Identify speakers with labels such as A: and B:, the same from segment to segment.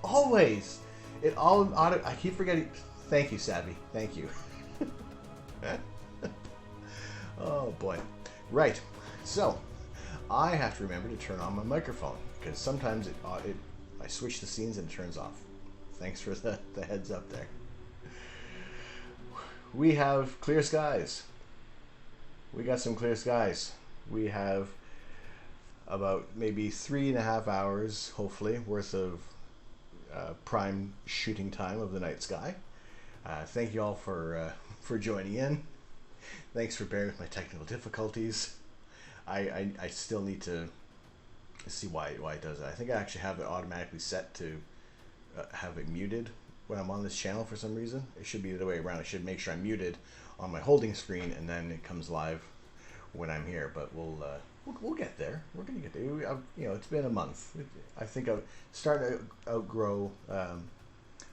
A: Always. It all auto. I keep forgetting. Thank you, Savvy. Thank you. Oh boy. Right. So I have to remember to turn on my microphone because sometimes I switch the scenes and it turns off. Thanks for the heads up there. We have clear skies. We got some clear skies. We have about maybe 3.5 hours, hopefully, worth of prime shooting time of the night sky. Thank you all for joining in. Thanks for bearing with my technical difficulties. I still need to see why it does that. I think I actually have it automatically set to have it muted when I'm on this channel for some reason. It should be the other way around. I should make sure I'm muted on my holding screen and then it comes live when I'm here. But we'll get there. We're gonna get there. You know, it's been a month. I think I'm starting to outgrow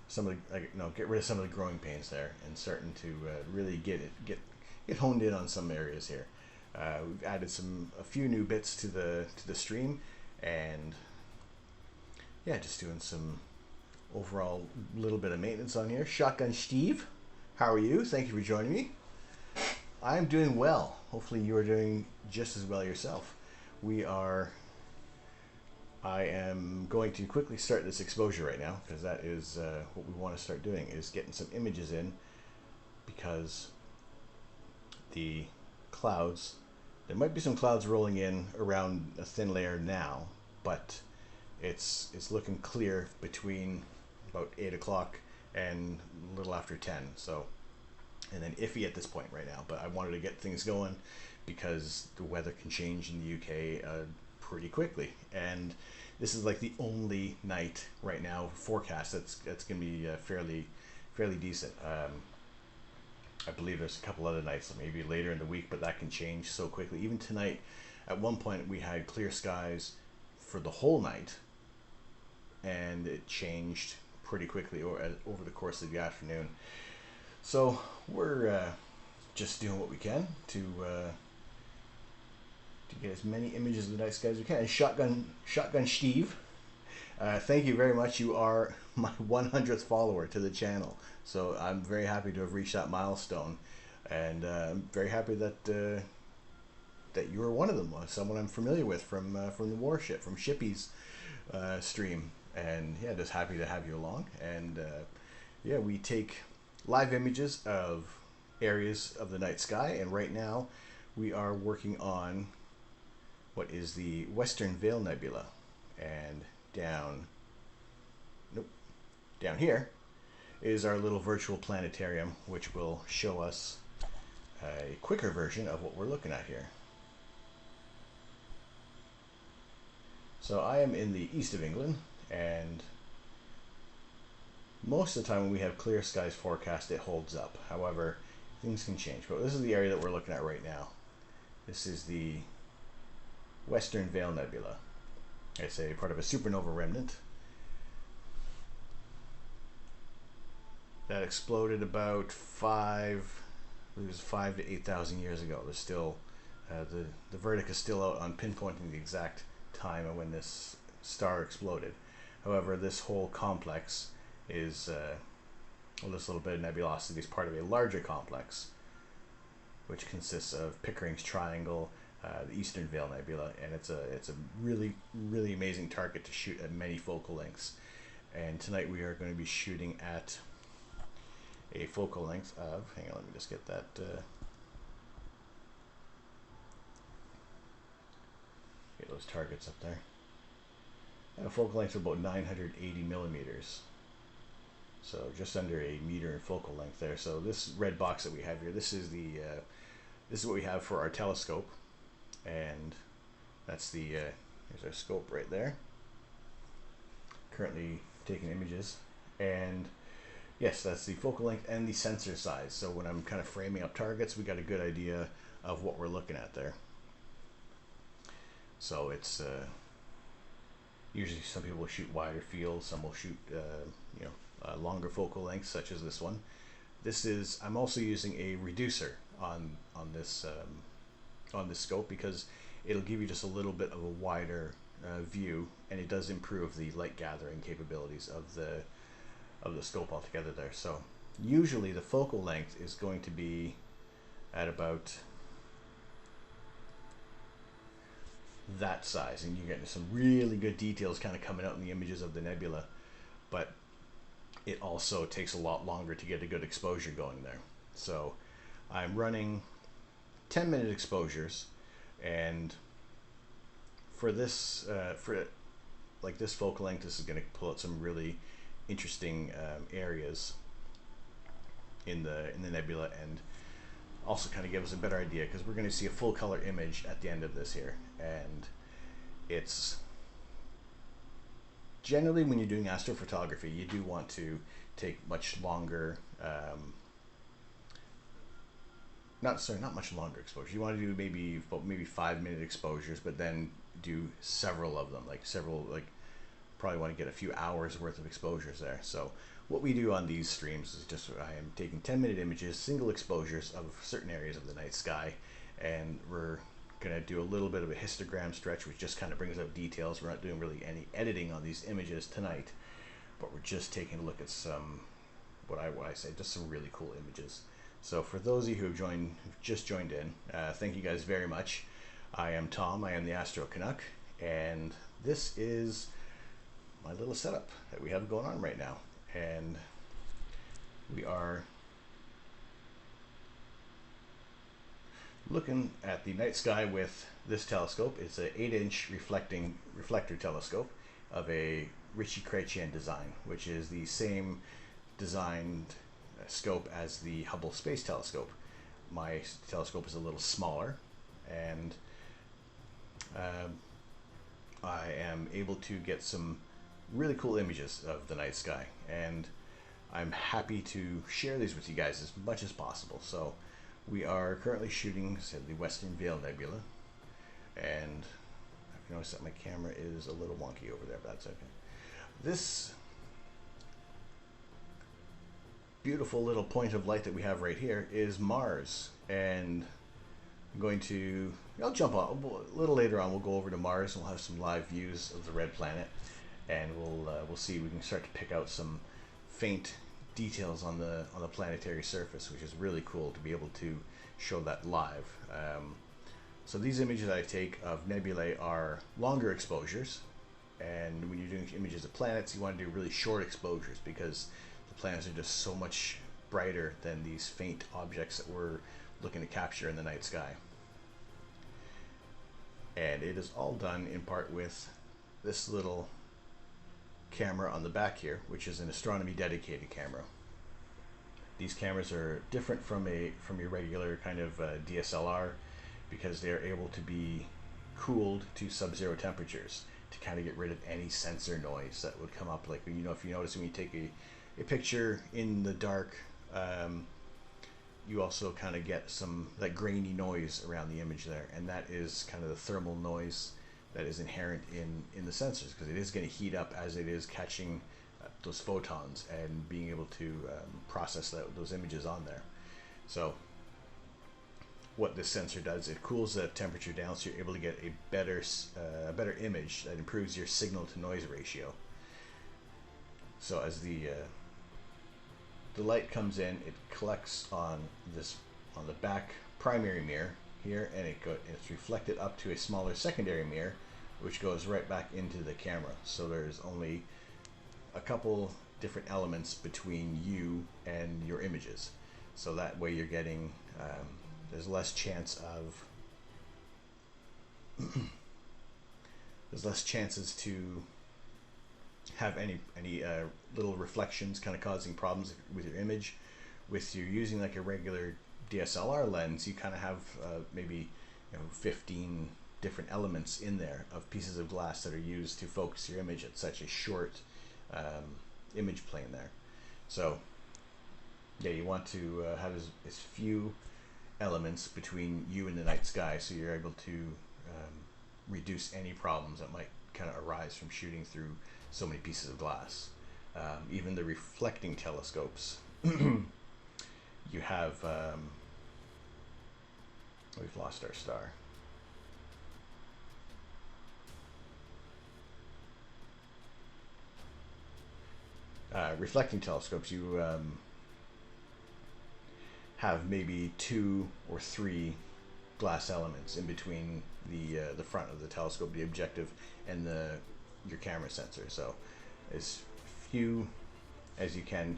A: some of the, get rid of some of the growing pains there and starting to really get honed in on some areas here. We've added a few new bits to the stream, and yeah, just doing some overall little bit of maintenance on here. Shotgun Steve, how are you? Thank you for joining me. I'm doing well. Hopefully you are doing just as well yourself. I am going to quickly start this exposure right now because that is what we want to start doing, is getting some images in, because the clouds, there might be some clouds rolling in around a thin layer now, but it's looking clear between about 8 o'clock and a little after 10. So, and then iffy at this point right now, but I wanted to get things going because the weather can change in the UK pretty quickly, and this is like the only night right now forecast that's going to be fairly decent. I believe there's a couple other nights, maybe later in the week, but that can change so quickly. Even tonight, at one point we had clear skies for the whole night, and it changed pretty quickly over the course of the afternoon. So we're just doing what we can to get as many images of the night sky as we can. And Shotgun Steve, thank you very much. You are my 100th follower to the channel, so I'm very happy to have reached that milestone, and I'm very happy that that you are one of them, someone I'm familiar with from the Warship, from Shippy's stream, and yeah, just happy to have you along. And yeah, we take live images of areas of the night sky, and right now we are working on what is the Western Veil Nebula, and down here is our little virtual planetarium, which will show us a quicker version of what we're looking at here. So I am in the east of England, and most of the time when we have clear skies forecast, it holds up. However, things can change. But this is the area that we're looking at right now. This is the Western Veil Nebula. It's a part of a supernova remnant that exploded about 5 to 8,000 years ago. There's still the verdict is still out on pinpointing the exact time of when this star exploded. However, this whole complex is well, this little bit of nebulosity is part of a larger complex, which consists of Pickering's Triangle, the Eastern Veil Nebula, and it's a really amazing target to shoot at many focal lengths. And tonight we are going to be shooting at a focal length of, hang on, let me just get that get those targets up there. A focal length of about 980 millimeters, so just under a meter in focal length there. So this red box that we have here, this is what we have for our telescope, and that's here's our scope right there, currently taking images. And yes, that's the focal length and the sensor size. So when I'm kind of framing up targets, we got a good idea of what we're looking at there. So it's usually some people will shoot wider fields, some will shoot longer focal lengths, such as this one. I'm also using a reducer on this scope, because it'll give you just a little bit of a wider view, and it does improve the light gathering capabilities of the scope altogether there. So usually the focal length is going to be at about that size, and you're getting some really good details kind of coming out in the images of the nebula, but it also takes a lot longer to get a good exposure going there. So I'm running 10-minute exposures, and for this like this focal length, this is going to pull out some really interesting areas in the nebula, and also kind of give us a better idea, because we're going to see a full color image at the end of this here. And it's generally, when you're doing astrophotography, you do want to take much longer not much longer exposure. You want to do maybe 5-minute exposures, but then do several of them, like probably want to get a few hours worth of exposures there. So what we do on these streams is just, I am taking 10-minute images, single exposures of certain areas of the night sky, and we're gonna do a little bit of a histogram stretch, which just kind of brings out details. We're not doing really any editing on these images tonight, but we're just taking a look at some, what I say, just some really cool images. So for those of you who've just joined in, thank you guys very much. I am Tom, I am the Astro Canuck, and this is my little setup that we have going on right now. And we are looking at the night sky with this telescope. It's an 8-inch reflector telescope of a Ritchie-Chrétien design, which is the same designed scope as the Hubble Space Telescope. My telescope is a little smaller, and I am able to get some really cool images of the night sky, and I'm happy to share these with you guys as much as possible. So we are currently shooting the Western Veil Nebula, and I've noticed that my camera is a little wonky over there, but that's okay. This beautiful little point of light that we have right here is Mars, and I'll jump on a little later on. We'll go over to Mars and we'll have some live views of the red planet, and we'll see, we can start to pick out some faint details on the planetary surface, which is really cool to be able to show that live. So these images I take of nebulae are longer exposures, and when you're doing images of planets, you want to do really short exposures, because the planets are just so much brighter than these faint objects that we're looking to capture in the night sky. And it is all done in part with this little camera on the back here, which is an astronomy dedicated camera. These cameras are different from your regular kind of DSLR, because they're able to be cooled to sub-zero temperatures to kind of get rid of any sensor noise that would come up. Like, if you notice when you take a picture in the dark, you also kind of get some like grainy noise around the image there, and that is kind of the thermal noise that is inherent in the sensors, because it is going to heat up as it is catching those photons and being able to process those images on there. So what this sensor does, it cools the temperature down, so you're able to get a better image that improves your signal to noise ratio. So as the light comes in, it collects on the back primary mirror here, and it's reflected up to a smaller secondary mirror, which goes right back into the camera. So there's only a couple different elements between you and your images, so that way you're getting there's less chances to have any little reflections kind of causing problems with your image. With you using like a regular DSLR lens, you kind of have maybe 15 different elements in there of pieces of glass that are used to focus your image at such a short image plane there. So yeah, you want to have as few elements between you and the night sky, so you're able to reduce any problems that might kind of arise from shooting through so many pieces of glass. Even the reflecting telescopes, you have we've lost our star. reflecting telescopes, you have maybe 2 or 3 glass elements in between the front of the telescope, the objective, and your camera sensor. So as few as you can,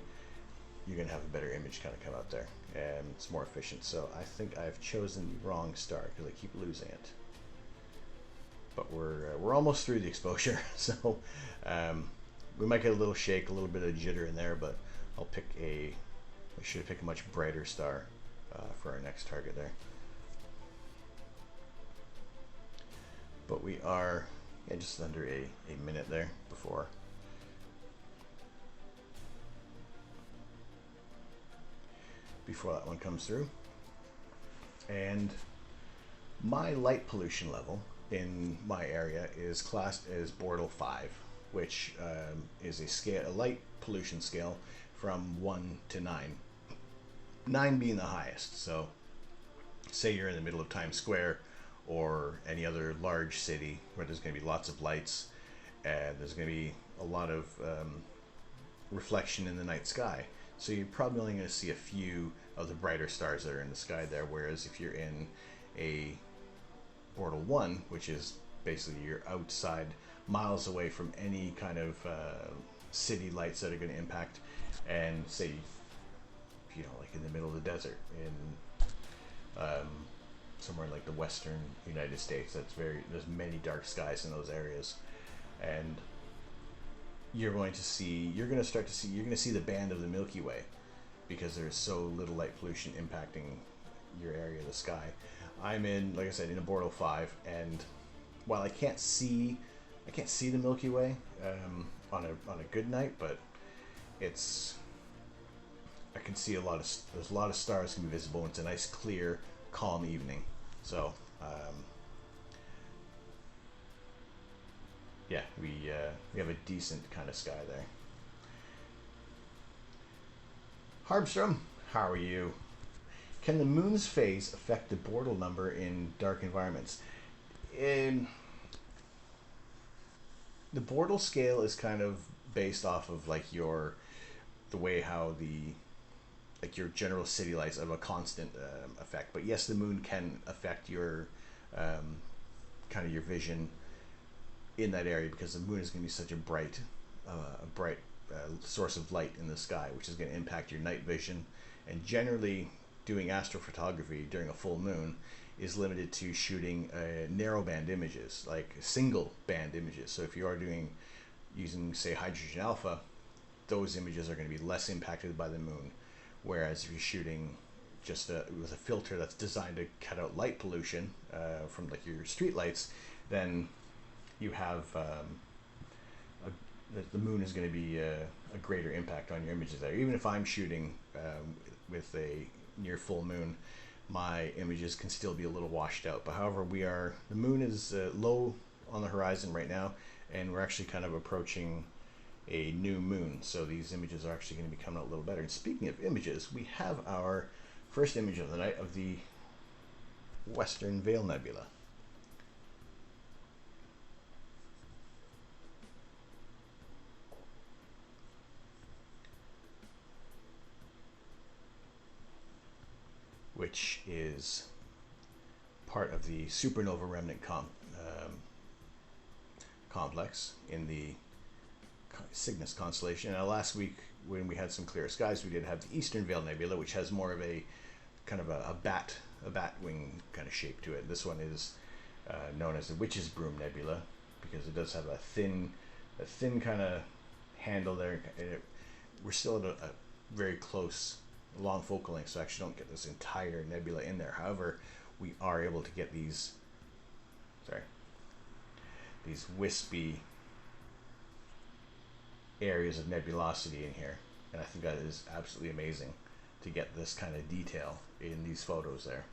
A: you're gonna have a better image kind of come out there, and it's more efficient. So I think I've chosen the wrong star because I keep losing it. But we're almost through the exposure, so we might get a little shake, a little bit of jitter in there, but I should pick a much brighter star for our next target there. But we are just under a minute there before that one comes through. And my light pollution level in my area is classed as Bortle 5, which is a light pollution scale from 1 to 9. 9 being the highest. So say you're in the middle of Times Square or any other large city where there's going to be lots of lights, and there's going to be a lot of reflection in the night sky. So you're probably only going to see a few of the brighter stars that are in the sky there, whereas if you're in a Bortle 1, which is basically you're outside, miles away from any kind of city lights that are going to impact, and say, like in the middle of the desert, in somewhere like the western United States, there's many dark skies in those areas, and you're going to see the band of the Milky Way, because there's so little light pollution impacting your area of the sky. I'm in, like I said, in a Bortle 5, and while I can't see the Milky Way on a good night, but I can see there's a lot of stars can be visible. It's a nice, clear, calm evening. So yeah, we have a decent kind of sky there. Harbstrom, how are you? Can the moon's phase affect the Bortle number in dark environments? The Bortle scale is kind of based off of like your general city lights have a constant effect. But yes, the moon can affect your kind of your vision in that area, because the moon is going to be such a bright source of light in the sky, which is going to impact your night vision. And generally, doing astrophotography during a full moon is limited to shooting narrow band images, like single band images. So if you are using say hydrogen alpha, those images are going to be less impacted by the moon. Whereas if you're shooting just with a filter that's designed to cut out light pollution from like your street lights, then you have the moon is going to be a greater impact on your images there. Even if I'm shooting with a near full moon, my images can still be a little washed out. But however, the moon is low on the horizon right now, and we're actually kind of approaching a new moon, so these images are actually going to be coming out a little better. And speaking of images, we have our first image of the night of the Western Veil Nebula. Which is part of the supernova remnant complex in the Cygnus constellation. Now, last week when we had some clear skies, we did have the Eastern Veil Nebula, which has more of a kind of a bat wing kind of shape to it. This one is known as the Witch's Broom Nebula, because it does have a thin kind of handle there. We're still at a very close long focal length, so I actually don't get this entire nebula in there. However, we are able to get these wispy areas of nebulosity in here, and I think that is absolutely amazing to get this kind of detail in these photos there.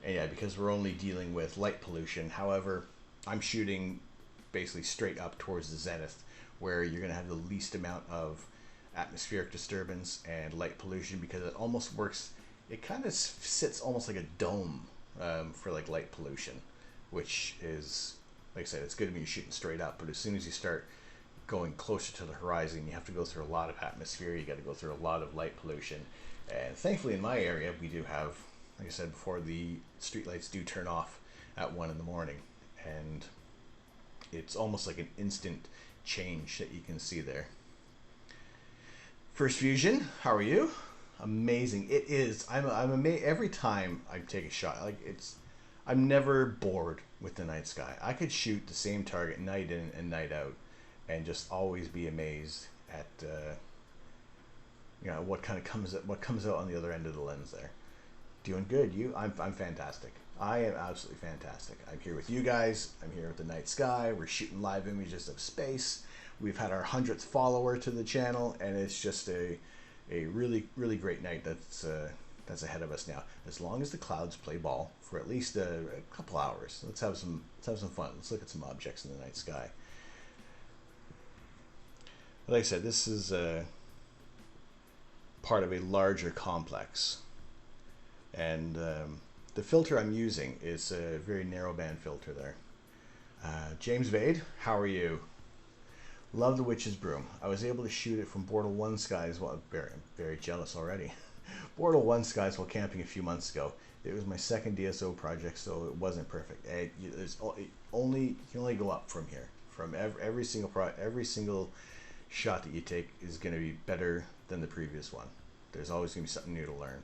A: And yeah, because we're only dealing with light pollution, however, I'm shooting basically straight up towards the zenith, where you're going to have the least amount of atmospheric disturbance and light pollution, because it almost works, it kind of sits almost like a dome for like light pollution, which is, like I said, it's good when you're shooting straight up, but as soon as you start going closer to the horizon, you have to go through a lot of atmosphere. You got to go through a lot of light pollution, and thankfully in my area we do have, like I said before, the streetlights do turn off at 1 in the morning, and it's almost like an instant change that you can see there. First Fusion, how are you? Amazing. It is. I'm amazed every time I take a shot. Like, I'm never bored with the night sky. I could shoot the same target night in and night out, and just always be amazed at what comes out on the other end of the lens there. Doing good. I'm fantastic. I am absolutely fantastic. I'm here with you guys. I'm here with the night sky. We're shooting live images of space. We've had our 100th follower to the channel, and it's just a really, really great night that's ahead of us now. As long as the clouds play ball for at least a couple hours, let's have some fun. Let's look at some objects in the night sky. Like I said, this is part of a larger complex, and the filter I'm using is a very narrow band filter there. James Vade, how are you? Love the Witch's Broom. I was able to shoot it from Bortle 1 skies while very jealous already. Bortle 1 skies while camping a few months ago. It was my second DSO project, so it wasn't perfect. You can only go up from here. From every single shot that you take is going to be better than the previous one. There's always going to be something new to learn.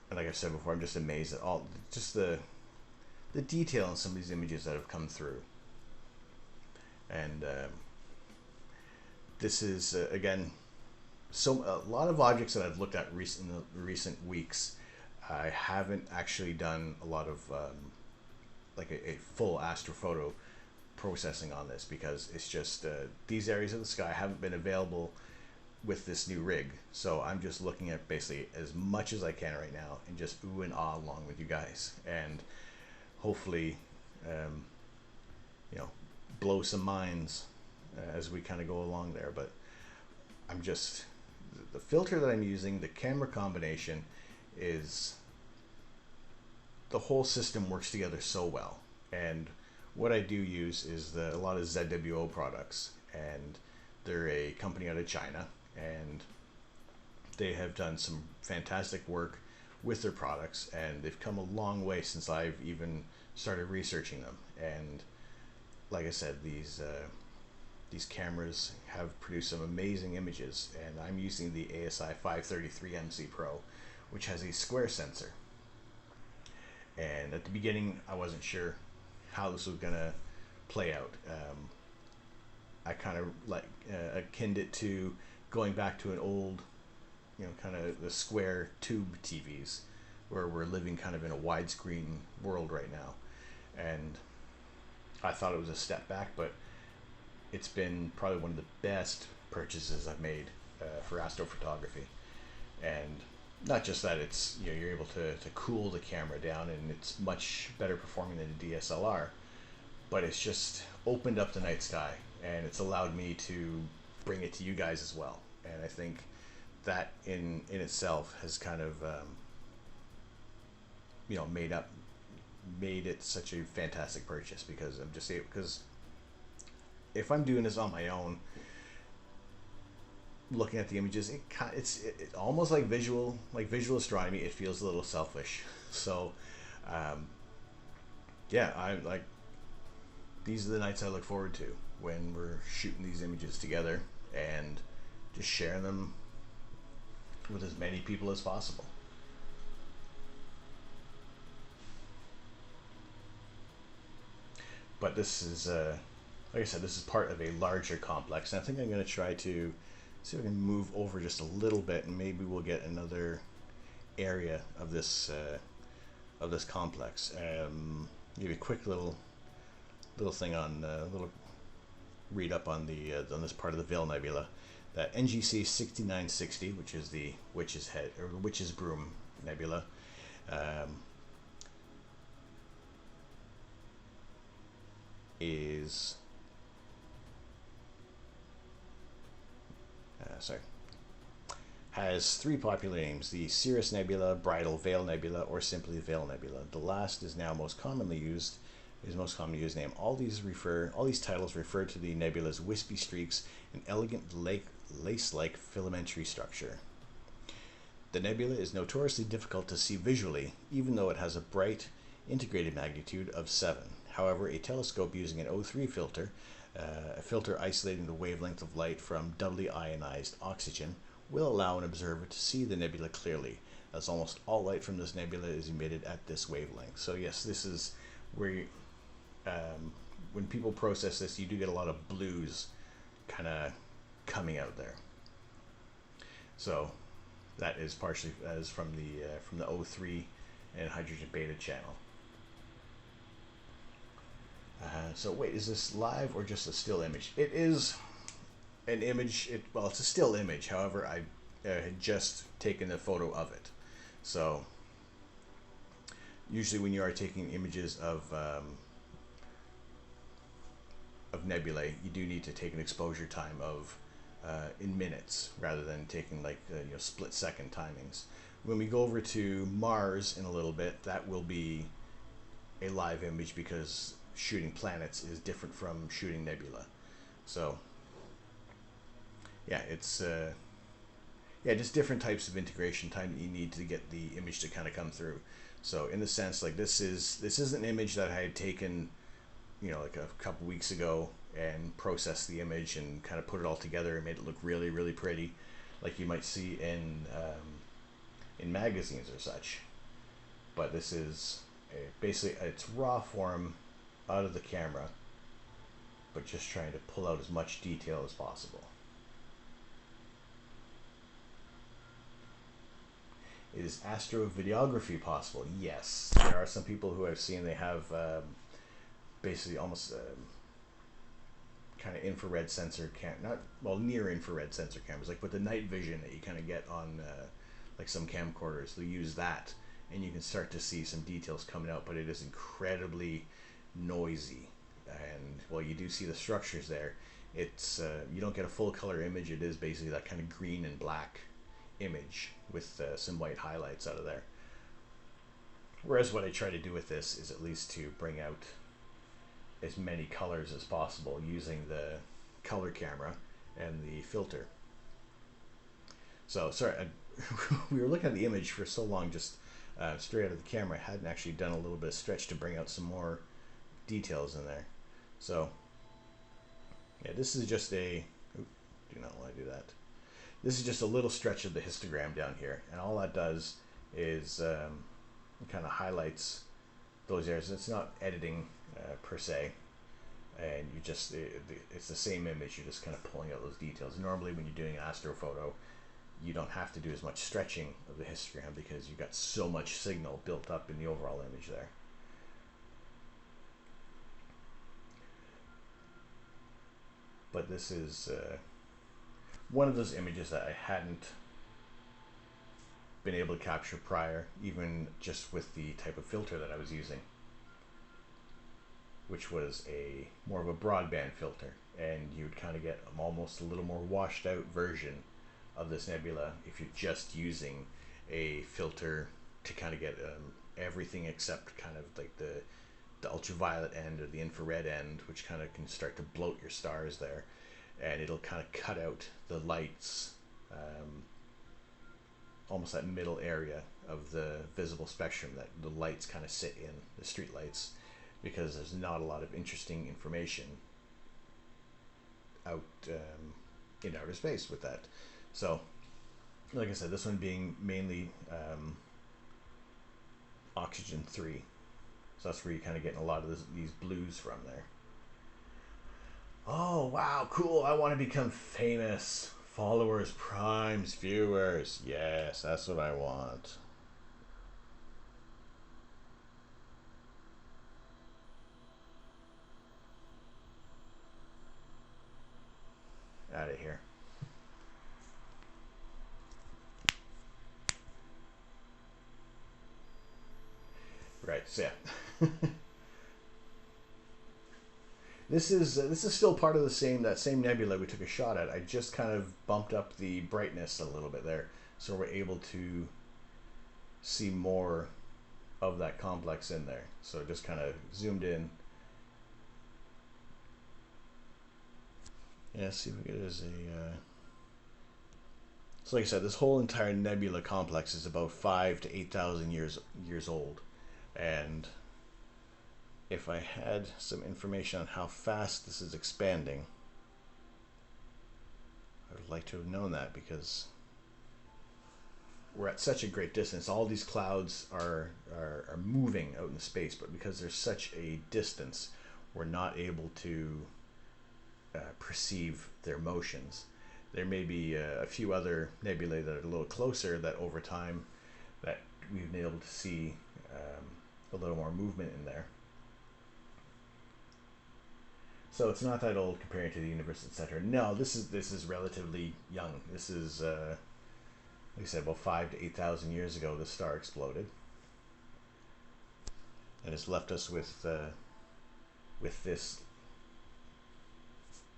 A: And like I said before, I'm just amazed at the detail in some of these images that have come through. And this is again, a lot of objects that I've looked at in the recent weeks. I haven't actually done a lot of like a full astrophoto processing on this, because it's just these areas of the sky haven't been available with this new rig. So I'm just looking at basically as much as I can right now, and just ooh and ah along with you guys, and hopefully blow some minds as we kind of go along there. But I'm just, the filter that I'm using, the camera combination, is, the whole system works together so well. And what I do use is a lot of ZWO products, and they're a company out of China, and they have done some fantastic work with their products, and they've come a long way since I've even started researching them. And like I said, these cameras have produced some amazing images, and I'm using the ASI 533 MC Pro, which has a square sensor. And at the beginning, I wasn't sure how this was gonna play out. I kind of akined it to going back to an old, kind of the square tube TVs, where we're living kind of in a widescreen world right now. And I thought it was a step back, but it's been probably one of the best purchases I've made for astrophotography. And not just that, it's you're able to cool the camera down, and it's much better performing than a DSLR, but it's just opened up the night sky, and it's allowed me to bring it to you guys as well. And I think that in itself has kind of made it such a fantastic purchase, because I'm just because if I'm doing this on my own, looking at the images, it's almost like visual astronomy. It feels a little selfish. So yeah, I like, these are the nights I look forward to, when we're shooting these images together and just sharing them with as many people as possible. But this is, like I said, this is part of a larger complex, and I think I'm going to try to see if I can move over just a little bit, and maybe we'll get another area of this complex. Give you a quick little thing on little read up on this part of the Veil Nebula. That NGC 6960, which is the Witch's Head or Witch's Broom Nebula. Has three popular names: the Cirrus Nebula, Bridal Veil Nebula, or simply Veil Nebula. The last is now most commonly used is the most commonly used name. All these titles refer to the nebula's wispy streaks and elegant lace-like filamentary structure. The nebula is notoriously difficult to see visually, even though it has a bright, integrated magnitude of 7. However, a telescope using an O3 filter, a filter isolating the wavelength of light from doubly ionized oxygen, will allow an observer to see the nebula clearly, as almost all light from this nebula is emitted at this wavelength. So yes, this is where when people process this, you do get a lot of blues kind of coming out there. So that is partially as from the O3 and hydrogen beta channel. So wait, is this live or just a still image? It is an image. Well, it's a still image. However, I had just taken a photo of it. So usually when you are taking images of nebulae, you do need to take an exposure time of in minutes rather than taking like split-second timings. When we go over to Mars in a little bit, that will be a live image because shooting planets is different from shooting nebula. So yeah, it's just different types of integration time that you need to get the image to kind of come through. So in the sense, like this is an image that I had taken like a couple weeks ago and processed the image and kind of put it all together and made it look really, really pretty, like you might see in magazines or such. But this is basically it's raw form out of the camera, but just trying to pull out as much detail as possible. Is astrovideography possible? Yes, there are some people who I've seen, they have basically almost kind of infrared sensor near infrared sensor cameras, like with the night vision that you kind of get on like some camcorders. They'll use that and you can start to see some details coming out, but it is incredibly noisy. And while you do see the structures there, it's you don't get a full color image. It is basically that kind of green and black image with some white highlights out of there. Whereas what I try to do with this is at least to bring out as many colors as possible using the color camera and the filter. So sorry, we were looking at the image for so long just straight out of the camera. I hadn't actually done a little bit of stretch to bring out some more details in there. So yeah, this is just a do not want to do that. This is just a little stretch of the histogram down here, and all that does is kind of highlights those areas. It's not editing per se, and you just it's the same image. You're just kind of pulling out those details. Normally when you're doing an astrophoto, you don't have to do as much stretching of the histogram because you've got so much signal built up in the overall image there. But this is one of those images that I hadn't been able to capture prior, even just with the type of filter that I was using, which was a more of a broadband filter, and you'd kind of get almost a little more washed out version of this nebula if you're just using a filter to kind of get everything except kind of like the ultraviolet end or the infrared end, which kind of can start to bloat your stars there, and it'll kind of cut out the lights, almost that middle area of the visible spectrum that the lights kind of sit in, the street lights, because there's not a lot of interesting information out in outer space with that. So like I said, this one being mainly oxygen 3, so that's where you're kind of getting a lot of these blues from there. Oh wow, cool, I want to become famous. Followers, primes, viewers. Yes, that's what I want. Out of here. Right, so yeah. This is still part of that same nebula we took a shot at. I just kind of bumped up the brightness a little bit there, so we're able to see more of that complex in there. So just kind of zoomed in, Yeah, see if we get as a. So, like I said, this whole entire nebula complex is about 5 to 8,000 years old, and if I had some information on how fast this is expanding, I would like to have known that, because we're at such a great distance. All these clouds are moving out in space, but because there's such a distance, we're not able to perceive their motions. There may be a few other nebulae that are a little closer that over time that we've been able to see a little more movement in there. So it's not that old comparing to the universe, etc. No, this is relatively young. This is, like I said, about 5 to 8,000 years ago. The star exploded, and it's left us with this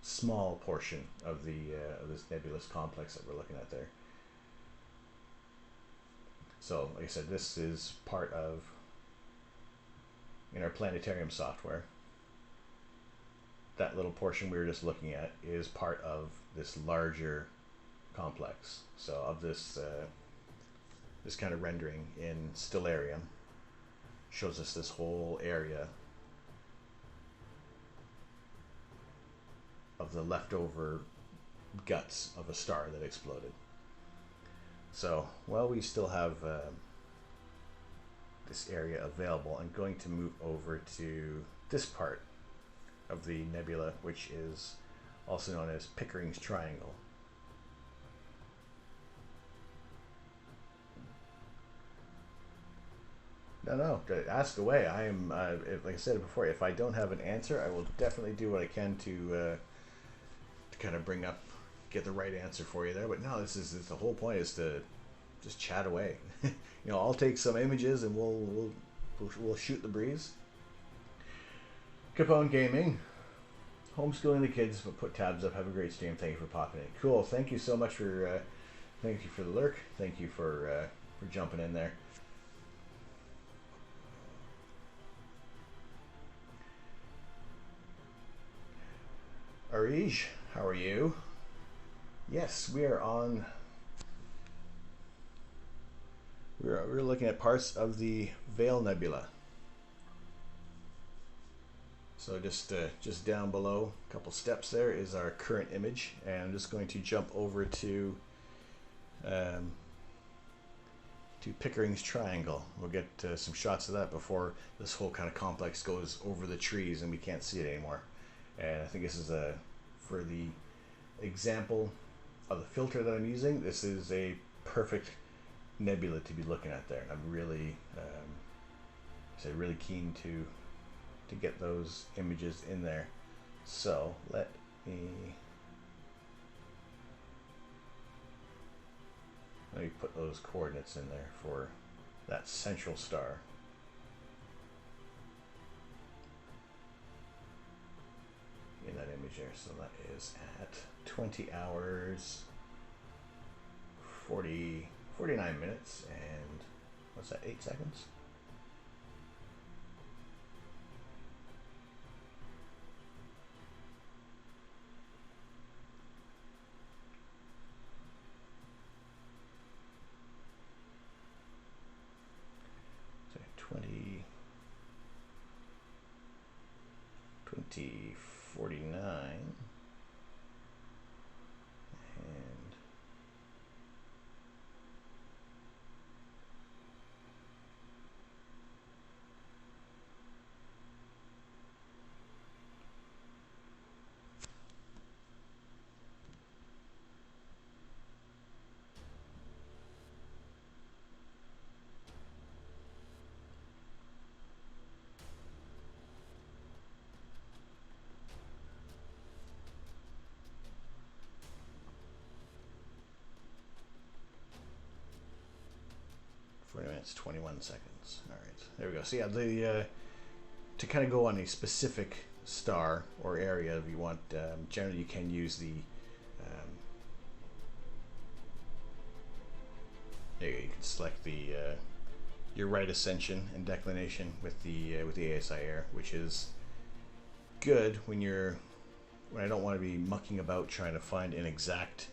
A: small portion of this nebulous complex that we're looking at there. So, like I said, this is part of, in our planetarium software, that little portion we were just looking at is part of this larger complex. So of this this kind of rendering in Stellarium shows us this whole area of the leftover guts of a star that exploded. So, well, we still have this area available. I'm going to move over to this part of the nebula, which is also known as Pickering's Triangle. No, ask away. I am, like I said before, if I don't have an answer, I will definitely do what I can to kind of get the right answer for you there. But no, this is the whole point, is to just chat away. I'll take some images and we'll shoot the breeze. Capone Gaming, homeschooling the kids, but put tabs up. Have a great stream. Thank you for popping in. Cool. Thank you so much for thank you for the lurk. Thank you for jumping in there. Arij, how are you? Yes, we are on. We're looking at parts of the Veil Nebula. So just down below, a couple steps there, is our current image, and I'm just going to jump over to Pickering's Triangle. We'll get some shots of that before this whole kind of complex goes over the trees and we can't see it anymore. And I think this is for the example of the filter that I'm using, this is a perfect nebula to be looking at there. And I'm really, really keen to get those images in there. So let me put those coordinates in there for that central star. In that image there. So that is at 20 hours 49 minutes and what's that, 8 seconds? So 2049 and minutes 21 seconds. All right, there we go. So yeah, to kind of go on a specific star or area, if you want, generally you can use the there you go. You can select the your right ascension and declination with the ASI air, which is good when you're when I don't want to be mucking about trying to find an exact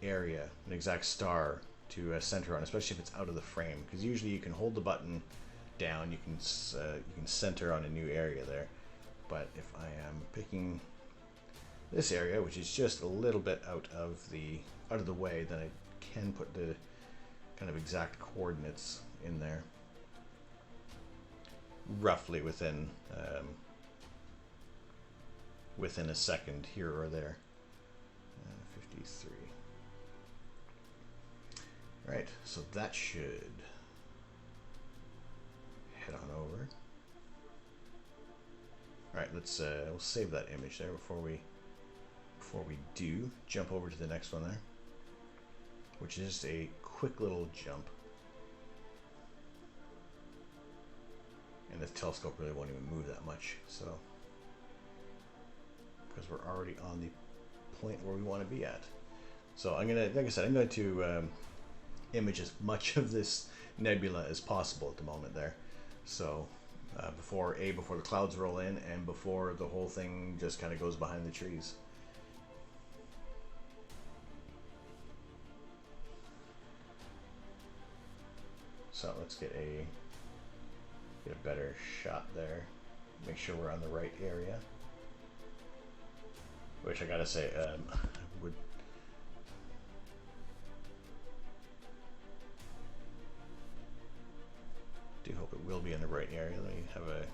A: area, an exact star to center on, especially if it's out of the frame, because usually you can hold the button down, you can center on a new area there. But if I am picking this area, which is just a little bit out of the way, then I can put the kind of exact coordinates in there, roughly within a second here or there. 53. Right, so that should head on over. All right, let's we'll save that image there before we do jump over to the next one there, which is just a quick little jump. And the telescope really won't even move that much, so because we're already on the point where we want to be at. So I'm gonna, like I said, I'm going to image as much of this nebula as possible at the moment there. So before the clouds roll in and before the whole thing just kind of goes behind the trees. So let's get a better shot there. Make sure we're on the right area. Which I gotta say, I would do hope it will be in the right area. Let me have a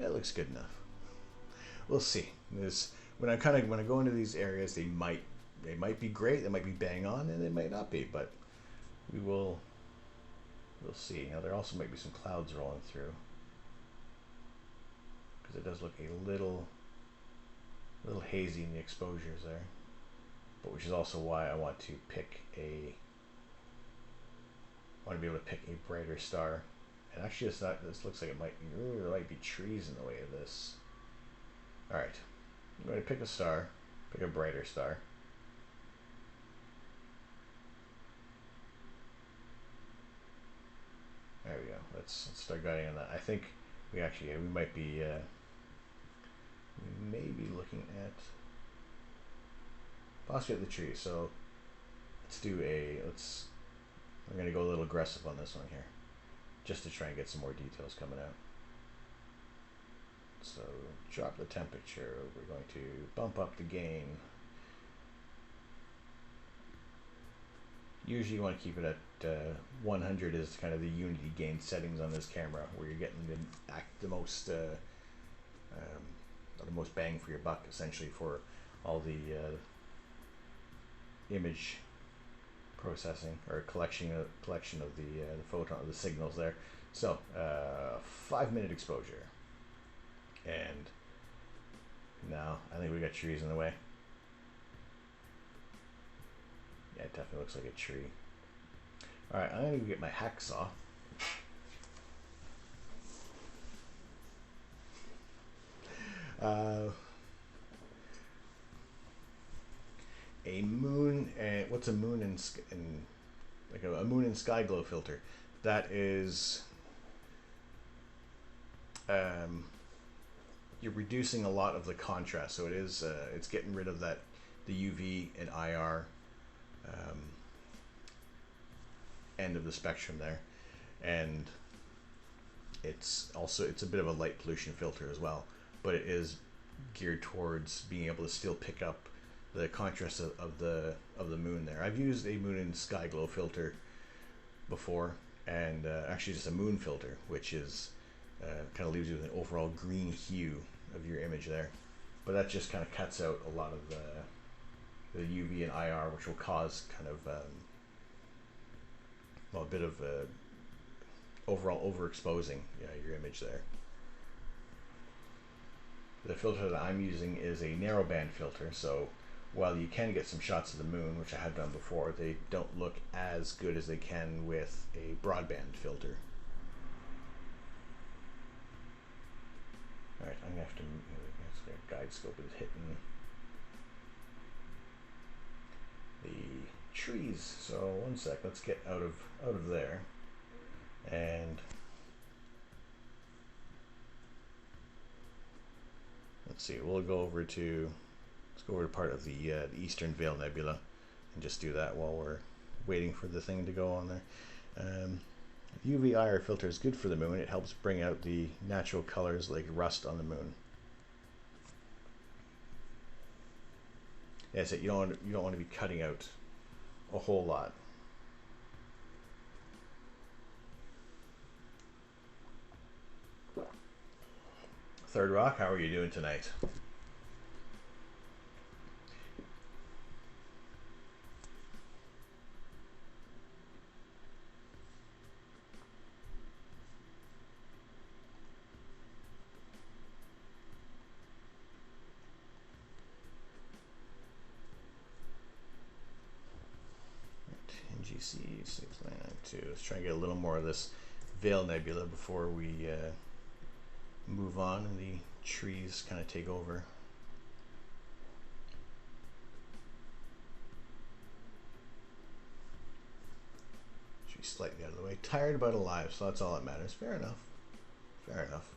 A: it looks good enough. We'll see. When I go into these areas, they might be great, they might be bang on, and they might not be, but we'll see. Now there also might be some clouds rolling through, because it does look a little hazy in the exposures there, but which is also why I want to be able to pick a brighter star. And actually this looks like there might be trees in the way of this. Alright, I'm going to pick a star, pick a brighter star. There we go. Let's start guiding on that. I think we might be we may be looking at possibly at the tree. So I'm going to go a little aggressive on this one here, just to try and get some more details coming out. So drop the temperature. We're going to bump up the gain. Usually you want to keep it at 100 is kind of the unity gain settings on this camera, where you're getting the most bang for your buck, essentially, for all the image processing or collection of the signals there. So 5-minute exposure, and now I think we got trees in the way. Yeah, it definitely looks like a tree. Alright, I'm going to get my hacksaw. A moon, and what's a moon in like a moon and sky glow filter? That is, you're reducing a lot of the contrast, so it's getting rid of the UV and IR end of the spectrum there, and it's a bit of a light pollution filter as well, but it is geared towards being able to still pick up the contrast of the moon there. I've used a moon and sky glow filter before, and actually just a moon filter, which is kind of leaves you with an overall green hue of your image there, but that just kind of cuts out a lot of the UV and IR, which will cause kind of a bit of overall overexposing your image there. The filter that I'm using is a narrowband filter, so while you can get some shots of the moon, which I have done before, they don't look as good as they can with a broadband filter. Alright, I'm going to have to guide scope is hitting the trees. So one sec, let's get out of there, and see. We'll go over to let's go over to part of the Eastern Veil Nebula, and just do that while we're waiting for the thing to go on there. UV IR filter is good for the moon. It helps bring out the natural colors like rust on the moon. Yeah, so you don't want to be cutting out a whole lot. Third Rock, how are you doing tonight? NGC 6992. Let's try and get a little more of this Veil Nebula before we move on and the trees kind of take over. Should be slightly out of the way. Tired but alive, so that's all that matters. Fair enough. Fair enough.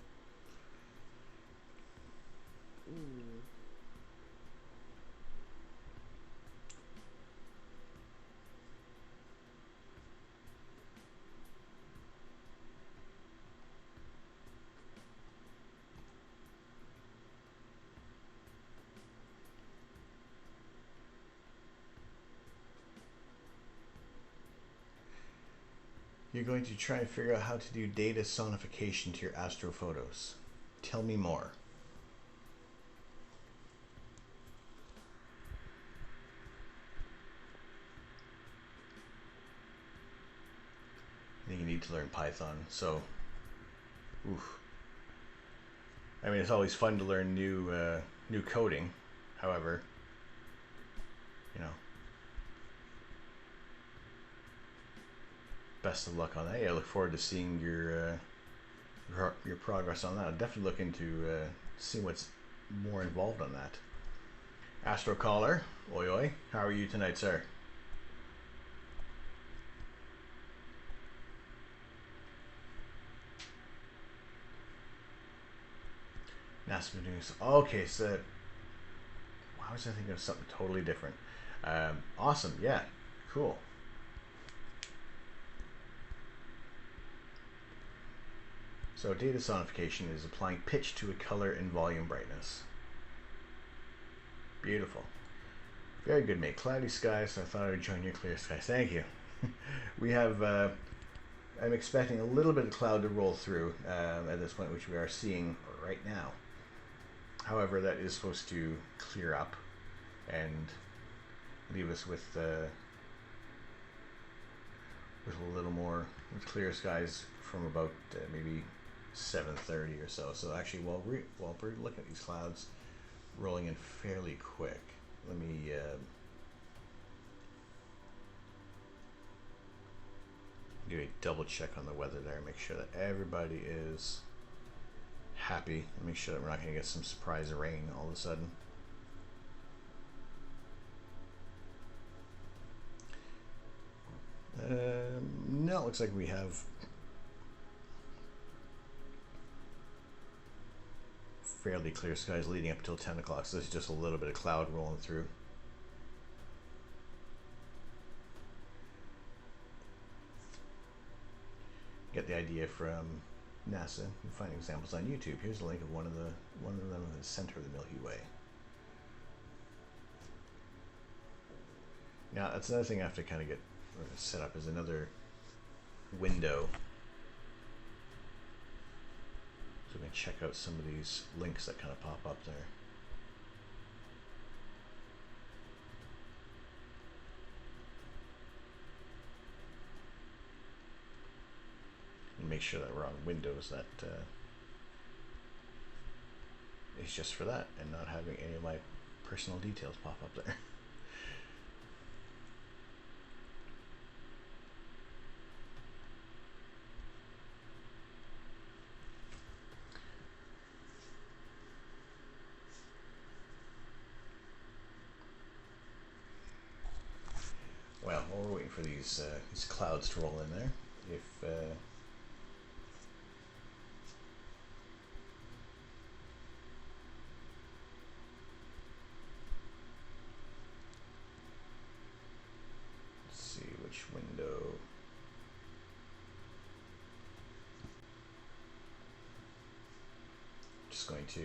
A: You're going to try and figure out how to do data sonification to your astrophotos. Tell me more. I think you need to learn Python. So, oof. I mean, it's always fun to learn new coding. However, you know, best of luck on that. Yeah, I look forward to seeing your progress on that. I'm definitely looking to see what's more involved on that. Astro Caller, oi oi, how are you tonight, sir? NASA news. Okay, so I was thinking of something totally different. Awesome, yeah, cool. So data sonification is applying pitch to a color and volume brightness. Beautiful. Very good, mate. Cloudy skies, so I thought I would join your clear skies. Thank you. We have, I'm expecting a little bit of cloud to roll through at this point, which we are seeing right now. However, that is supposed to clear up and leave us with a little more with clear skies from about maybe 7:30 or so. So actually, while we're looking at these clouds rolling in fairly quick, let me do a double check on the weather there, make sure that everybody is happy, and make sure that we're not going to get some surprise rain all of a sudden. No, it looks like we have fairly clear skies leading up until 10 o'clock, so there's just a little bit of cloud rolling through. Get the idea from NASA. You can find examples on YouTube. Here's a link of one of them in the center of the Milky Way. Now that's another thing I have to kind of get set up, is another window so we can check out some of these links that kind of pop up there. And make sure that we're on windows that is just for that, and not having any of my personal details pop up there. Well, while we're waiting for these clouds to roll in there, if just going to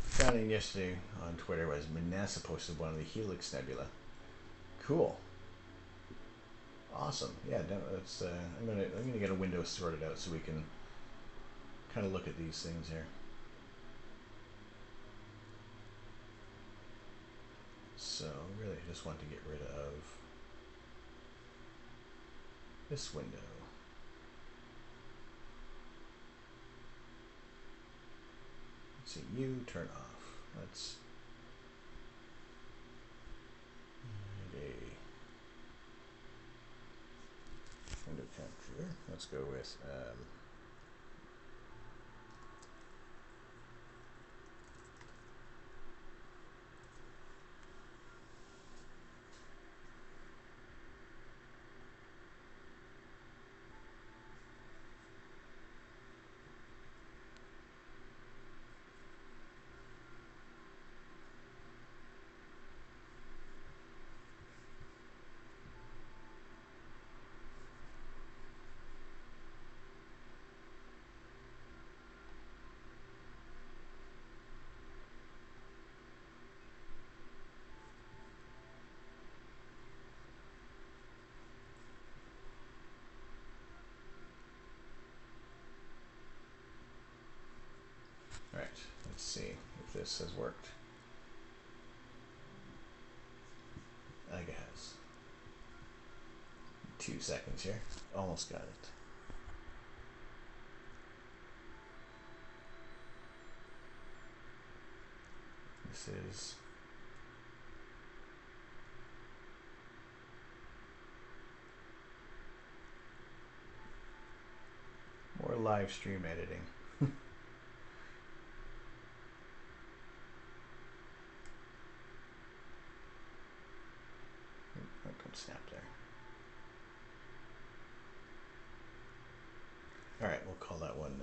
A: found in yesterday on Twitter was NASA posted one of the Helix Nebula. Cool. Awesome. Yeah, that's. I'm gonna get a window sorted out so we can kind of look at these things here. So really, I just want to get rid of this window. Let's see, you turn off. Let's window capture. Let's go with all right. Let's see if this has worked. I think it has. 2 seconds here. Almost got it. This is more live stream editing. Don't snap there. All right, we'll call that one.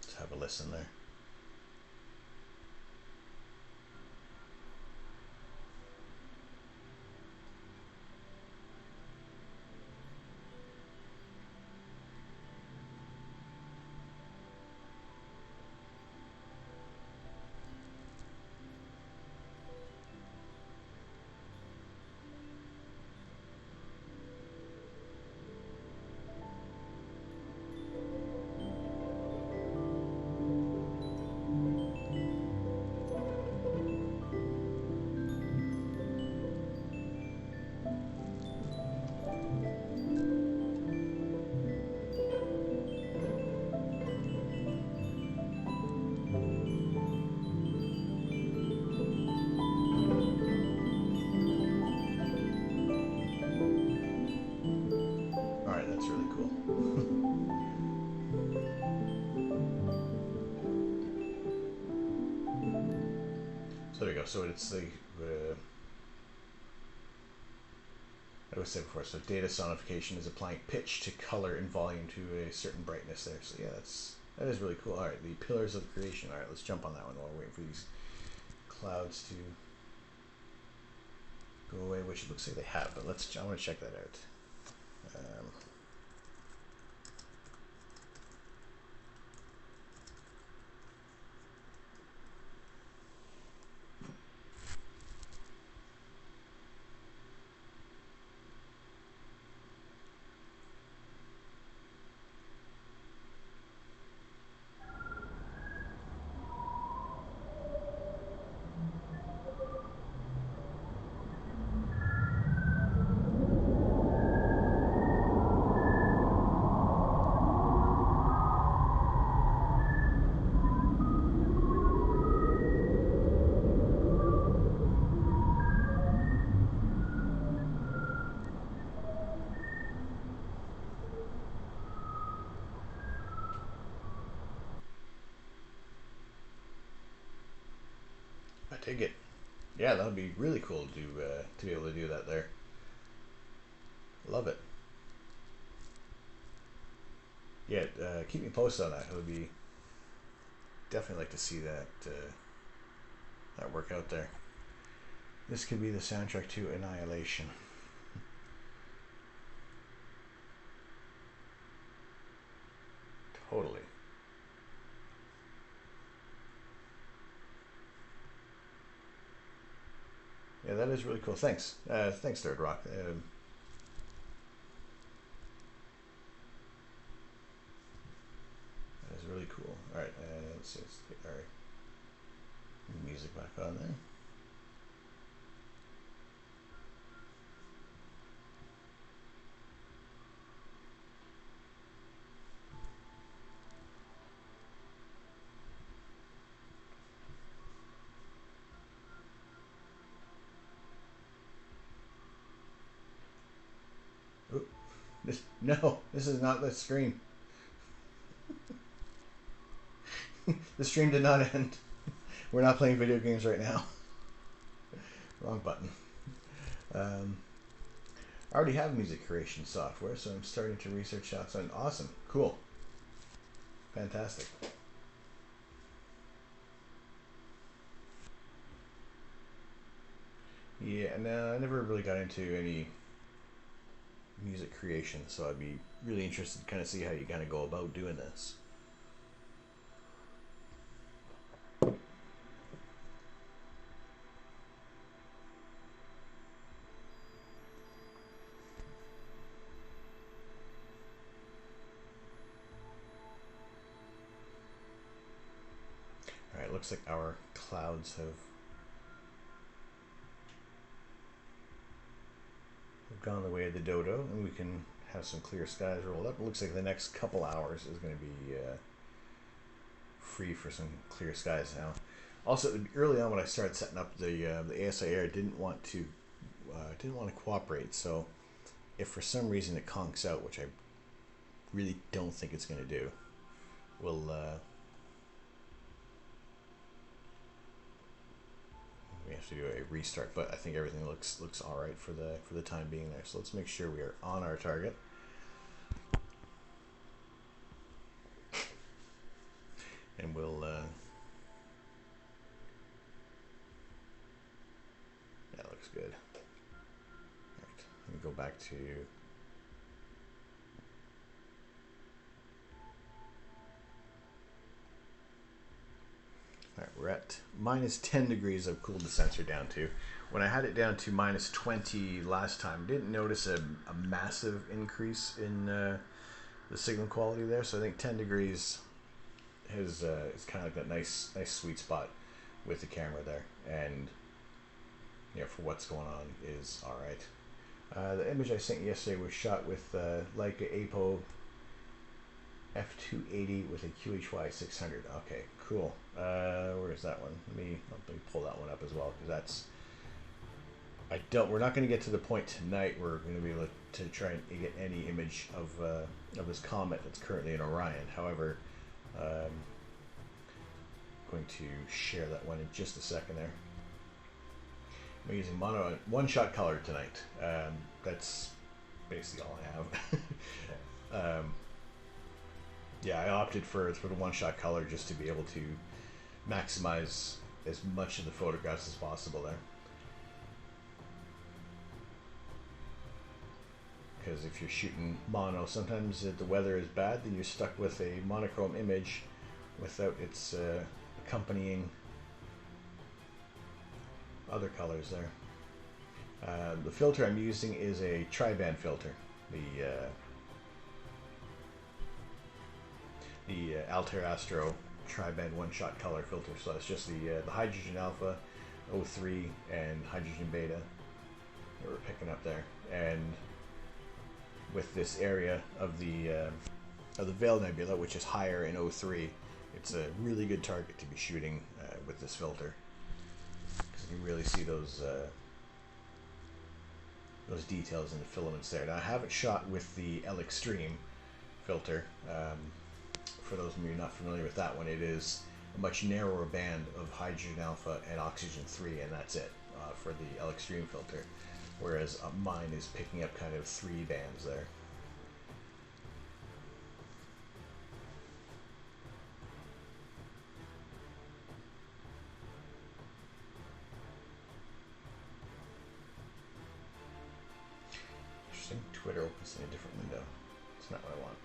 A: Let's have a listen there. So there you go. So it's the I was said before. So data sonification is applying pitch to color and volume to a certain brightness there. So yeah, that is really cool. All right, the pillars of creation. All right, let's jump on that one while we're waiting for these clouds to go away, which it looks like they have. But I want to check that out. Dig it. Yeah, that would be really cool to be able to do that there. Love it. Yeah, keep me posted on that. It would be definitely like to see that that work out there. This could be the soundtrack to Annihilation. Totally. Yeah, that is really cool. Thanks. Thanks, Third Rock. That is really cool. All right, let's get our music back on there. No, this is not the stream. The stream did not end. We're not playing video games right now. Wrong button. I already have music creation software, so I'm starting to research shots on. Awesome, cool, fantastic. Yeah, no, I never really got into any music creation, so I'd be really interested to kind of see how you kind of go about doing this. Alright, looks like our clouds have gone the way of the dodo, and we can have some clear skies rolled up. It looks like the next couple hours is going to be free for some clear skies now. Also, early on when I started setting up the ASI Air, didn't want to cooperate. So, if for some reason it conks out, which I really don't think it's going to do, we'll we have to do a restart. But I think everything looks all right for the time being there. So let's make sure we are on our target. And we'll that looks good. Right, let me go back to Alright, we're at minus 10 degrees I've cooled the sensor down to. When I had it down to minus 20 last time, didn't notice a massive increase in the signal quality there. So I think 10 degrees is kind of like that nice sweet spot with the camera there. And you know, for what's going on is alright. The image I sent you yesterday was shot with Leica Apo f280 with a QHY 600. Okay, cool. Where is that one? Let me pull that one up as well, because that's we're not going to get to the point tonight where we're going to be able to try and get any image of this comet that's currently in Orion. However, I'm going to share that one in just a second there. I'm using mono one-shot color tonight. That's basically all I have. Yeah, I opted for the one-shot color just to be able to maximize as much of the photographs as possible there. Because if you're shooting mono, sometimes if the weather is bad, then you're stuck with a monochrome image without its accompanying other colors there. The filter I'm using is a tri-band filter. The Altair Astro tri-band one-shot color filter. So that's just the hydrogen alpha, O3, and hydrogen beta that we're picking up there. And with this area of the Veil Nebula, which is higher in O3, it's a really good target to be shooting with this filter, because you can really see those details in the filaments there. Now I have it shot with the L Extreme filter. For those of you not familiar with that one, it is a much narrower band of hydrogen alpha and oxygen 3, and that's it for the L Extreme filter. Whereas mine is picking up kind of 3 bands there. Interesting. Twitter opens in a different window. It's not what I want.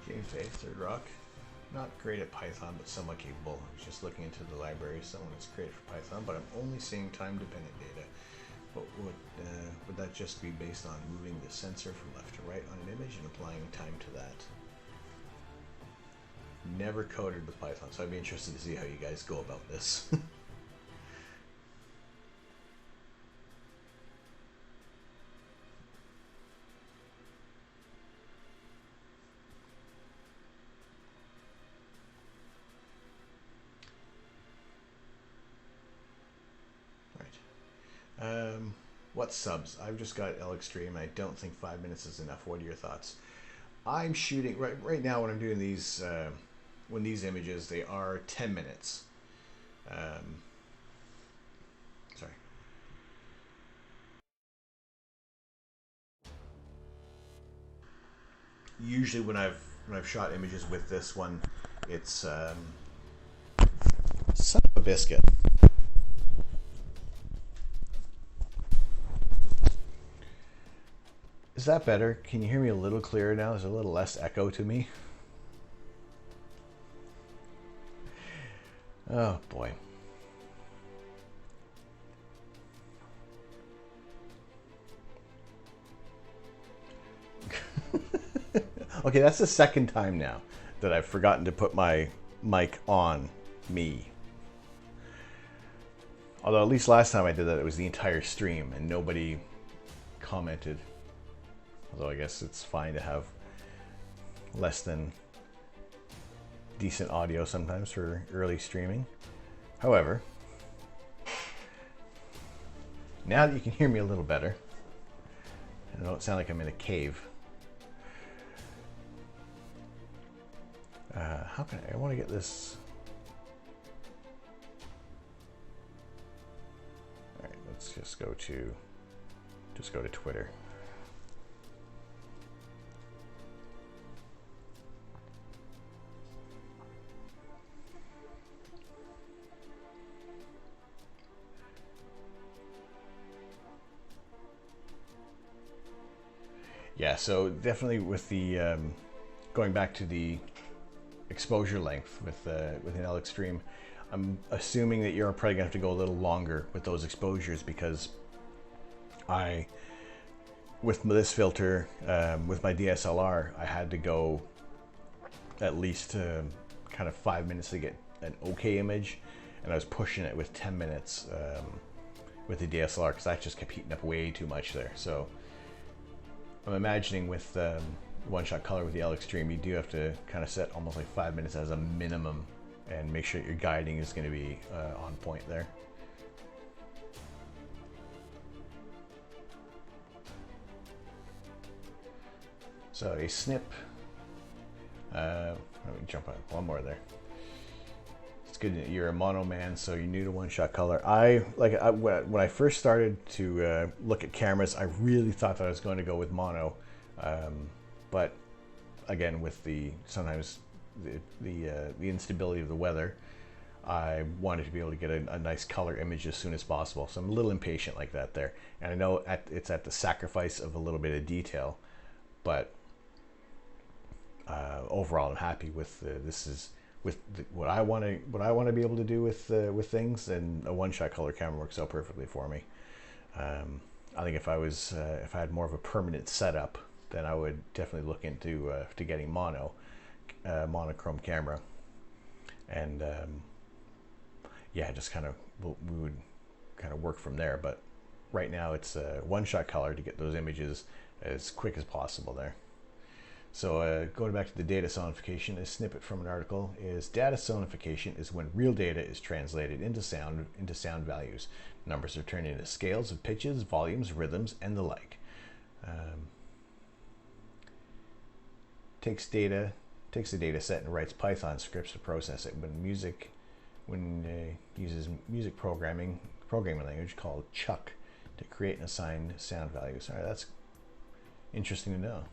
A: James A. Third Rock. Not great at Python, but somewhat capable. I was just looking into the library. Someone is created for Python, but I'm only seeing time-dependent data. But would that just be based on moving the sensor from left to right on an image and applying time to that? Never coded with Python, so I'd be interested to see how you guys go about this. What subs? I've just got L Extreme. I don't think 5 minutes is enough. What are your thoughts? I'm shooting right now when I'm doing these when these images, they are 10 minutes. Sorry. Usually when I've shot images with this one, it's son of a biscuit. Is that better? Can you hear me a little clearer now? There's a little less echo to me. Oh boy. Okay, that's the second time now that I've forgotten to put my mic on me. Although at least last time I did that, it was the entire stream and nobody commented. Although I guess it's fine to have less than decent audio sometimes for early streaming. However, now that you can hear me a little better, I don't sound like I'm in a cave. How can I want to get this? All right, let's just go to Twitter. Yeah, so definitely with the going back to the exposure length with an L Extreme, I'm assuming that you're probably gonna have to go a little longer with those exposures because with this filter, with my DSLR, I had to go at least kind of 5 minutes to get an okay image, and I was pushing it with 10 minutes with the DSLR because I just kept heating up way too much there. So I'm imagining with one-shot color with the L Extreme, you do have to kind of set almost like 5 minutes as a minimum and make sure your guiding is going to be on point there. So a snip. Let me jump on one more there. It's good that you're a mono man, so you're new to one-shot color. When I first started to look at cameras, I really thought that I was going to go with mono, but again, with sometimes the instability of the weather, I wanted to be able to get a nice color image as soon as possible. So I'm a little impatient like that there, and I know it's at the sacrifice of a little bit of detail, but overall, I'm happy with what I want to be able to do with things, and a one-shot color camera works out perfectly for me. I think if I had more of a permanent setup, then I would definitely look into to getting monochrome camera, and yeah, just kind of we would kind of work from there. But right now, it's one-shot color to get those images as quick as possible there. So going back to the data sonification, a snippet from an article is data sonification is when real data is translated into sound values. Numbers are turned into scales of pitches, volumes, rhythms, and the like. Takes a data set and writes Python scripts to process it. Uses music programming language called Chuck to create and assign sound values. All right, that's interesting to know.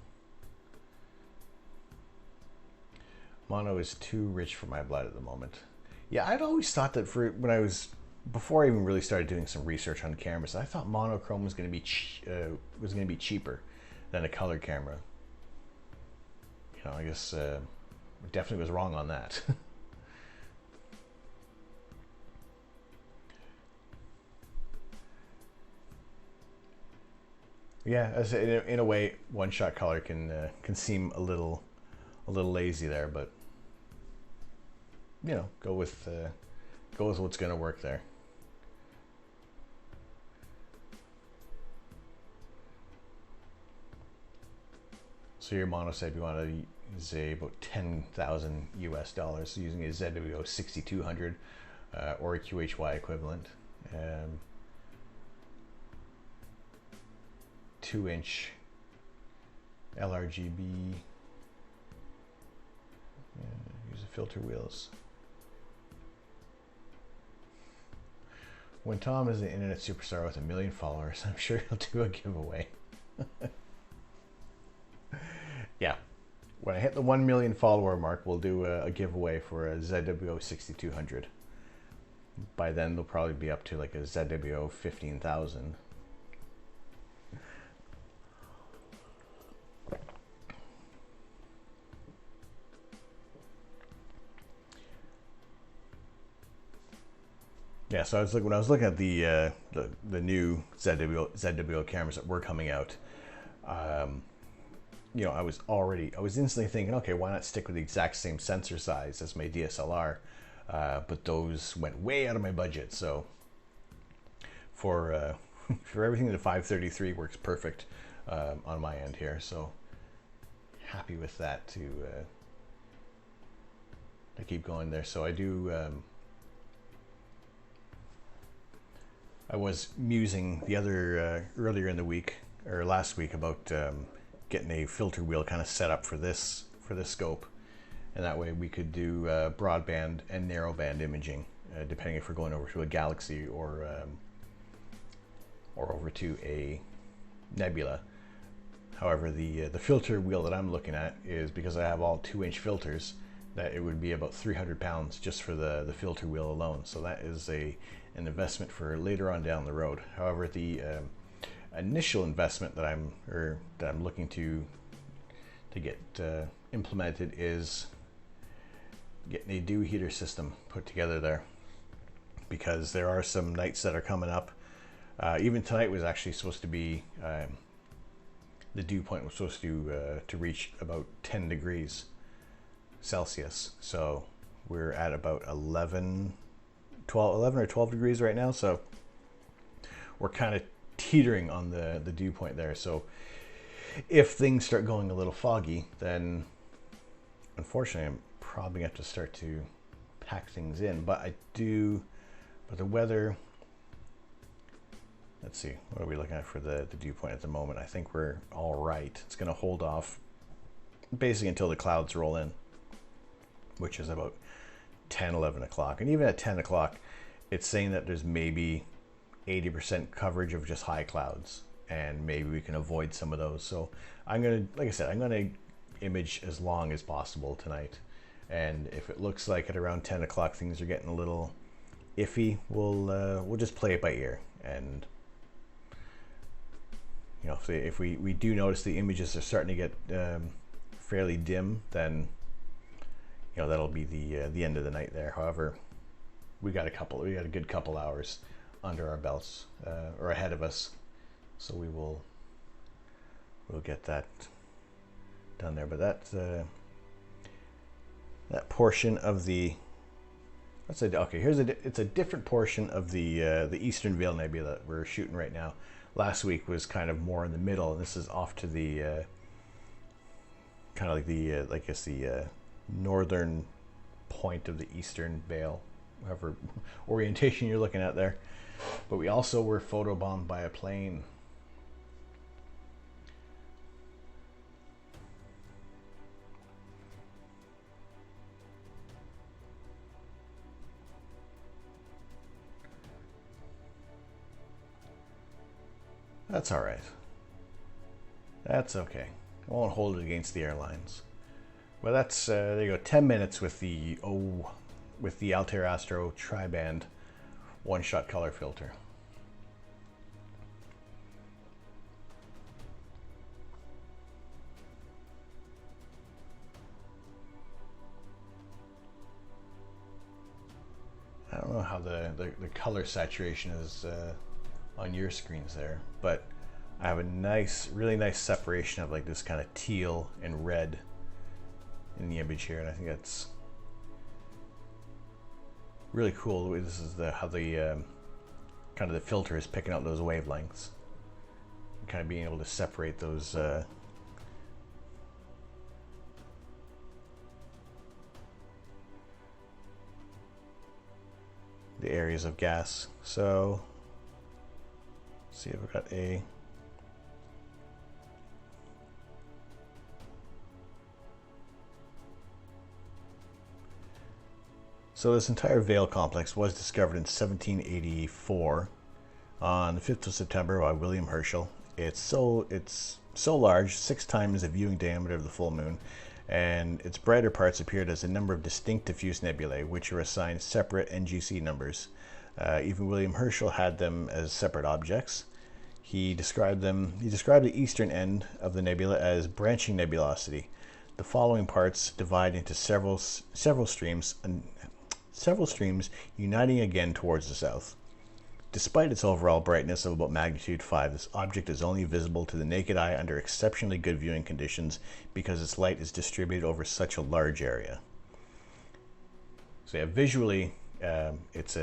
A: Mono is too rich for my blood at the moment. Yeah, I'd always thought that before I even really started doing some research on cameras, I thought monochrome was going to be cheaper than a color camera. You know, I guess definitely was wrong on that. Yeah, in a way, one-shot color can seem a little lazy there, but you know, go with what's going to work there. So your mono said you want to use about $10,000 US, so using a ZWO 6200 or a QHY equivalent. 2-inch LRGB. Use the filter wheels. When Tom is an internet superstar with 1 million followers, I'm sure he'll do a giveaway. Yeah, when I hit the 1 million follower mark, we'll do a giveaway for a ZWO 6200. By then, they'll probably be up to like a ZWO 15,000. Yeah, so when I was looking at the new ZWO cameras that were coming out, you know, I was instantly thinking, okay, why not stick with the exact same sensor size as my DSLR? But those went way out of my budget. So for everything, the 533 works perfect on my end here. So happy with that to keep going there. So I do. I was musing the other earlier in the week or last week about getting a filter wheel kind of set up for this scope, and that way we could do broadband and narrowband imaging, depending if we're going over to a galaxy or over to a nebula. However, the filter wheel that I'm looking at is, because I have all 2-inch filters, that it would be about 300 pounds just for the filter wheel alone. So that is an investment for later on down the road. However, the initial investment that I'm looking to get implemented is getting a dew heater system put together there, because there are some nights that are coming up. Even tonight was actually supposed to be the dew point was supposed to reach about 10 degrees Celsius. So we're at about 11 or 12 degrees right now. So we're kind of teetering on the dew point there. So if things start going a little foggy, then unfortunately I'm probably going to have to start to pack things in. But the weather, let's see, what are we looking at for the dew point at the moment? I think we're all right. It's going to hold off basically until the clouds roll in, which is about 10-11 o'clock. And even at 10 o'clock, it's saying that there's maybe 80% coverage of just high clouds, and maybe we can avoid some of those. So I'm gonna, like I said, I'm gonna image as long as possible tonight, and if it looks like at around 10 o'clock things are getting a little iffy, we'll just play it by ear. And you know, if we do notice the images are starting to get fairly dim, then you know, that'll be the end of the night there. However, we got a good couple hours under our belts, or ahead of us, so we'll get that done there. But that portion of the, let's say, okay, it's a different portion of the Eastern Veil Nebula that we're shooting right now. Last week was kind of more in the middle, and this is off to the kind of like the, I guess the northern point of the eastern veil, whatever orientation you're looking at there. But we also were photobombed by a plane. That's all right. That's okay. I won't hold it against the airlines. Well, that's there you go. 10 minutes with the Altair Astro tri-band one-shot color filter. I don't know how the color saturation is on your screens there, but I have a nice, really nice separation of like this kind of teal and red in the image here, and I think that's really cool. This is how the kind of the filter is picking out those wavelengths, and kind of being able to separate those the areas of gas. So let's see if I've got a So this entire veil complex was discovered in 1784 on the 5th of September by William Herschel. It's so large, 6 times the viewing diameter of the full moon, and its brighter parts appeared as a number of distinct diffuse nebulae, which are assigned separate NGC numbers. Even William Herschel had them as separate objects. He described the eastern end of the nebula as branching nebulosity. The following parts divide into several streams uniting again towards the south. Despite its overall brightness of about magnitude 5, this object is only visible to the naked eye under exceptionally good viewing conditions because its light is distributed over such a large area. So yeah, visually, it's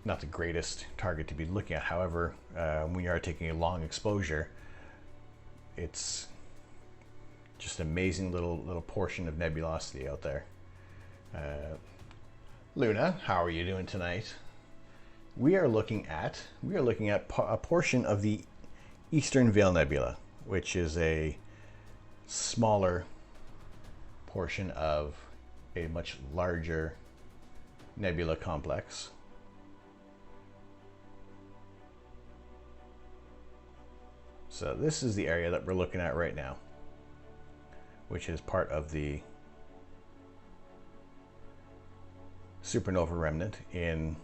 A: not the greatest target to be looking at. However, when you are taking a long exposure, it's just an amazing little portion of nebulosity out there. Luna, how are you doing tonight? We are looking at a portion of the Eastern Veil Nebula, which is a smaller portion of a much larger nebula complex. So this is the area that we're looking at right now, which is part of the supernova remnant in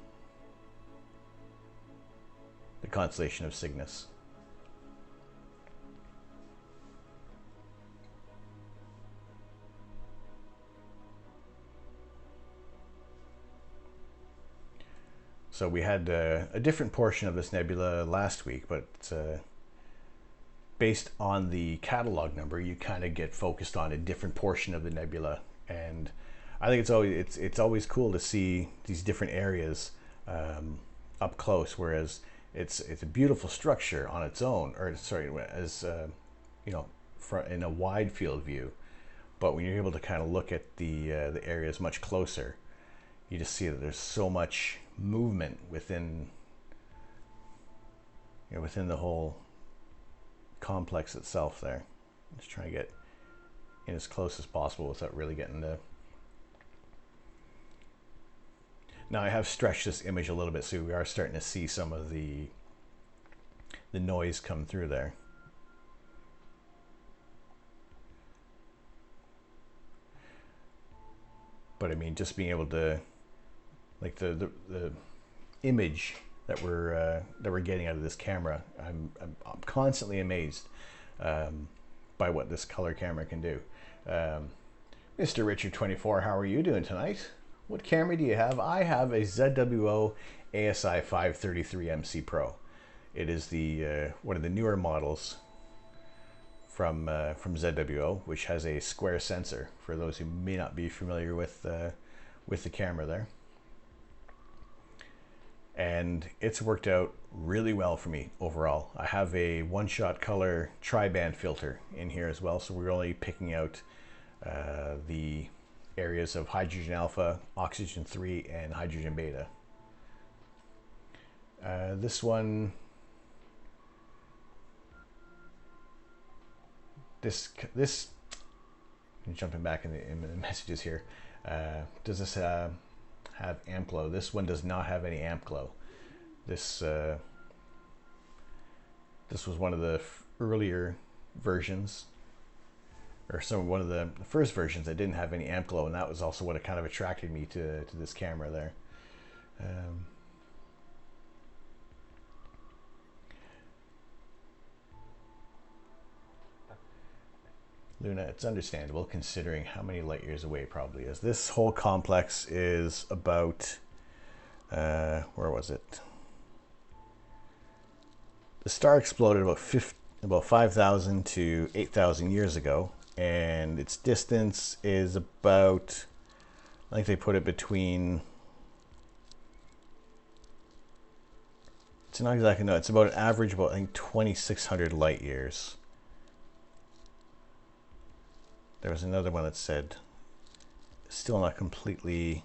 A: the constellation of Cygnus. So we had a different portion of this nebula last week, but based on the catalog number, you kind of get focused on a different portion of the nebula, and I think it's always cool to see these different areas up close. Whereas it's a beautiful structure on its own, or sorry, as you know, in a wide field view. But when you're able to kind of look at the areas much closer, you just see that there's so much movement within the whole complex itself there. Just trying to get in as close as possible without really getting to. Now I have stretched this image a little bit, so we are starting to see some of the noise come through there. But I mean, just being able to, like the image that we're getting out of this camera, I'm constantly amazed by what this color camera can do. Mr. Richard 24, how are you doing tonight? What camera do you have? I have a ZWO ASI 533 MC Pro. It is the one of the newer models from ZWO, which has a square sensor. For those who may not be familiar with the camera there. and it's worked out really well for me overall. I have a one-shot color tri-band filter in here as well, so we're only picking out the areas of hydrogen alpha, oxygen 3, and hydrogen beta. This one, this jumping back in the messages here, does this have amp glow? This one does not have any amp glow. This was one of the earlier versions, or one of the first versions that didn't have any amp glow, and that was also what kind of attracted me to this camera there. Luna, it's understandable considering how many light years away it probably is. This whole complex is about, where was it? The star exploded about 5,000 to 8,000 years ago, and its distance is about, I think they put it between, it's not exactly, no, it's about an average about, I think, 2,600 light years. There was another one that said, still not completely,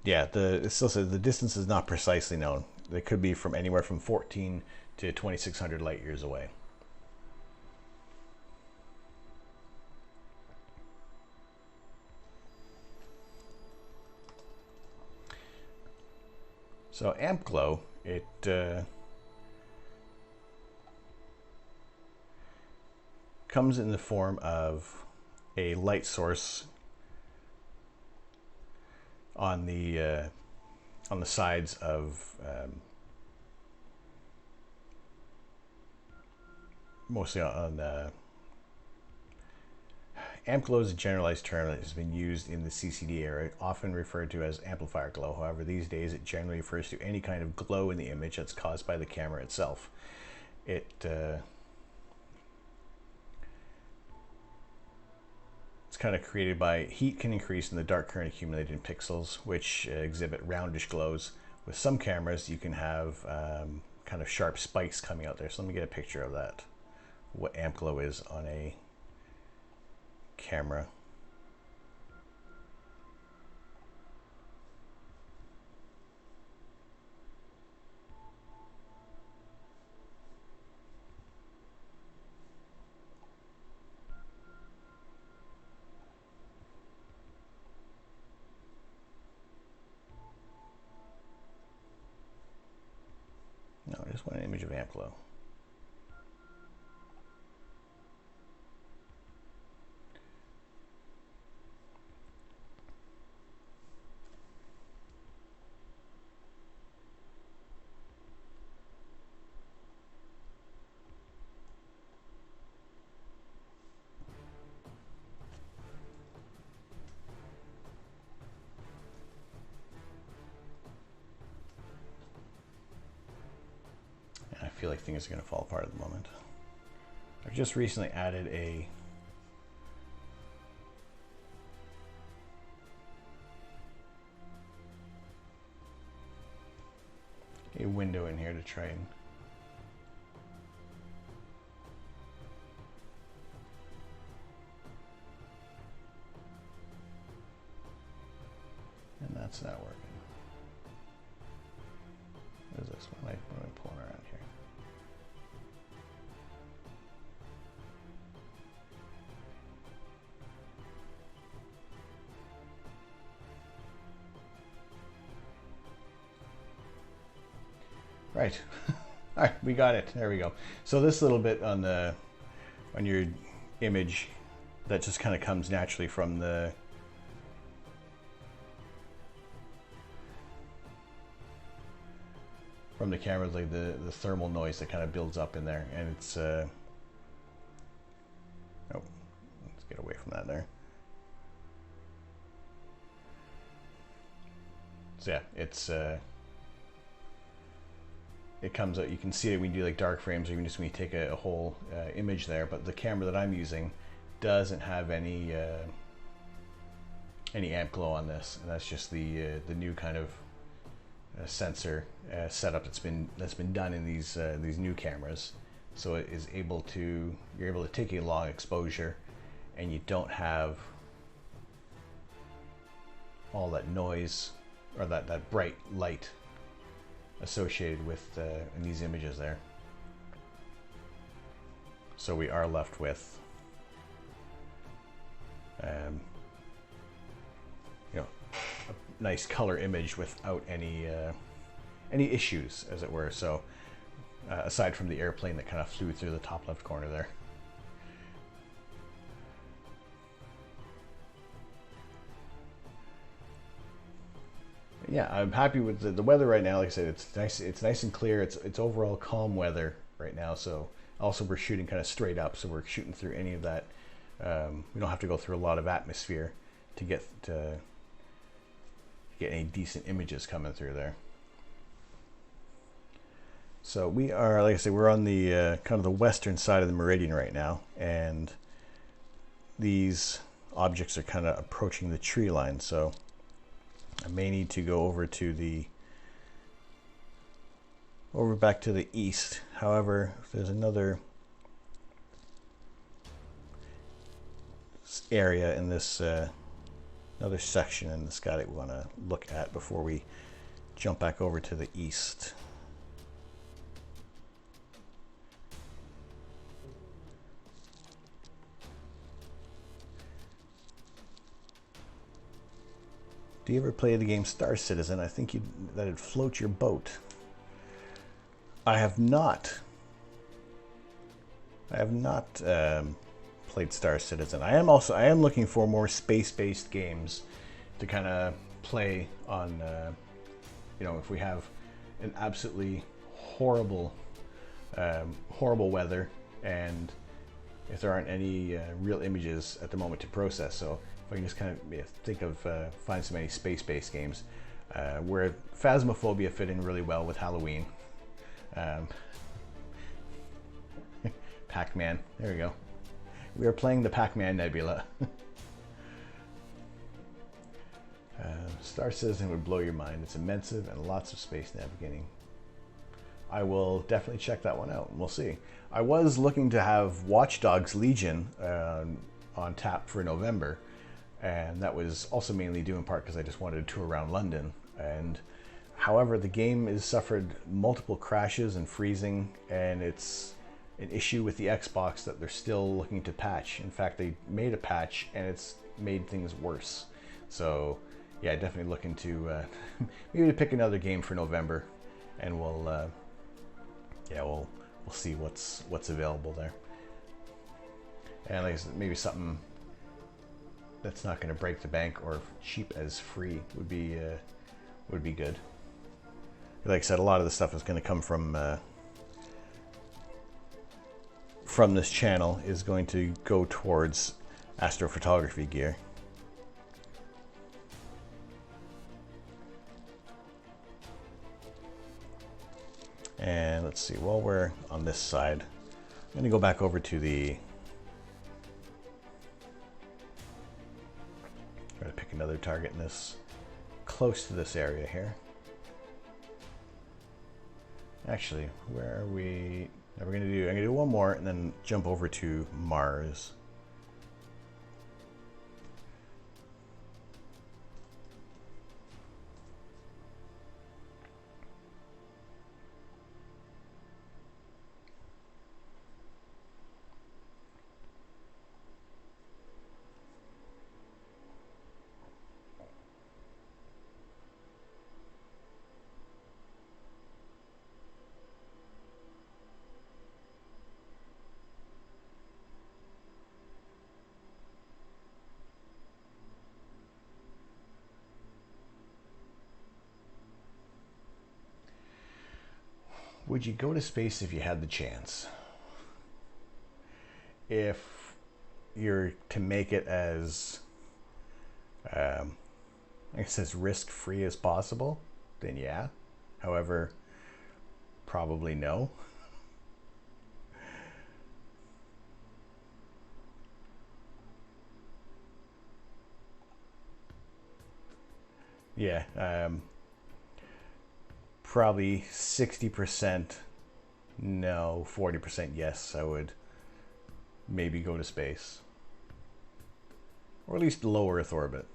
A: yeah, it still says the distance is not precisely known. It could be from anywhere from 14 to 2,600 light years away. So amp glow, it comes in the form of a light source on the sides of mostly on amp glow is a generalized term that has been used in the CCD era, often referred to as amplifier glow. However, these days it generally refers to any kind of glow in the image that's caused by the camera itself. It's kind of created by heat can increase in the dark current accumulated in pixels, which exhibit roundish glows. With some cameras, you can have kind of sharp spikes coming out there. So let me get a picture of that, what amp glow is on a camera. No, I just want an image of amp glow. I feel like things are going to fall apart at the moment. I've just recently added a window in here to try and that's not working. What is this? What am I pulling around here? Right. All right, we got it. There we go. So this little bit on your image, that just kind of comes naturally from the camera, like the thermal noise that kind of builds up in there, and it's oh, let's get away from that there. So yeah, it's it comes out, you can see it when you do like dark frames, or even just when you take a whole image there. But the camera that I'm using doesn't have any amp glow on this, and that's just the new kind of sensor setup that's been done in these new cameras. So it is able to, you're able to take a long exposure, and you don't have all that noise or that bright light associated with in these images there. So we are left with you know, a nice color image without any issues, as it were. So aside from the airplane that kind of flew through the top left corner there. Yeah, I'm happy with the weather right now. Like I said, it's nice. It's nice and clear. It's overall calm weather right now. So also we're shooting kind of straight up, so we're shooting through any of that. We don't have to go through a lot of atmosphere to get any decent images coming through there. So we are, like I said, we're on the kind of the western side of the meridian right now, and these objects are kind of approaching the tree line. So I may need to go over back to the east. However, if there's another area in this another section in the sky that we want to look at before we jump back over to the east. Do you ever play the game Star Citizen? I think that'd float your boat. I have not. I have not played Star Citizen. I am looking for more space-based games to kind of play on. You know, if we have an absolutely horrible weather, and if there aren't any real images at the moment to process, so if I can just kind of think of find so many space-based games where Phasmophobia fit in really well with Halloween. Pac-Man, there we go. We are playing the Pac-Man Nebula. Star Citizen would blow your mind. It's immense and lots of space navigating. I will definitely check that one out, and we'll see. I was looking to have Watch Dogs Legion on tap for November, and that was also mainly due in part because I just wanted to tour around London. And however, the game has suffered multiple crashes and freezing, and it's an issue with the Xbox that they're still looking to patch. In fact, they made a patch and it's made things worse. So yeah, definitely looking to maybe to pick another game for November, and we'll see what's available there. And like I said, maybe something that's not going to break the bank or cheap as free would be good. Like I said, a lot of the stuff is going to come from this channel is going to go towards astrophotography gear. And let's see, while we're on this side, I'm going to go back over to the... Try to pick another target in this, close to this area here. Actually, where are we? Now I'm going to do one more and then jump over to Mars. Would you go to space if you had the chance? If you're to make it as, I guess, as risk-free as possible, then yeah. However, probably no. Yeah, probably 60% no, 40% yes, I would maybe go to space. Or at least low Earth orbit.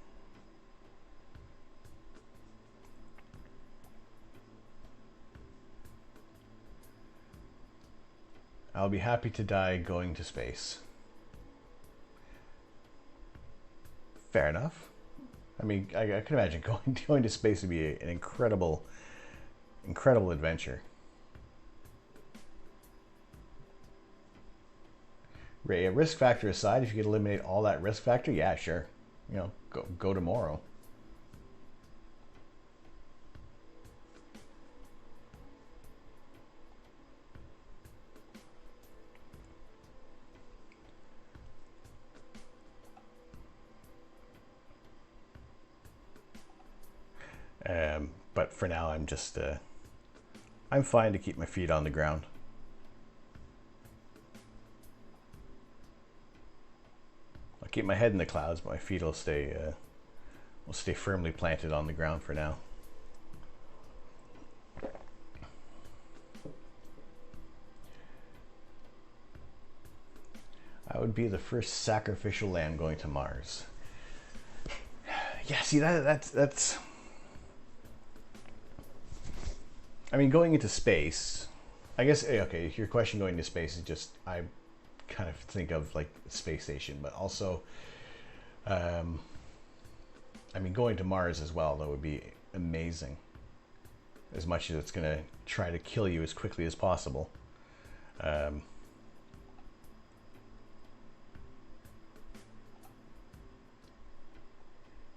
A: I'll be happy to die going to space. Fair enough. I mean, I can imagine going to space would be an incredible adventure. Risk factor aside, if you could eliminate all that risk factor, yeah, sure. You know, go tomorrow. But for now, I'm fine to keep my feet on the ground. I'll keep my head in the clouds, but my feet will stay firmly planted on the ground for now. I would be the first sacrificial lamb going to Mars. Yeah, see that's. I mean, going into space. I guess okay. Your question going into space is just I kind of think of like the space station, but also, I mean, going to Mars as well. That would be amazing. As much as it's gonna try to kill you as quickly as possible.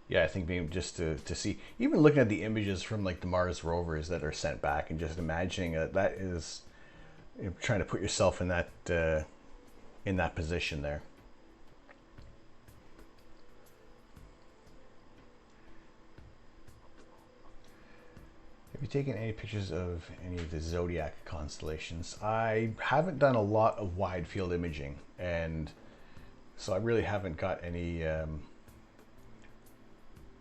A: Yeah, I think being just to see, even looking at the images from like the Mars rovers that are sent back, and just imagining that is, you know, trying to put yourself in that position there. Have you taken any pictures of any of the zodiac constellations? I haven't done a lot of wide field imaging, and so I really haven't got any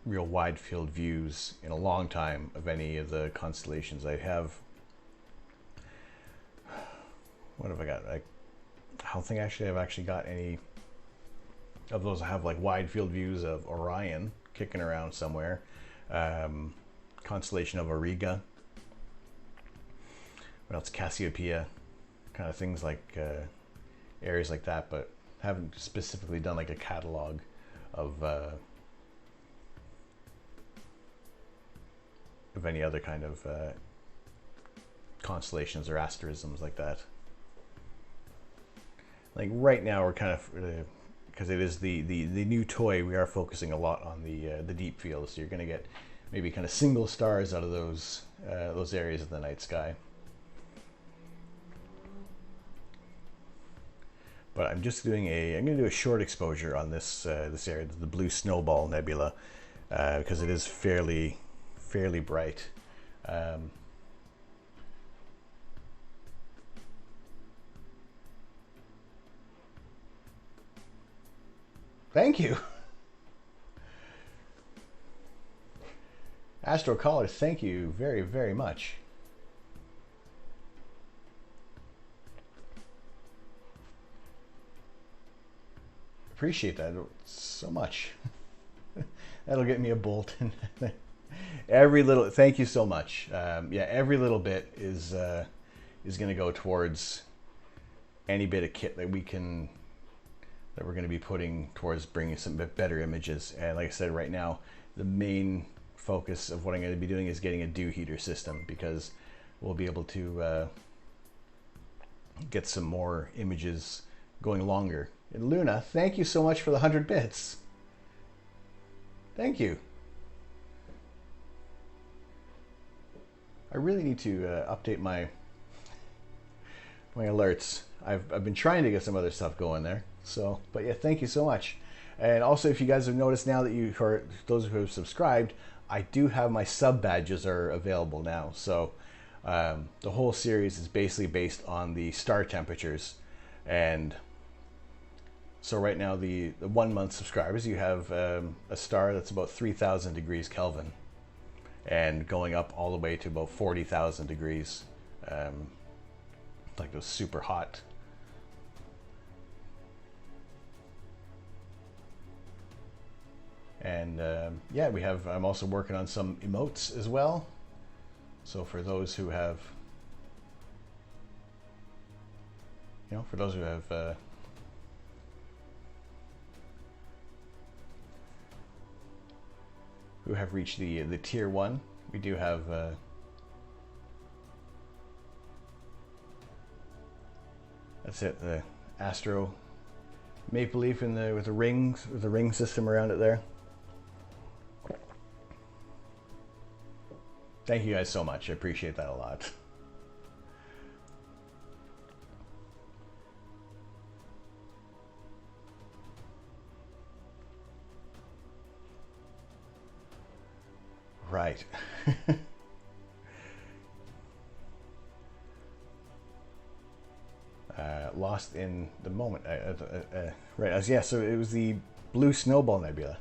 A: real wide field views in a long time of any of the constellations. I have, what have I got? I don't think actually I've actually got any of those. I have like wide field views of Orion kicking around somewhere, constellation of Auriga, what else, Cassiopeia, kind of things like areas like that, but haven't specifically done like a catalog of any other kind of constellations or asterisms like that. Like right now we're kind of, because it is the new toy, we are focusing a lot on the deep field, so you're going to get maybe kind of single stars out of those areas of the night sky. But I'm just doing I'm going to do a short exposure on this area, the Blue Snowball Nebula, because it is fairly bright. Thank you. Astro Caller, thank you very, very much. Appreciate that so much. That'll get me a bolt. Every little, thank you so much. Yeah, every little bit is going to go towards any bit of kit that we're going to be putting towards bringing some better images. And like I said, right now, the main focus of what I'm going to be doing is getting a dew heater system, because we'll be able to get some more images going longer. And Luna, thank you so much for the 100 bits. Thank you. I really need to update my alerts. I've been trying to get some other stuff going there. So, but yeah, thank you so much. And also, if you guys have noticed now that those who have subscribed, I do have my sub badges are available now. So the whole series is basically based on the star temperatures. And so right now, the 1 month subscribers, you have a star that's about 3,000 degrees Kelvin. and going up all the way to about 40,000 degrees. Like it was super hot. And yeah, I'm also working on some emotes as well. So for those who have, who have reached the tier 1, we do have that's it, the Astro Maple Leaf with the rings, with the ring system around it there. Thank you guys so much. I appreciate that a lot. Right. Lost in the moment. Right. Yeah. So it was the Blue Snowball Nebula.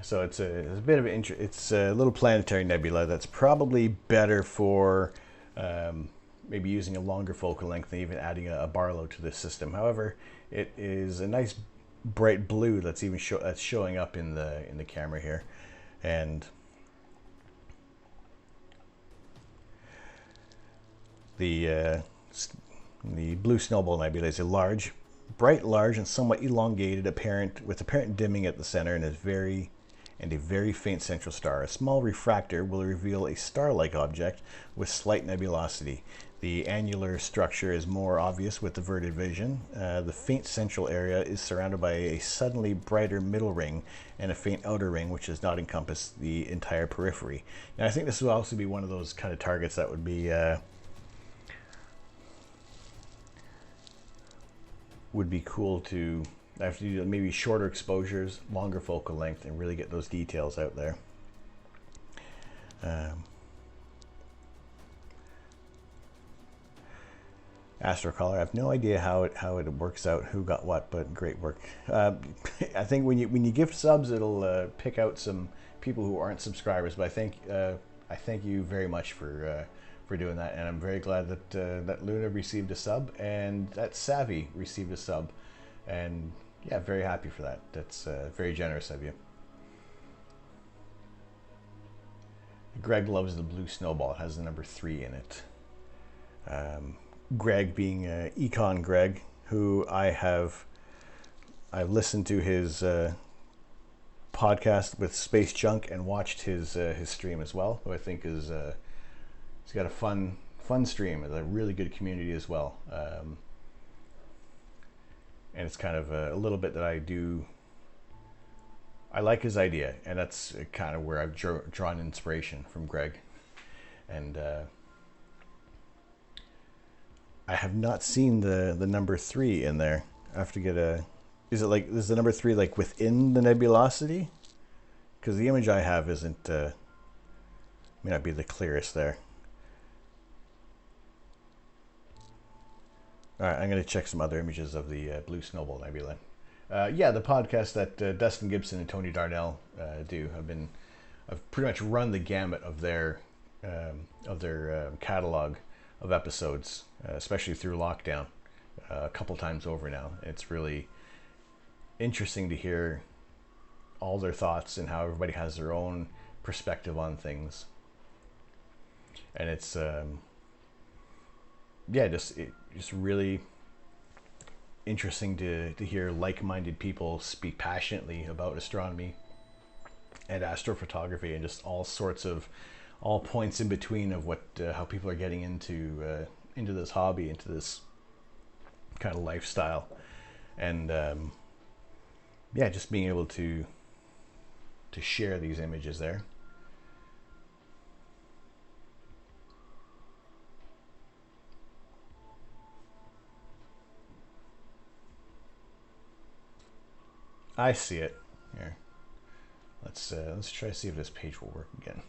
A: So it's a bit of an it's a little planetary nebula that's probably better for maybe using a longer focal length and even adding a Barlow to this system. However, it is a nice bright blue that's even that's showing up in the camera here, and the Blue Snowball Nebula is a bright, large, and somewhat elongated with apparent dimming at the center and a very faint central star. A small refractor will reveal a star-like object with slight nebulosity. The annular structure is more obvious with averted vision. The faint central area is surrounded by a suddenly brighter middle ring and a faint outer ring, which does not encompass the entire periphery. And I think this will also be one of those kind of targets that would be cool to have to do maybe shorter exposures, longer focal length, and really get those details out there. Astrocaller, I have no idea how it works out who got what, but great work. I think when you give subs, it'll pick out some people who aren't subscribers. But I thank you very much for doing that, and I'm very glad that that Luna received a sub and that Savvy received a sub, and yeah, very happy for that. That's very generous of you. Greg loves the Blue Snowball. It has the number 3 in it. Greg being Econ Greg, who I've listened to his podcast with Space Junk and watched his stream as well, who I think is he's got a fun stream with a really good community as well. And it's kind of a little bit that I like his idea, and that's kind of where I've drawn inspiration from Greg. And I have not seen the number 3 in there. I have to get is the number 3 like within the nebulosity? Because the image I have isn't may not be the clearest there. All right, I'm going to check some other images of the Blue Snowball Nebula. Yeah, the podcast that Dustin Gibson and Tony Darnell do. I've pretty much run the gamut of their catalog of episodes, especially through lockdown, a couple times over now. It's really interesting to hear all their thoughts and how everybody has their own perspective on things. And it's yeah, just really interesting to hear like-minded people speak passionately about astronomy and astrophotography, and just all points in between of what how people are getting into this hobby, into this kind of lifestyle, and yeah, just being able to share these images there. I see it here. Let's try to see if this page will work again.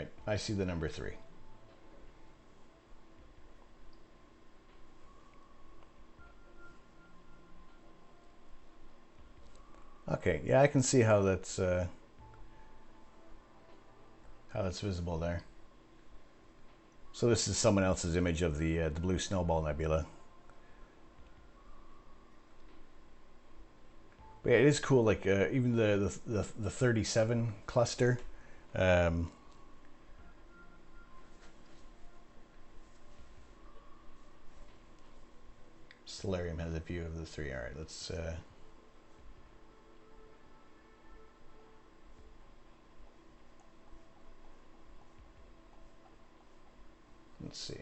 A: right, I see the number 3. Okay, yeah, I can see how that's visible there. So this is someone else's image of the Blue Snowball Nebula. But yeah, it is cool. Like even the 37 cluster. Stellarium has a view of the 3. All right, let's see.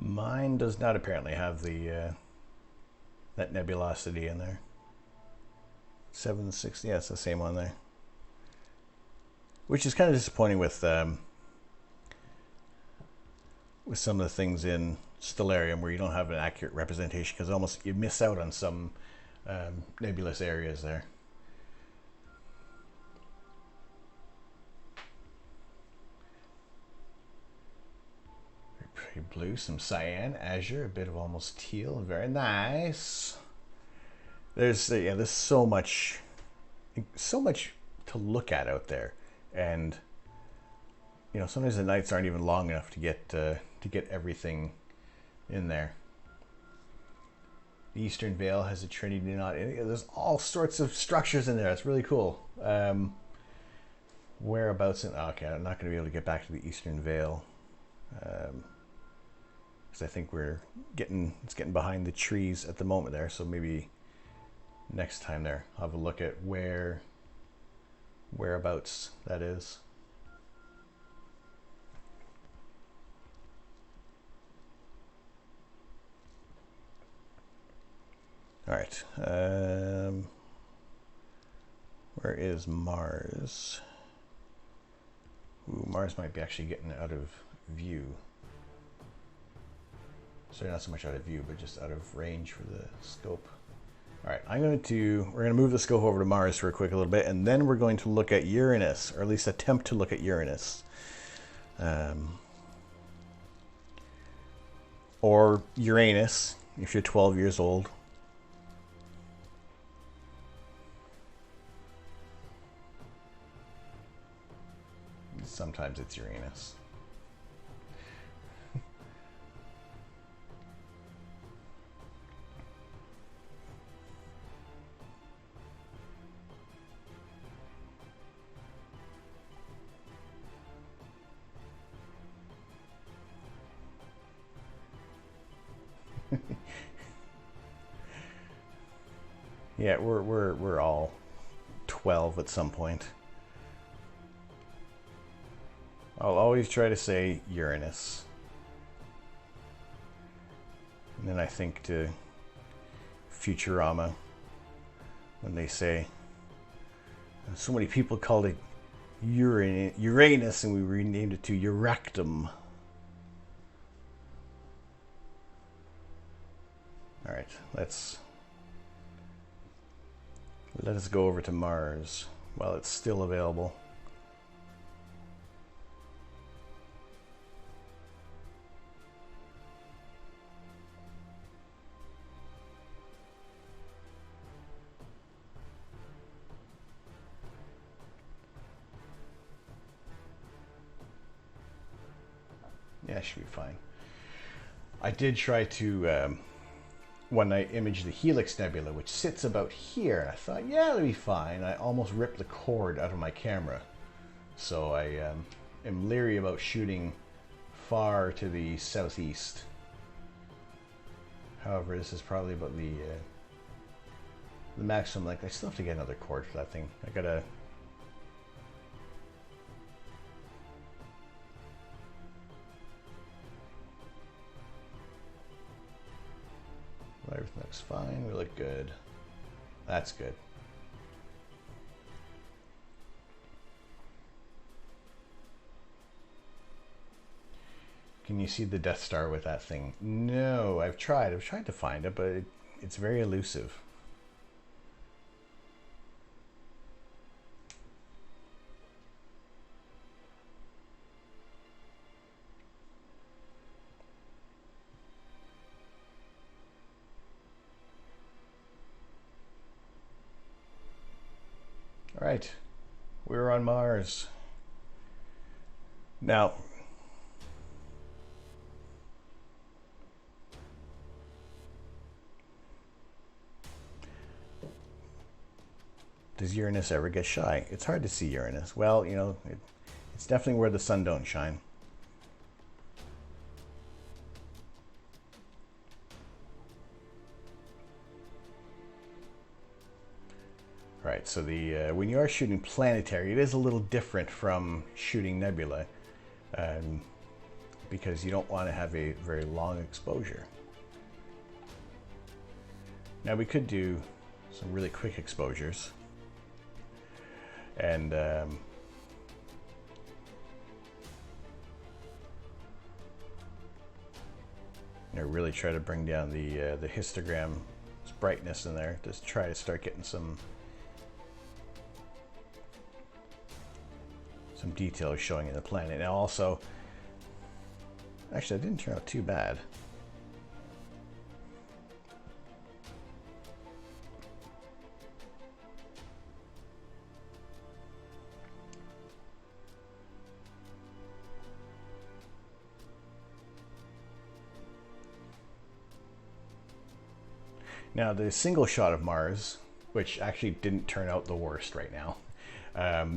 A: Mine does not apparently have the that nebulosity in there. 760, yeah, it's the same one there. Which is kind of disappointing with some of the things in Stellarium where you don't have an accurate representation, because almost you miss out on some nebulous areas there. Very pretty blue, some cyan, azure, a bit of almost teal, very nice. There's yeah, there's so much to look at out there, and you know, sometimes the nights aren't even long enough to get everything in there. The Eastern Veil has a Trinity knot. There's all sorts of structures in there. It's really cool. Whereabouts in? Okay, I'm not going to be able to get back to the Eastern Veil because I think it's getting behind the trees at the moment there. So maybe next time there, I'll have a look at whereabouts that is. All right, where is Mars? Ooh, Mars might be actually getting out of view. Sorry, not so much out of view, but just out of range for the scope. All right, we're going to move the scope over to Mars for a little bit, and then we're going to look at Uranus, or at least attempt to look at Uranus. Or Uranus, if you're 12 years old. Sometimes it's Uranus. Yeah, we're all 12 at some point. I'll always try to say Uranus. And then I think to Futurama when they say so many people called it Uranus and we renamed it to Euractum. All right, let us go over to Mars while it's still available. Yeah, should be fine. I did try to, when I imaged the Helix Nebula, which sits about here, and I thought, yeah, it'll be fine. I almost ripped the cord out of my camera. So I am leery about shooting far to the southeast. However, this is probably about the maximum length. I still have to get another cord for that thing. I gotta everything looks fine. We look good. That's good. Can you see the Death Star with that thing? No, I've tried. I've tried to find it, but it's very elusive. All right, we're on Mars. Now, does Uranus ever get shy? It's hard to see Uranus. Well, you know, it's definitely where the sun don't shine. Right, so the when you are shooting planetary, it is a little different from shooting nebula, because you don't want to have a very long exposure. Now we could do some really quick exposures, and really try to bring down the histogram brightness in there. Just try to start getting some details showing in the planet. Now also, actually, it didn't turn out too bad. Now the single shot of Mars, which actually didn't turn out the worst right now.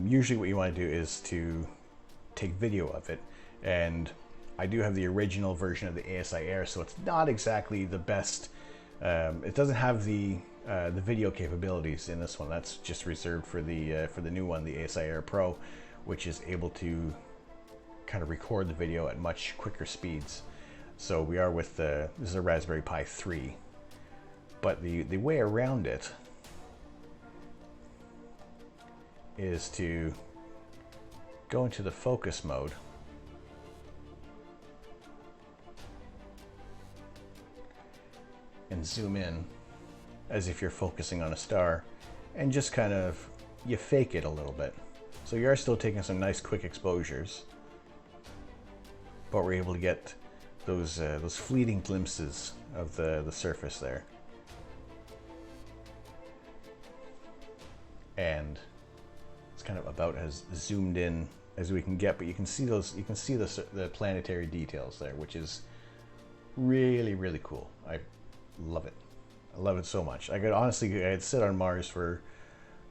A: Usually what you want to do is to take video of it, and I do have the original version of the ASI Air, so it's not exactly the best. It doesn't have the video capabilities in this one. That's just reserved for the new one, the ASI Air Pro, which is able to kind of record the video at much quicker speeds. So we are with this is a Raspberry Pi 3, but the way around it is to go into the focus mode and zoom in as if you're focusing on a star, and just kind of, you fake it a little bit. So you are still taking some nice quick exposures, but we're able to get those fleeting glimpses of the surface there. And it's kind of about as zoomed in as we can get, but you can see the planetary details there, which is really, really cool. I love it. I love it so much. I'd sit on Mars for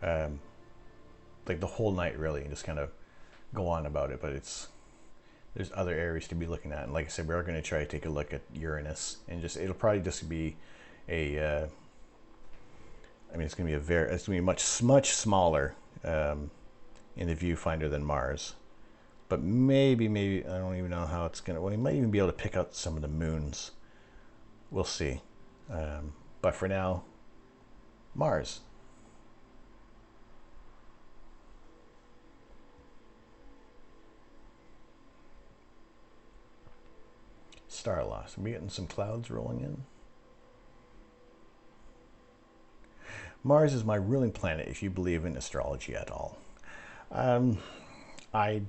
A: like the whole night really, and just kind of go on about it, but there's other areas to be looking at. And like I said, we are going to try to take a look at Uranus, and it'll probably just be a I mean, it's going to be much smaller in the viewfinder than Mars, but maybe I don't even know how it's going to. Well, you might even be able to pick out some of the moons. We'll see. But for now, Mars. Star loss. Are we getting some clouds rolling in? Mars is my ruling planet if you believe in astrology at all. I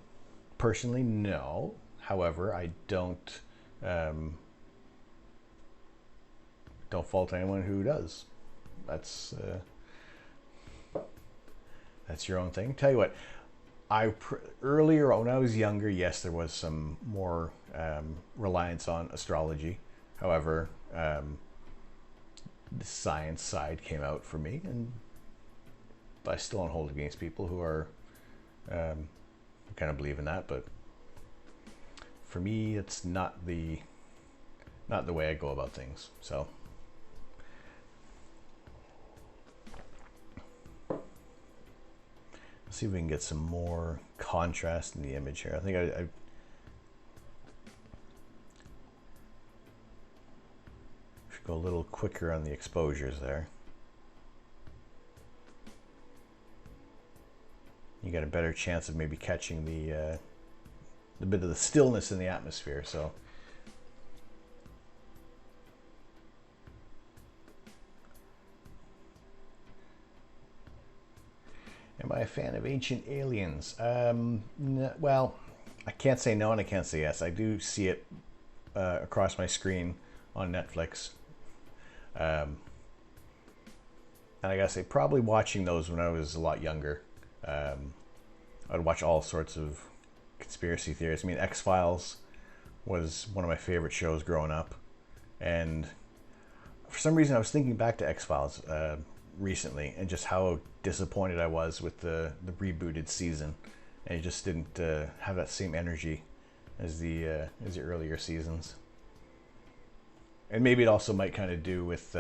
A: personally no. However, I don't fault anyone who does. That's your own thing. Tell you what, earlier when I was younger, yes, there was some more reliance on astrology. However, the science side came out for me, and I still don't hold against people who are who kind of believe in that. But for me, it's not the way I go about things. So let's see if we can get some more contrast in the image here. I think I go a little quicker on the exposures there. You got a better chance of maybe catching the bit of the stillness in the atmosphere. So am I a fan of Ancient Aliens? Well, I can't say no and I can't say yes. I do see it across my screen on Netflix. And I gotta say, probably watching those when I was a lot younger. I'd watch all sorts of conspiracy theories. I mean, X-Files was one of my favorite shows growing up. And for some reason, I was thinking back to X-Files recently and just how disappointed I was with the rebooted season. And it just didn't have that same energy as the earlier seasons. And maybe it also might kind of do with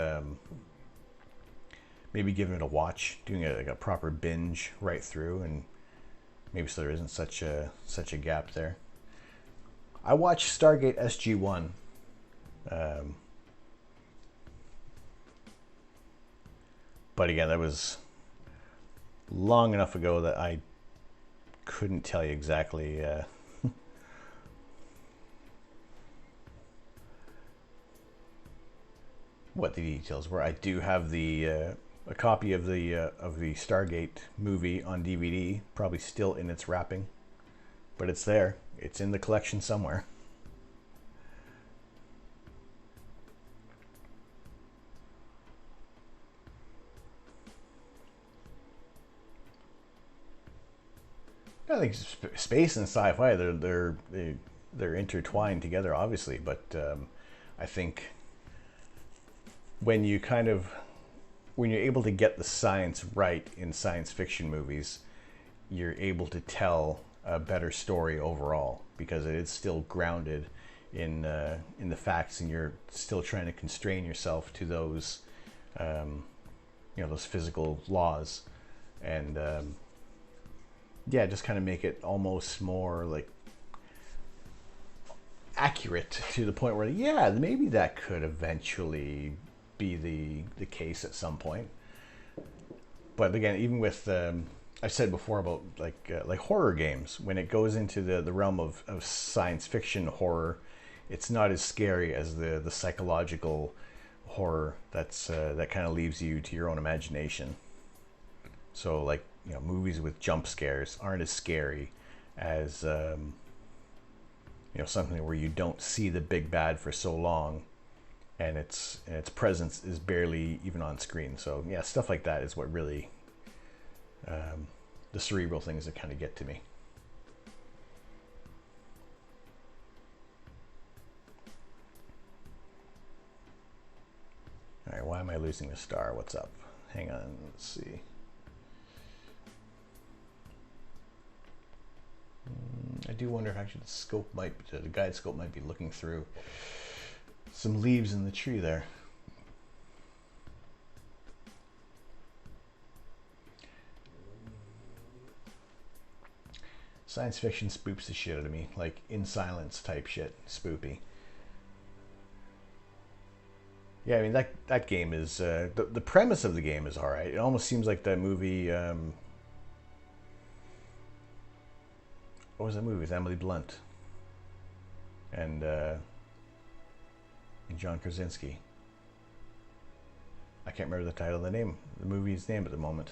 A: maybe giving it a watch, doing like a proper binge right through, and maybe so there isn't such a gap there. I watched Stargate SG-1. But again, that was long enough ago that I couldn't tell you exactly what the details were. I do have a copy of the Stargate movie on DVD, probably still in its wrapping, but it's there. It's in the collection somewhere. I think space and sci-fi they're intertwined together, obviously, but I think when you're able to get the science right in science fiction movies, you're able to tell a better story overall because it is still grounded in the facts, and you're still trying to constrain yourself to those those physical laws, and just kind of make it almost more like accurate to the point where maybe that could eventually be the case at some point. But again, even with I've said before about like horror games, when it goes into the realm of science fiction horror, it's not as scary as the psychological horror that kind of leaves you to your own imagination. So like movies with jump scares aren't as scary as something where you don't see the big bad for so long, and its presence is barely even on screen. So yeah, stuff like that is what really the cerebral things that kind of get to me. All right, why am I losing the star? What's up? Hang on, let's see. I do wonder if actually the guide scope might be looking through some leaves in the tree there. Science fiction spoops the shit out of me, like In Silence type shit, spoopy. Yeah, I mean that game is the premise of the game is all right. It almost seems like that movie. What was that movie with Emily Blunt and John Krasinski? I can't remember the title of the movie's name at the moment.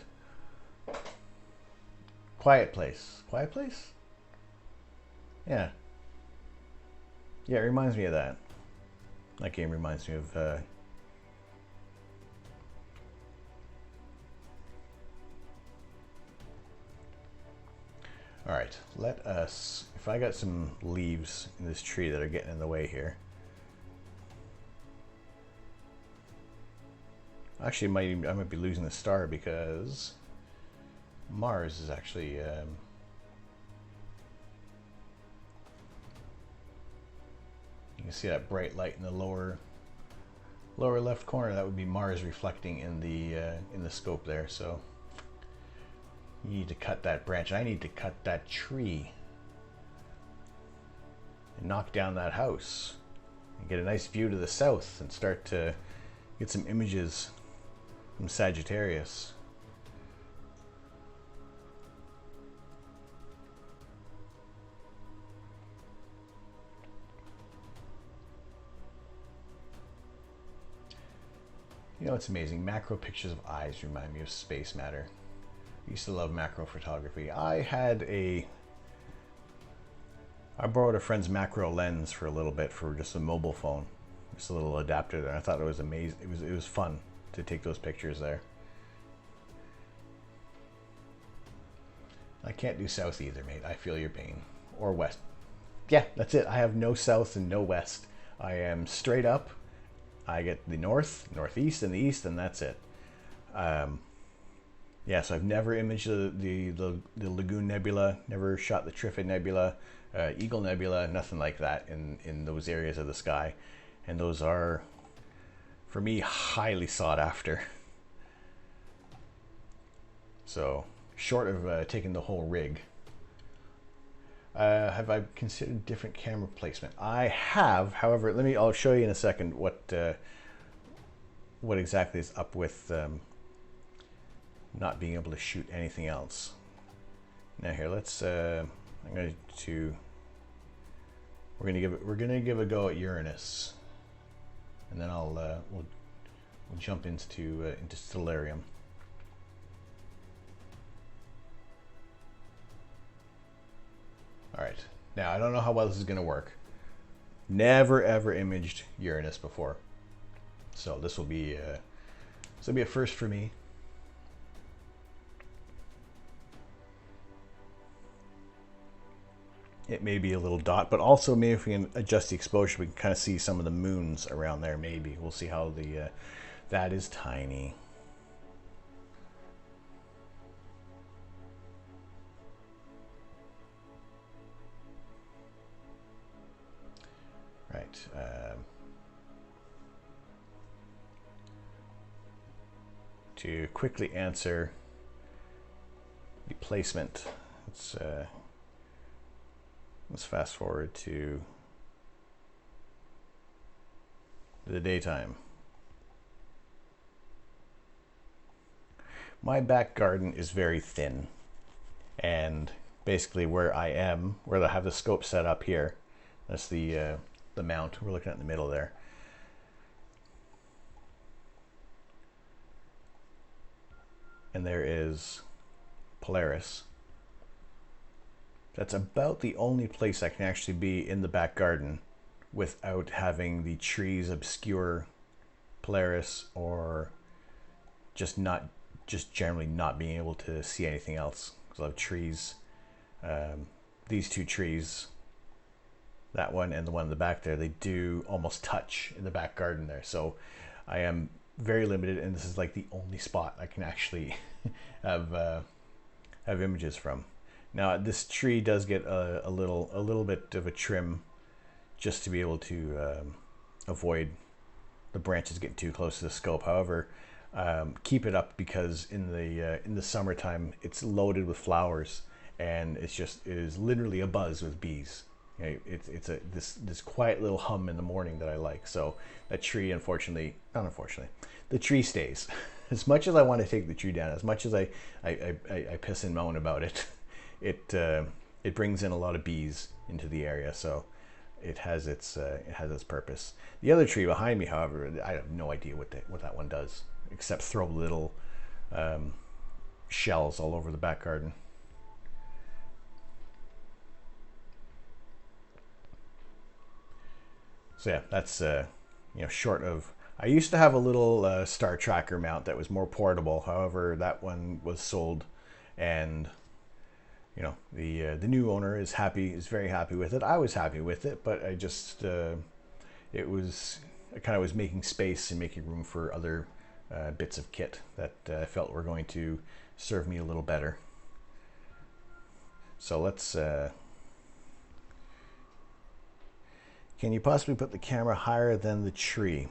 A: Quiet Place. Quiet Place? Yeah. Yeah, it reminds me of that. That game reminds me of all right, let us, if I got some leaves in this tree that are getting in the way here. Actually, I might be losing the star because Mars is actually you can see that bright light in the lower left corner. That would be Mars reflecting in the scope there. So you need to cut that branch. I need to cut that tree and knock down that house and get a nice view to the south and start to Get some images from Sagittarius. You know, it's amazing. Macro pictures of eyes remind me of space matter. I used to love macro photography. I borrowed a friend's macro lens for a little bit for just a mobile phone. Just a little adapter there. I thought it was amazing. It was fun to take those pictures there. I can't do south either, mate. I feel your pain. Or west. Yeah, that's it. I have no south and no west. I am straight up. I get the north, northeast, and the east, and that's it. Yeah, so I've never imaged the Lagoon Nebula, never shot the Trifid Nebula, Eagle Nebula, nothing like that in those areas of the sky. And those are, for me, highly sought after. So, short of taking the whole rig, have I considered different camera placement? I have, however, I'll show you in a second what exactly is up with not being able to shoot anything else. Now here, let's we're gonna give a go at Uranus, and then we'll jump into Stellarium. All right, now I don't know how well this is gonna work. Never ever imaged Uranus before, so this will be a first for me. It may be a little dot, but also maybe if we can adjust the exposure, we can kind of see some of the moons around there. Maybe we'll see how that is tiny. Right. To quickly answer the placement, let's fast forward to the daytime. My back garden is very thin, and basically where I have the scope set up here, that's the mount we're looking at in the middle there. And there is Polaris. That's about the only place I can actually be in the back garden without having the trees obscure Polaris, or just generally not being able to see anything else. Because I have trees, these two trees, that one and the one in the back there, they do almost touch in the back garden there. So I am very limited, and this is like the only spot I can actually have images from. Now this tree does get a little bit of a trim, just to be able to avoid the branches getting too close to the scope. However, keep it up, because in the summertime it's loaded with flowers, and it is literally a buzz with bees. It's this quiet little hum in the morning that I like. So that tree, the tree stays. As much as I want to take the tree down, as much as I piss and moan about it, it brings in a lot of bees into the area. So it has its purpose. The other tree behind me, however, I have no idea what that one does, except throw little shells all over the back garden. So yeah, that's short of. I used to have a little star tracker mount that was more portable. However, that one was sold, and the new owner is very happy with it. I was happy with it, but I just I kind of was making space and making room for other bits of kit that I felt were going to serve me a little better. So let's. Can you possibly put the camera higher than the tree?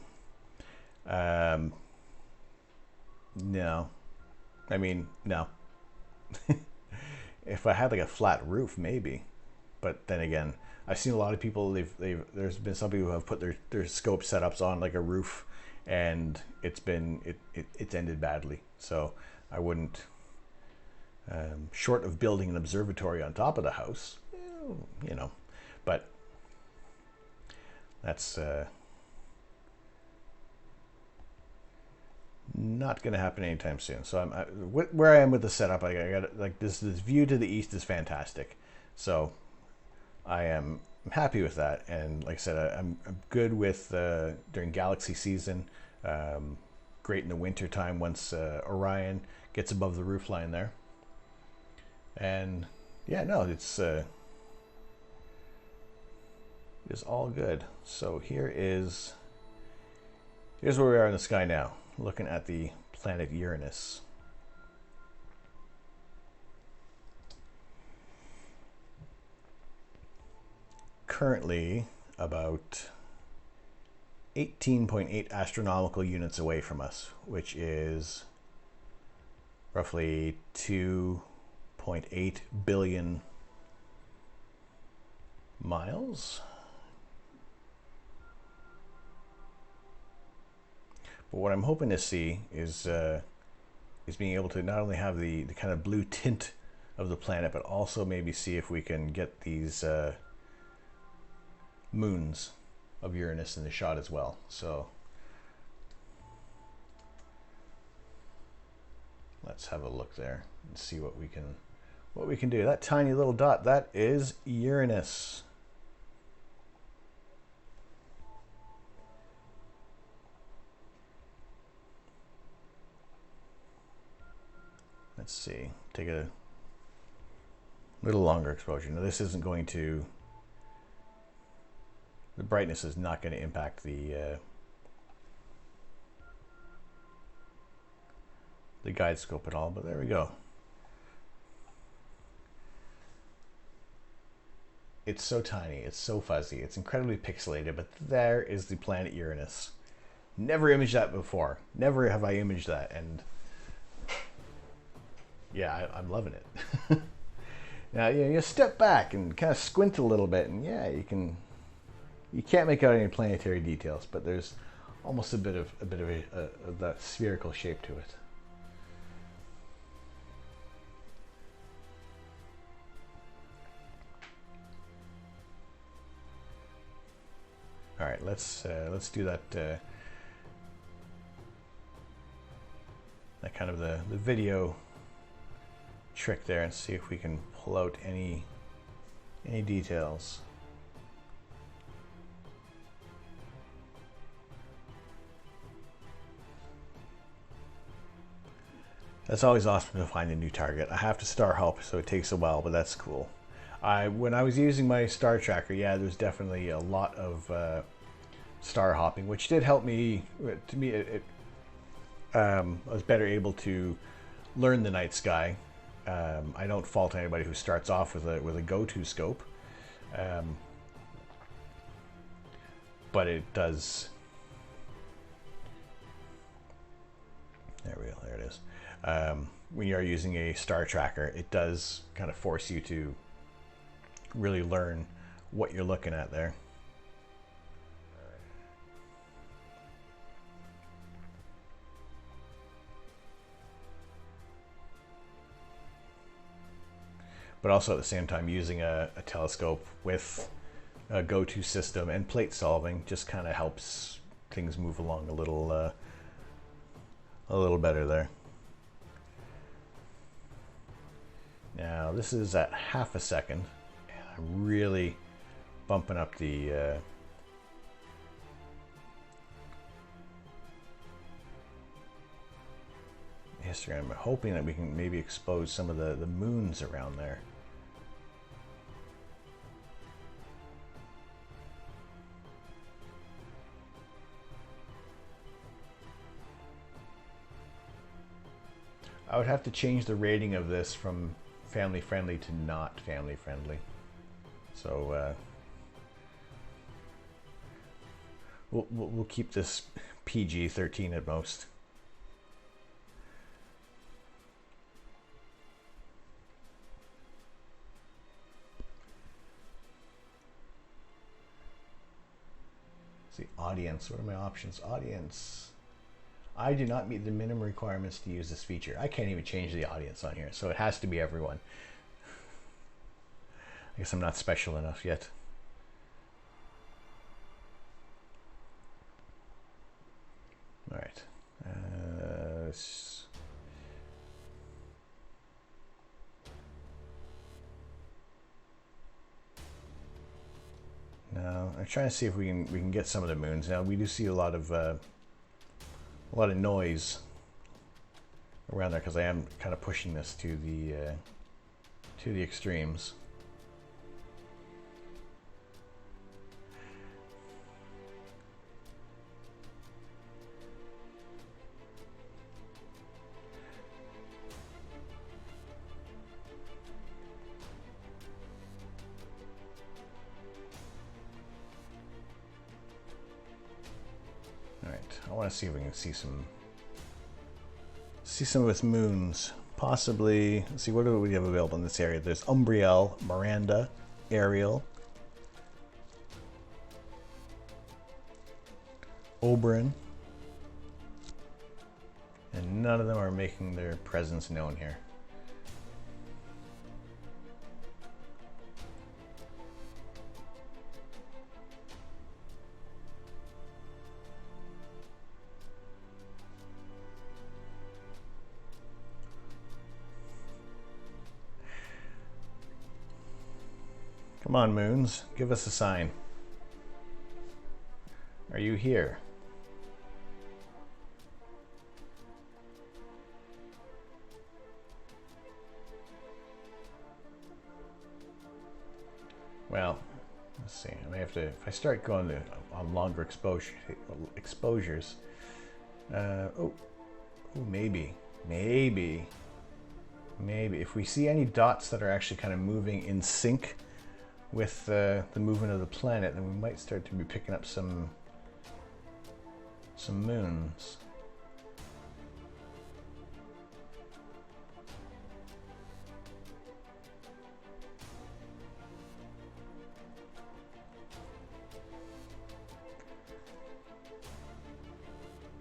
A: No. I mean, no. If I had like a flat roof, maybe. But then again, I've seen a lot of people. There's been some people who have put their scope setups on like a roof, and it's ended badly. So I wouldn't, short of building an observatory on top of the house, you know, but that's not going to happen anytime soon. So where I am with the setup, I got like this view to the east is fantastic. So I am happy with that. And like I said, I'm good with during galaxy season. Great in the winter time once Orion gets above the roof line there. And yeah, no, it's all good. So here's where we are in the sky now, looking at the planet Uranus. Currently about 18.8 astronomical units away from us, which is roughly 2.8 billion miles. But what I'm hoping to see is being able to not only have the kind of blue tint of the planet, but also maybe see if we can get these moons of Uranus in the shot as well. So let's have a look there and see what we can do. That tiny little dot, that is Uranus. Let's see, take a little longer exposure. Now this isn't going to, the brightness is not going to impact the guide scope at all, but there we go. It's so tiny, it's so fuzzy, it's incredibly pixelated, but there is the planet Uranus. Never imaged that before. Never have I imaged that, and yeah, I'm loving it. Now you step back and kind of squint a little bit, and yeah, you can't make out any planetary details, but there's almost a bit of that spherical shape to it. All right, let's do that kind of the video trick there and see if we can pull out any details. That's always awesome to find a new target. I have to star hop, so it takes a while, but that's cool. When I was using my star tracker, yeah, there's definitely a lot of star hopping, which did help me. To me, I was better able to learn the night sky. I don't fault anybody who starts off with a go-to scope, but it does. There we go. There it is. When you're using a star tracker, it does kind of force you to really learn what you're looking at there. But also at the same time using a telescope with a go-to system and plate solving just kind of helps things move along a little better there. Now this is at half a second, and I'm really bumping up the histogram. I'm hoping that we can maybe expose some of the moons around there. I would have to change the rating of this from family friendly to not family friendly. So we'll keep this PG-13 at most. See, audience. What are my options? Audience. I do not meet the minimum requirements to use this feature. I can't even change the audience on here, so it has to be everyone. I guess I'm not special enough yet. All right. Now I'm trying to see if we can get some of the moons. Now we do see a lot of noise around there because I am kind of pushing this to the extremes. I want to see if we can see some with moons. Possibly, let's see, what do we have available in this area? There's Umbriel, Miranda, Ariel, Oberon, and none of them are making their presence known here. Come on, moons, give us a sign. Are you here? Well, let's see. I may have to, if I start going on longer exposures. Maybe if we see any dots that are actually kind of moving in sync with the movement of the planet, then we might start to be picking up some moons.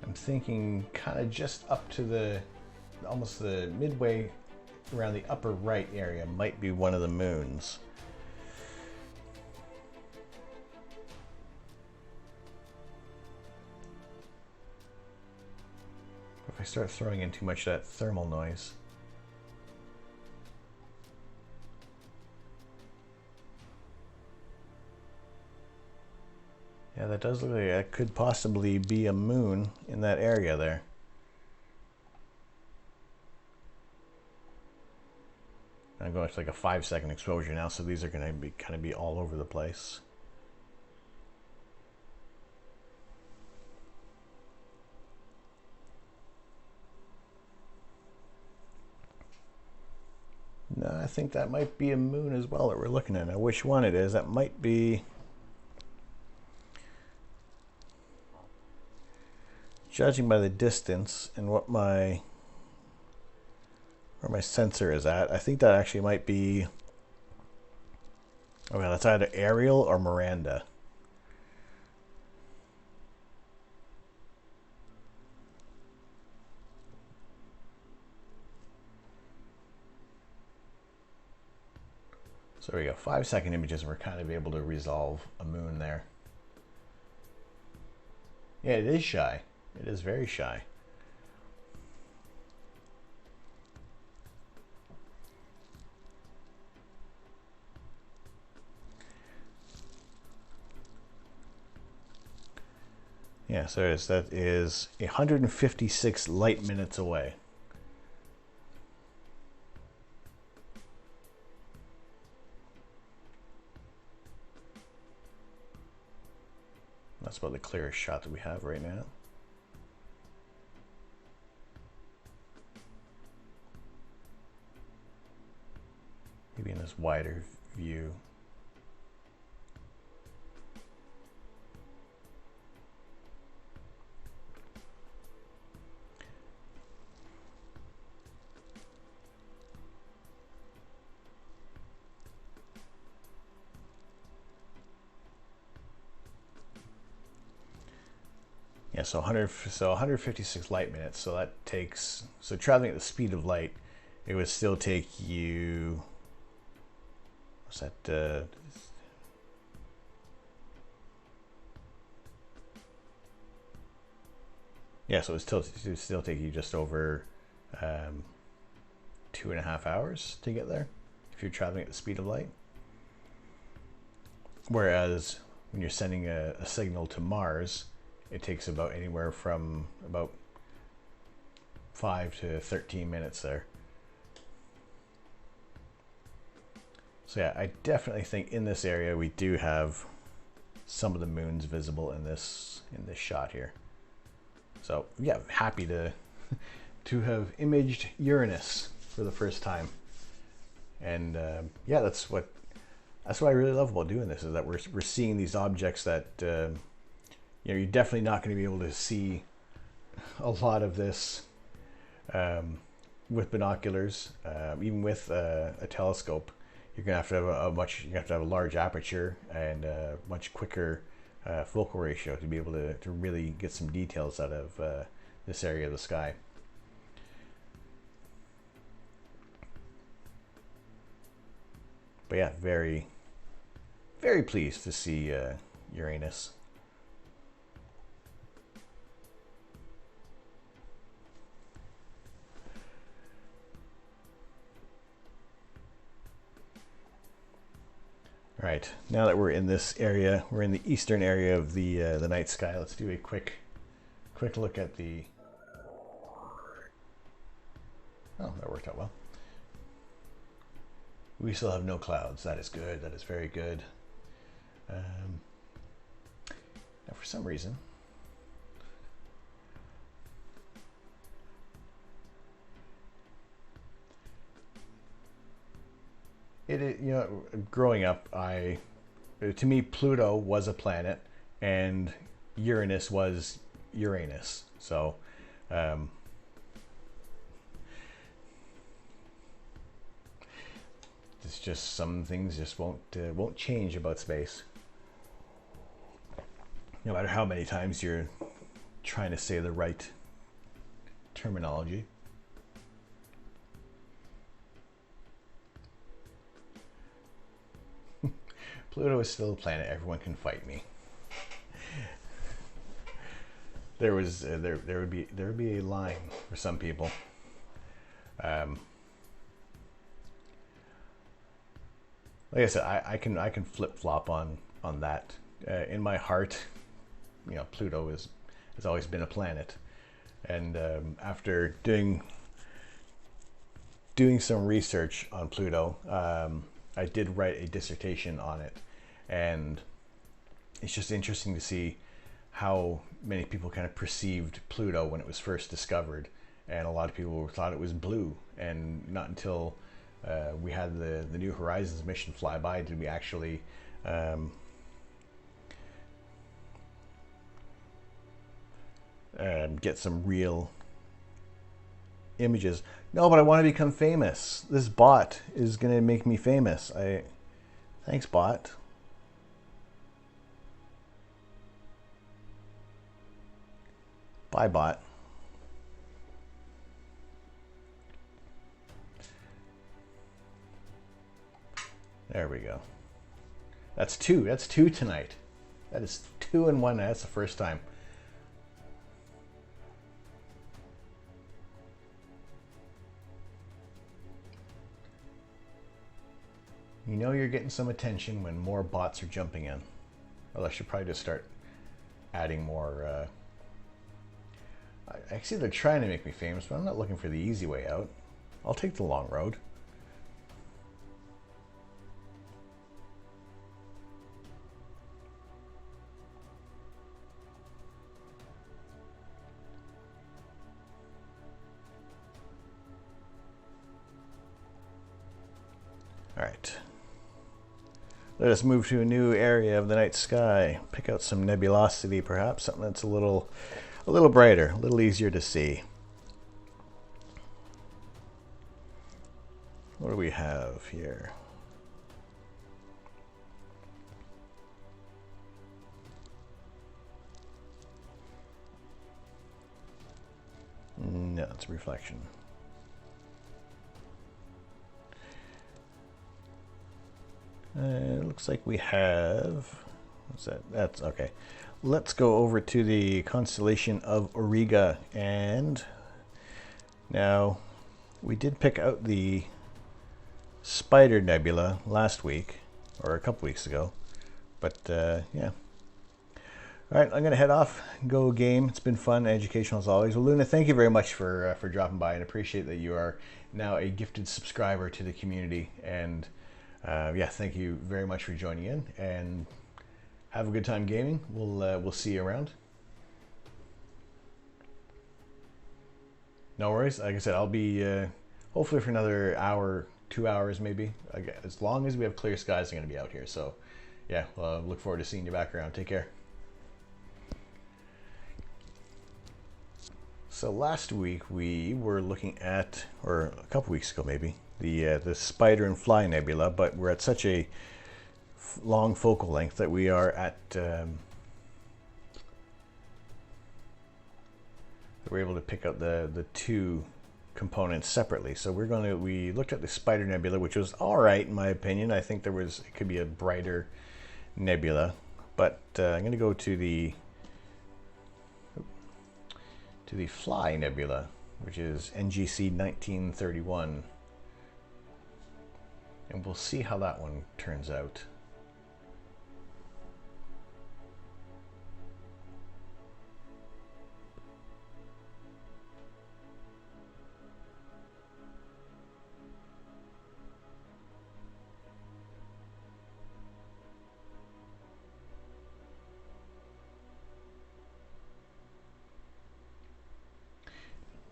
A: I'm thinking kind of just up to almost the midway around the upper right area might be one of the moons. If I start throwing in too much of that thermal noise. Yeah, that does look like it could possibly be a moon in that area there. I'm going to like a 5-second exposure now, so these are going to be kind of be all over the place. No, I think that might be a moon as well that we're looking at. Now, which one it is, that might be... Judging by the distance and where my sensor is at, I think that actually might be... Okay, that's either Ariel or Miranda. So there we go, 5-second images, and we're kind of able to resolve a moon there. Yeah, it is shy. It is very shy. Yeah, so that is 156 light minutes away. That's about the clearest shot that we have right now. Maybe in this wider view. Yeah, so 156 light minutes. So that takes, so traveling at the speed of light, it would still take you, what's that? Yeah, so it would still take you just over 2.5 hours to get there if you're traveling at the speed of light. Whereas when you're sending a signal to Mars, it takes about anywhere from about 5 to 13 minutes there. So yeah, I definitely think in this area we do have some of the moons visible in this shot here. So yeah, happy to to have imaged Uranus for the first time. And yeah, that's what I really love about doing this, is that we're seeing these objects that you know, you're definitely not going to be able to see a lot of this with binoculars, even with a telescope. You're gonna have to have a large aperture and a much quicker focal ratio to be able to really get some details out of this area of the sky. But yeah, very, very pleased to see Uranus. All right, now that we're in this area, we're in the eastern area of the night sky. Let's do a quick look at the. Oh, that worked out well. We still have no clouds. That is good. That is very good. Now, for some reason, you know, growing up, to me, Pluto was a planet, and Uranus was Uranus. So, it's just some things just won't change about space. No matter how many times you're trying to say the right terminology. Pluto is still a planet. Everyone can fight me. There would be a line for some people. Like I said, I can flip flop on that. In my heart, you know, Pluto has always been a planet, and after doing some research on Pluto, I did write a dissertation on it, and it's just interesting to see how many people kind of perceived Pluto when it was first discovered, and a lot of people thought it was blue, and not until we had the New Horizons mission fly by did we actually get some real images. No, but I want to become famous. This bot is going to make me famous. Thanks, bot. Bye, bot. There we go. That's two. That's two tonight. That is 2 in 1. That's the first time. You know you're getting some attention when more bots are jumping in. Well, I should probably just start adding more. I see they're trying to make me famous, but I'm not looking for the easy way out. I'll take the long road. All right. Let us move to a new area of the night sky. Pick out some nebulosity, perhaps, something that's a little brighter, a little easier to see. What do we have here? No, it's a reflection. It looks like we have, what's that? That's okay. Let's go over to the constellation of Auriga, and now we did pick out the Spider Nebula last week, or a couple weeks ago, but yeah. All right, I'm going to head off, go game. It's been fun, educational as always. Well, Luna, thank you very much for dropping by, and appreciate that you are now a gifted subscriber to the community. And yeah, thank you very much for joining in, and have a good time gaming. We'll see you around. No worries. Like I said, I'll be hopefully for another hour, 2 hours maybe. As long as we have clear skies, I'm going to be out here. So yeah, well, look forward to seeing you back around. Take care. So last week we were looking at, or a couple weeks ago maybe, the Spider and Fly Nebula, but we're at such a long focal length that we are at we're able to pick out the two components separately. So we looked at the Spider Nebula, which was all right in my opinion. I think it could be a brighter nebula, but I'm going to go to the Fly Nebula, which is NGC 1931, and we'll see how that one turns out.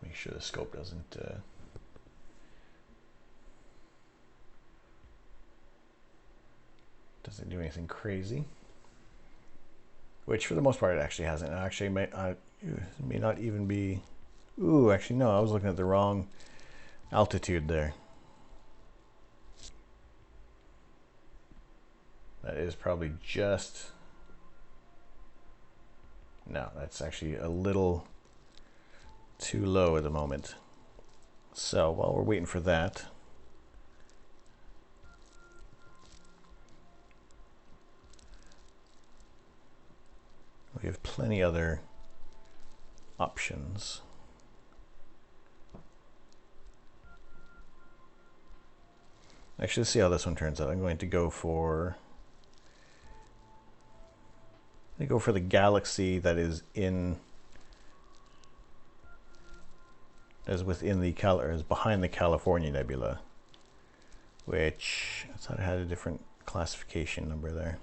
A: Make sure the scope doesn't do anything crazy, which for the most part it actually hasn't. It actually may not even be. Ooh, actually no, I was looking at the wrong altitude there. That is probably just, no, that's actually a little too low at the moment. So while we're waiting for that, we have plenty other options. Actually, let's see how this one turns out. I'm going to go for the galaxy that is behind the California Nebula, which I thought it had a different classification number there.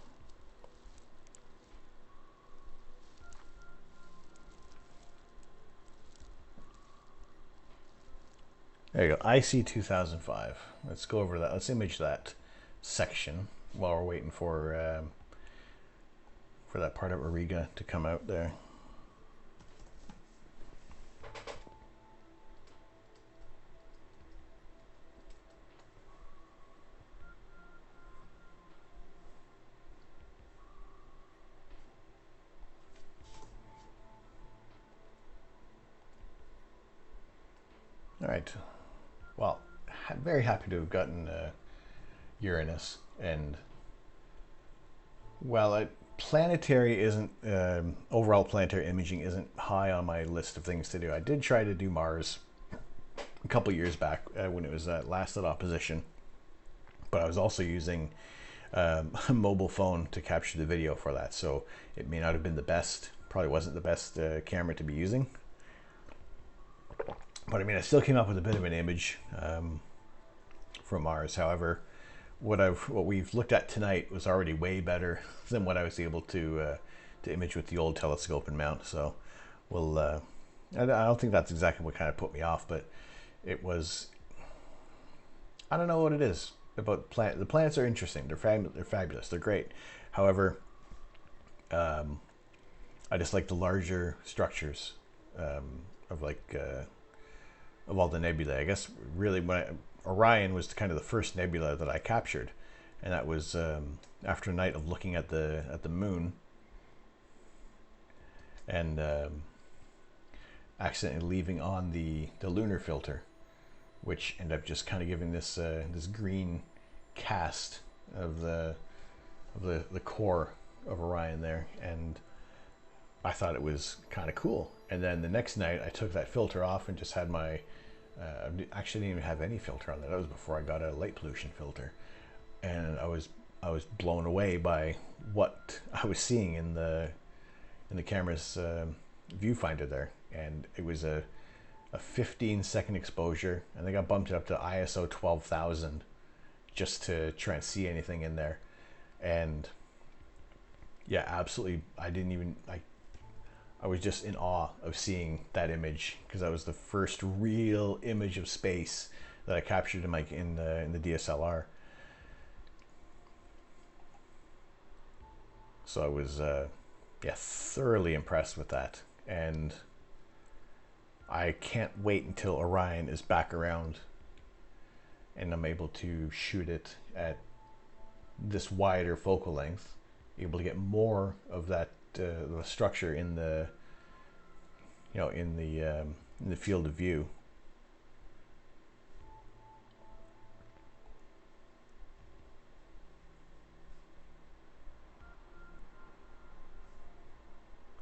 A: There you go, IC 2005. Let's go over that. Let's image that section while we're waiting for that part of Auriga to come out there. All right. Well, very happy to have gotten Uranus, and well, planetary isn't overall planetary imaging isn't high on my list of things to do. I did try to do Mars a couple years back when it was last at opposition, but I was also using a mobile phone to capture the video for that, so it may not have been the best. Probably wasn't the best camera to be using. But I mean, I still came up with a bit of an image from Mars. However, what we've looked at tonight was already way better than what I was able to image with the old telescope and mount. So we'll. I don't think that's exactly what kind of put me off, but it was. I don't know what it is about the planets are interesting. They're fabulous. They're great. However, I just like the larger structures of of all the nebulae. I guess really Orion was kind of the first nebula that I captured, and that was after a night of looking at the moon. And accidentally leaving on the lunar filter, which ended up just kind of giving this this green cast of the core of Orion there, and I thought it was kind of cool. And then the next night I took that filter off and just had my actually didn't even have any filter on that. That was before I got a light pollution filter, and I was blown away by what I was seeing in the camera's viewfinder there. And it was a 15-second exposure, and they got bumped up to ISO 12,000 just to try and see anything in there. And yeah, absolutely, I was just in awe of seeing that image, because that was the first real image of space that I captured in the DSLR. So I was yeah, thoroughly impressed with that, and I can't wait until Orion is back around and I'm able to shoot it at this wider focal length, able to get more of that the structure in the in the field of view.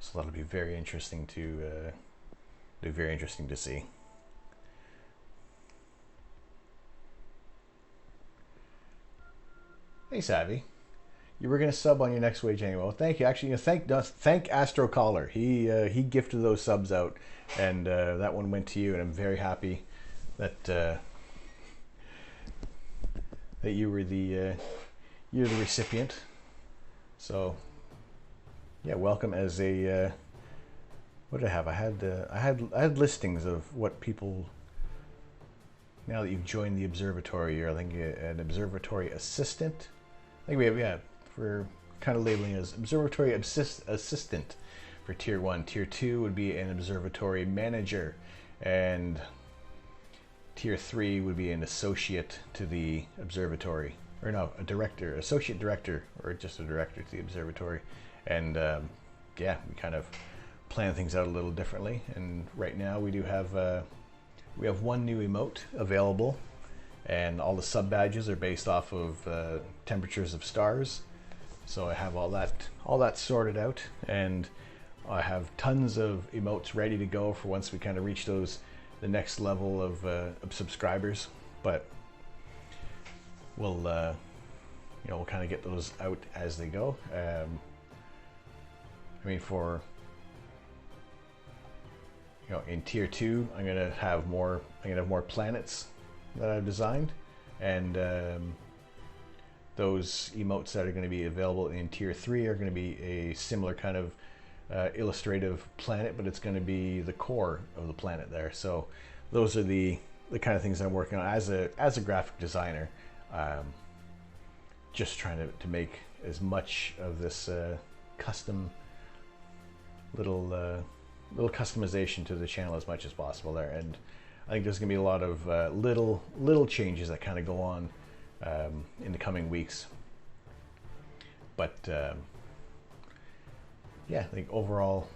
A: So that'll be very interesting to see. Hey Savvy, you were gonna sub on your next wage anyway. Well, thank you. Actually, thank Astro Caller. He gifted those subs out, and that one went to you. And I'm very happy that that you were you're the recipient. So yeah, welcome as a what did I have? I had listings of what people. Now that you've joined the observatory, you're, I think, an observatory assistant. I think we have, yeah, for kind of labeling as observatory assistant for tier 1. Tier 2 would be an observatory manager, and tier 3 would be an associate to the observatory, or no, a director, associate director, or just a director to the observatory. And yeah, we kind of plan things out a little differently. And right now we do have we have one new emote available, and all the sub badges are based off of temperatures of stars. So I have all that sorted out, and I have tons of emotes ready to go for once we kind of reach the next level of subscribers. But we'll we'll kind of get those out as they go. I mean, for in tier 2, I'm gonna have more planets that I've designed, and those emotes that are going to be available in tier 3 are going to be a similar kind of illustrative planet, but it's going to be the core of the planet there. So those are the kind of things I'm working on as a graphic designer. Just trying to make as much of this custom little customization to the channel as much as possible there. And I think there's gonna be a lot of little changes that kind of go on in the coming weeks. But yeah, I think overall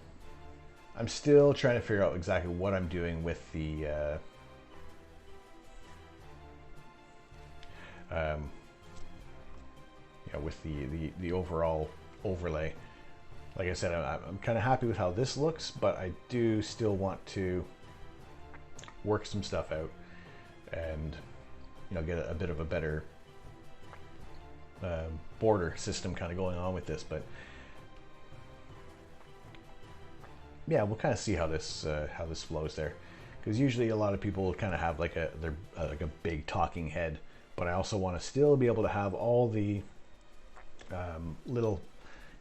A: I'm still trying to figure out exactly what I'm doing with the with the overall overlay. Like I said, I'm kind of happy with how this looks, but I do still want to work some stuff out and get a bit of a better border system kind of going on with this. But yeah, we'll kind of see how this flows there, because usually a lot of people kind of have like a big talking head, but I also want to still be able to have all the little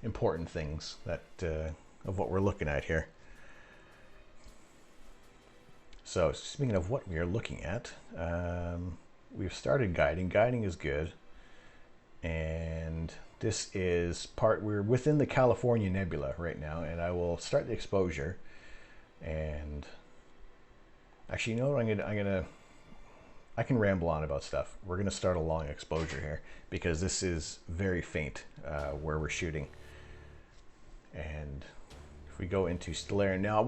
A: important things that of what we're looking at here. So speaking of what we are looking at, we've started guiding. Guiding is good, and this is we're within the California Nebula right now, and I will start the exposure. And actually, you know what, I can ramble on about stuff. We're gonna start a long exposure here because this is very faint where we're shooting. And if we go into Stellarium now,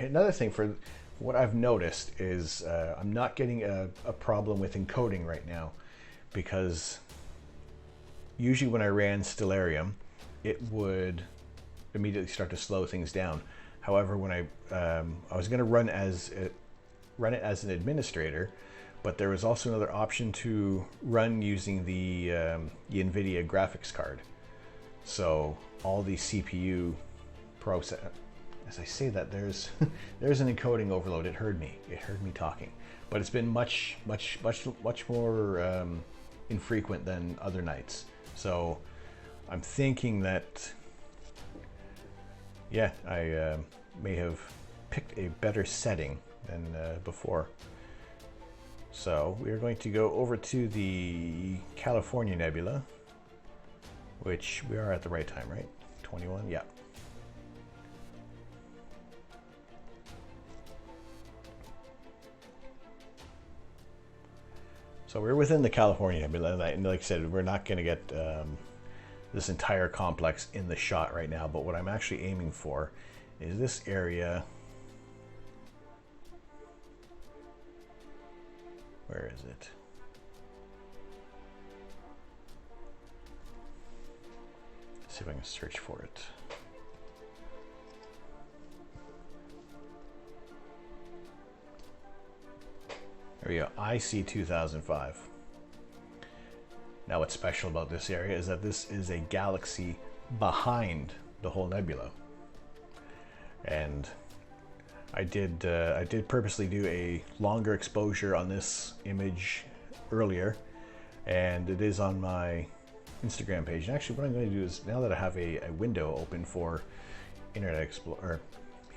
A: another thing for what I've noticed is I'm not getting a problem with encoding right now, because usually when I ran Stellarium, it would immediately start to slow things down. However, when I was going to run it as an administrator, but there was also another option to run using the NVIDIA graphics card. So all the CPU process. As I say that, there's an encoding overload. It heard me talking, but it's been much more infrequent than other nights. So I'm thinking that, yeah, I may have picked a better setting than before. So we are going to go over to the California Nebula, which we are at the right time, right? 21, yeah. So we're within the California Nebula, and like I said, we're not going to get this entire complex in the shot right now, but what I'm actually aiming for is this area. Where is it? Let's see if I can search for it. There we go, IC 2005. Now what's special about this area is that this is a galaxy behind the whole nebula. And I did purposely do a longer exposure on this image earlier, and it is on my Instagram page. And actually what I'm going to do is, now that I have a window open for Internet Explorer,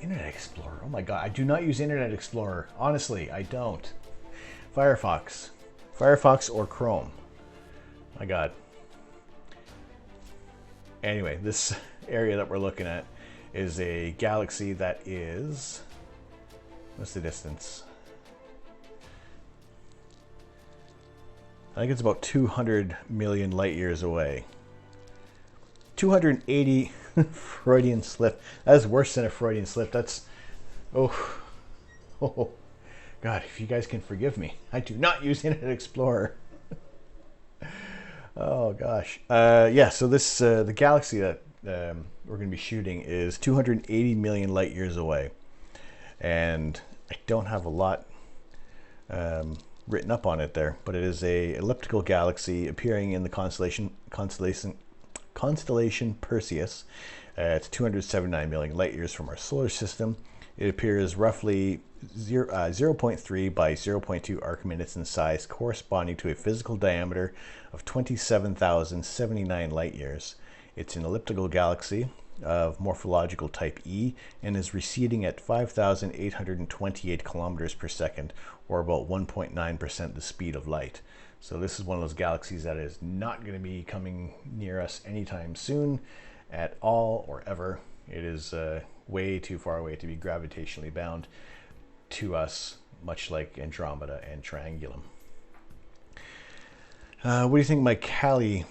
A: oh my god, I do not use Internet Explorer. Honestly, I don't. Firefox or Chrome. My god. Anyway, this area that we're looking at is a galaxy that is, what's the distance? I think it's about 200 million light years away. 280 Freudian slip. That is worse than a Freudian slip. That's, oh. God, if you guys can forgive me. I do not use Internet Explorer. Oh gosh. Yeah, so this the galaxy that we're going to be shooting is 280 million light years away. And I don't have a lot written up on it there, but it is a elliptical galaxy appearing in the constellation Perseus. It's 279 million light years from our solar system. It appears roughly 0.3 by 0.2 arc minutes in size, corresponding to a physical diameter of 27,079 light years. It's an elliptical galaxy of morphological type E and is receding at 5,828 kilometers per second, or about 1.9% the speed of light. So this is one of those galaxies that is not going to be coming near us anytime soon at all or ever. It is way too far away to be gravitationally bound to us, much like Andromeda and Triangulum. What do you think my Cali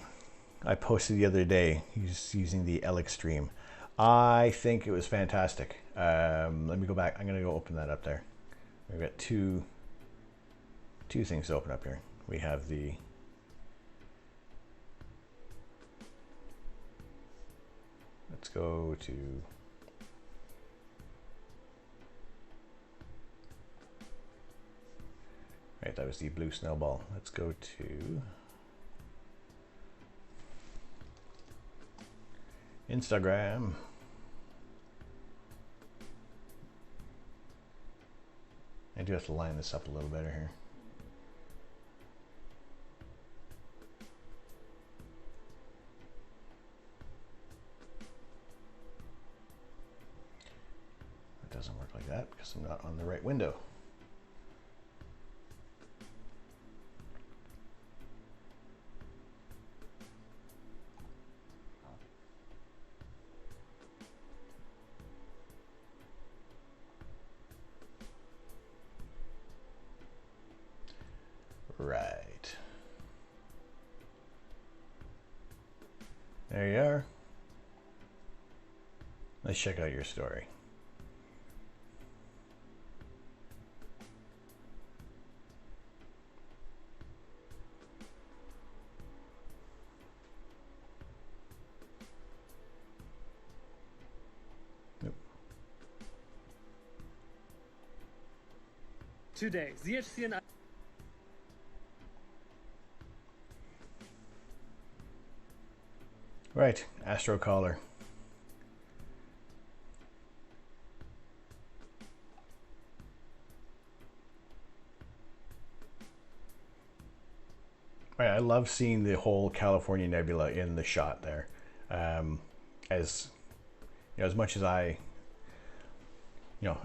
A: I posted the other day? He's using the L Extreme. I think it was fantastic. Let me go back. I'm going to go open that up there. We've got two things to open up here. We have the let's go to right, that was the blue snowball. Let's go to Instagram. I do have to line this up a little better here. It doesn't work like that because I'm not on the right window. Right. There you are. Let's check out your story.
B: today. ZHC and
A: Right, Astro Caller. Right, I love seeing the whole California Nebula in the shot there. As you know, as much as I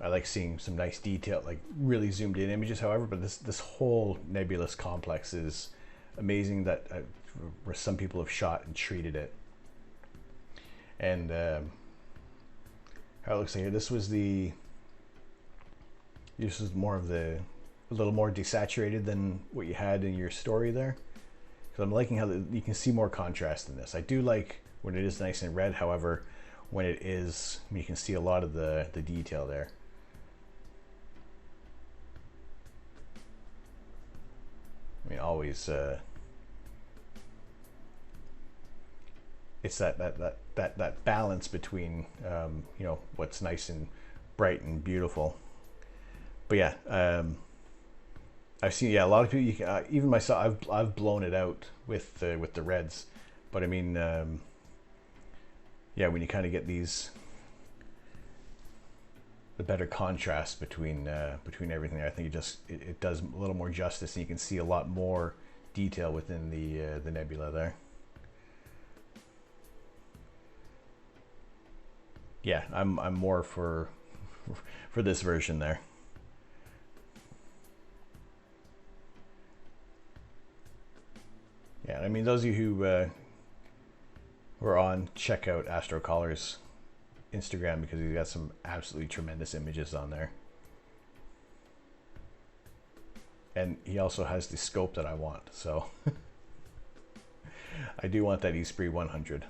A: like seeing some nice detail, like really zoomed in images. However, but this whole nebulous complex is amazing. That where some people have shot and treated it. And how it looks like here, this was more of a little more desaturated than what you had in your story there. Because I'm liking how you can see more contrast in this. I do like when it is nice and red. However, when it is, you can see a lot of the detail there. I mean, always it's that balance between what's nice and bright and beautiful. But yeah, I've seen a lot of people. Even myself, I've blown it out with the reds. But I mean, when you kind of get the better contrast between everything, I think it does a little more justice, and you can see a lot more detail within the nebula there. Yeah, I'm more for this version there. Yeah, I mean, those of you who are on, check out Astro Caller's Instagram, because he's got some absolutely tremendous images on there. And he also has the scope that I want, so I do want that Esprit 100.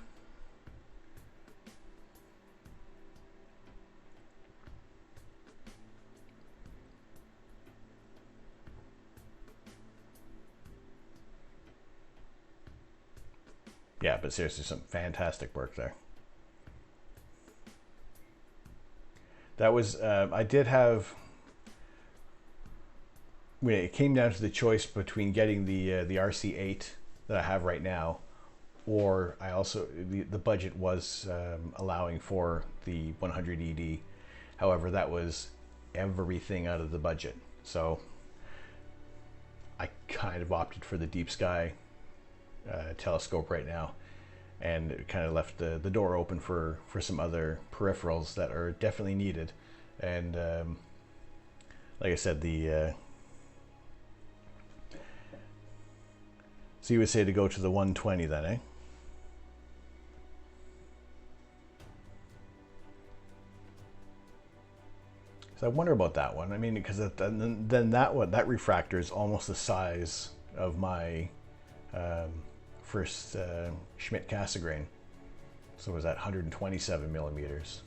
A: Yeah, but seriously, some fantastic work there. That was, I did have, when it came down to the choice between getting the RC8 that I have right now, or I also, the budget was allowing for the 100 ED. However, that was everything out of the budget. So I kind of opted for the Deep Sky telescope right now, and it kind of left the door open for some other peripherals that are definitely needed. And like I said, so you would say to go to the 120 then, eh? So I wonder about that one. I mean, because then that refractor is almost the size of my first Schmidt Cassegrain. So it was at 127 millimeters.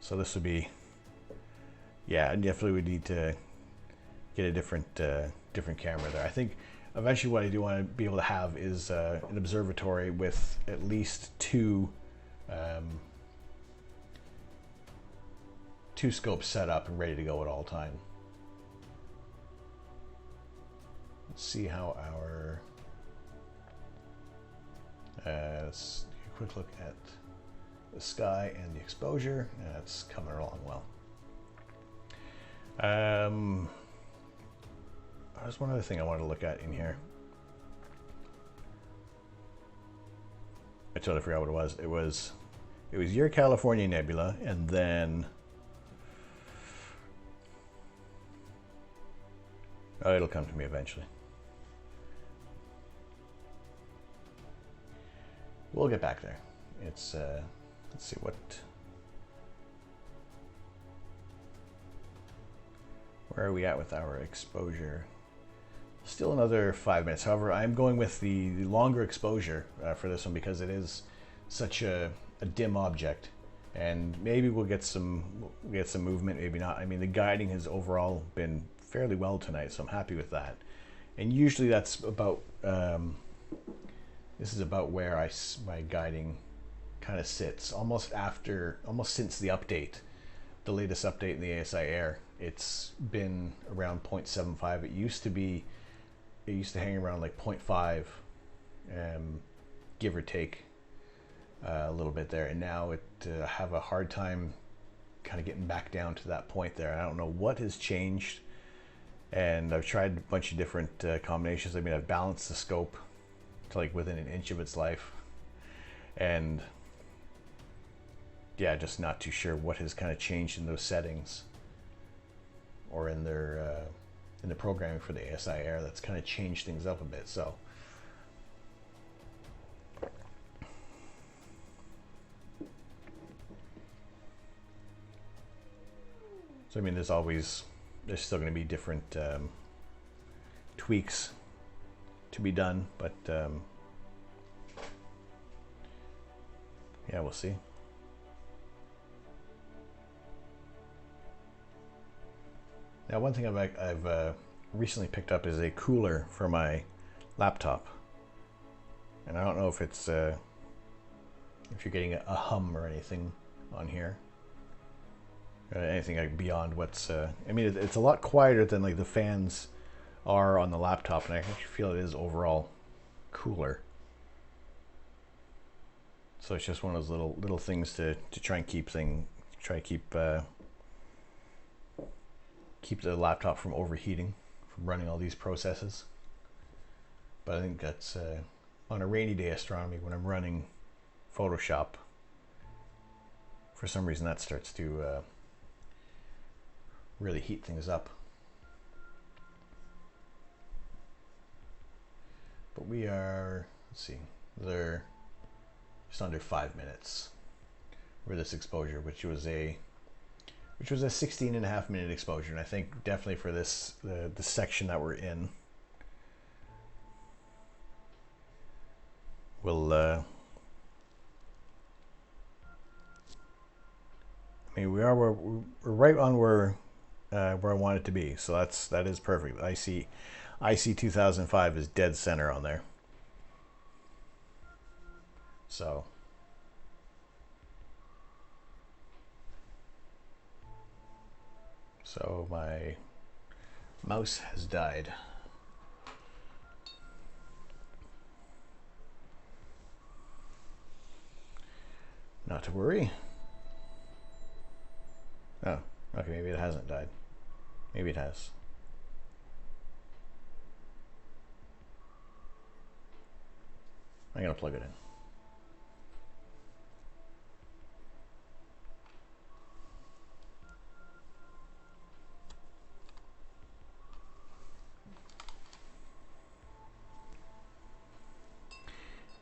A: So this would be, yeah, I definitely would need to get a different camera there. I think eventually what I do want to be able to have is an observatory with at least two scopes set up and ready to go at all time. Let's see how our let's take a quick look at the sky and the exposure. It's coming along well. There's one other thing I wanted to look at in here. I totally forgot what it was. It was your California Nebula, and then it'll come to me eventually. We'll get back there. It's let's see where are we at with our exposure? Still another 5 minutes. However, I'm going with the longer exposure for this one, because it is such a dim object, and maybe we'll get some movement, maybe not. I mean, the guiding has overall been fairly well tonight, so I'm happy with that. And usually that's about this is about where my guiding kind of sits, almost since the update, the latest update in the ASI Air. It's been around 0.75. It used to hang around like 0.5, give or take a little bit there, and now it have a hard time kind of getting back down to that point there. I don't know what has changed, and I've tried a bunch of different combinations. I mean, I've balanced the scope to like within an inch of its life, and yeah, just not too sure what has kind of changed in those settings or in their in the programming for the ASI Air that's kind of changed things up a bit. So I mean, there's still going to be different tweaks to be done, but yeah, we'll see. Now, one thing I've recently picked up is a cooler for my laptop, and I don't know if it's if you're getting a hum or anything on here. Anything like beyond what's I mean, it's a lot quieter than like the fans are on the laptop, and I actually feel it is overall cooler. So it's just one of those little things to try and keep the laptop from overheating from running all these processes. But I think that's on a rainy day astronomy, when I'm running Photoshop, for some reason that starts to really heat things up. But we are, let's see, they're just under 5 minutes for this exposure, which was a 16.5 minute exposure, and I think definitely for this the section that we're in, we'll I mean, we're right on where I want it to be, so that is perfect. IC 2005 is dead center on there. So my mouse has died. Not to worry. Oh, okay, maybe it hasn't died. Maybe it has. I'm gonna plug it in.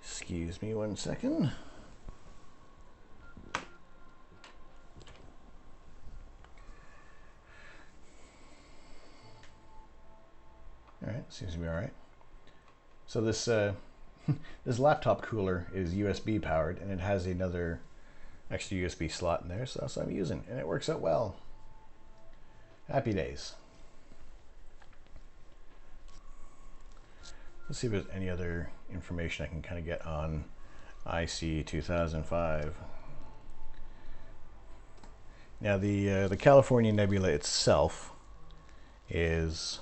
A: Excuse me 1 second. All right, seems to be all right. So this this laptop cooler is USB powered, and it has another extra USB slot in there, so that's what I'm using, and it works out well. Happy days. Let's see if there's any other information I can kind of get on IC 2005. Now the California Nebula itself is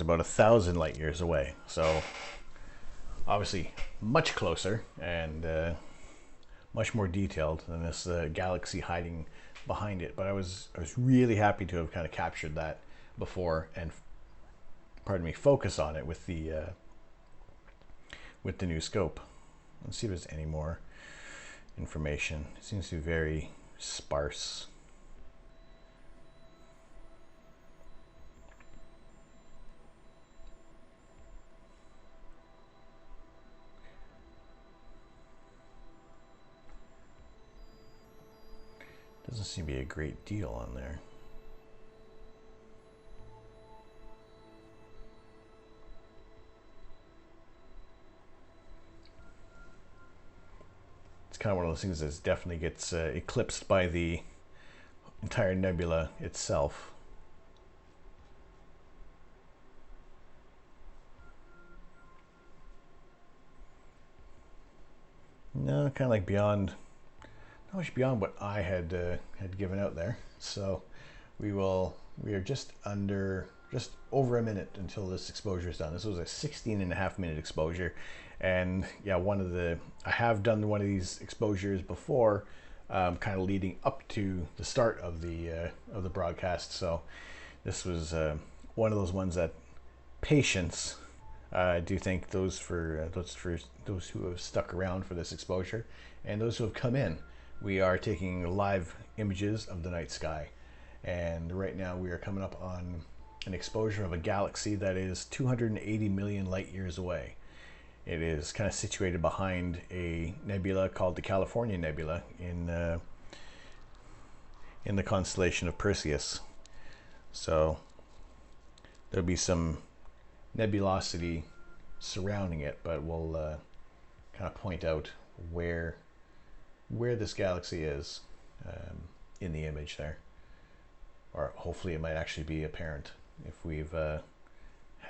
A: about 1,000 light years away, so obviously much closer and much more detailed than this galaxy hiding behind it. But I was really happy to have kind of captured that before and, pardon me, focus on it with the new scope. Let's see if there's any more information. It seems to be very sparse. Doesn't seem to be a great deal on there. It's kind of one of those things that definitely gets eclipsed by the entire nebula itself. no, kind of like beyond, not much beyond what I had given out there. So we are just over a minute until this exposure is done. This was a 16.5 minute exposure, and yeah, I have done one of these exposures before, kind of leading up to the start of the broadcast. So this was one of those ones that patience. I do thank those who have stuck around for this exposure, and those who have come in. We are taking live images of the night sky, and right now we are coming up on an exposure of a galaxy that is 280 million light years away. It is kind of situated behind a nebula called the California Nebula in the constellation of Perseus. So there'll be some nebulosity surrounding it, but we'll kind of point out where this galaxy is in the image there, or hopefully it might actually be apparent if we've had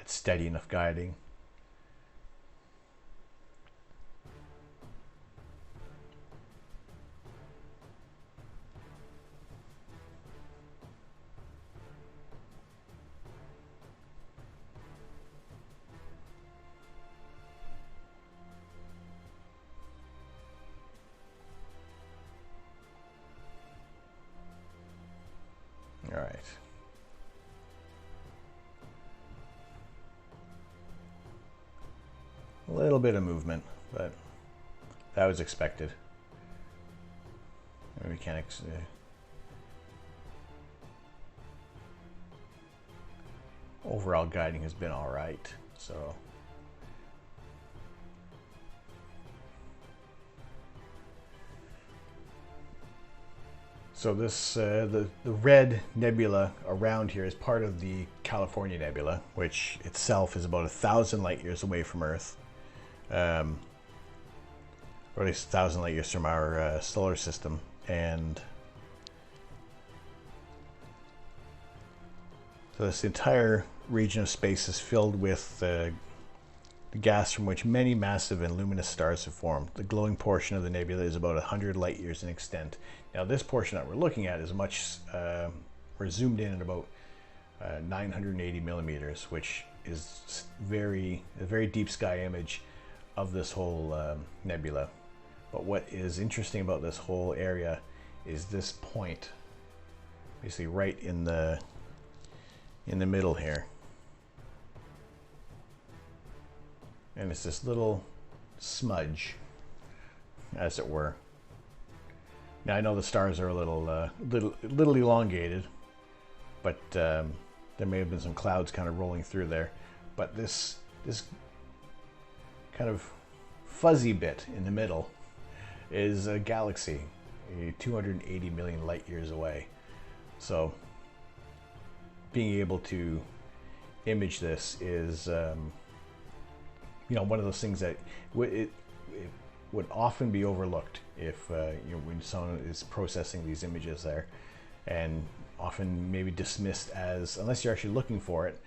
A: steady enough guiding. All right. A little bit of movement, but that was expected. Mechanics. Overall guiding has been all right, so. So this, the red nebula around here is part of the California Nebula, which itself is about 1,000 light years away from Earth. Or at least 1,000 light years from our solar system. And so this entire region of space is filled with the gas from which many massive and luminous stars have formed. The glowing portion of the nebula is about 100 light years in extent. Now this portion that we're looking at is we're zoomed in at about 980 millimeters, which is a very deep sky image of this whole nebula. But what is interesting about this whole area is this point, basically right in the middle here. And it's this little smudge, as it were. Now I know the stars are a little elongated, but there may have been some clouds kind of rolling through there. But this kind of fuzzy bit in the middle is a galaxy, 280 million light years away. So being able to image this is one of those things that it would often be overlooked if when someone is processing these images there, and often maybe dismissed as, unless you're actually looking for it,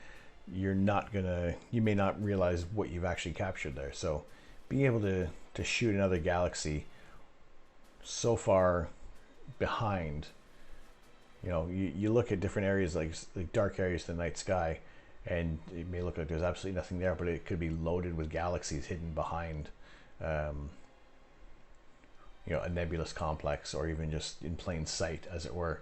A: you may not realize what you've actually captured there. So being able to shoot another galaxy so far behind, you look at different areas like dark areas in the night sky, and it may look like there's absolutely nothing there, but it could be loaded with galaxies hidden behind a nebulous complex, or even just in plain sight, as it were.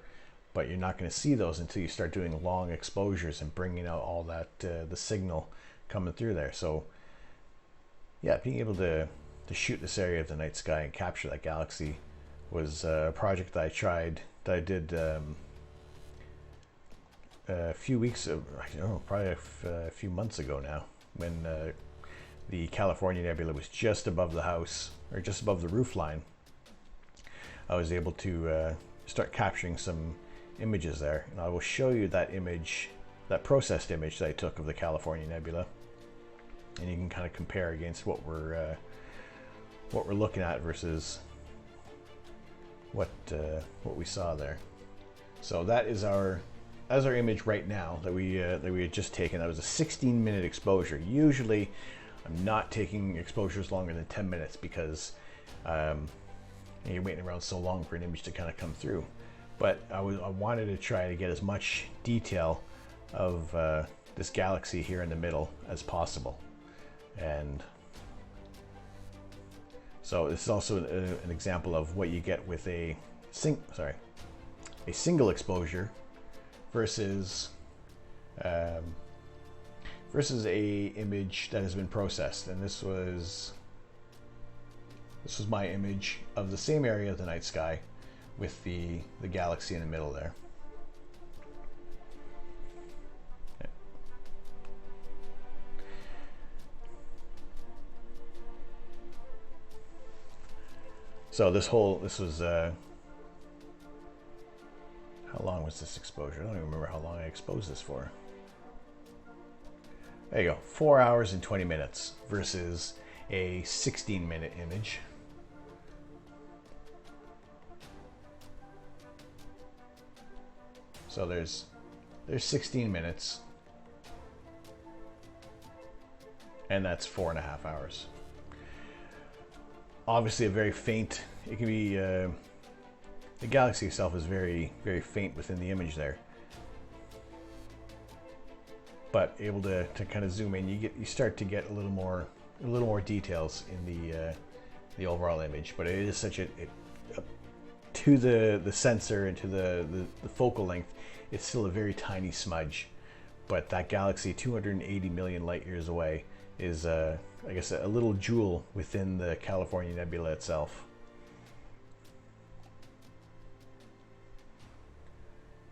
A: But you're not going to see those until you start doing long exposures and bringing out all that the signal coming through there. So yeah, being able to shoot this area of the night sky and capture that galaxy was a project that I did a few probably a few months ago now, when the California Nebula was just above the house, or just above the roof line. I was able to start capturing some images there, and I will show you that image, that processed image that I took of the California Nebula, and you can kind of compare against what we're looking at versus what we saw there. So that is our image right now that we had just taken. That was a 16-minute exposure. Usually I'm not taking exposures longer than 10 minutes because And you're waiting around so long for an image to kind of come through. But I wanted to try to get as much detail of this galaxy here in the middle as possible. And so this is also an example of what you get with a single exposure versus a image that has been processed. And this was my image of the same area of the night sky with the galaxy in the middle there. So this was how long was this exposure? I don't even remember how long I exposed this for. There you go, 4 hours and 20 minutes versus a 16-minute image. So there's 16 minutes, and that's 4.5 hours. Obviously a very faint, it can be, the galaxy itself is very, very faint within the image there. But able to kind of zoom in, you start to get a little more details in the overall image. But it is such to the sensor and to the focal length, it's still a very tiny smudge. But that galaxy 280 million light years away is I guess a little jewel within the California Nebula itself.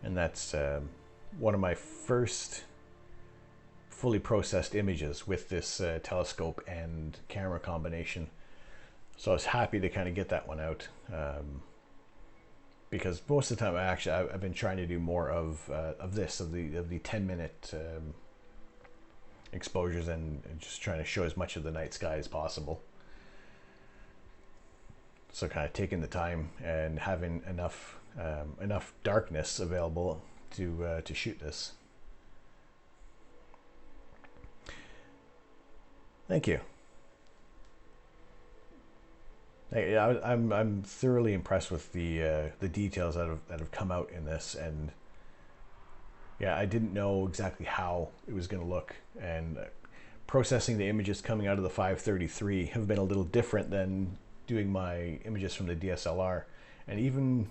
A: And that's one of my first fully processed images with this telescope and camera combination. So I was happy to kind of get that one out, because most of the time I've been trying to do more of the 10-minute exposures and just trying to show as much of the night sky as possible. So kind of taking the time and having enough darkness available to shoot this. Thank you. I'm thoroughly impressed with the details that have come out in this, and yeah, I didn't know exactly how it was going to look, and processing the images coming out of the 533 have been a little different than doing my images from the DSLR, and even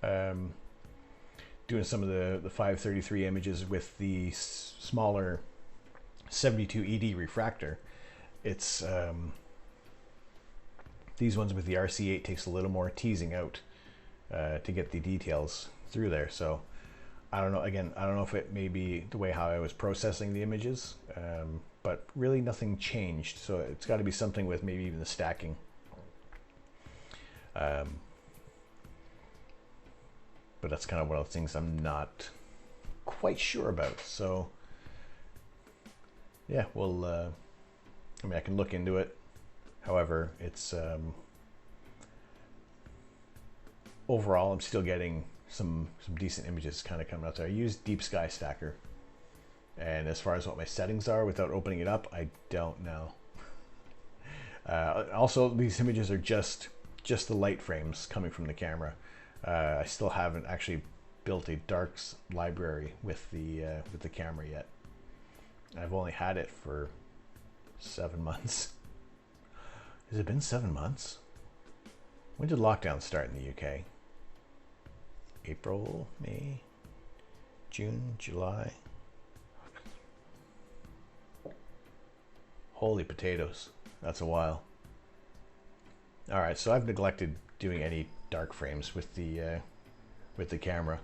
A: doing some of the 533 images with the smaller 72 ED refractor. It's these ones with the RC8 takes a little more teasing out to get the details through there. So I don't know. Again, I don't know if it may be the way how I was processing the images, but really nothing changed. So it's got to be something with maybe even the stacking. But that's kind of one of the things I'm not quite sure about. So yeah, we'll. I mean, I can look into it. However, it's overall, I'm still getting some decent images kind of coming out there. I use Deep Sky Stacker, and as far as what my settings are without opening it up, I don't know. Also, these images are just the light frames coming from the camera. I still haven't actually built a darks library with the camera yet. I've only had it for 7 months. Has it been 7 months? When did lockdown start in the UK? April, May, June, July. Holy potatoes. That's a while. All right, so I've neglected doing any dark frames with the camera.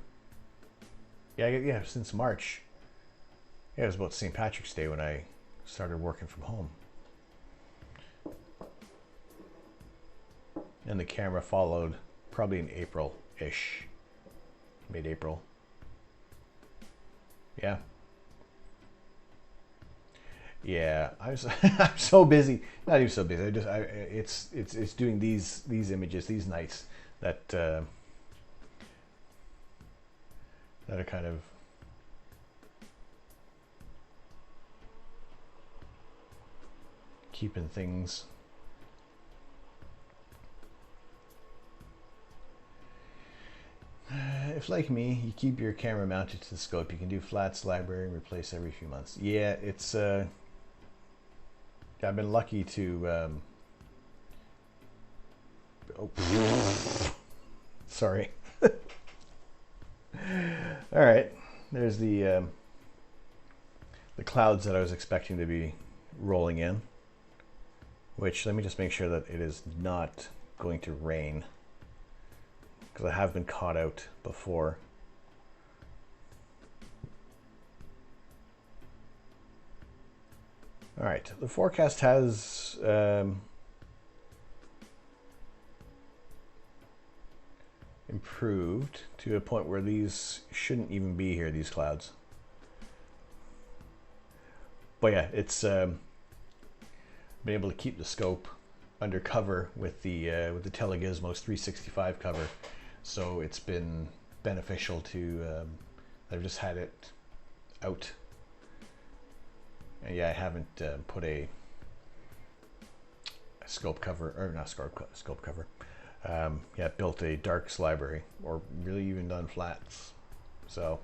A: Yeah, since March. Yeah, it was about St. Patrick's Day when I started working from home. And the camera followed probably in April-ish, mid-April. Yeah. Yeah, I'm so busy. Not even so busy. It's doing these images, these nights that are kind of keeping things if like me, you keep your camera mounted to the scope, you can do flats, library, and replace every few months. Yeah, it's I've been lucky to sorry. All right, there's the clouds that I was expecting to be rolling in, which, let me just make sure that it is not going to rain, because I have been caught out before. All right, the forecast has improved to a point where these shouldn't even be here, these clouds. But yeah, it's been able to keep the scope under cover with the Telegizmo's 365 cover, so it's been beneficial to. I've just had it out, and yeah, I haven't put a scope cover, or not scope cover. Yeah, built a darks library, or really even done flats. So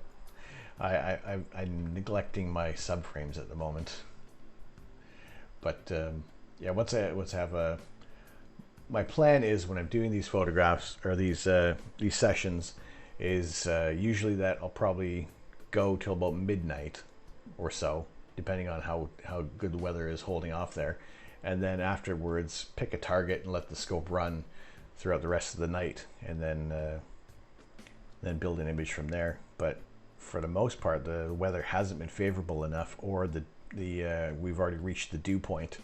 A: I'm neglecting my subframes at the moment. But yeah, once I have my plan is, when I'm doing these photographs or these sessions, is usually that I'll probably go till about midnight or so, depending on how good the weather is holding off there, and then afterwards pick a target and let the scope run throughout the rest of the night, and then build an image from there. But for the most part, the weather hasn't been favorable enough, or we've already reached the dew point,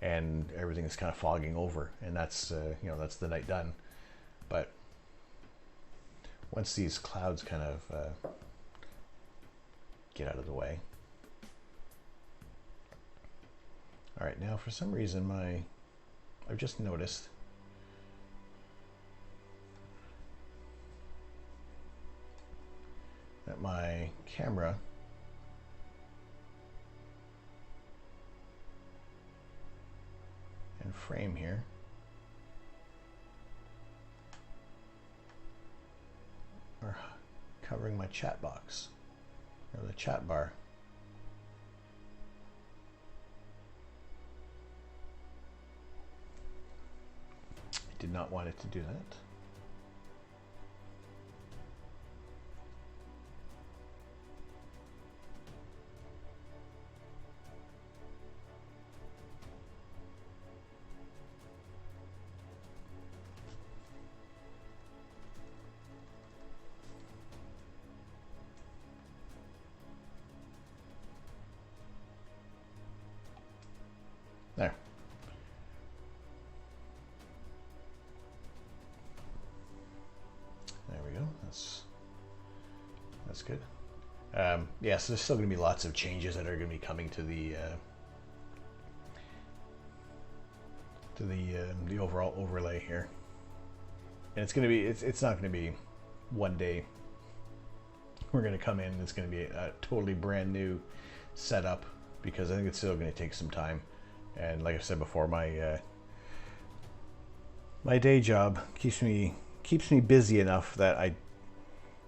A: and everything is kind of fogging over, and that's that's the night done. But once these clouds kind of get out of the way. All right, now for some reason I've just noticed that my camera and frame here are covering my chat box, or the chat bar. I did not want it to do that. There. There we go. That's good. Yeah, so there's still going to be lots of changes that are going to be coming to the overall overlay here, and it's going to be it's not going to be one day. We're going to come in. It's going to be a totally brand new setup, because I think it's still going to take some time. And like I said before, my my day job keeps me busy enough that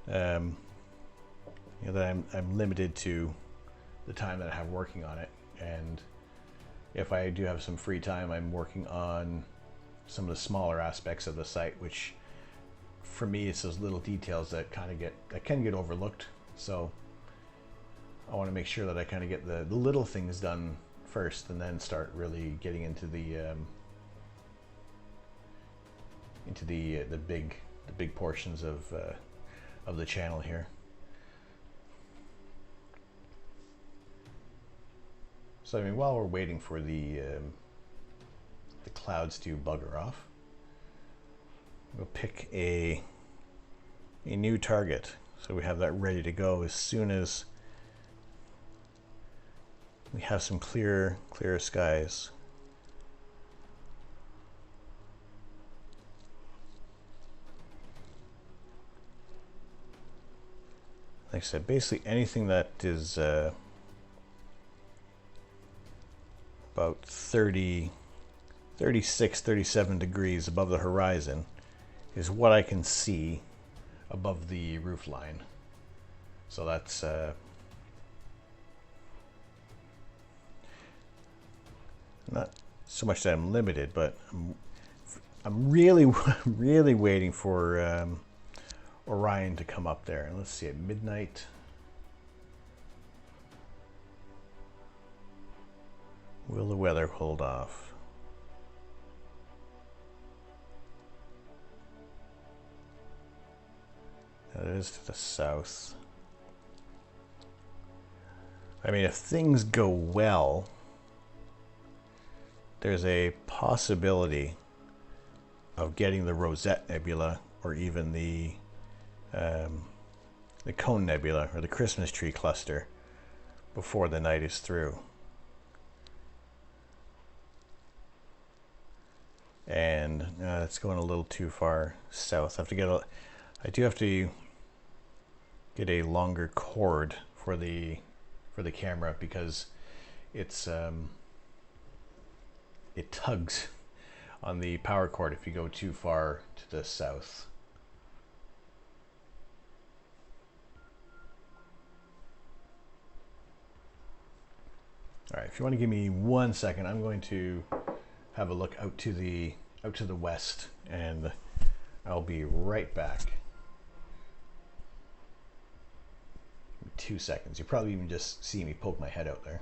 A: I'm limited to the time that I have working on it. And if I do have some free time, I'm working on some of the smaller aspects of the site, which for me, it's those little details that can get overlooked. So I want to make sure that I kind of get the little things done first, and then start really getting into the big portions of the channel here. So I mean, while we're waiting for the clouds to bugger off, we'll pick a new target, so we have that ready to go as soon as we have some clear skies. Like I said, basically anything that is about 36, 37 degrees above the horizon is what I can see above the roof line. So that's not so much that I'm limited, but I'm really really waiting for Orion to come up there. Let's see, at midnight. Will the weather hold off? That is to the south. I mean, if things go well, there's a possibility of getting the Rosette Nebula, or even the Cone Nebula, or the Christmas tree cluster, before the night is through. And it's going a little too far south. I do have to get a longer cord for the camera, because it's it tugs on the power cord if you go too far to the south. All right, if you want to give me 1 second, I'm going to have a look out to the west, and I'll be right back. 2 seconds. You probably even just see me poke my head out there.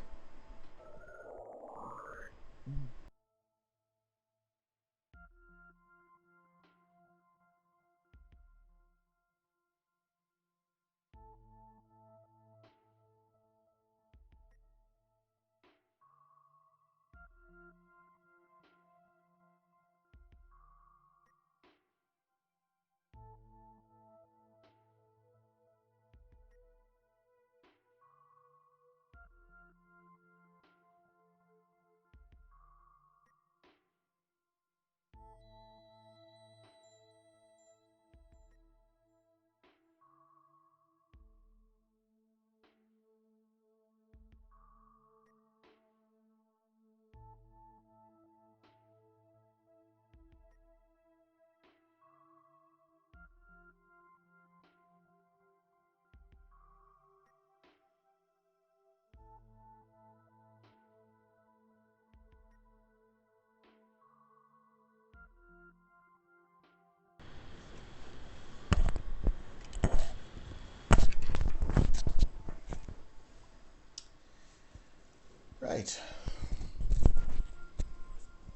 A: Right.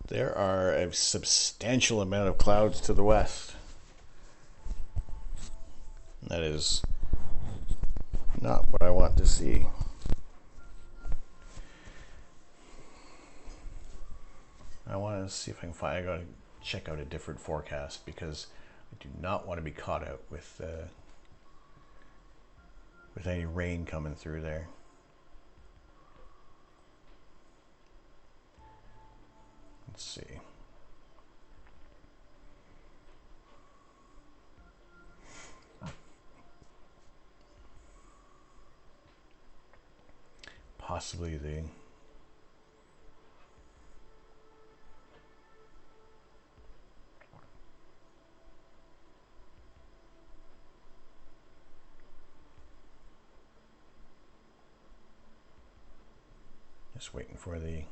A: There are a substantial amount of clouds to the west. That is not what I want to see. I want to see if I can find. I got to check out a different forecast, because I do not want to be caught out with any rain coming through there. Let's see. Possibly the just waiting for the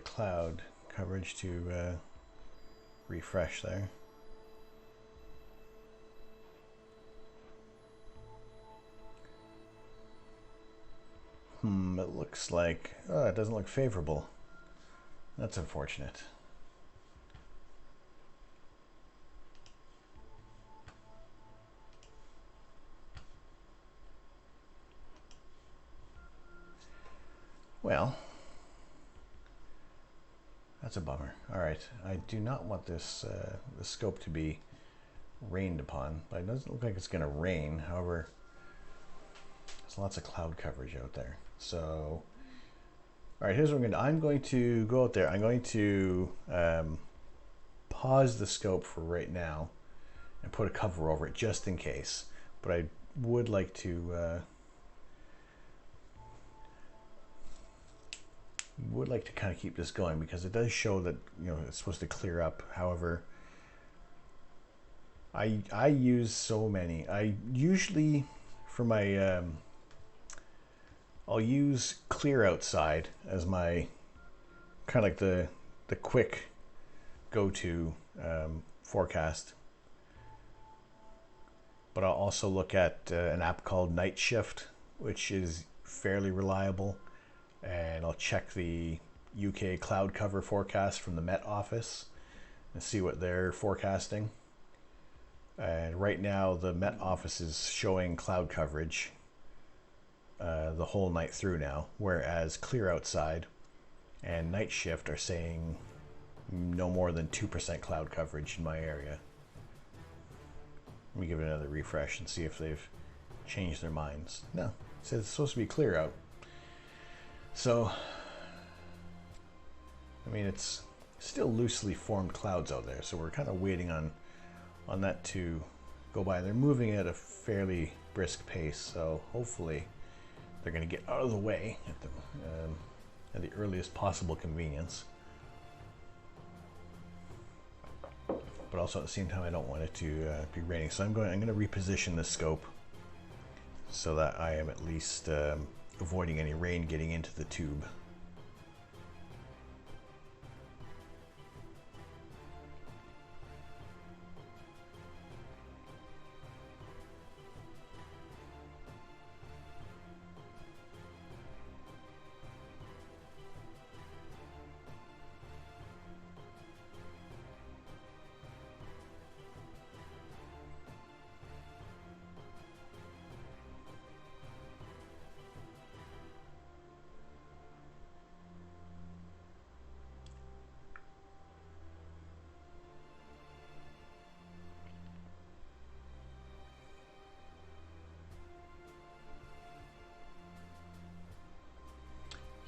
A: cloud coverage to refresh there. It looks like, it doesn't look favorable. That's unfortunate. Well, that's a bummer. All right, I do not want this the scope to be rained upon, but it doesn't look like it's going to rain. However, there's lots of cloud coverage out there. So, all right, here's what I'm going to go out there. I'm going to pause the scope for right now and put a cover over it just in case. But I would like to would like to kind of keep this going because it does show that, you know, it's supposed to clear up. However, I use so many. I usually, for my I'll use clear outside as my kind of like the quick go-to forecast. But I'll also look at an app called Night Shift, which is fairly reliable. And I'll check the UK cloud cover forecast from the Met Office and see what they're forecasting. And right now the Met Office is showing cloud coverage the whole night through now, whereas Clear Outside and Night Shift are saying no more than 2% cloud coverage in my area. Let me give it another refresh and see if they've changed their minds. No, it says it's supposed to be clear out. So, I mean, it's still loosely formed clouds out there, so we're kind of waiting on that to go by. They're moving at a fairly brisk pace, so hopefully they're going to get out of the way at the earliest possible convenience. But also at the same time, I don't want it to be raining, so I'm going to reposition the scope so that I am at least avoiding any rain getting into the tube.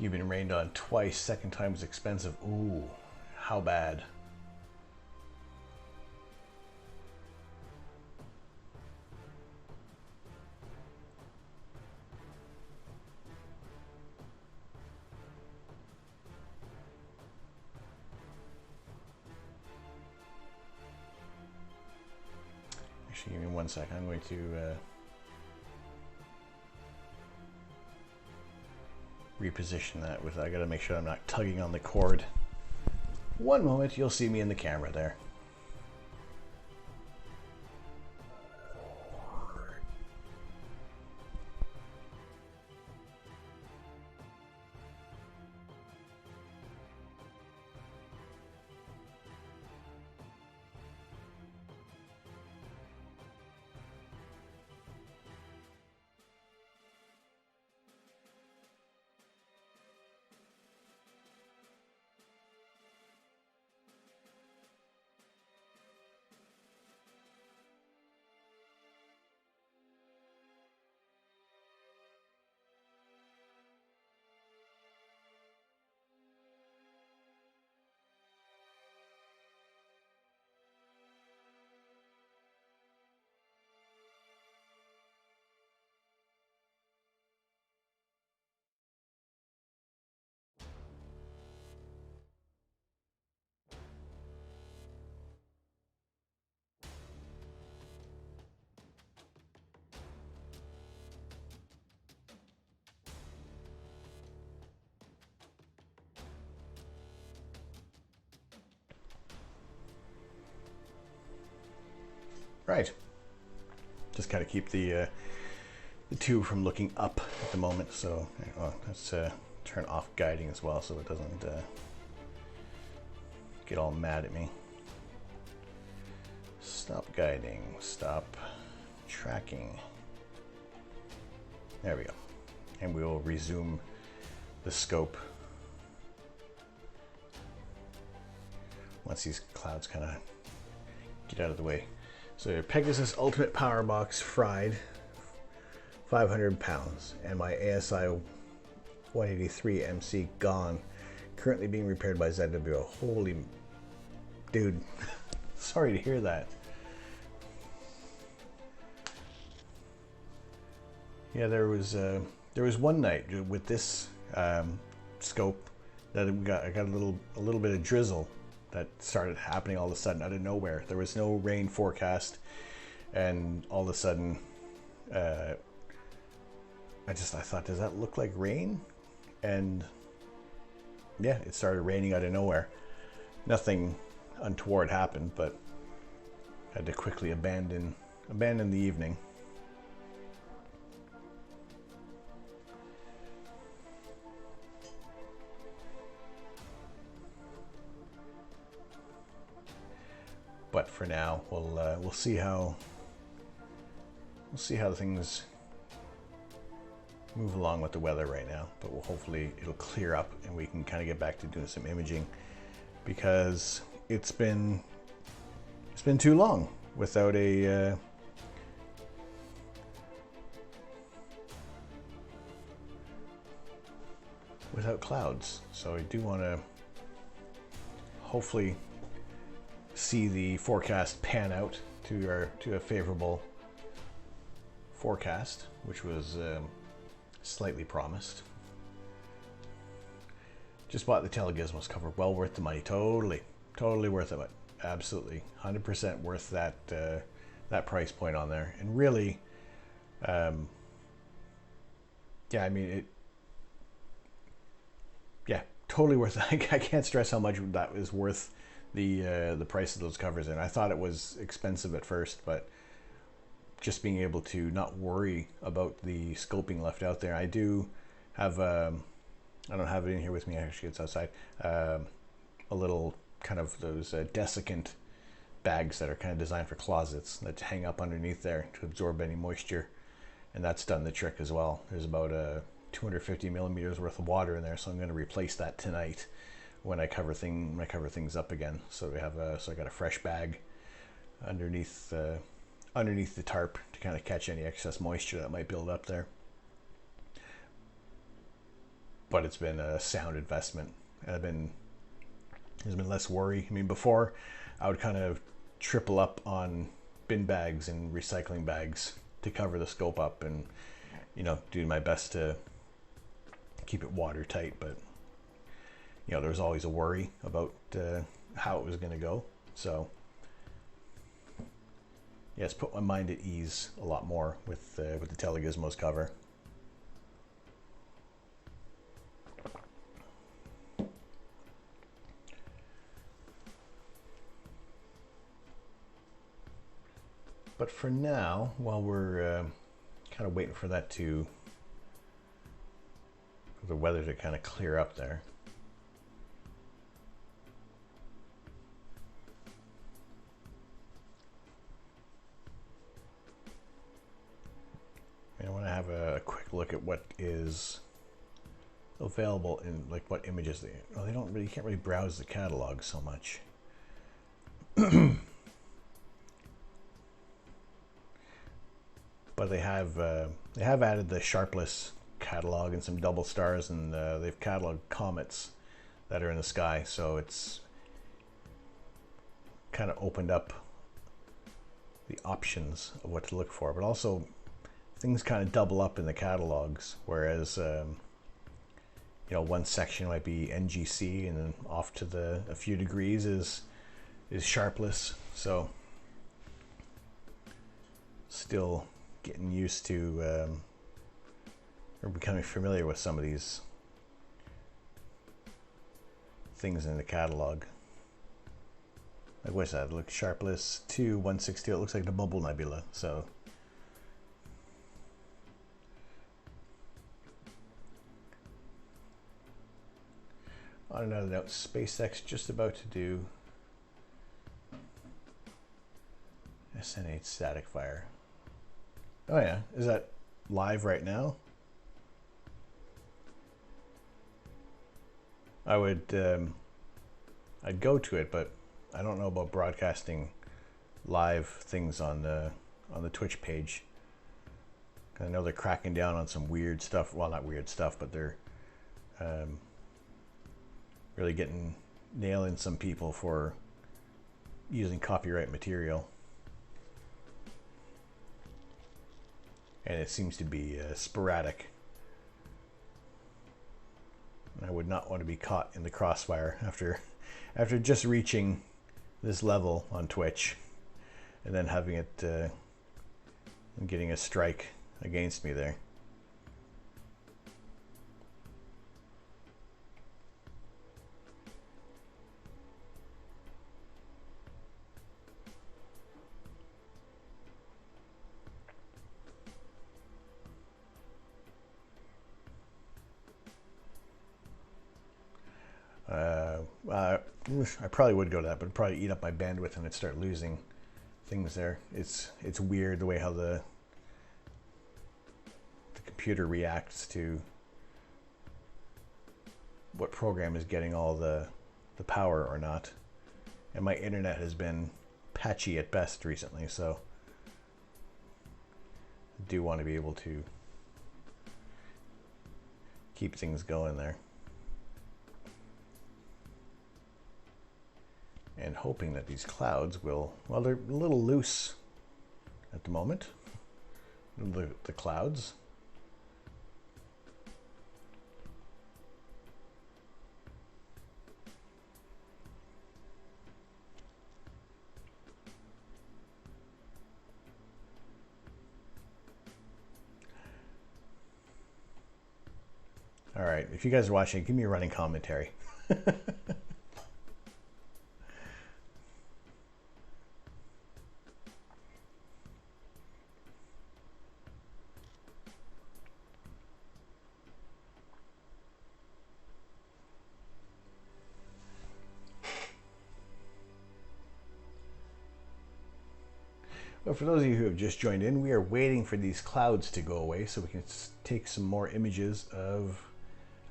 A: You've been rained on twice, second time is expensive. Ooh, how bad? Actually, give me 1 second. I'm going to reposition that with, I gotta make sure I'm not tugging on the cord. One moment, you'll see me in the camera there. Right. Just kind of keep the tube from looking up at the moment. So let's turn off guiding as well, so it doesn't get all mad at me. Stop guiding. Stop tracking. There we go. And we will resume the scope once these clouds kind of get out of the way. So Pegasus Ultimate Power Box fried, 500 pounds, and my ASI 183 MC gone, currently being repaired by ZWO. Holy dude, sorry to hear that. Yeah, there was one night with this scope that I got a little bit of drizzle that started happening all of a sudden out of nowhere. There was no rain forecast, and all of a sudden, I thought, does that look like rain? And yeah, it started raining out of nowhere. Nothing untoward happened, but I had to quickly abandon the evening. But for now, we'll see how things move along with the weather right now. But hopefully it'll clear up and we can kind of get back to doing some imaging, because it's been too long without a without clouds. So I do want to hopefully see the forecast pan out to a favorable forecast, which was slightly promised. Just bought the Telegizmos cover. Well worth the money. Totally worth it. Absolutely 100% worth that price point on there. And really, yeah, I mean it. Yeah, totally worth it. I can't stress how much that is worth the price of those covers. And I thought it was expensive at first, but just being able to not worry about the scoping left out there. I do have I don't have it in here with me, actually it's outside, a little kind of those desiccant bags that are kind of designed for closets that hang up underneath there to absorb any moisture, and that's done the trick as well. There's about 250 millimeters worth of water in there, so I'm going to replace that tonight when I cover things up again. So we have so I got a fresh bag underneath the tarp to kind of catch any excess moisture that might build up there. But it's been a sound investment, and there's been less worry. I mean, before I would kind of triple up on bin bags and recycling bags to cover the scope up, and do my best to keep it watertight, but there was always a worry about how it was going to go. So yeah, it's put my mind at ease a lot more with the Telegizmos cover. But for now, while we're kind of waiting for the weather to kind of clear up there, I want to have a quick look at what is available in, like, what images they don't really, you can't really browse the catalog so much. But they have added the Sharpless catalog and some double stars, and they've cataloged comets that are in the sky, so it's kind of opened up the options of what to look for. But also things kind of double up in the catalogs, whereas one section might be NGC, and then off to a few degrees is Sharpless. So still getting used to or becoming familiar with some of these things in the catalog. Like, what's that? Look, Sharpless 2-162. It looks like the Bubble Nebula. So on another note, SpaceX just about to do SN8 static fire. Oh yeah, is that live right now? I would I'd go to it, but I don't know about broadcasting live things on the Twitch page. I know they're cracking down on some weird stuff. Well, not weird stuff, but they're really nailing some people for using copyright material. And it seems to be sporadic. I would not want to be caught in the crossfire after just reaching this level on Twitch and then having it getting a strike against me there. I probably would go to that, but it'd probably eat up my bandwidth and I'd start losing things there. It's weird the way how the computer reacts to what program is getting all the power or not. And my internet has been patchy at best recently, so I do want to be able to keep things going there. And hoping that these clouds will, well, they're a little loose at the moment, the clouds. All right, if you guys are watching, give me a running commentary. Well, for those of you who have just joined in, we are waiting for these clouds to go away so we can take some more images of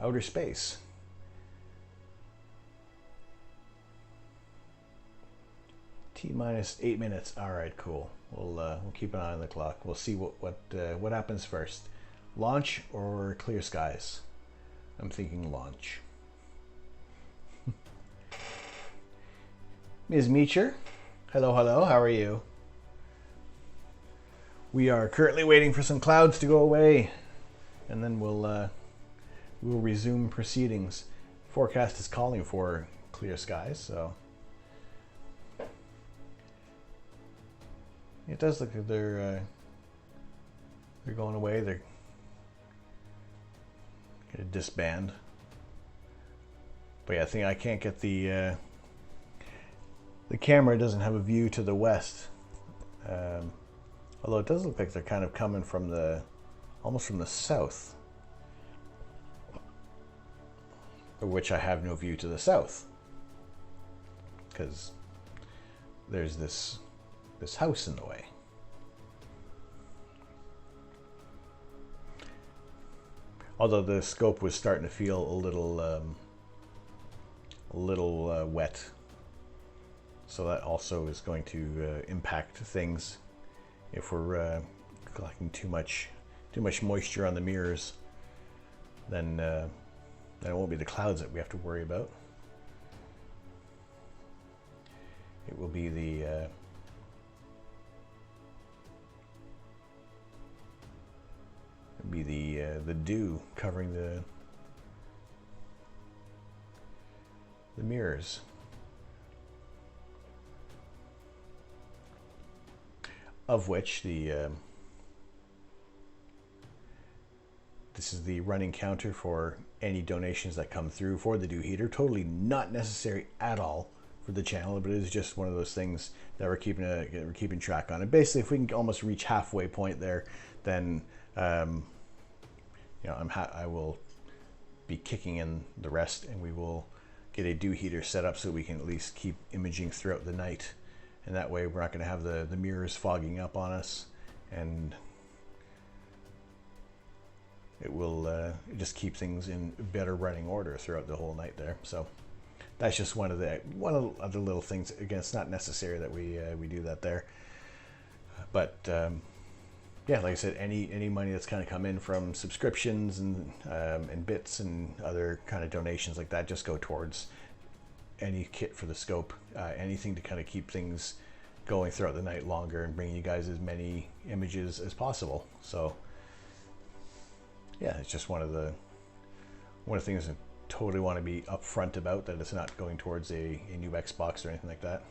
A: outer space. T-minus 8 minutes. All right, cool. We'll keep an eye on the clock. We'll see what happens first. Launch or clear skies? I'm thinking launch. Ms. Meacher, hello, hello. How are you? We are currently waiting for some clouds to go away, and then we'll resume proceedings. Forecast is calling for clear skies, so it does look like they're going away. They're gonna disband. But yeah, I think I can't get the camera doesn't have a view to the west. Although it does look like they're kind of coming from almost from the south, of which I have no view to the south, because there's this house in the way. Although the scope was starting to feel a little wet, so that also is going to impact things. If we're collecting too much moisture on the mirrors, then it won't be the clouds that we have to worry about. It will be the dew covering the mirrors. Of which this is the running counter for any donations that come through for the dew heater. Totally not necessary at all for the channel, but it is just one of those things that we're keeping track on. And basically, if we can almost reach halfway point there, then I will be kicking in the rest, and we will get a dew heater set up so we can at least keep imaging throughout the night. And that way we're not going to have the mirrors fogging up on us, and it will just keep things in better running order throughout the whole night there. So that's just one of the other little things. Again, it's not necessary that we do that there, but yeah, like I said, any money that's kind of come in from subscriptions and bits and other kind of donations like that just go towards any kit for the scope, anything to kind of keep things going throughout the night longer and bringing you guys as many images as possible. So yeah, it's just one of the things totally want to be upfront about that it's not going towards a new Xbox or anything like that.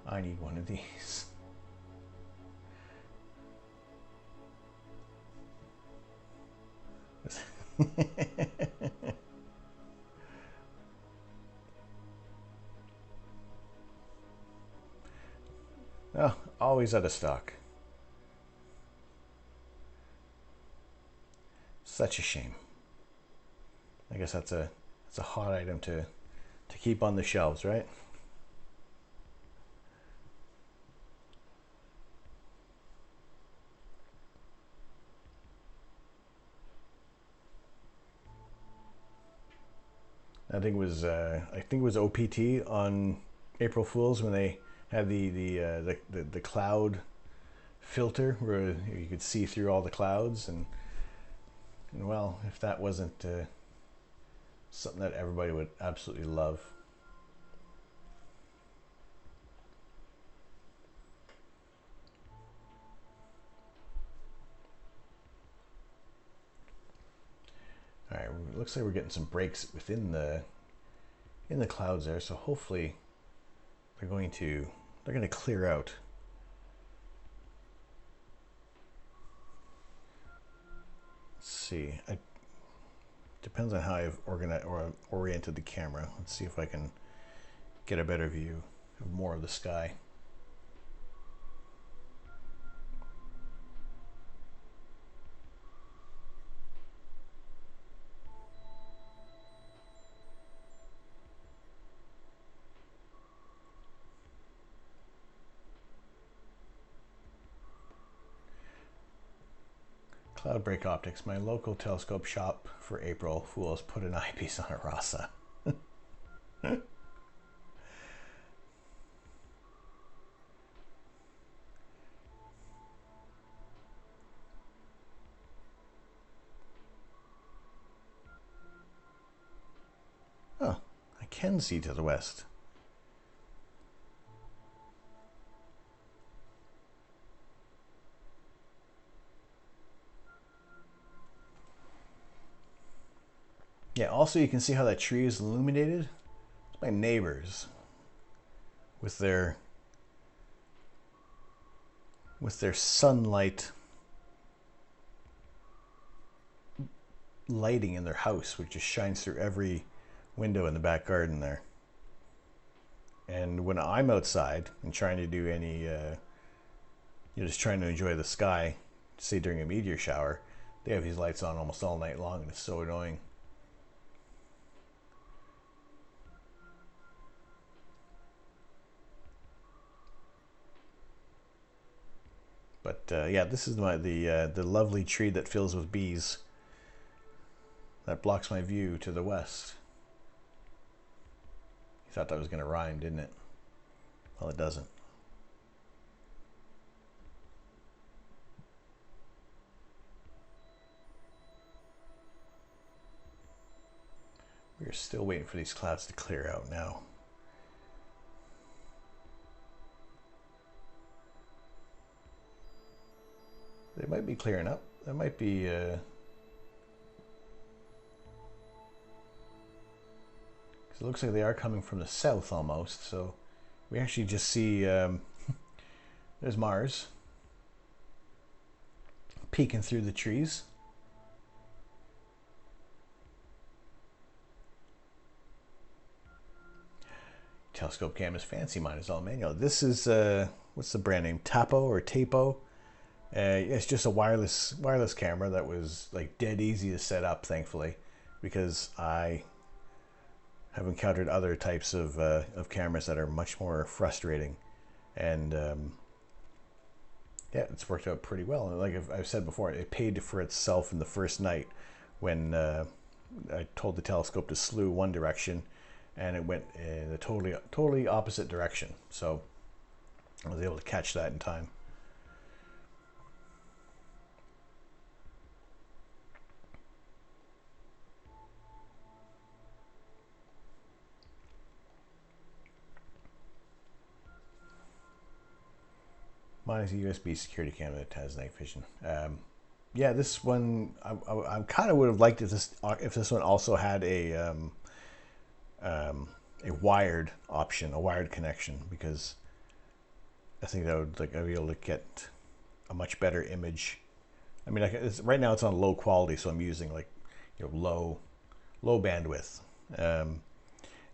A: I need one of these. Oh, always out of stock. Such a shame. I guess that's a hot item to keep on the shelves, right? I think it was OPT on April Fools when they had the cloud filter where you could see through all the clouds, and well, if that wasn't something that everybody would absolutely love. All right, it looks like we're getting some breaks within in the clouds there, so hopefully they're going to clear out. Let's see. Depends on how I've organized or oriented the camera. Let's see if I can get a better view of more of the sky. Cloudbreak Optics, my local telescope shop for April Fools, put an eyepiece on a Rasa. Oh, I can see to the west. Yeah, also you can see how that tree is illuminated. It's my neighbors with their sunlight lighting in their house, which just shines through every window in the back garden there. And when I'm outside and trying to do any, just trying to enjoy the sky, say during a meteor shower, they have these lights on almost all night long, and it's so annoying. But yeah, this is the lovely tree that fills with bees that blocks my view to the west. You thought that was going to rhyme, didn't it? Well, it doesn't. We're still waiting for these clouds to clear out now. They might be clearing up. There might be because it looks like they are coming from the south almost. So we actually just see there's Mars peeking through the trees. Telescope cam is fancy. Mine is all manual. This is what's the brand name? Tapo or Tapo? It's just a wireless camera that was like dead easy to set up, thankfully, because I have encountered other types of cameras that are much more frustrating, and yeah, it's worked out pretty well. And like I've said before, it paid for itself in the first night when I told the telescope to slew one direction, and it went in the totally opposite direction. So I was able to catch that in time. Mine is a USB security camera that has night vision. yeah, this one I kind of would have liked if this one also had a wired option, a wired connection, because I think that would like I'd be able to get a much better image. I mean, right now it's on low quality, so I'm using like low bandwidth. And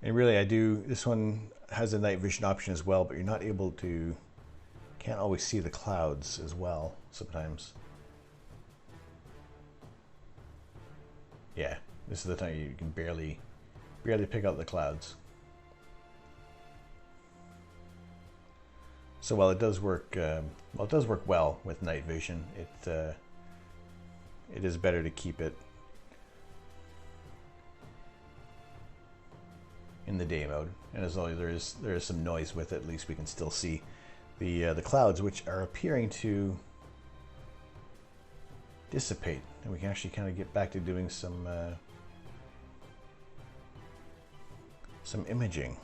A: really, this one has a night vision option as well, but you're not able to, can't always see the clouds as well sometimes. Yeah, this is the time you can barely pick out the clouds. So while it does work, well with night vision, it is better to keep it in the day mode. And as long as there is some noise with it, at least we can still see the clouds, which are appearing to dissipate, and we can actually kind of get back to doing some imaging.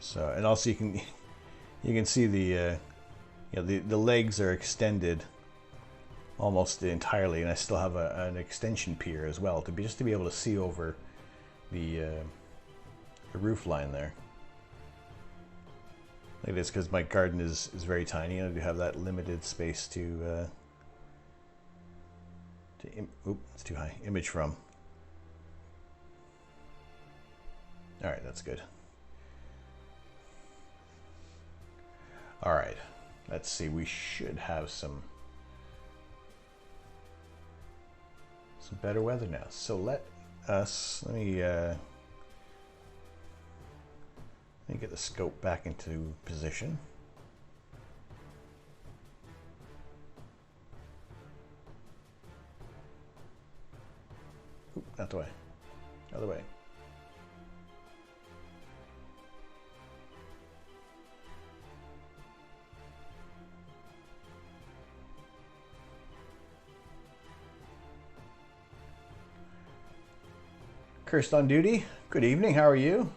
A: So, and also you can see the the legs are extended almost entirely, and I still have an extension pier as well just to be able to see over the roof line there. Like this, because my garden is very tiny, and I do have that limited space to it's too high. Image from. All right, that's good. All right, let's see. We should have some better weather now. So let me get the scope back into position. Oop, not the way. Other way. Cursed on duty. Good evening. How are you?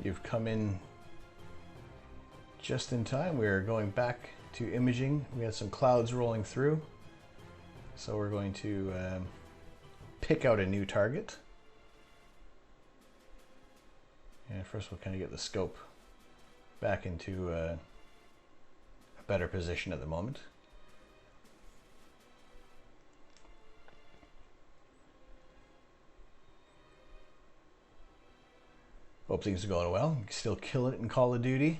A: You've come in just in time. We're going back to imaging. We had some clouds rolling through, so we're going to pick out a new target. And first we'll kind of get the scope back into a better position at the moment. Hope things are going well. Still killing it in Call of Duty.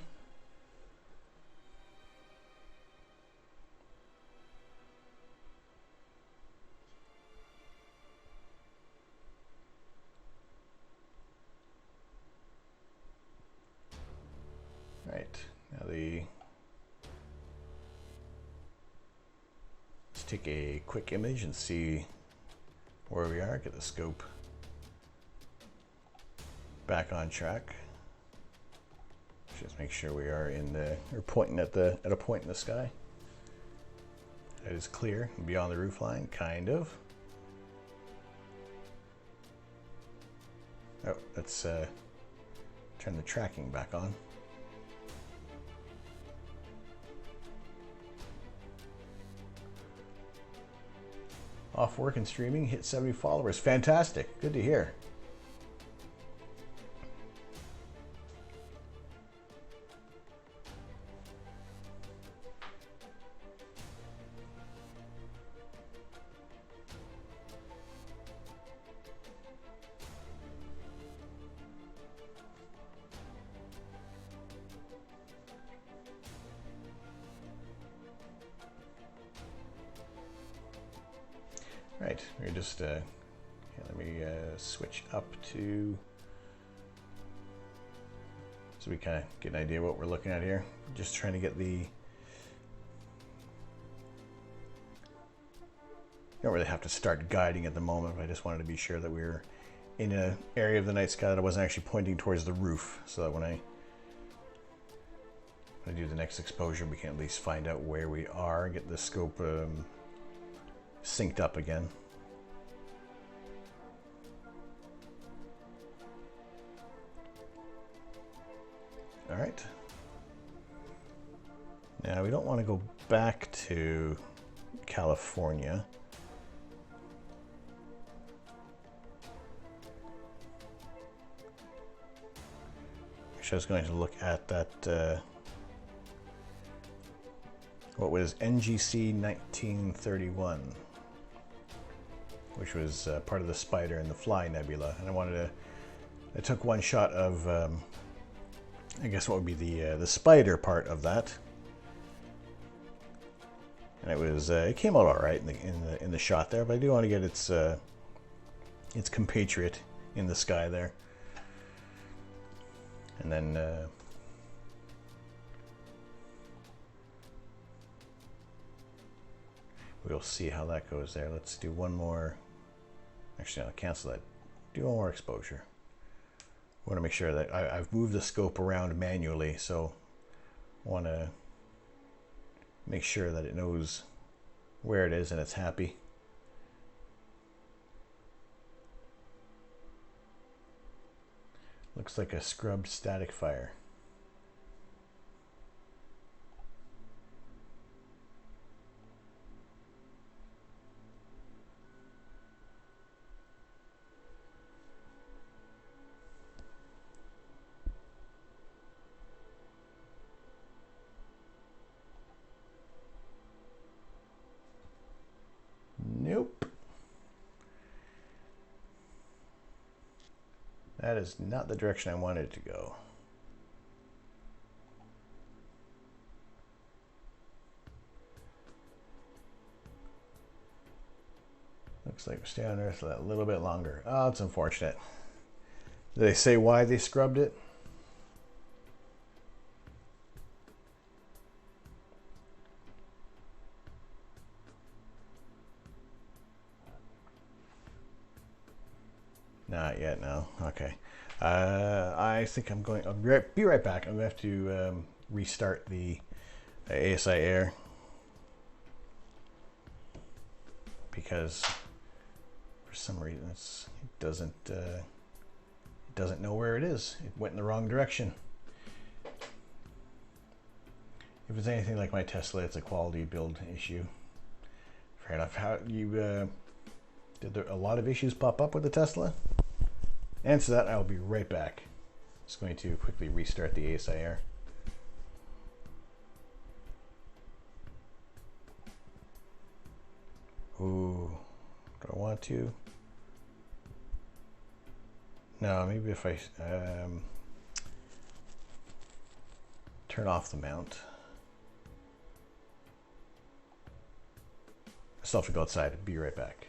A: Right, now let's take a quick image and see where we are. Get the scope back on track. Just make sure we are we're pointing at a point in the sky. It is clear beyond the roof line, kind of. Oh, let's turn the tracking back on. Off work and streaming, hit 70 followers. Fantastic, good to hear. Right, we're just, let me switch up to, so we kind of get an idea what we're looking at here. Just trying to get you don't really have to start guiding at the moment, but I just wanted to be sure that we were in an area of the night sky that I wasn't actually pointing towards the roof, so that when I do the next exposure, we can at least find out where we are and get the scope synced up again. All right. Now we don't want to go back to California. Actually, I was going to look at that, what was NGC 1931, which was part of the Spider and the Fly Nebula. And I took one shot of, I guess what would be the Spider part of that. And it came out all right in the shot there, but I do want to get its compatriot in the sky there. And then we'll see how that goes there. Let's do one more. Actually, I'll cancel that. Do one more exposure. I want to make sure that I've moved the scope around manually, so I want to make sure that it knows where it is and it's happy. Looks like a scrubbed static fire. Nope. That is not the direction I wanted it to go. Looks like we stay on Earth a little bit longer. Oh, it's unfortunate. Did they say why they scrubbed it? Not yet, no. Okay. I think I'll be right back. I'm going to have to restart the ASI Air because for some reason it doesn't know where it is. It went in the wrong direction. If it's anything like my Tesla, it's a quality build issue. Fair enough. How you did there a lot of issues pop up with the Tesla? Answer that, I'll be right back. Just going to quickly restart the ASI Air. Ooh, do I want to? No, maybe if I turn off the mount. I still have to go outside. Be right back.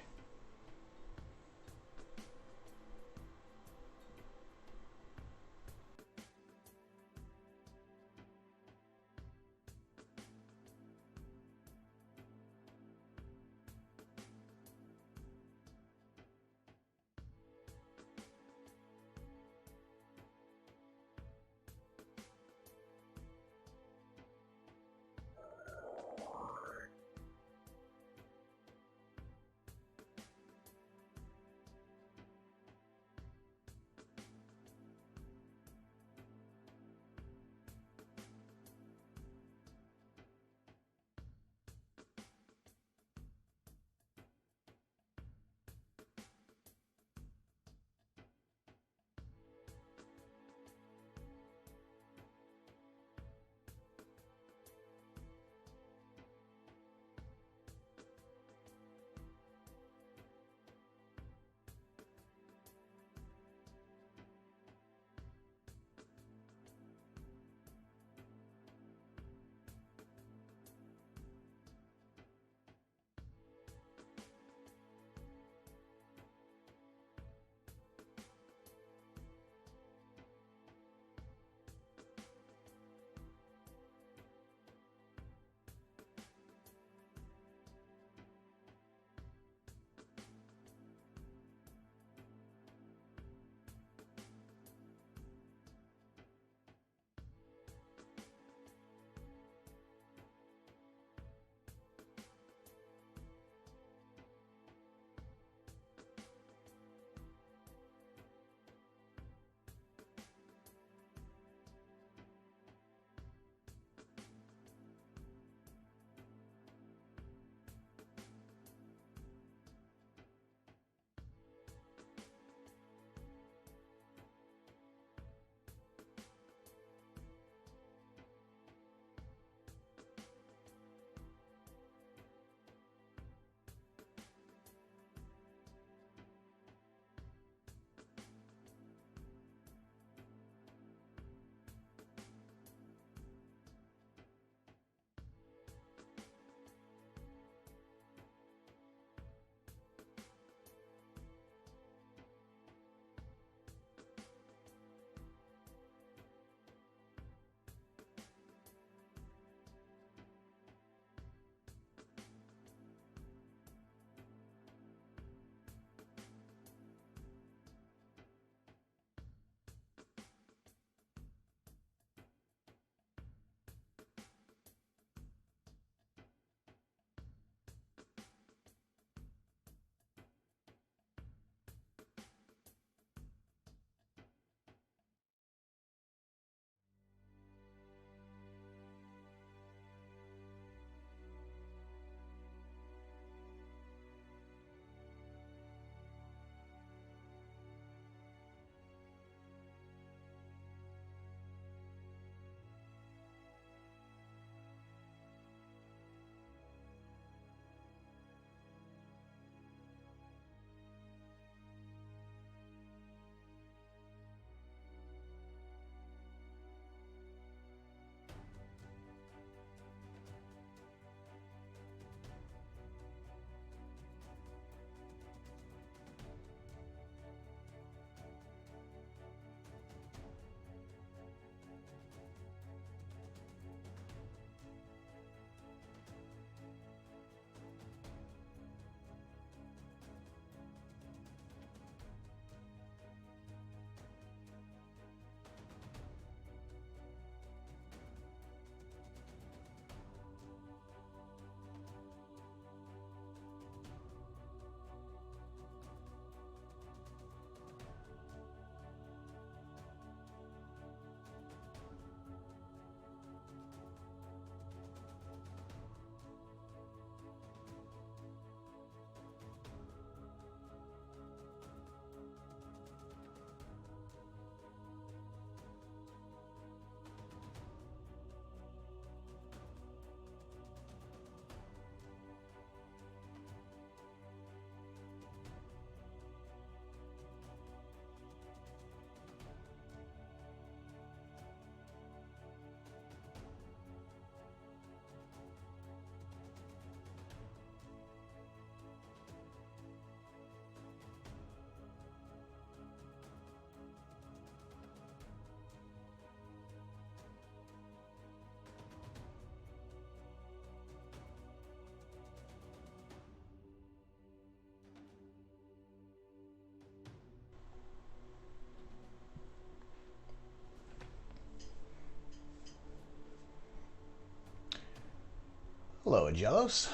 A: Hello, Agelos.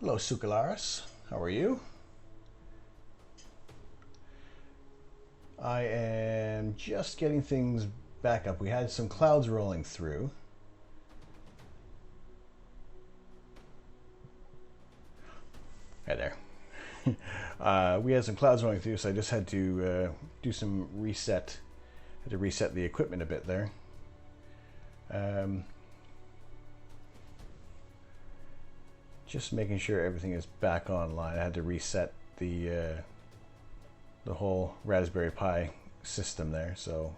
A: Hello, Sucalaris. How are you? I am just getting things back up. We had some clouds rolling through. Hi there. We had some clouds rolling through, so I just had to do some reset. Had to reset the equipment a bit there. Just making sure everything is back online. I had to reset the whole Raspberry Pi system there, so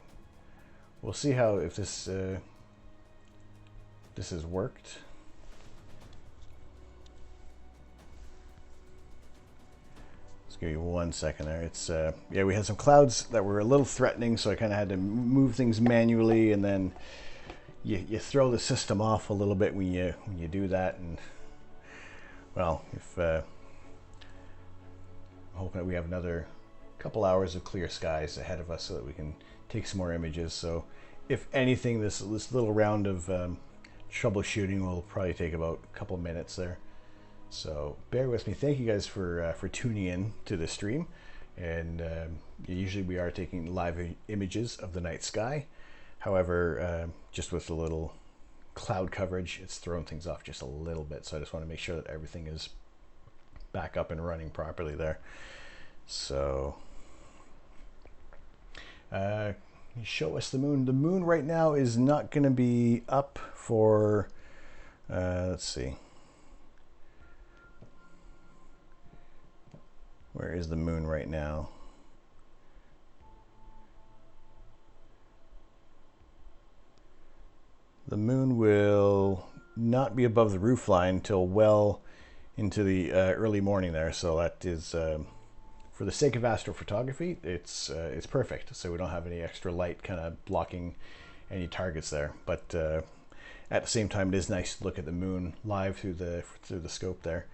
A: we'll see how if this has worked. Just give you 1 second there. It's yeah, we had some clouds that were a little threatening, so I kind of had to move things manually, and then you throw the system off a little bit when you do that. And well, if I'm hoping that we have another couple hours of clear skies ahead of us so that we can take some more images. So if anything, this little round of troubleshooting will probably take about a couple minutes there. So bear with me. Thank you guys for tuning in to the stream. And usually we are taking live images of the night sky. However, just with a little cloud coverage, it's thrown things off just a little bit. So I just want to make sure that everything is back up and running properly there. So show us the moon. The moon right now is not going to be up for, let's see. Where is the moon right now? The moon will not be above the roof line until well into the early morning there. So that is, for the sake of astrophotography, it's perfect. So we don't have any extra light kind of blocking any targets there. But at the same time, it is nice to look at the moon live through the scope there.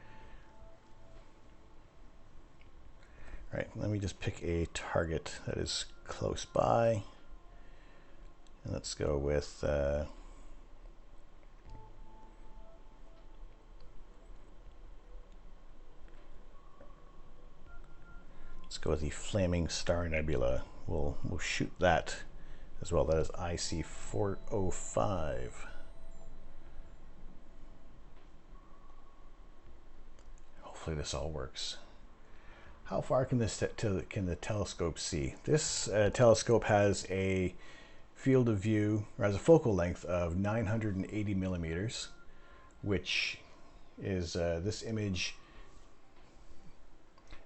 A: All right, let me just pick a target that is close by. And let's go with the Flaming Star Nebula. We'll shoot that as well. That is IC 405. Hopefully this all works. How far can the telescope see? This telescope has a field of view, or has a focal length of 980 millimeters, which is this image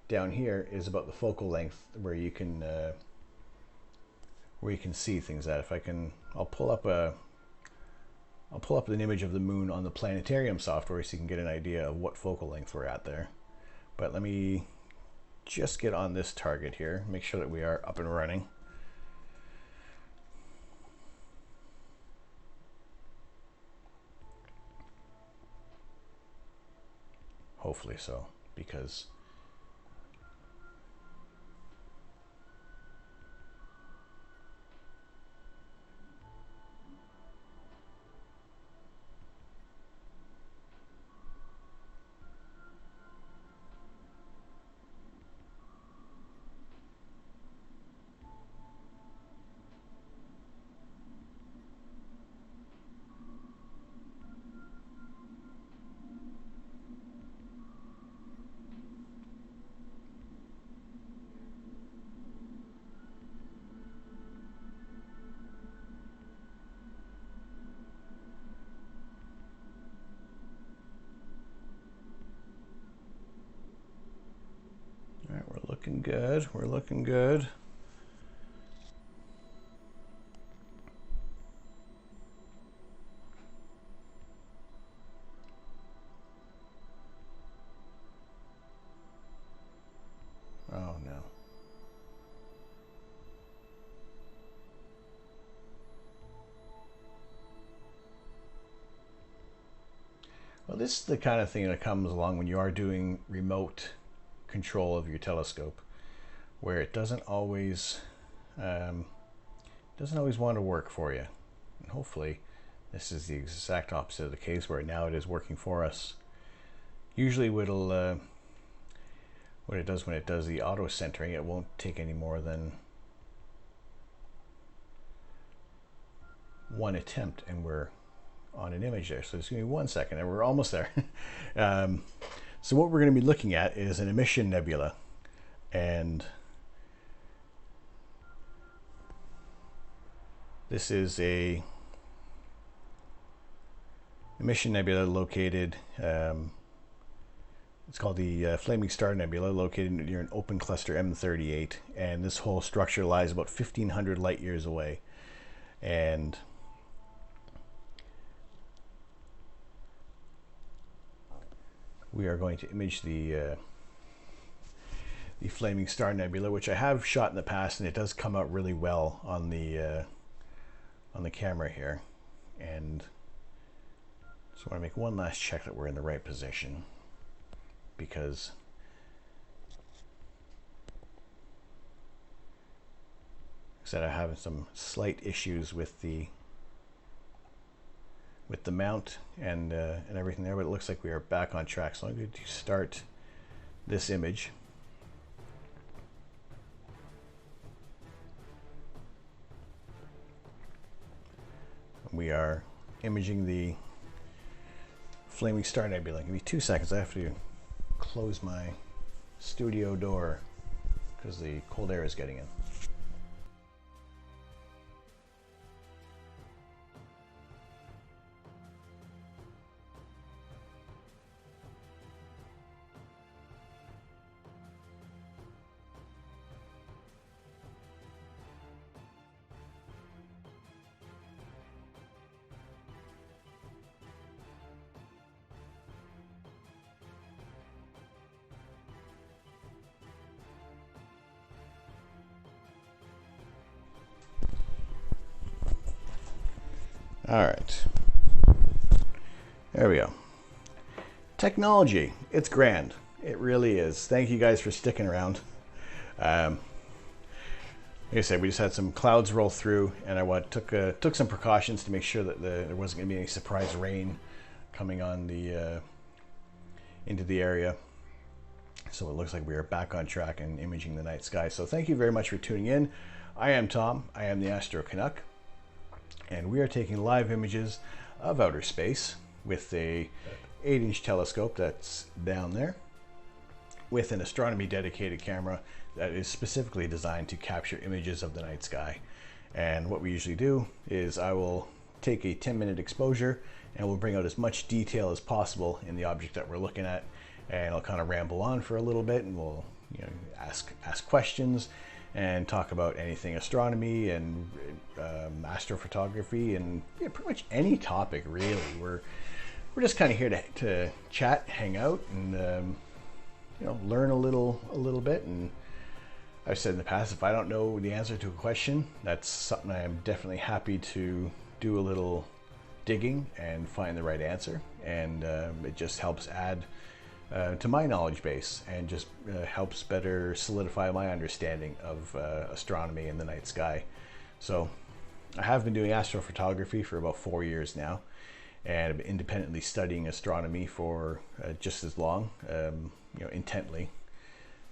A: down here is about the focal length where you can see things at. If I can, I'll pull up an image of the moon on the planetarium software so you can get an idea of what focal length we're at there. But let me just get on this target here, make sure that we are up and running. Hopefully so, because we're looking good. We're looking good. Oh no. Well, this is the kind of thing that comes along when you are doing remote control of your telescope, where it doesn't always want to work for you. And hopefully This is the exact opposite of the case, where now it is working for us. Usually what it does when it does the auto centering, it won't take any more than one attempt, and we're on an image there. So it's going to be 1 second and we're almost there. So what we're going to be looking at is an emission nebula, and this is a emission nebula located, it's called the Flaming Star Nebula, located near an open cluster M38, and this whole structure lies about 1,500 light years away. And we are going to image the Flaming Star Nebula, which I have shot in the past, and it does come out really well on the camera here. And so I want to make one last check that we're in the right position, because I said I'm having some slight issues with the mount and everything there, but it looks like we are back on track. So I'm going to start this image. We are imaging the Flaming Star Nebula. Give me 2 seconds. I have to close my studio door because the cold air is getting in. All right, there we go. Technology, it's grand. It really is. Thank you guys for sticking around. Like I said, we just had some clouds roll through, and I took some precautions to make sure that there wasn't going to be any surprise rain coming on into the area. So it looks like we are back on track and imaging the night sky. So thank you very much for tuning in. I am Tom. I am the Astro Canuck, and we are taking live images of outer space with a 8-inch telescope that's down there, with an astronomy dedicated camera that is specifically designed to capture images of the night sky. And what we usually do is I will take a 10-minute exposure and we'll bring out as much detail as possible in the object that we're looking at, and I'll kind of ramble on for a little bit, and we'll ask questions and talk about anything astronomy and astrophotography, and pretty much any topic really. We're just kind of here to chat, hang out, and learn a little bit. And I've said in the past, if I don't know the answer to a question, that's something I am definitely happy to do a little digging and find the right answer. And it just helps add to my knowledge base, and just helps better solidify my understanding of astronomy and the night sky. So I have been doing astrophotography for about 4 years now, and I've been independently studying astronomy for just as long, intently,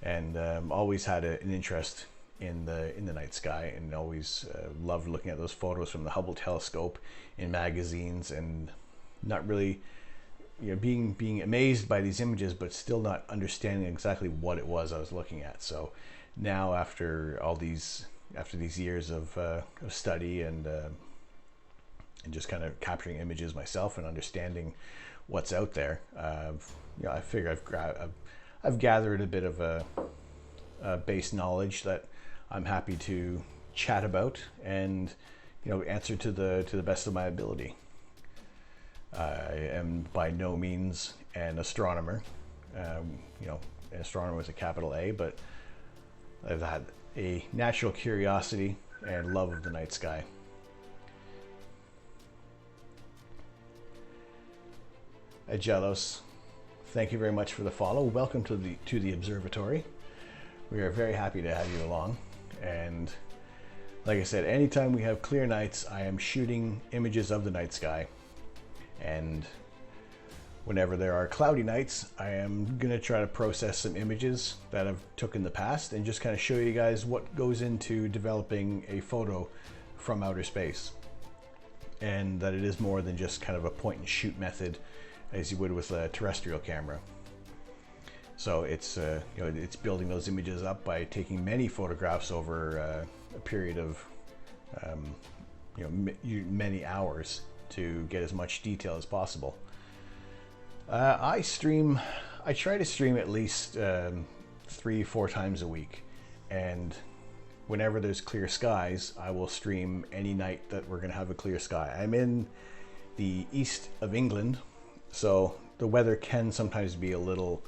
A: and always had an interest in the night sky, and always loved looking at those photos from the Hubble telescope in magazines, and not really being amazed by these images, but still not understanding exactly what it was I was looking at. So now, after these years of study and just kind of capturing images myself and understanding what's out there, I figure I've gathered a bit of a base knowledge that I'm happy to chat about and answer to the best of my ability. I am by no means an astronomer, an astronomer with a capital A, but I've had a natural curiosity and love of the night sky. Agelos, thank you very much for the follow. Welcome to the observatory. We are very happy to have you along, and like I said, anytime we have clear nights, I am shooting images of the night sky. And whenever there are cloudy nights, I am gonna try to process some images that I've took in the past and just kind of show you guys what goes into developing a photo from outer space. And that it is more than just kind of a point and shoot method as you would with a terrestrial camera. So it's it's building those images up by taking many photographs over a period of many hours to get as much detail as possible. I try to stream at least 3-4 times a week, and whenever there's clear skies, I will stream any night that we're gonna have a clear sky. I'm in the east of England, so the weather can sometimes be a little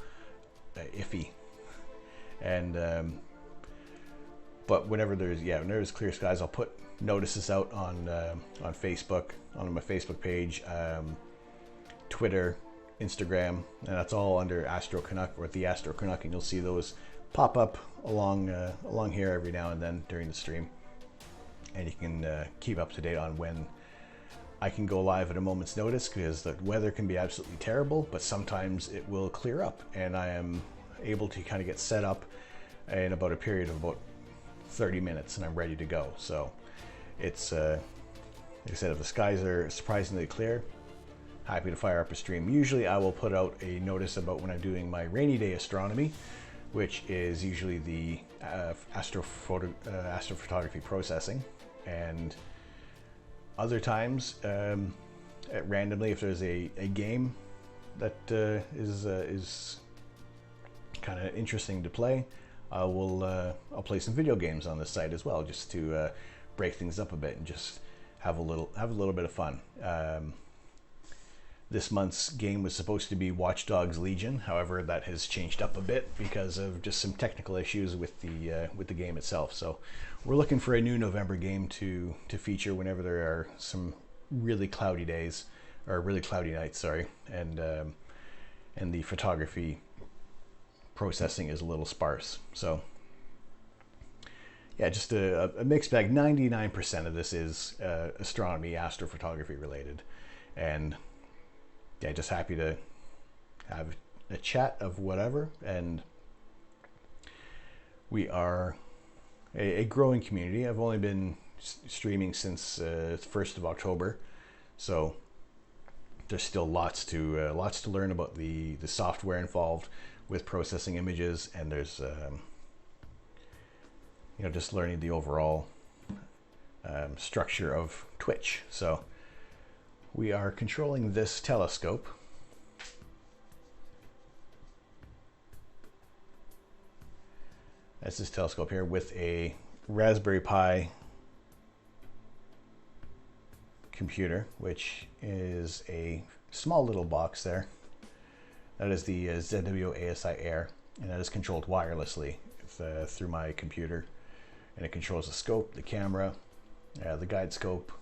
A: iffy, and but whenever there's clear skies, I'll put notices out on Facebook, on my Facebook page, Twitter, Instagram, and that's all under Astro Canuck or the Astro Canuck, and you'll see those pop up along here every now and then during the stream, and you can keep up to date on when I can go live at a moment's notice, because the weather can be absolutely terrible, but sometimes it will clear up, and I am able to kind of get set up in about a period of about 30 minutes, and I'm ready to go. So it's like I said, if the skies are surprisingly clear, happy to fire up a stream. Usually I will put out a notice about when I'm doing my rainy day astronomy, which is usually the astrophotography processing, and other times randomly, if there's a game that is kind of interesting to play, I'll play some video games on this site as well, just to break things up a bit and just have a little bit of fun. This month's game was supposed to be Watch Dogs Legion. However, that has changed up a bit because of just some technical issues with the game itself. So we're looking for a new November game to feature whenever there are some really cloudy days, or really cloudy nights, sorry, and the photography processing is a little sparse. So yeah, just a mixed bag. 99% of this is astronomy, astrophotography related, and yeah, just happy to have a chat of whatever. And we are a growing community. I've only been streaming since 1st of October, so there's still lots to learn about the software involved with processing images, and there's just learning the overall structure of Twitch. So we are controlling this telescope. That's this telescope here with a Raspberry Pi computer, which is a small little box there. That is the ZWO ASI Air, and that is controlled wirelessly through my computer, and it controls the scope, the camera, the guide scope,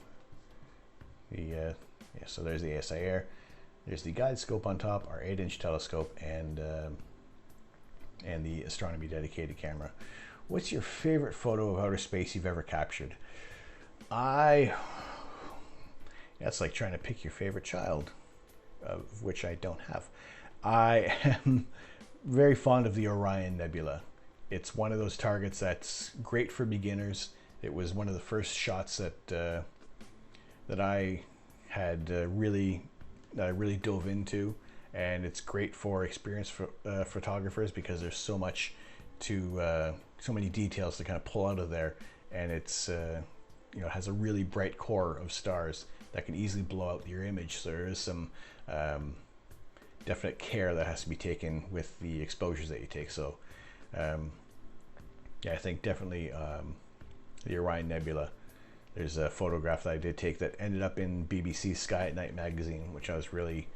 A: so there's the ASI Air, there's the guide scope on top, our 8-inch telescope, and the astronomy dedicated camera. What's your favorite photo of outer space you've ever captured? That's like trying to pick your favorite child, of which I don't have. I am very fond of the Orion Nebula. It's one of those targets that's great for beginners. It was one of the first shots that I had really dove into, and it's great for experienced photographers because there's so many details to kind of pull out of there, and it's it has a really bright core of stars that can easily blow out your image. So there is some definite care that has to be taken with the exposures that you take. So yeah, I think definitely the Orion Nebula. There's a photograph that I did take that ended up in BBC Sky at Night magazine, which I was really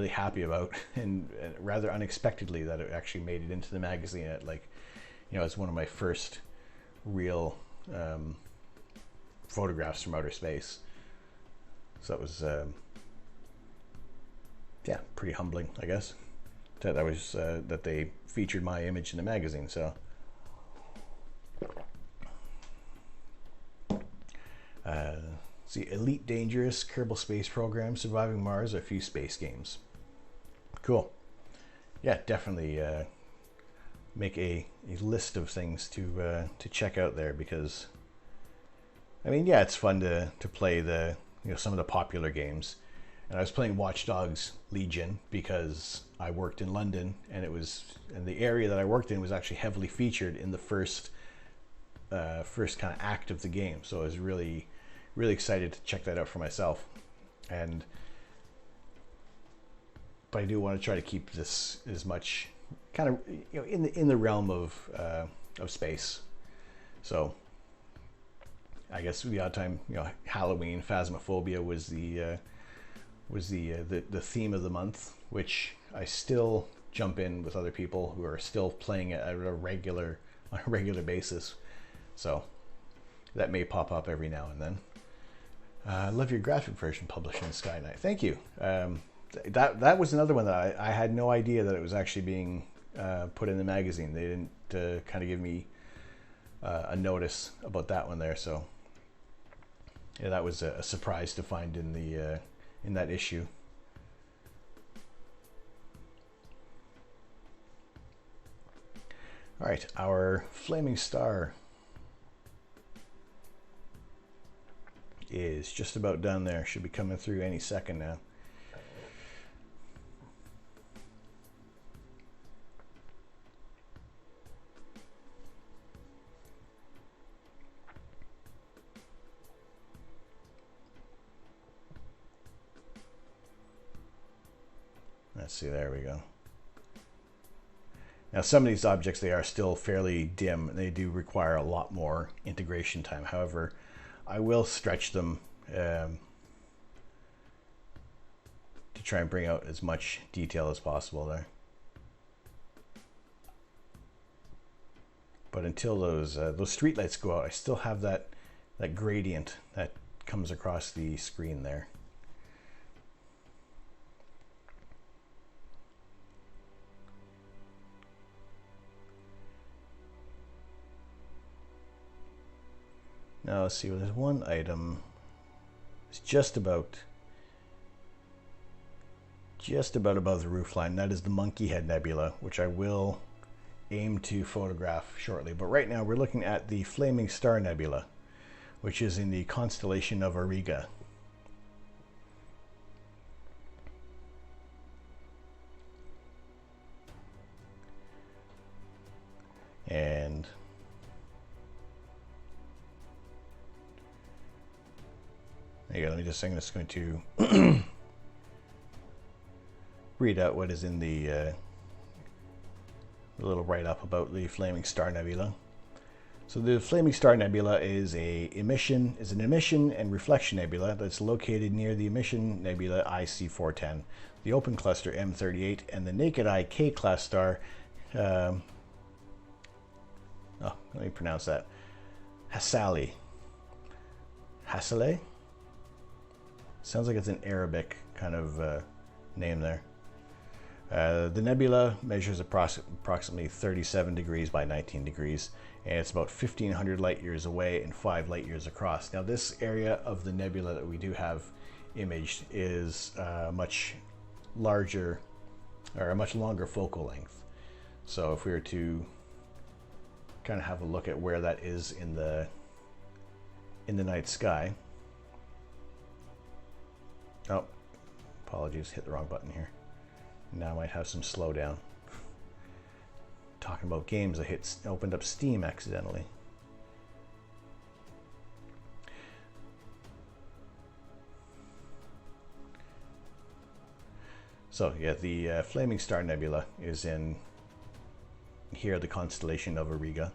A: happy about, and rather unexpectedly that it actually made it into the magazine at it's one of my first real photographs from outer space. So that was pretty humbling, I guess, that they featured my image in the magazine. So See, Elite Dangerous, Kerbal Space Program, Surviving Mars, a few space games. Cool. Yeah, definitely make a list of things to check out there, because I mean, yeah, it's fun to play the some of the popular games. And I was playing Watch Dogs Legion because I worked in London, and the area that I worked in was actually heavily featured in the first kind of act of the game. So I was really excited to check that out for myself. But I do want to try to keep this as much kind of in the realm of space. So I guess the odd time, Halloween, Phasmophobia was the theme of the month, which I still jump in with other people who are still playing it on a regular basis. So that may pop up every now and then. I love your graphic version published in Sky Knight. Thank you. That was another one that I had no idea that it was actually being put in the magazine. They didn't kind of give me a notice about that one there. So yeah, that was a surprise to find in that issue. All right, our Flaming Star is just about done there. Should be coming through any second now. Let's see, there we go. Now some of these objects, they are still fairly dim. They do require a lot more integration time. However, I will stretch them to try and bring out as much detail as possible there. But until those streetlights go out, I still have that gradient that comes across the screen there. Now let's see, well, there's one item. It's just about above the roofline. That is the Monkey Head Nebula, which I will aim to photograph shortly. But right now we're looking at the Flaming Star Nebula, which is in the constellation of Auriga. And there you go. Let me just I'm just going to read out what is in the little write-up about the Flaming Star Nebula. So the Flaming Star Nebula is an emission and reflection nebula that's located near the emission nebula IC410, the open cluster M38, and the naked eye K-class star. Let me pronounce that. Hassali. Hassale? Sounds like it's an Arabic kind of name there. The nebula measures approximately 37 degrees by 19 degrees, and it's about 1,500 light years away and 5 light years across. Now, this area of the nebula that we do have imaged is much larger, or a much longer focal length. So if we were to kind of have a look at where that is in the night sky. Oh, apologies, hit the wrong button here. Now I might have some slowdown. Talking about games, I opened up Steam accidentally. So yeah, the Flaming Star Nebula is in here, the constellation of Auriga.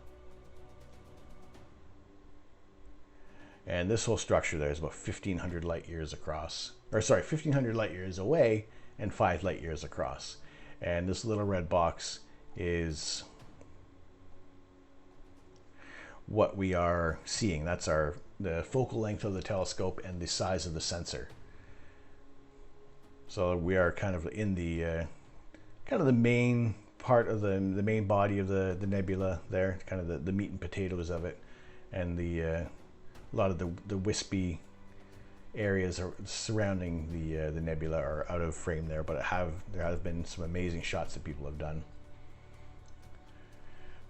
A: And this whole structure there is about 1,500 light years across. Or sorry, 1,500 light years away and 5 light years across. And this little red box is what we are seeing. That's the focal length of the telescope and the size of the sensor. So we are kind of in the main part of the main body of the nebula there, kind of the meat and potatoes of it, and the a lot of the wispy areas surrounding the nebula are out of frame there, but there have been some amazing shots that people have done.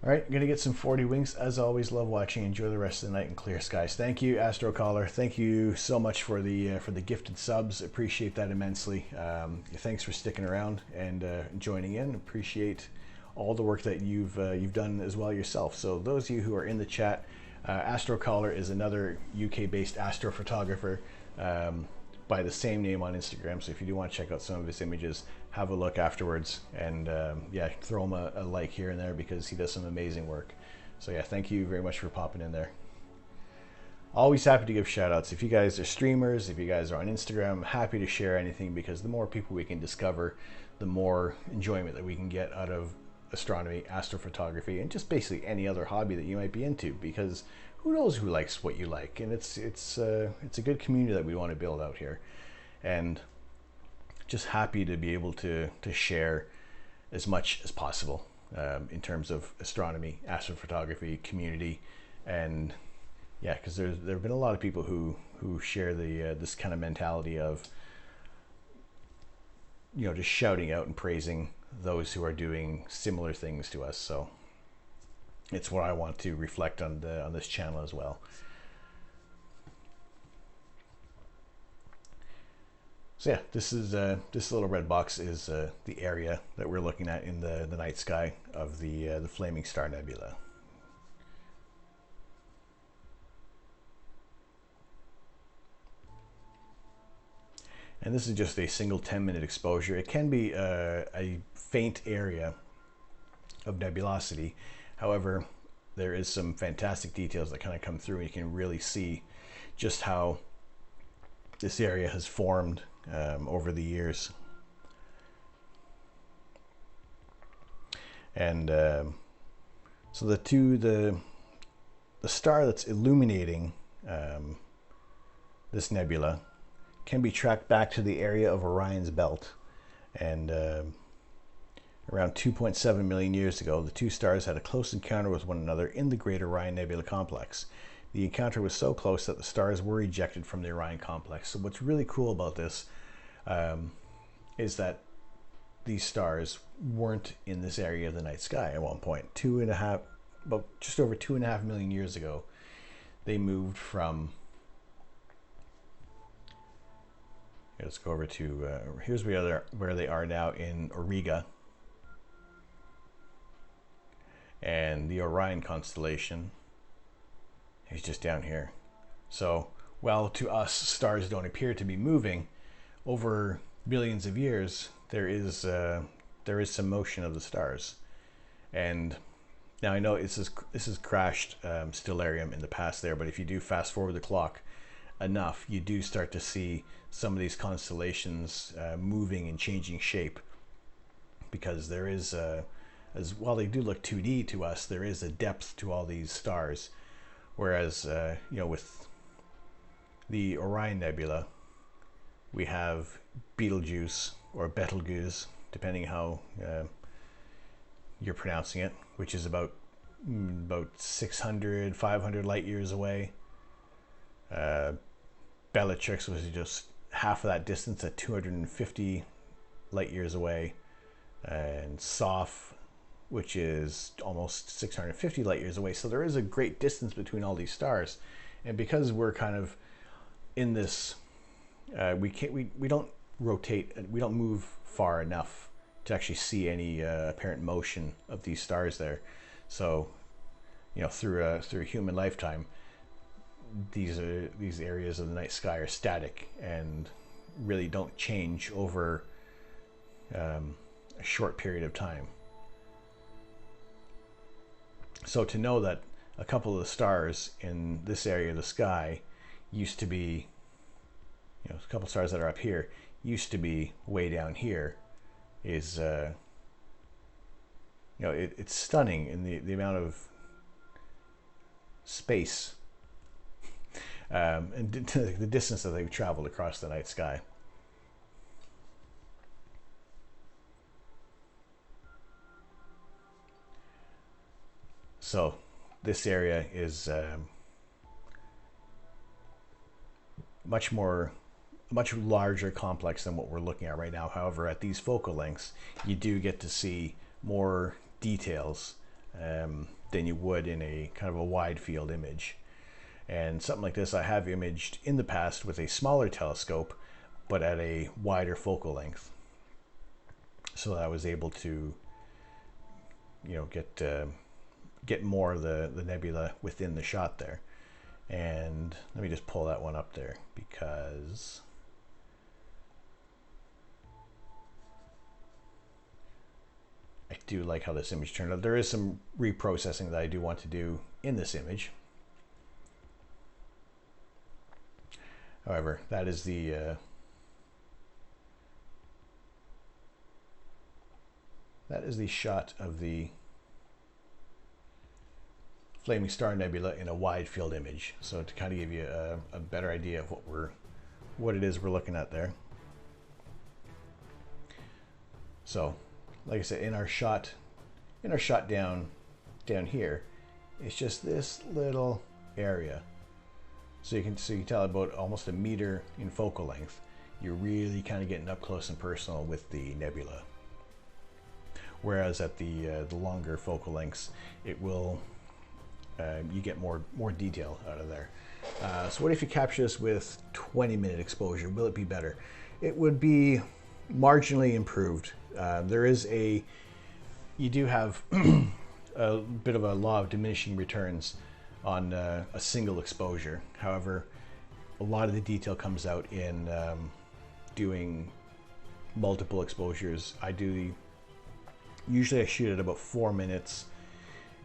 A: All right, gonna get some 40 winks. As always, love watching. Enjoy the rest of the night in clear skies. Thank you, Astro Caller. Thank you so much for the gifted subs. Appreciate that immensely. Thanks for sticking around and joining in. Appreciate all the work that you've done as well yourself. So those of you who are in the chat, Astro Caller is another UK-based astrophotographer by the same name on Instagram. So if you do want to check out some of his images, have a look afterwards, and yeah, throw him a like here and there because he does some amazing work. So yeah, thank you very much for popping in there. Always happy to give shout outs. If you guys are streamers, if you guys are on Instagram, I'm happy to share anything, because the more people we can discover, the more enjoyment that we can get out of astronomy, astrophotography, and just basically any other hobby that you might be into, because who knows who likes what you like. And it's a good community that we want to build out here, and just happy to be able to share as much as possible in terms of astronomy, astrophotography, community. And yeah, because there have been a lot of people who share the this kind of mentality of, you know, just shouting out and praising those who are doing similar things to us. So it's what I want to reflect on this channel as well. So yeah, this little red box is the area that we're looking at in the night sky of the Flaming Star Nebula. And this is just a single 10-minute exposure. It can be a faint area of nebulosity. However, there is some fantastic details that kind of come through, and you can really see just how this area has formed over the years. And so the star that's illuminating this nebula can be tracked back to the area of Orion's belt. And around 2.7 million years ago, the two stars had a close encounter with one another in the Great Orion Nebula Complex. The encounter was so close that the stars were ejected from the Orion Complex. So what's really cool about this is that these stars weren't in this area of the night sky at one point. Just over 2.5 million years ago, they moved from, let's go over to, here's where they are now in Auriga. And the Orion constellation is just down here. So, while to us stars don't appear to be moving, over billions of years, there is some motion of the stars. And now I know this is crashed stellarium in the past there, but if you do fast forward the clock enough, you do start to see some of these constellations moving and changing shape, because there is as while they do look 2D to us, there is a depth to all these stars. Whereas you know, with the Orion Nebula, we have Betelgeuse, or Betelgeuse, depending how you're pronouncing it, which is about 600, 500 light years away. Bellatrix was just half of that distance at 250 light years away, and Soph, which is almost 650 light years away. So there is a great distance between all these stars, and because we're kind of in this, we don't rotate, we don't move far enough to actually see any apparent motion of these stars there. So, you know, through a human lifetime, these areas of the night sky are static and really don't change over a short period of time. So to know that a couple of the stars in this area of the sky used to be, you know, a couple of stars that are up here used to be way down here is, you know, it's stunning in the amount of space and the distance that they've traveled across the night sky. So this area is much larger complex than what we're looking at right now. However, at these focal lengths, you do get to see more details than you would in a kind of a wide field image. And something like this I have imaged in the past with a smaller telescope, but at a wider focal length. So I was able to, get more of the nebula within the shot there. And let me just pull that one up there, because I do like how this image turned out. There is some reprocessing that I do want to do in this image. However, that is the shot of the Flaming Star Nebula in a wide field image. So to kind of give you a better idea of what it is we're looking at there. So, like I said, in our shot down here, it's just this little area. So you can tell about almost a meter in focal length. You're really kind of getting up close and personal with the nebula. Whereas at the longer focal lengths, it will you get more detail out of there. So what if you capture this with 20-minute exposure? Will it be better? It would be marginally improved. You do have a bit of a law of diminishing returns on a single exposure. However, a lot of the detail comes out in doing multiple exposures. Usually I shoot at about 4 minutes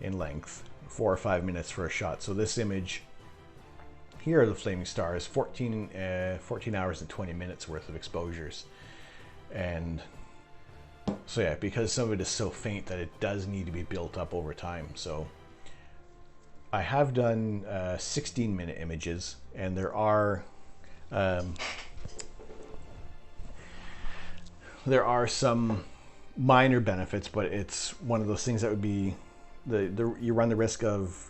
A: in length, 4 or 5 minutes for a shot. So this image here of the Flaming Star is 14 hours and 20 minutes worth of exposures. And so yeah, because some of it is so faint that it does need to be built up over time. So I have done 16-minute images, and there are some minor benefits, but it's one of those things that would be you run the risk of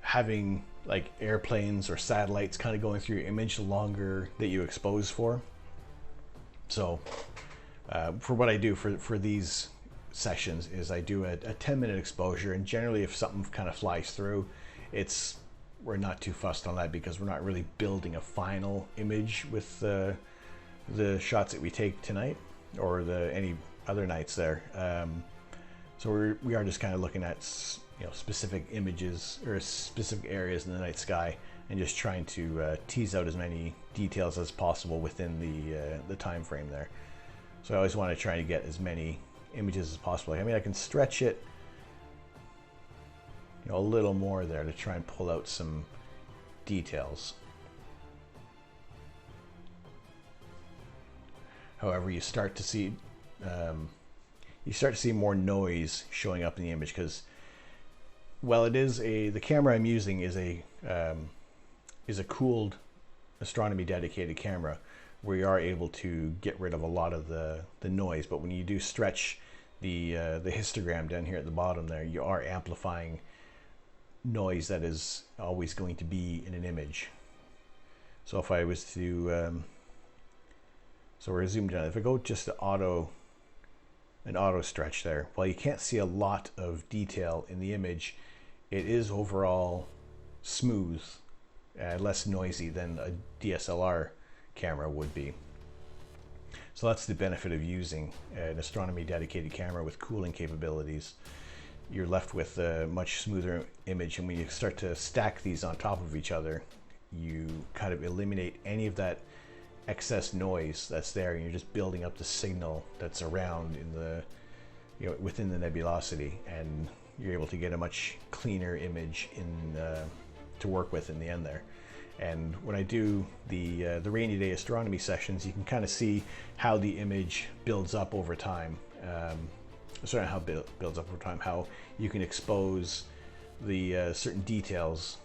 A: having like airplanes or satellites kind of going through your image the longer that you expose for. So for what I do for these sessions is I do a 10-minute exposure, and generally if something kind of flies through, we're not too fussed on that, because we're not really building a final image with the shots that we take tonight or any other nights there. So we are just kind of looking at specific images or specific areas in the night sky, and just trying to tease out as many details as possible within the time frame there. So I always want to try to get as many images as possible. I mean, I can stretch it a little more there to try and pull out some details. However, you start to see more noise showing up in the image, because while the camera I'm using is a cooled astronomy dedicated camera, where you are able to get rid of a lot of the noise. But when you do stretch the histogram down here at the bottom there, you are amplifying noise that is always going to be in an image. So if I was to so we're zoomed in. If I go just to an auto stretch there, while you can't see a lot of detail in the image, it is overall smooth, less noisy than a DSLR camera would be. So that's the benefit of using an astronomy dedicated camera with cooling capabilities. You're left with a much smoother image, and when you start to stack these on top of each other, you kind of eliminate any of that excess noise that's there, and you're just building up the signal that's around within the nebulosity, and you're able to get a much cleaner image to work with in the end there. And when I do the rainy day astronomy sessions, you can kind of see how the image builds up over time. Builds up over time, how you can expose the certain details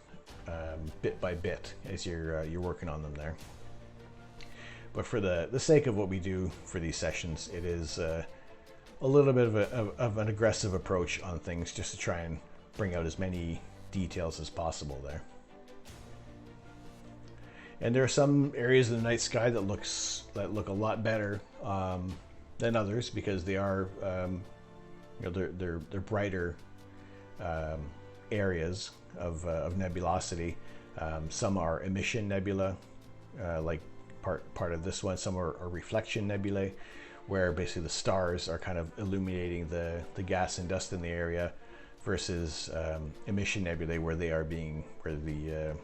A: bit by bit as you're working on them there. But for the sake of what we do for these sessions, it is a little bit of an aggressive approach on things, just to try and bring out as many details as possible there. And there are some areas of the night sky that look a lot better than others because they are, they're brighter areas of nebulosity. Some are emission nebula, like part of this one. Some are reflection nebulae, where basically the stars are kind of illuminating the gas and dust in the area, versus emission nebulae, where they are where the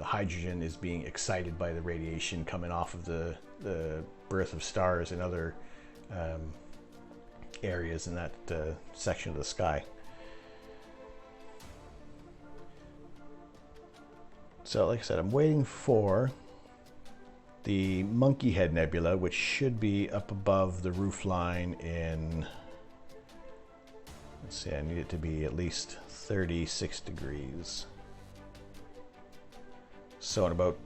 A: hydrogen is being excited by the radiation coming off of the birth of stars and other areas in that section of the sky. So like I said, I'm waiting for the Monkey Head Nebula, which should be up above the roof line in, let's see, I need it to be at least 36 degrees. So in about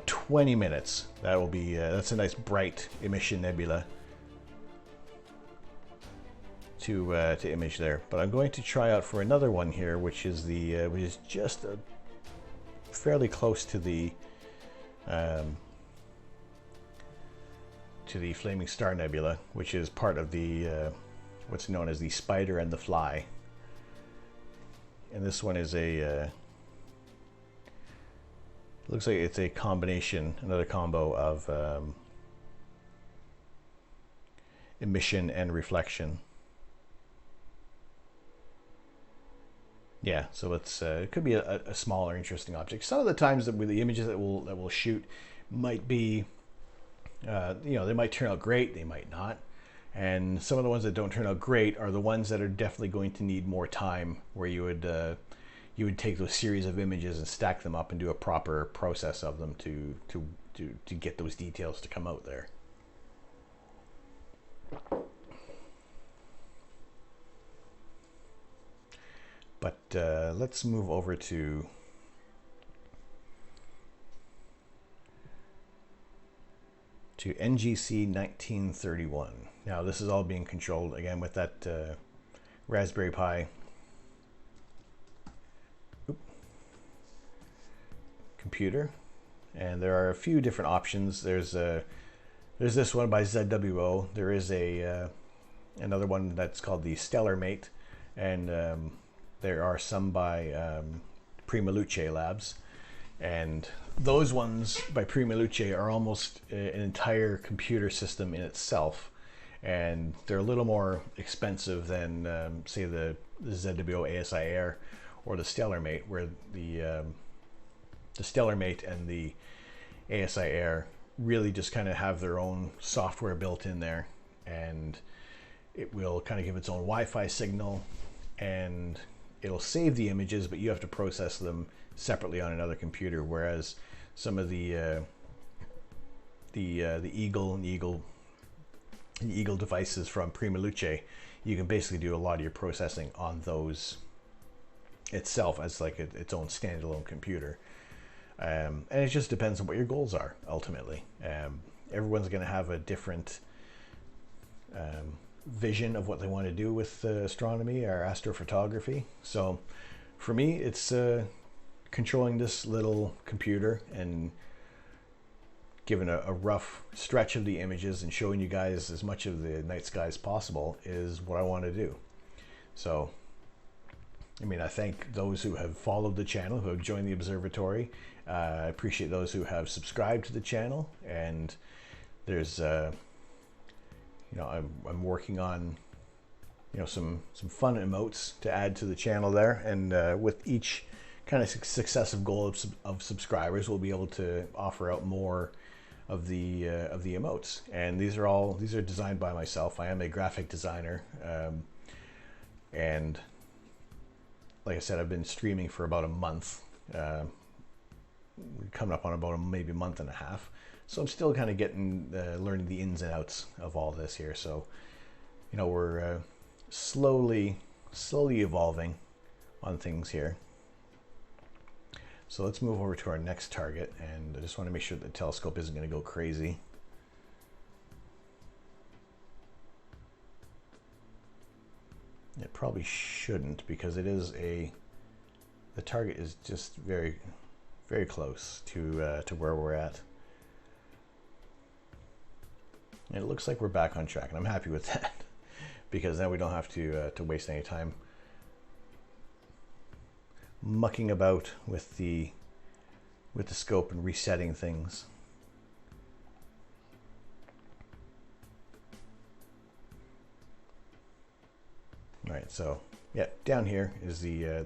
A: 20 minutes, that will be, that's a nice bright emission nebula to image there. But I'm going to try out for another one here, which is just fairly close to the Flaming Star Nebula, which is part of the what's known as the Spider and the Fly. And this one is looks like it's a combination, another combo of emission and reflection. Yeah, so it could be a smaller, interesting object. Some of the times that with the images that we'll shoot might be, they might turn out great, they might not. And some of the ones that don't turn out great are the ones that are definitely going to need more time, where you would take those series of images and stack them up and do a proper process of them to get those details to come out there. But let's move over to NGC 1931. Now this is all being controlled again with that Raspberry Pi computer, and there are a few different options. There's this one by ZWO. There is another one that's called the Stellar Mate, and there are some by Prima Luce Labs, and those ones by Prima Luce are almost an entire computer system in itself, and they're a little more expensive than say the ZWO ASI Air or the Stellar Mate, where the Stellar Mate and the ASI Air really just kind of have their own software built in there, and it will kind of give its own Wi-Fi signal, and it'll save the images, but you have to process them separately on another computer. Whereas some of the Eagle devices from Prima Luce, you can basically do a lot of your processing on those itself as like its own standalone computer. And it just depends on what your goals are ultimately. Everyone's going to have a different vision of what they want to do with astronomy or astrophotography. So for me, it's controlling this little computer and giving a rough stretch of the images and showing you guys as much of the night sky as possible is what I want to do. So I mean, I thank those who have followed the channel, who have joined the observatory. I appreciate those who have subscribed to the channel, and there's I'm working on some fun emotes to add to the channel there, and with each kind of successive goal of subscribers, we'll be able to offer out more of the emotes. And these are designed by myself. I am a graphic designer, and like I said, I've been streaming for about a month, coming up on about maybe a month and a half. So I'm still kind of learning the ins and outs of all this here. So, we're slowly evolving on things here. So let's move over to our next target, and I just want to make sure the telescope isn't going to go crazy. It probably shouldn't, because it is a the target is just very, very close to where we're at. And it looks like we're back on track, and I'm happy with that because now we don't have to waste any time mucking about with the scope and resetting things. All right, so yeah, down here is the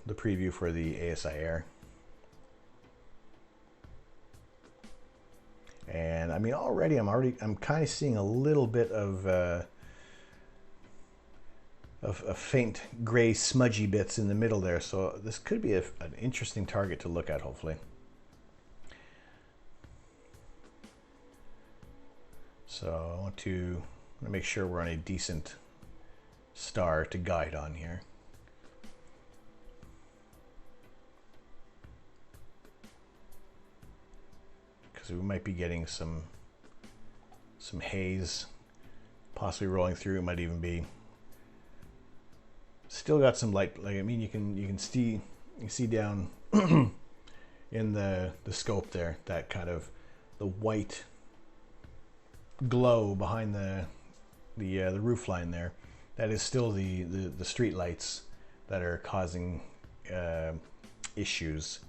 A: preview for the ASI Air. And I mean, already I'm kind of seeing a little bit of faint gray smudgy bits in the middle there. So this could be an interesting target to look at, hopefully. So I want to make sure we're on a decent star to guide on here. Because we might be getting some haze possibly rolling through. It might even be still got some light. Like, I mean, you can see down in the scope there, that kind of the white glow behind the roof line there. That is still the street lights that are causing issues,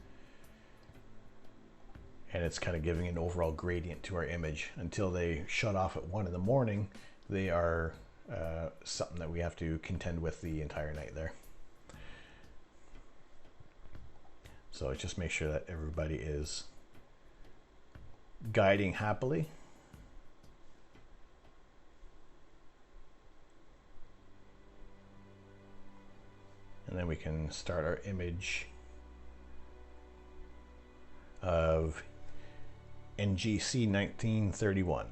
A: and it's kind of giving an overall gradient to our image. Until they shut off at 1 in the morning, they are something that we have to contend with the entire night there. So just make sure that everybody is guiding happily. And then we can start our image of NGC 1931.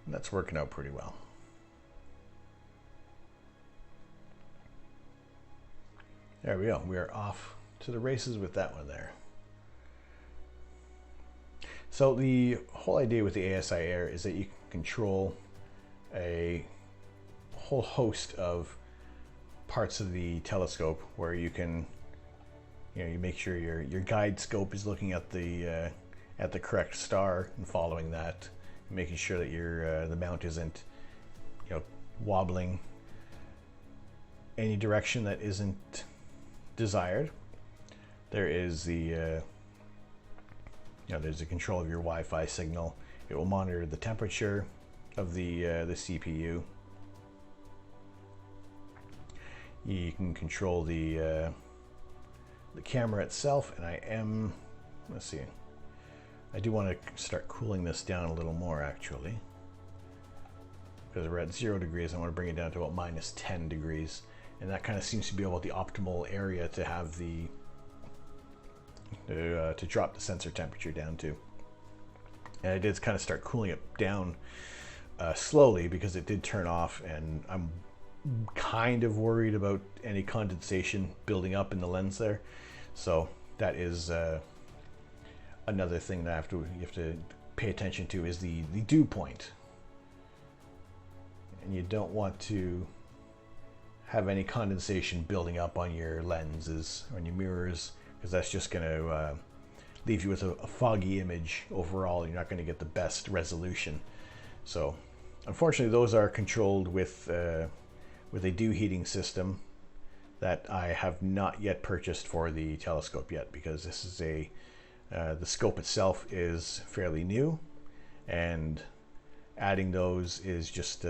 A: And that's working out pretty well. There we go. We are off to the races with that one there. So the whole idea with the ASI Air is that you can control a whole host of parts of the telescope, where you can, you make sure your guide scope is looking at the correct star and following that, and making sure that the mount isn't wobbling any direction that isn't desired. There is there's the control of your Wi-Fi signal. It will monitor the temperature of the CPU. You can control the camera itself, and let's see, I do want to start cooling this down a little more, actually, because we're at 0 degrees. I want to bring it down to about -10 degrees, and that kind of seems to be about the optimal area to have to drop the sensor temperature down to. And I did kind of start cooling it down slowly, because it did turn off, and I'm kind of worried about any condensation building up in the lens there. So that is another thing that you have to pay attention to, is the dew point. And you don't want to have any condensation building up on your lenses, on your mirrors, because that's just going to leave you with a foggy image overall. You're not going to get the best resolution. So unfortunately, those are controlled with a dew heating system that I have not yet purchased for the telescope yet, because this is the scope itself is fairly new, and adding those is just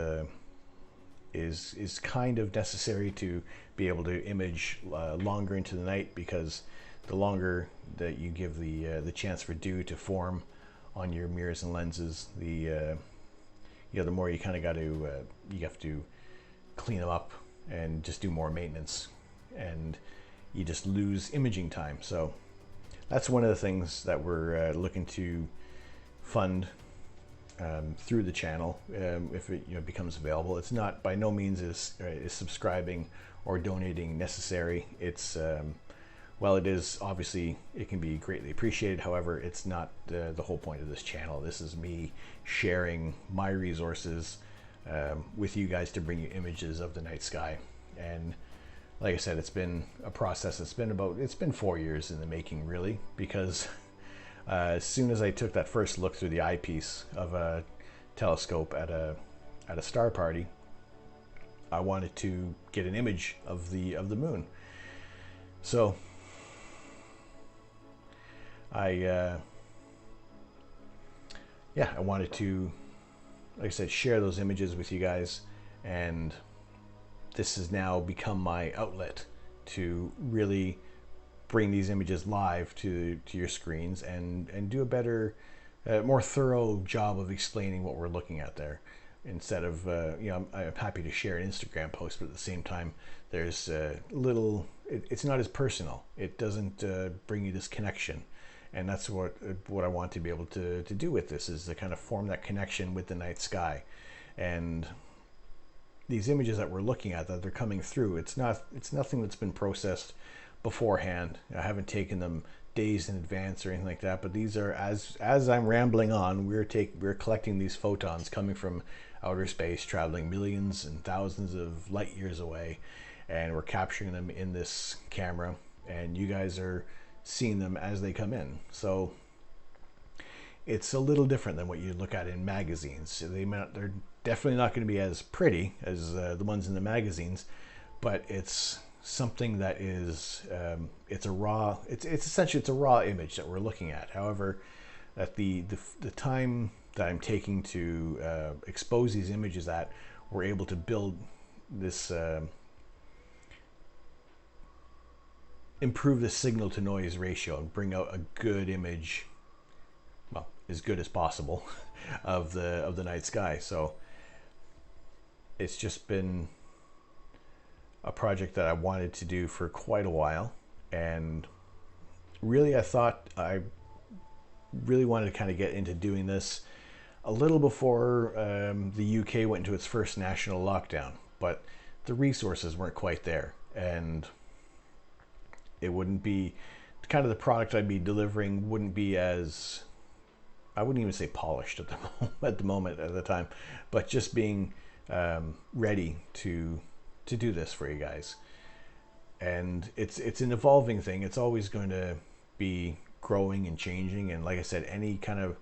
A: is kind of necessary to be able to image longer into the night, because the longer that you give the chance for dew to form on your mirrors and lenses, the more you kind of got to you have to clean them up and just do more maintenance, and you just lose imaging time. So that's one of the things that we're looking to fund through the channel, if it becomes available. It's not, by no means is subscribing or donating necessary. It's well, it is, obviously it can be greatly appreciated. However, it's not the whole point of this channel. This is me sharing my resources with you guys to bring you images of the night sky. And like I said, it's been a process. It's been 4 years in the making, really, because as soon as I took that first look through the eyepiece of a telescope at a star party, I wanted to get an image of the moon. So I wanted to, like I said, share those images with you guys, and this has now become my outlet to really bring these images live to your screens and do a better, more thorough job of explaining what we're looking at there. Instead of, I'm happy to share an Instagram post, but at the same time, there's it's not as personal. It doesn't bring you this connection. And that's what I want to be able to do with this, is to kind of form that connection with the night sky. And these images that we're looking at, that they're coming through, it's nothing that's been processed beforehand. I haven't taken them days in advance or anything like that, but these are, as I'm rambling on, we're collecting these photons coming from outer space, traveling millions and thousands of light years away, and we're capturing them in this camera, and you guys are seeing them as they come in. So it's a little different than what you look at in magazines. They're definitely not going to be as pretty as the ones in the magazines, but it's something that is it's essentially a raw image that we're looking at. However, at the time that I'm taking to expose these images at, we're able to build this improve the signal to noise ratio and bring out a good image, well, as good as possible, of the night sky. So it's just been a project that I wanted to do for quite a while, and really I thought I really wanted to kind of get into doing this a little before the UK went into its first national lockdown, but the resources weren't quite there, and it wouldn't be kind of the product I'd be delivering wouldn't be as, I wouldn't even say polished at the moment at the time, but just being ready to do this for you guys. And it's an evolving thing. It's always going to be growing and changing, and like I said, any kind of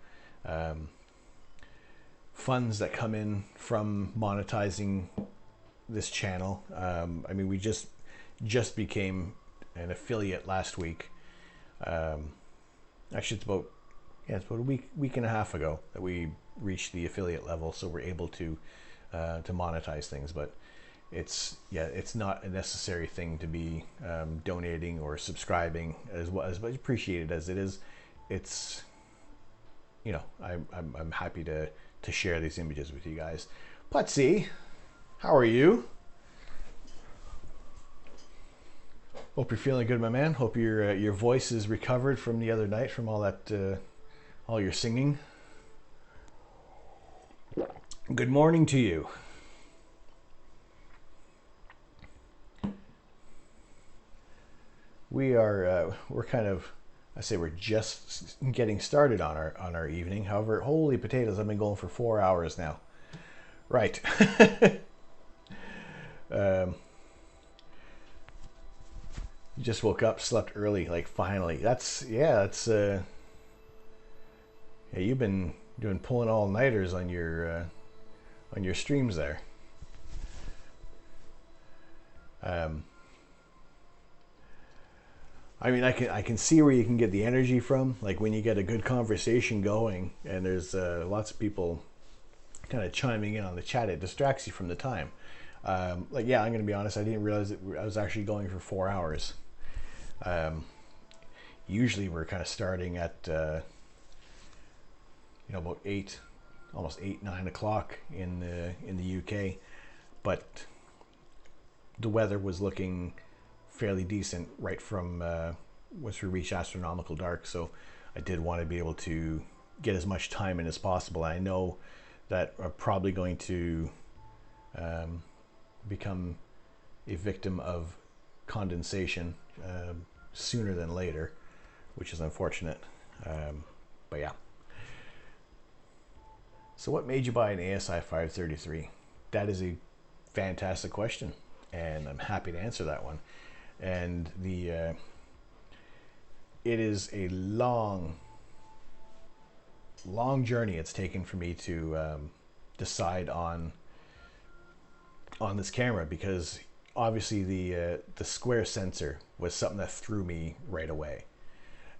A: funds that come in from monetizing this channel, I mean, we just became an affiliate last week. Actually, it's about a week and a half ago that we reached the affiliate level, so we're able to monetize things. But it's not a necessary thing to be donating or subscribing as much appreciated as it is. It's, I'm happy to share these images with you guys. Putsy, how are you? Hope you're feeling good, my man. Hope your voice is recovered from the other night, from all that all your singing. Good morning to you. We're kind of, I say we're just getting started on our evening. However, holy potatoes, I've been going for 4 hours now. Right. Just woke up, slept early, like finally. That's yeah, you've been doing pulling all-nighters on your streams there. I mean, I can see where you can get the energy from, like when you get a good conversation going and there's lots of people kind of chiming in on the chat. It distracts you from the time. Like, yeah, I'm gonna be honest, I didn't realize that I was actually going for 4 hours. Usually we're kind of starting at about 8, almost 9 o'clock in the UK, but the weather was looking fairly decent right from once we reached astronomical dark, so I did want to be able to get as much time in as possible. I know that I'm probably going to become a victim of condensation sooner than later, which is unfortunate, but yeah. So what made you buy an ASI 533? that is a fantastic question, and I'm happy to answer that one. And it is a long journey it's taken for me to decide on this camera, because obviously the square sensor was something that threw me right away,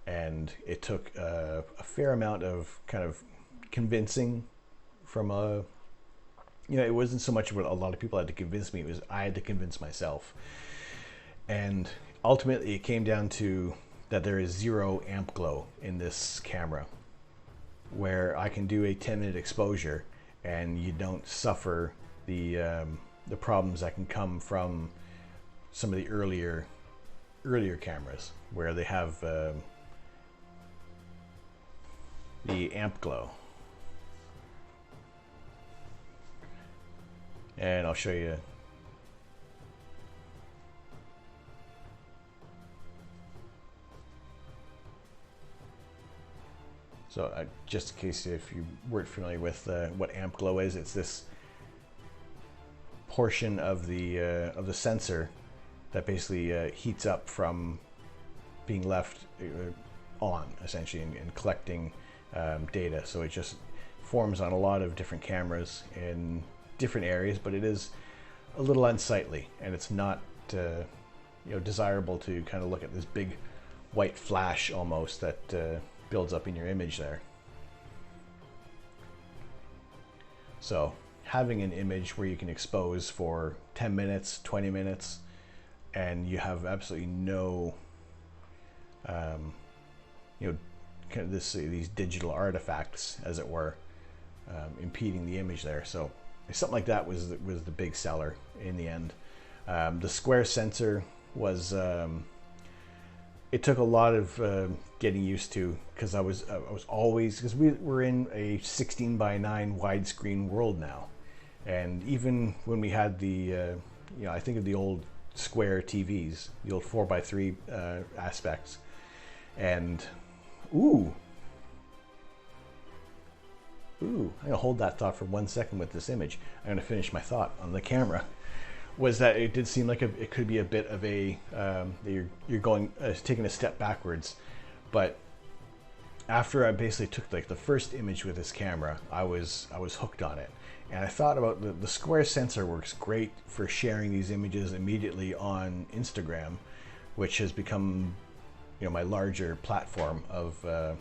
A: and it took a fair amount of kind of convincing from it wasn't so much what a lot of people had to convince me, it was I had to convince myself. And ultimately it came down to that there is 0 amp glow in this camera, where I can do a 10-minute exposure and you don't suffer the problems that can come from some of the earlier cameras where they have the amp glow. And I'll show you. So just in case if you weren't familiar with what amp glow is, it's this portion of the sensor that basically heats up from being left on, essentially, and collecting data. So it just forms on a lot of different cameras in different areas, but it is a little unsightly, and it's not desirable to kind of look at this big white flash almost that builds up in your image there. So having an image where you can expose for 10 minutes, 20 minutes, and you have absolutely no kind of these digital artifacts, as it were, impeding the image there. So something like that was the big seller in the end. The square sensor was it took a lot of getting used to, because I was always, because we're in a 16:9 widescreen world now, and even when we had the I think of the old square TVs, the old 4:3 aspects, and I'm gonna hold that thought for 1 second with this image. I'm gonna finish my thought on the camera. Was that it did seem like it could be a bit of a you're going taking a step backwards, but after I basically took like the first image with this camera, I was hooked on it, and I thought about the square sensor works great for sharing these images immediately on Instagram, which has become my larger platform of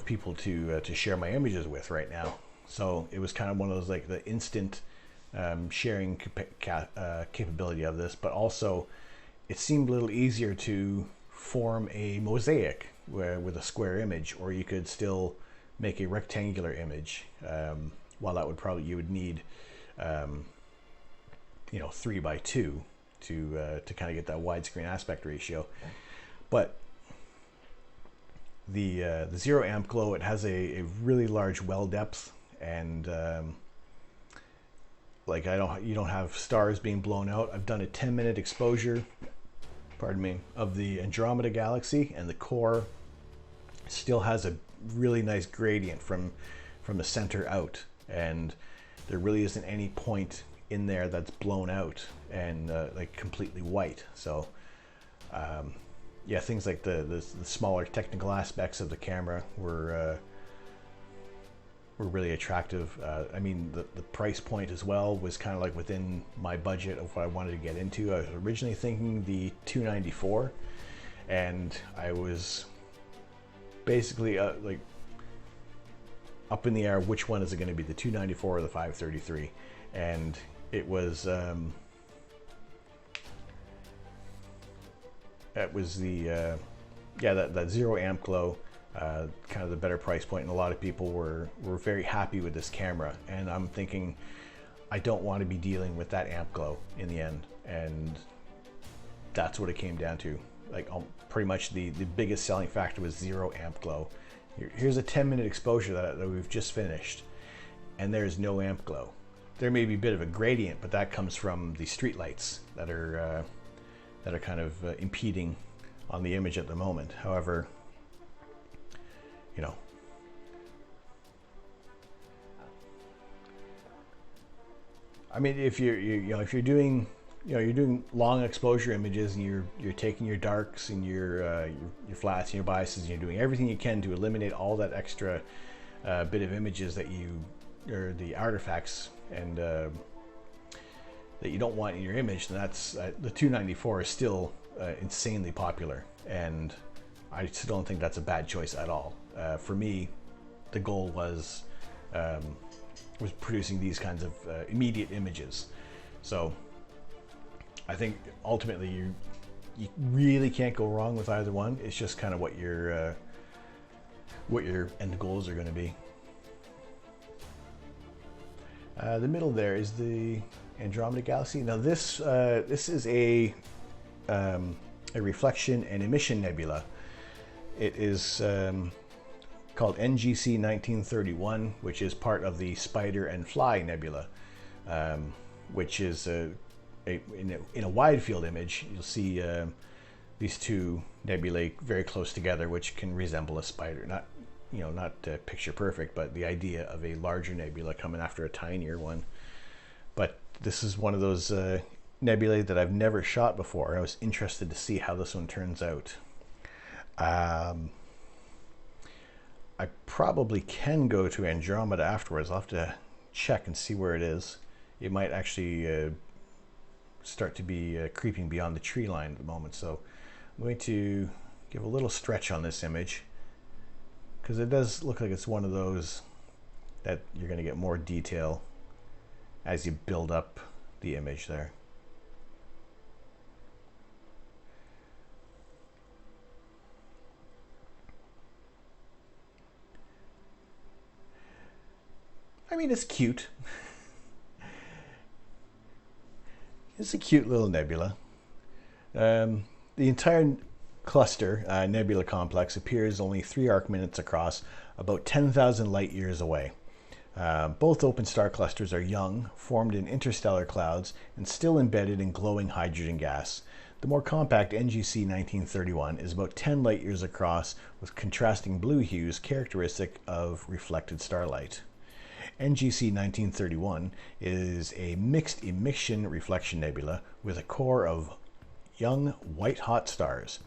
A: people to share my images with right now. So it was kind of one of those, like, the instant sharing capability of this, but also it seemed a little easier to form a mosaic with a square image, or you could still make a rectangular image. While that you would need 3:2 to kind of get that widescreen aspect ratio. But the 0 amp glow, it has a really large well depth, and you don't have stars being blown out. I've done a 10-minute exposure, of the Andromeda galaxy, and the core still has a really nice gradient from the center out, and there really isn't any point in there that's blown out and like completely white. So things like the smaller technical aspects of the camera were really attractive. I mean, the price point as well was kind of like within my budget of what I wanted to get into. I was originally thinking the $294, and I was basically like up in the air which one is it going to be, the $294 or the $533, and it was that 0 amp glow, kind of the better price point, and a lot of people were very happy with this camera. And I'm thinking, I don't want to be dealing with that amp glow in the end, and that's what it came down to. Like, pretty much the biggest selling factor was 0 amp glow. Here's a 10-minute exposure that we've just finished, and there's no amp glow. There may be a bit of a gradient, but that comes from the street lights that are kind of impeding on the image at the moment. However, I mean, if if you're doing you're doing long exposure images and you're taking your darks and your flats and your biases and you're doing everything you can to eliminate all that extra bit of images that or the artifacts and that you don't want in your image, then that's the 294 is still insanely popular, and I still don't think that's a bad choice at all. For me, the goal was producing these kinds of immediate images. So I think ultimately you really can't go wrong with either one. It's just kind of what your end goals are going to be. The middle there is the Andromeda Galaxy. Now this is a reflection and emission nebula. It is called NGC 1931, which is part of the Spider and Fly Nebula, which is in a wide field image. You'll see these two nebulae very close together, which can resemble a spider. Not picture perfect, but the idea of a larger nebula coming after a tinier one. But this is one of those nebulae that I've never shot before. I was interested to see how this one turns out. I probably can go to Andromeda afterwards. I'll have to check and see where it is. It might actually start to be creeping beyond the tree line at the moment. So I'm going to give a little stretch on this image, because it does look like it's one of those that you're going to get more detail as you build up the image there. I mean, it's cute. It's a cute little nebula. The entire cluster nebula complex appears only 3 arc minutes across, about 10,000 light years away. Both open star clusters are young, formed in interstellar clouds, and still embedded in glowing hydrogen gas. The more compact NGC 1931 is about 10 light years across, with contrasting blue hues characteristic of reflected starlight. NGC 1931 is a mixed emission reflection nebula with a core of young white-hot stars.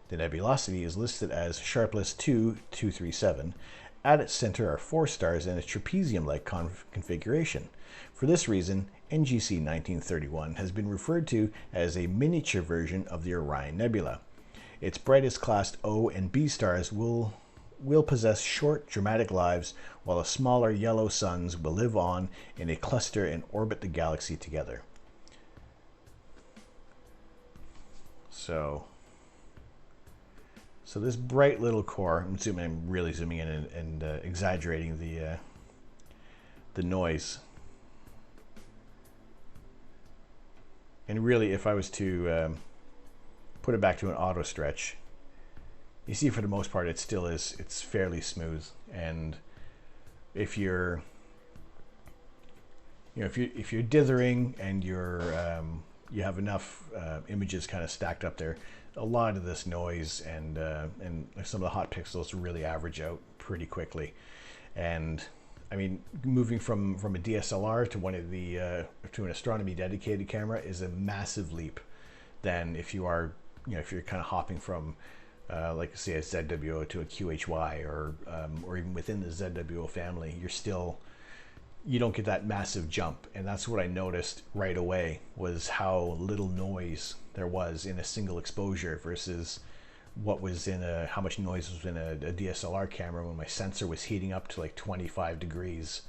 A: The nebulosity is listed as Sharpless 2237. At its center are 4 stars in a trapezium-like configuration. For this reason, NGC 1931 has been referred to as a miniature version of the Orion Nebula. Its brightest classed O and B stars will possess short, dramatic lives, while the smaller yellow suns will live on in a cluster and orbit the galaxy together. So this bright little core, I'm really zooming in and exaggerating the noise. And really, if I was to put it back to an auto stretch, you see for the most part it still is, it's fairly smooth. And if you're if you're dithering and you have enough images kind of stacked up there, a lot of this noise and some of the hot pixels really average out pretty quickly. And I mean, moving from a DSLR to one of the to an astronomy dedicated camera is a massive leap than if you are if you're kind of hopping from like say a ZWO to a QHY or even within the ZWO family. You don't get that massive jump. And that's what I noticed right away, was how little noise there was in a single exposure versus what was how much noise was in a DSLR camera when my sensor was heating up to like 25 degrees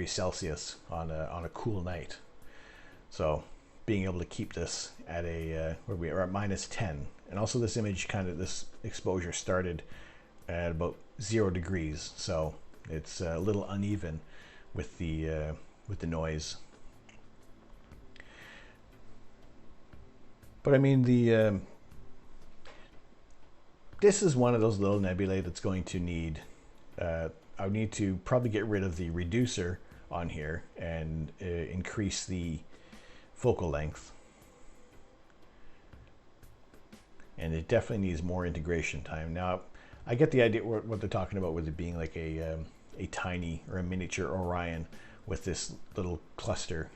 A: Celsius on a cool night. So being able to keep this at where we are at -10, and also this image this exposure started at about 0 degrees, so it's a little uneven with the noise. But I mean, this is one of those little nebulae that's going to need, I would need to probably get rid of the reducer on here and increase the focal length. And it definitely needs more integration time. Now, I get the idea what they're talking about with it being like a tiny or a miniature Orion. with this little cluster,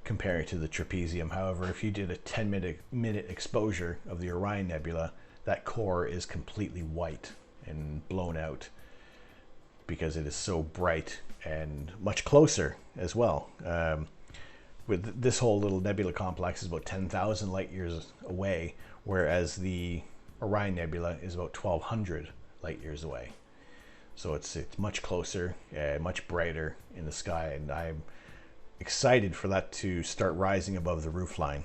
A: comparing to the trapezium. However, if you did a 10-minute exposure of the Orion Nebula, that core is completely white and blown out because it is so bright and much closer as well. With this whole little nebula complex is about 10,000 light years away, whereas the Orion Nebula is about 1,200 light years away. So it's much closer, much brighter in the sky, and I'm excited for that to start rising above the roofline,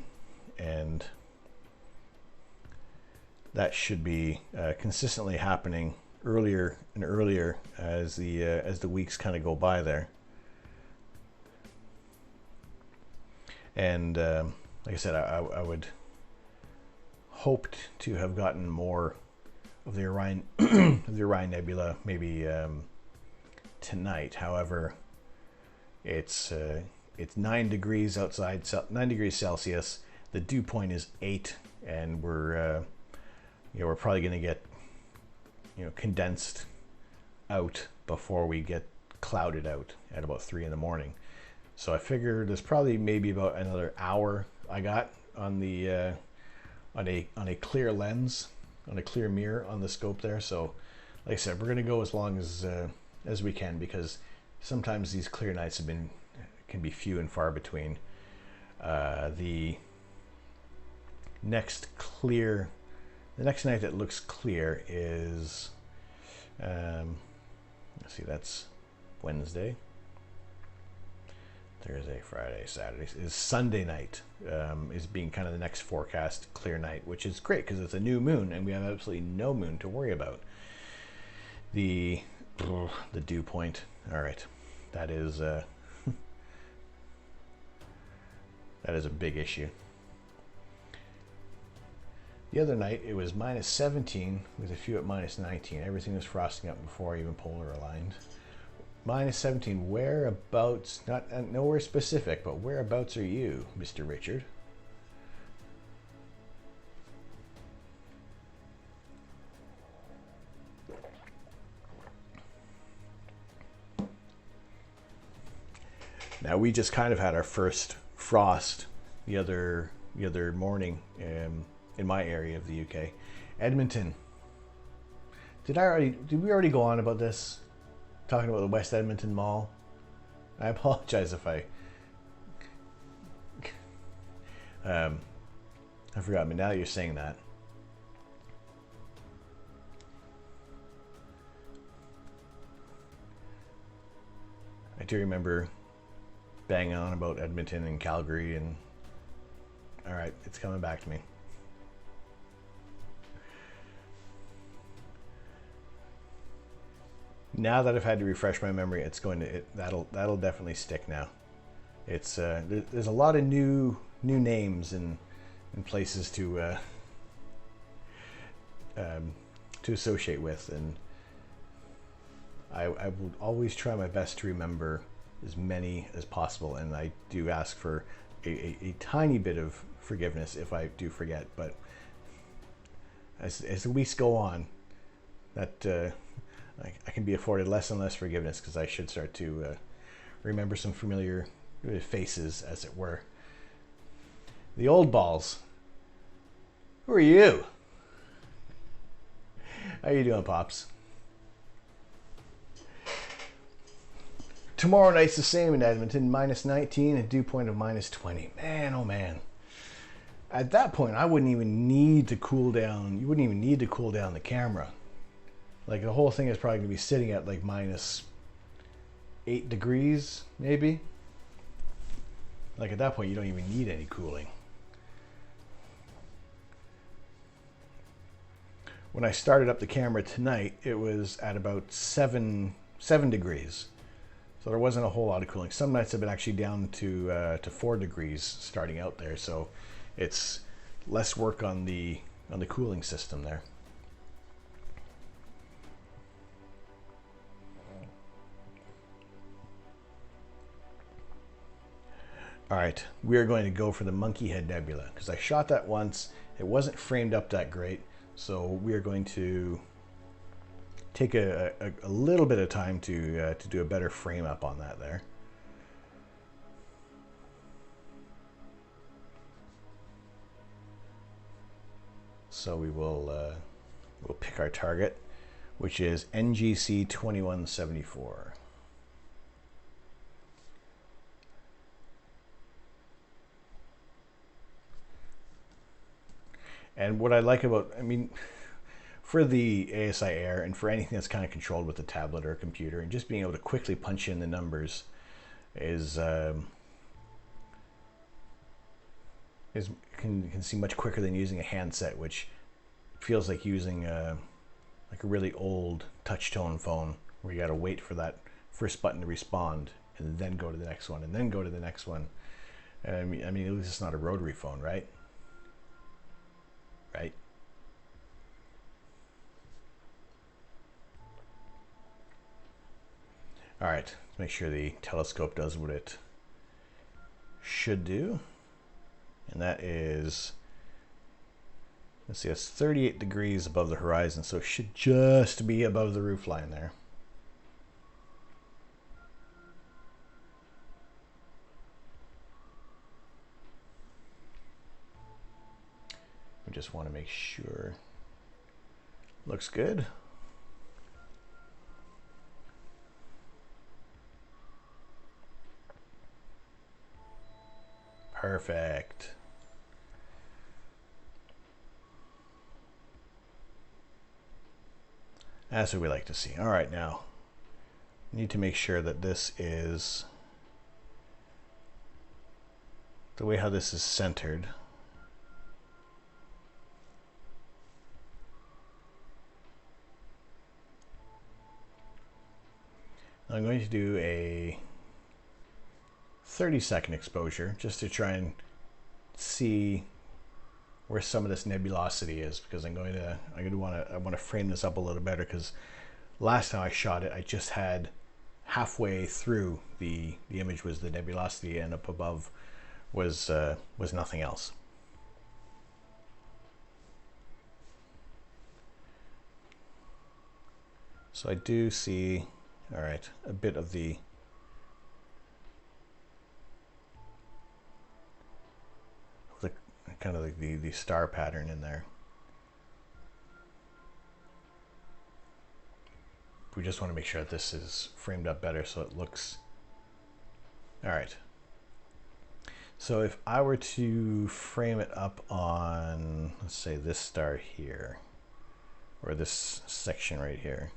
A: and that should be consistently happening earlier and earlier as the weeks kind of go by there. And like I said, I would hoped to have gotten more of the Orion the Orion Nebula maybe tonight. However, it's 9 degrees outside, 9 degrees Celsius. The dew point is 8, and we're probably going to get condensed out before we get clouded out at about 3 in the morning. So I figured there's probably maybe about another hour I got on the on a clear lens, on a clear mirror on the scope there. So like I said, we're going to go as long as we can, because sometimes these clear nights can be few and far between. The next night that looks clear is let's see, that's Wednesday, Thursday, Friday, Saturday. Is Sunday night is being kind of the next forecast clear night, which is great because it's a new moon and we have absolutely no moon to worry about. The dew point. All right, that is that is a big issue. The other night it was -17 with a few at -19. Everything was frosting up before I even polar aligned. -17. Whereabouts? Not nowhere specific, but whereabouts are you, Mr. Richard? Now we just kind of had our first frost the other morning in my area of the UK. Edmonton. Did we already go on about this? Talking about the West Edmonton Mall? I apologize if I forgot, but now that you're saying that. I do remember banging on about Edmonton and Calgary, and all right, it's coming back to me. Now that I've had to refresh my memory, it's going to that'll definitely stick now. It's there's a lot of new names and places to associate with, and I would always try my best to remember as many as possible, and I do ask for a tiny bit of forgiveness if I do forget. But as the weeks go on, that I can be afforded less and less forgiveness, because I should start to remember some familiar faces, as it were. The old balls. Who are you? How you doing, Pops? Tomorrow night's the same in Edmonton, -19, a dew point of -20. Man, oh man. At that point, I wouldn't even need to cool down. You wouldn't even need to cool down the camera. Like, the whole thing is probably going to be sitting at like -8 degrees, maybe. Like, at that point, you don't even need any cooling. When I started up the camera tonight, it was at about 7 degrees. So there wasn't a whole lot of cooling. Some nights have been actually down to 4 degrees starting out there. So it's less work on the cooling system there. All right, we are going to go for the Monkey Head Nebula, because I shot that once. It wasn't framed up that great, so we are going to take a little bit of time to do a better frame up on that there. So we'll pick our target, which is NGC 2174. And what I like about, I mean, for the ASI Air and for anything that's kind of controlled with a tablet or a computer, and just being able to quickly punch in the numbers can see much quicker than using a handset, which feels like using like a really old touch tone phone where you got to wait for that first button to respond and then go to the next one and then go to the next one. I mean, at least it's not a rotary phone, right? Right. All right, let's make sure the telescope does what it should do. And that is, let's see, it's 38 degrees above the horizon, so it should just be above the roof line there. We just want to make sure. Looks good. Perfect. That's what we like to see. All right, now we need to make sure that this is the way how this is centered. I'm going to do a 30-second exposure just to try and see where some of this nebulosity is, because I want to frame this up a little better, because last time I shot it, I just had halfway through the image was the nebulosity, and up above was nothing else. So I do see, all right, a bit of the kind of like the star pattern in there. We just want to make sure that this is framed up better so it looks all right. So if I were to frame it up on, let's say, this star here, or this section right here,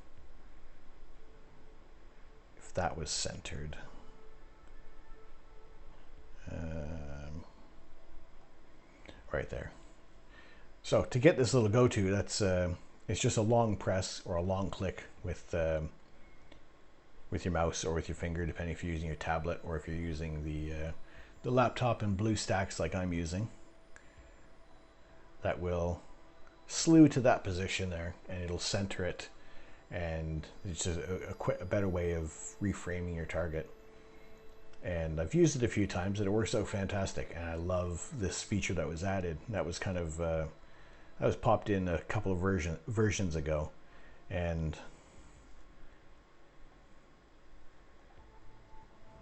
A: if that was centered, right there. So to get this little go-to, that's it's just a long press or a long click with your mouse or with your finger, depending if you're using your tablet or if you're using the laptop in BlueStacks like I'm using. That will slew to that position there, and it'll center it, and it's just a better way of reframing your target. And I've used it a few times and it works out fantastic, and I love this feature that was added. That was kind of that was popped in a couple of versions ago, and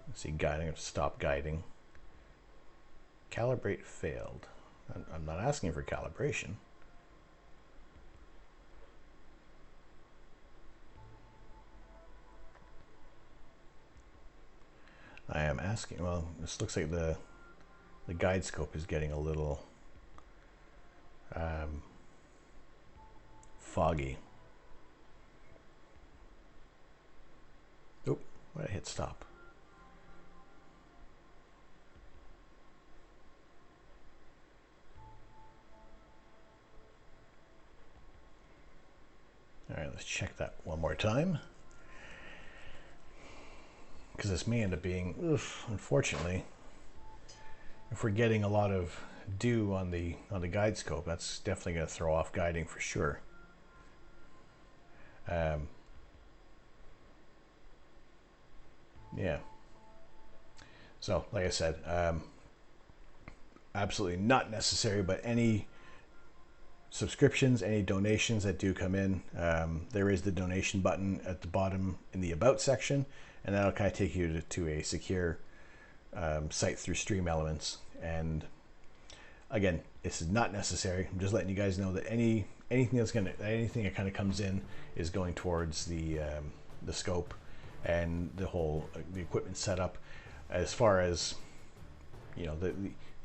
A: let's see, guiding, stop guiding, calibrate failed. I'm not asking for calibration. I am asking, well, this looks like the guide scope is getting a little foggy. Oh, why did I hit stop? All right, let's check that one more time, because this may end up being, unfortunately, if we're getting a lot of dew on the guide scope, that's definitely going to throw off guiding for sure. Yeah. So, like I said, absolutely not necessary, but any subscriptions, any donations that do come in, there is the donation button at the bottom in the About section, and that'll kind of take you to a secure site through Stream Elements. And again, this is not necessary. I'm just letting you guys know that anything that kind of comes in is going towards the scope and the whole the equipment setup. As far as, you know,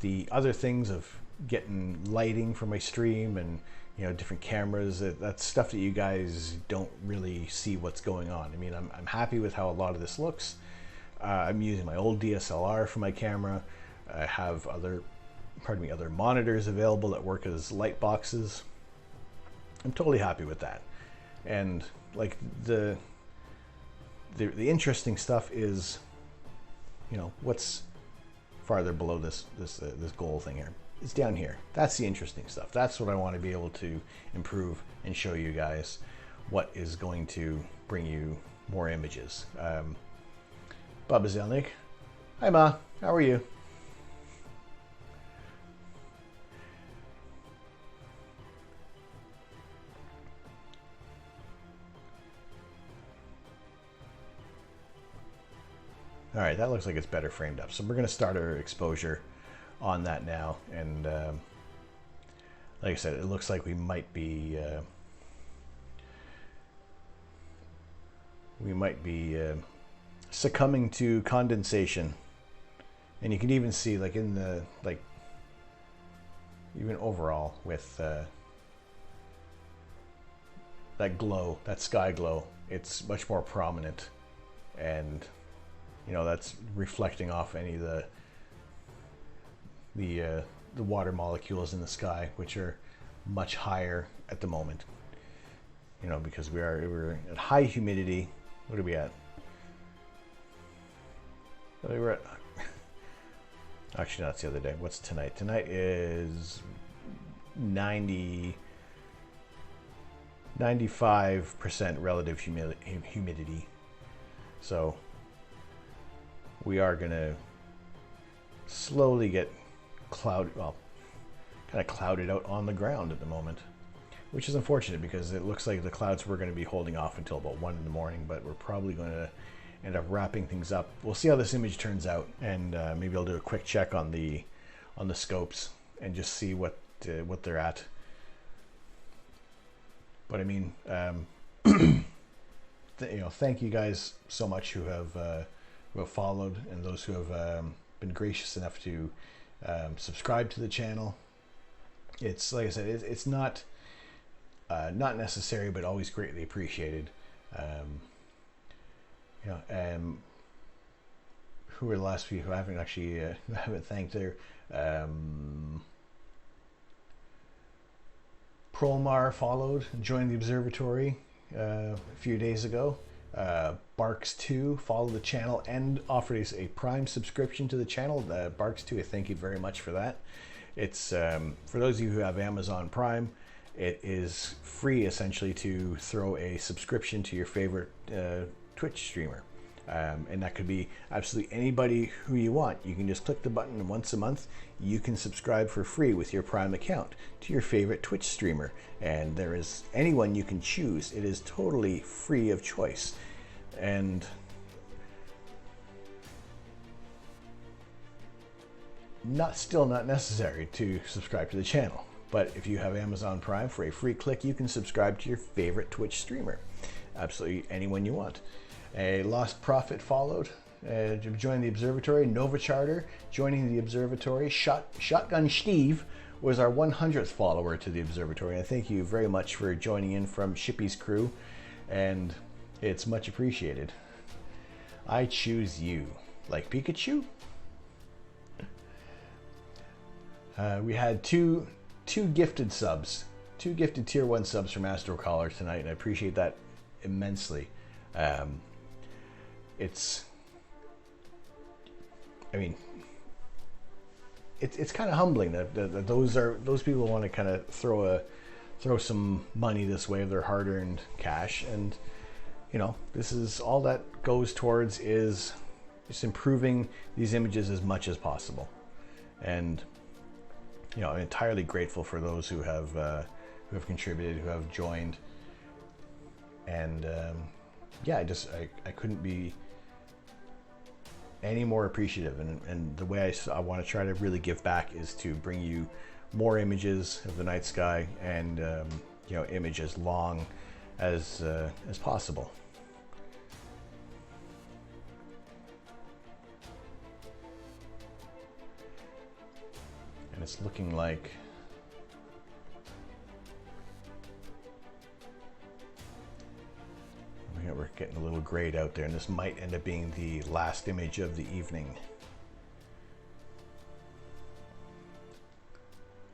A: the other things of getting lighting for my stream and, you know, different cameras, that's stuff that you guys don't really see what's going on. I mean, I'm happy with how a lot of this looks. I'm using my old DSLR for my camera. I have other monitors available that work as light boxes. I'm totally happy with that. And like the interesting stuff is, you know, what's farther below this goal thing here. It's down here. That's the interesting stuff. That's what I want to be able to improve and show you guys what is going to bring you more images. Bubba Zelnick. Hi Ma, how are you? All right, that looks like it's better framed up. So we're going to start our exposure on that now. And like I said, it looks like we might be succumbing to condensation. And you can even see, like, in the, like, even overall with that glow, that sky glow, it's much more prominent. And you know, that's reflecting off any of the water molecules in the sky, which are much higher at the moment. You know, because we're at high humidity. What are we at? We're at, actually, no, that's the other day. What's tonight? Tonight is 95% relative humidity. So we are going to slowly get clouded, well, kind of clouded out on the ground at the moment, which is unfortunate because it looks like the clouds were going to be holding off until about 1 in the morning, but we're probably going to end up wrapping things up. We'll see how this image turns out, and maybe I'll do a quick check on the scopes and just see what they're at. But I mean, you know, thank you guys so much who have followed, and those who have been gracious enough to subscribe to the channel. It's like I said, it's not necessary, but always greatly appreciated. You know, who are the last few who I haven't actually haven't thanked there? Promar followed, joined the observatory a few days ago. Barks2 followed the channel and offered us a Prime subscription to the channel. Barks2, I thank you very much for that. It's for those of you who have Amazon Prime, it is free essentially to throw a subscription to your favorite Twitch streamer. And that could be absolutely anybody who you want. You can just click the button, and once a month you can subscribe for free with your Prime account to your favorite Twitch streamer. And there is anyone you can choose. It is totally free of choice. And still not necessary to subscribe to the channel. But if you have Amazon Prime, for a free click, you can subscribe to your favorite Twitch streamer. Absolutely anyone you want. A Lost Prophet followed, joined the observatory. Nova Charter joining the observatory. Shotgun Steve was our 100th follower to the observatory. And thank you very much for joining in from Shippy's crew, and it's much appreciated. I choose you, like Pikachu. We had two gifted subs, 2 gifted tier 1 subs from Astrocaller tonight, and I appreciate that immensely. It's kind of humbling that those people want to kind of throw some money this way of their hard-earned cash, and you know, this is all that goes towards is just improving these images as much as possible. And you know, I'm entirely grateful for those who have who have contributed, who have joined. And yeah, I couldn't be any more appreciative. And the way I want to try to really give back is to bring you more images of the night sky, and you know, image as long as possible. And it's looking like we're getting a little grayed out there, and this might end up being the last image of the evening.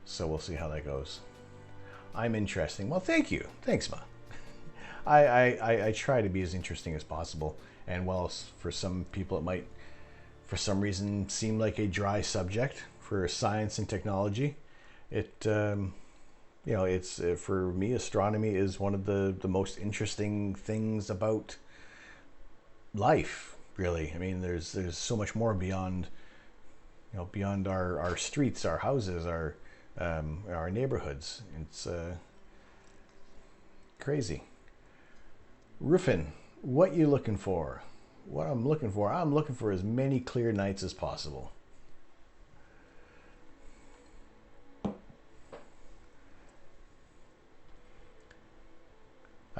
A: So we'll see how that goes. I'm interesting. Well, thank you. Thanks, Ma. I try to be as interesting as possible. And while for some people it might, for some reason, seem like a dry subject for science and technology, it you know, it's for me, astronomy is one of the most interesting things about life, really. I mean, there's so much more beyond, you know, beyond our streets, our houses, our neighborhoods. It's crazy. Ruffin, what you looking for? What I'm looking for as many clear nights as possible.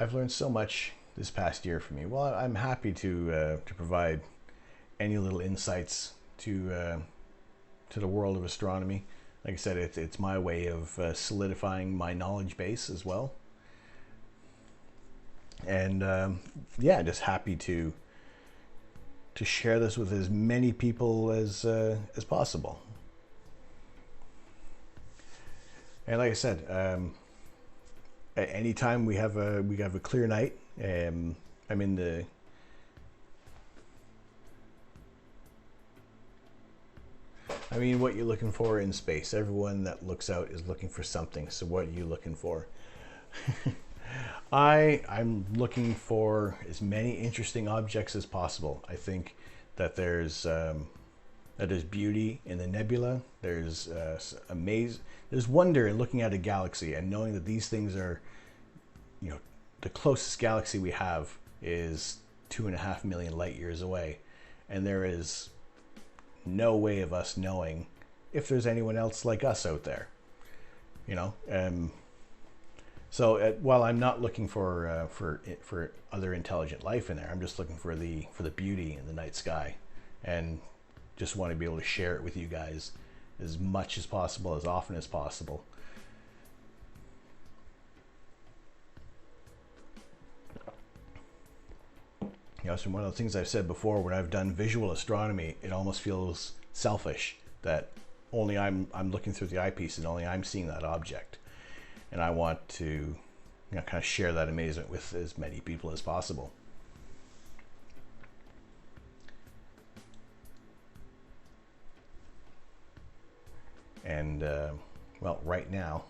A: I've learned so much this past year for me. Well, I'm happy to provide any little insights to the world of astronomy. Like I said, it's my way of solidifying my knowledge base as well. And yeah, just happy to share this with as many people as possible. And like I said, anytime we have a clear night, I'm in the I mean, what you're looking for in space. Everyone that looks out is looking for something. So what are you looking for? I'm looking for as many interesting objects as possible. I think that there's beauty in the nebula. There's there's wonder in looking at a galaxy and knowing that these things are, you know, the closest galaxy we have is 2.5 million light years away, and there is no way of us knowing if there's anyone else like us out there, you know. So while I'm not looking for other intelligent life in there, I'm just looking for the beauty in the night sky, and just want to be able to share it with you guys as much as possible, as often as possible. You know, so one of the things I've said before, when I've done visual astronomy, it almost feels selfish that only I'm looking through the eyepiece and only I'm seeing that object. And I want to, you know, kind of share that amazement with as many people as possible. And well, right now,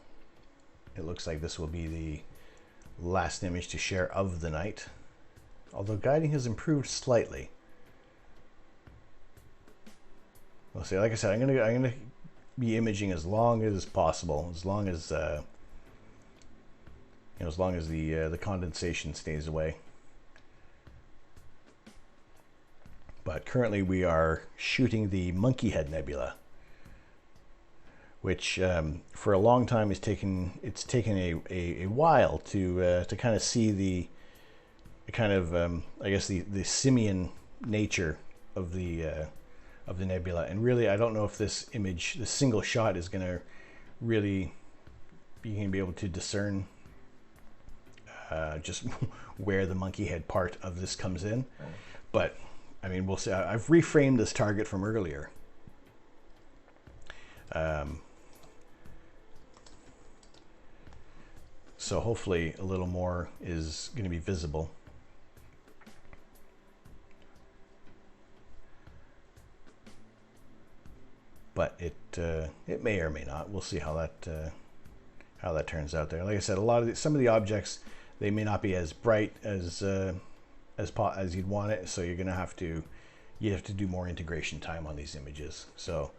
A: it looks like this will be the last image to share of the night. Although guiding has improved slightly. We'll see. Like I said, I'm gonna be imaging as long as possible, as long as you know, as long as the condensation stays away. But currently, we are shooting the Monkey Head Nebula, which for a long time it's taken a while to kind of see the kind of I guess the simian nature of the nebula. And really, I don't know if this image, this single shot, is going to really be able to discern just where the monkey head part of this comes in. But I mean, we'll see. I've reframed this target from earlier. So hopefully a little more is going to be visible. But it may or may not. We'll see how that turns out there. Like I said, some of the objects, they may not be as bright as you'd want it. So you have to do more integration time on these images. So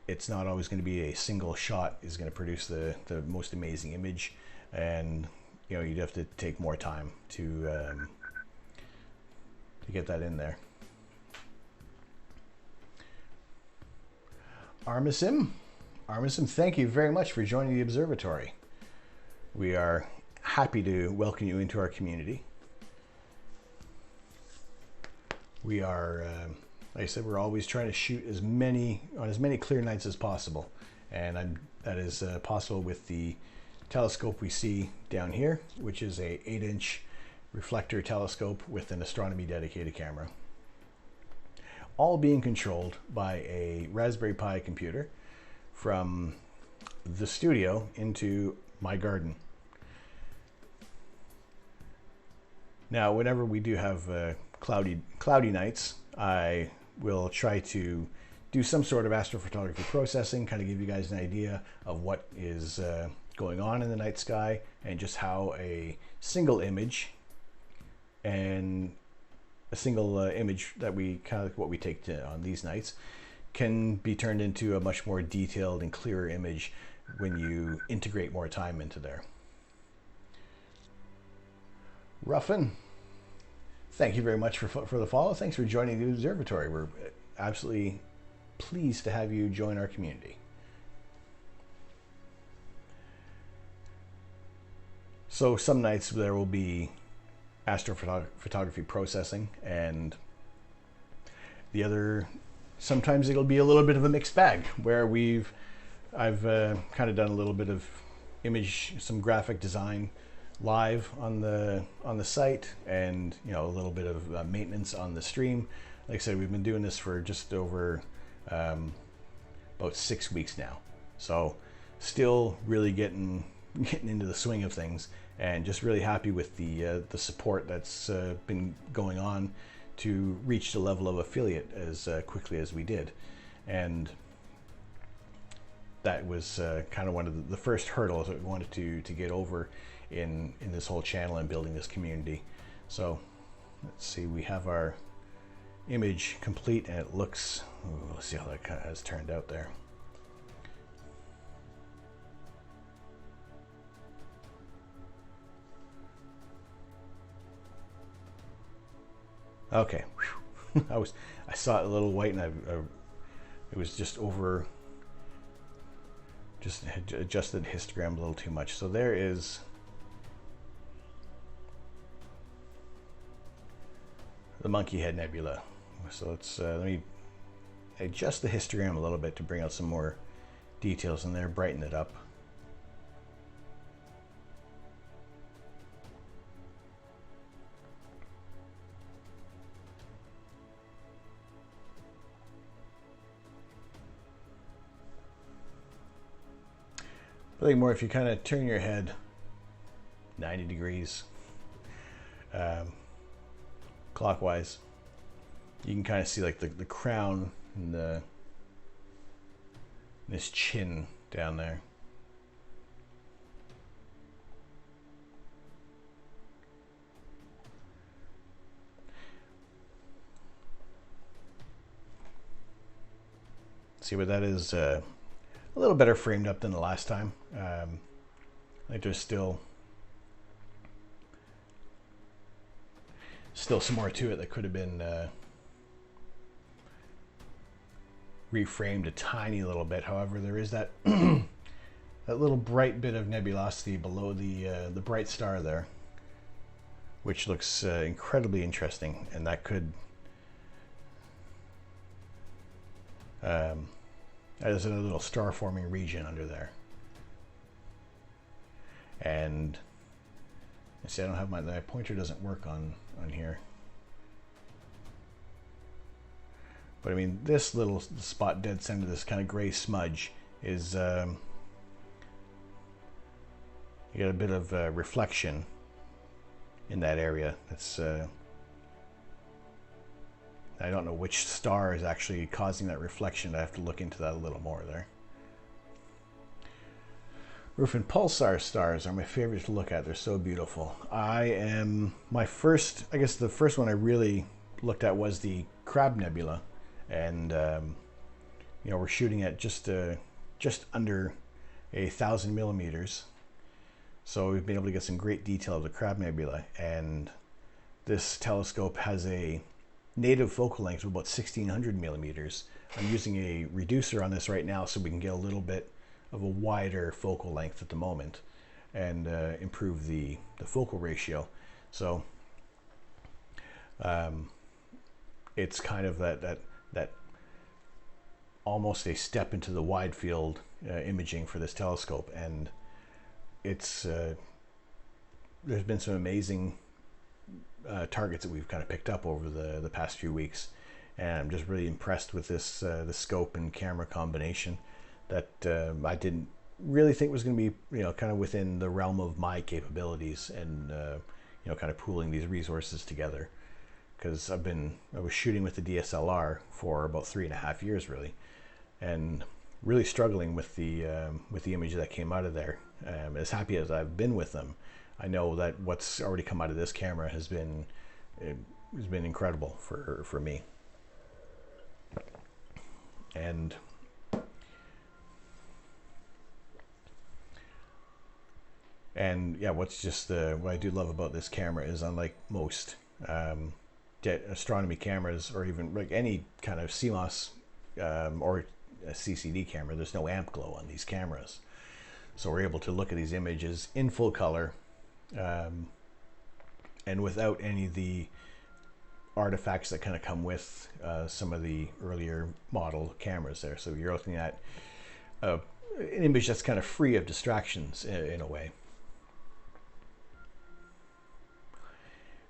A: it's not always going to be a single shot is going to produce the most amazing image. and you know, you'd have to take more time to get that in there. Armisim, thank you very much for joining the observatory. We are happy to welcome you into our community. We are, like I said, we're always trying to shoot on as many clear nights as possible, and that is possible with the telescope we see down here, which is a 8-inch reflector telescope with an astronomy dedicated camera, all being controlled by a Raspberry Pi computer from the studio into my garden. Now, whenever we do have cloudy nights, I will try to do some sort of astrophotography processing, kind of give you guys an idea of what is going on in the night sky, and just how a single image and a single image that we kind of what we take on these nights can be turned into a much more detailed and clearer image when you integrate more time into there. Ruffin, thank you very much for the follow. Thanks for joining the observatory. We're absolutely pleased to have you join our community. So some nights there will be astrophotography processing, and sometimes it'll be a little bit of a mixed bag where I've kind of done a little bit of some graphic design live on the site, and you know, a little bit of maintenance on the stream. Like I said, we've been doing this for just over about 6 weeks now, so still really getting into the swing of things, and just really happy with the support that's been going on to reach the level of affiliate as quickly as we did. And that was kind of one of the first hurdles that we wanted to get over in this whole channel and building this community. So let's see, we have our image complete, and it looks, let's see how that kind of has turned out there. Okay, I saw it a little white, and it was just adjusted histogram a little too much. So there is the Monkey Head Nebula. So let's let me adjust the histogram a little bit to bring out some more details in there, brighten it up. I think more if you kind of turn your head 90 degrees clockwise, you can kind of see like the crown and this chin down there. See what that is. A little better framed up than the last time. I think there's still some more to it that could have been reframed a tiny little bit. However, there is that that little bright bit of nebulosity below the bright star there, which looks incredibly interesting, and that could there's a little star forming region under there. And I see I don't have my pointer doesn't work on here. But I mean, this little spot dead center, this kind of gray smudge, is you get a bit of reflection in that area. That's I don't know which star is actually causing that reflection. I have to look into that a little more there. Roof and pulsar stars are my favorite to look at. They're so beautiful. I guess the first one I really looked at was the Crab Nebula, and you know, we're shooting at just under 1,000 millimeters, So we've been able to get some great detail of the Crab Nebula, and this telescope has a native focal length of about 1600 millimeters. I'm using a reducer on this right now so we can get a little bit of a wider focal length at the moment and improve the focal ratio. So it's kind of that almost a step into the wide field imaging for this telescope, and it's there's been some amazing targets that we've kind of picked up over the past few weeks, and I'm just really impressed with this the scope and camera combination that I didn't really think was going to be, kind of within the realm of my capabilities, and kind of pooling these resources together, because I was shooting with the DSLR for about 3.5 years really, and really struggling with the image that came out of there. As happy as I've been with them, I know that what's already come out of this camera has been incredible for me. And yeah, what's just what I do love about this camera is, unlike most astronomy cameras, or even like any kind of CMOS or a CCD camera, there's no amp glow on these cameras. So we're able to look at these images in full color, and without any of the artifacts that kind of come with some of the earlier model cameras there. So you're looking at an image that's kind of free of distractions in a way.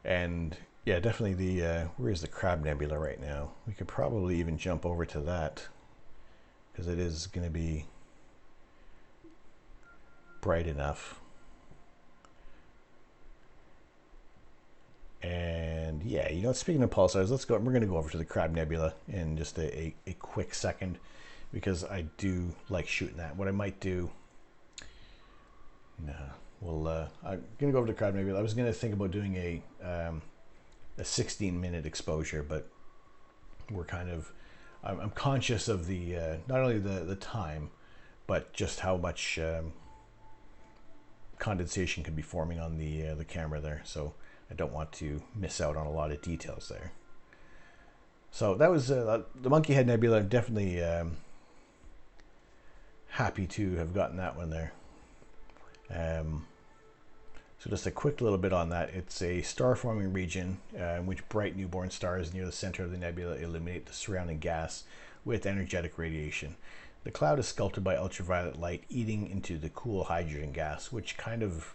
A: And yeah, definitely the where's the Crab Nebula right now? We could probably even jump over to that, because it is going to be bright enough. And yeah, speaking of pulsars, we're going to go over to the Crab Nebula in just a quick second, because I do like shooting that. What I might do, I'm going to go over to the Crab Nebula. I was going to think about doing a 16-minute exposure, but I'm conscious of the not only the time, but just how much condensation could be forming on the camera there. So I don't want to miss out on a lot of details there. So that was the Monkey Head Nebula. I'm definitely happy to have gotten that one there. So just a quick little bit on that. It's a star-forming region in which bright newborn stars near the center of the nebula illuminate the surrounding gas with energetic radiation. The cloud is sculpted by ultraviolet light eating into the cool hydrogen gas, which kind of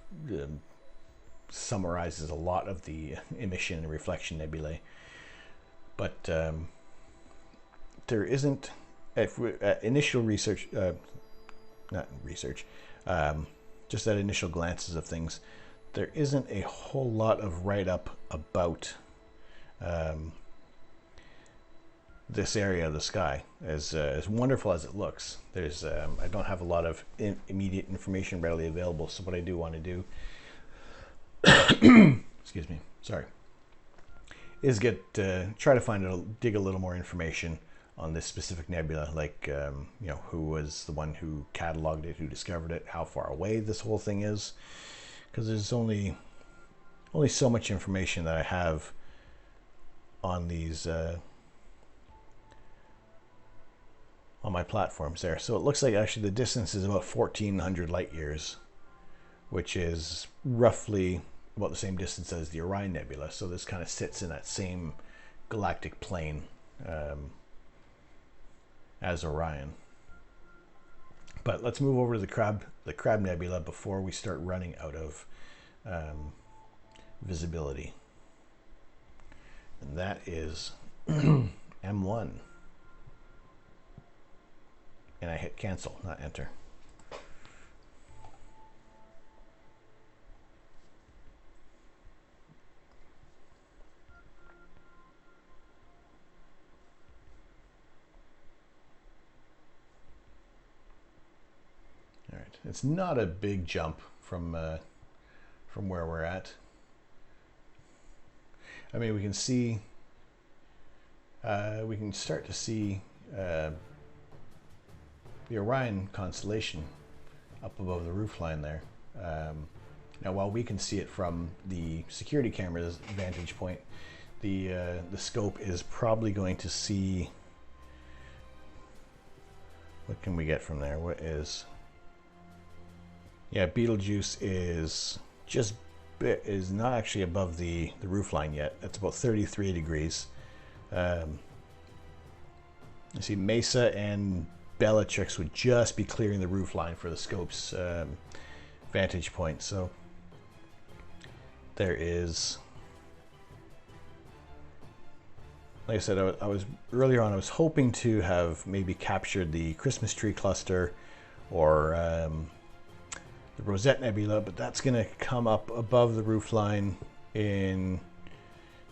A: summarizes a lot of the emission and reflection nebulae. But there isn't, initial research, just at initial glances of things, there isn't a whole lot of write-up about this area of the sky. As wonderful as it looks, there's I don't have a lot of immediate information readily available. So what I do want to do, excuse me, sorry, is try to dig a little more information on this specific nebula, like who was the one who cataloged it, who discovered it, how far away this whole thing is, because there's only so much information that I have on these on my platforms there. So it looks like actually the distance is about 1400 light years, which is roughly about the same distance as the Orion Nebula. So this kind of sits in that same galactic plane as Orion. But let's move over to the Crab Nebula before we start running out of visibility. And that is M1. And I hit cancel, not enter. All right, it's not a big jump from where we're at. I mean, we can see, we can start to see the Orion constellation up above the roofline there. Now, while we can see it from the security camera's vantage point, the scope is probably going to see. What can we get from there? What is? Yeah, Betelgeuse is not actually above the roof line yet. It's about 33 degrees. I see Mesa and Bellatrix would just be clearing the roof line for the scope's vantage point. So there is, like I said, I was earlier on, I was hoping to have maybe captured the Christmas tree cluster or the Rosette Nebula, but that's going to come up above the roof line in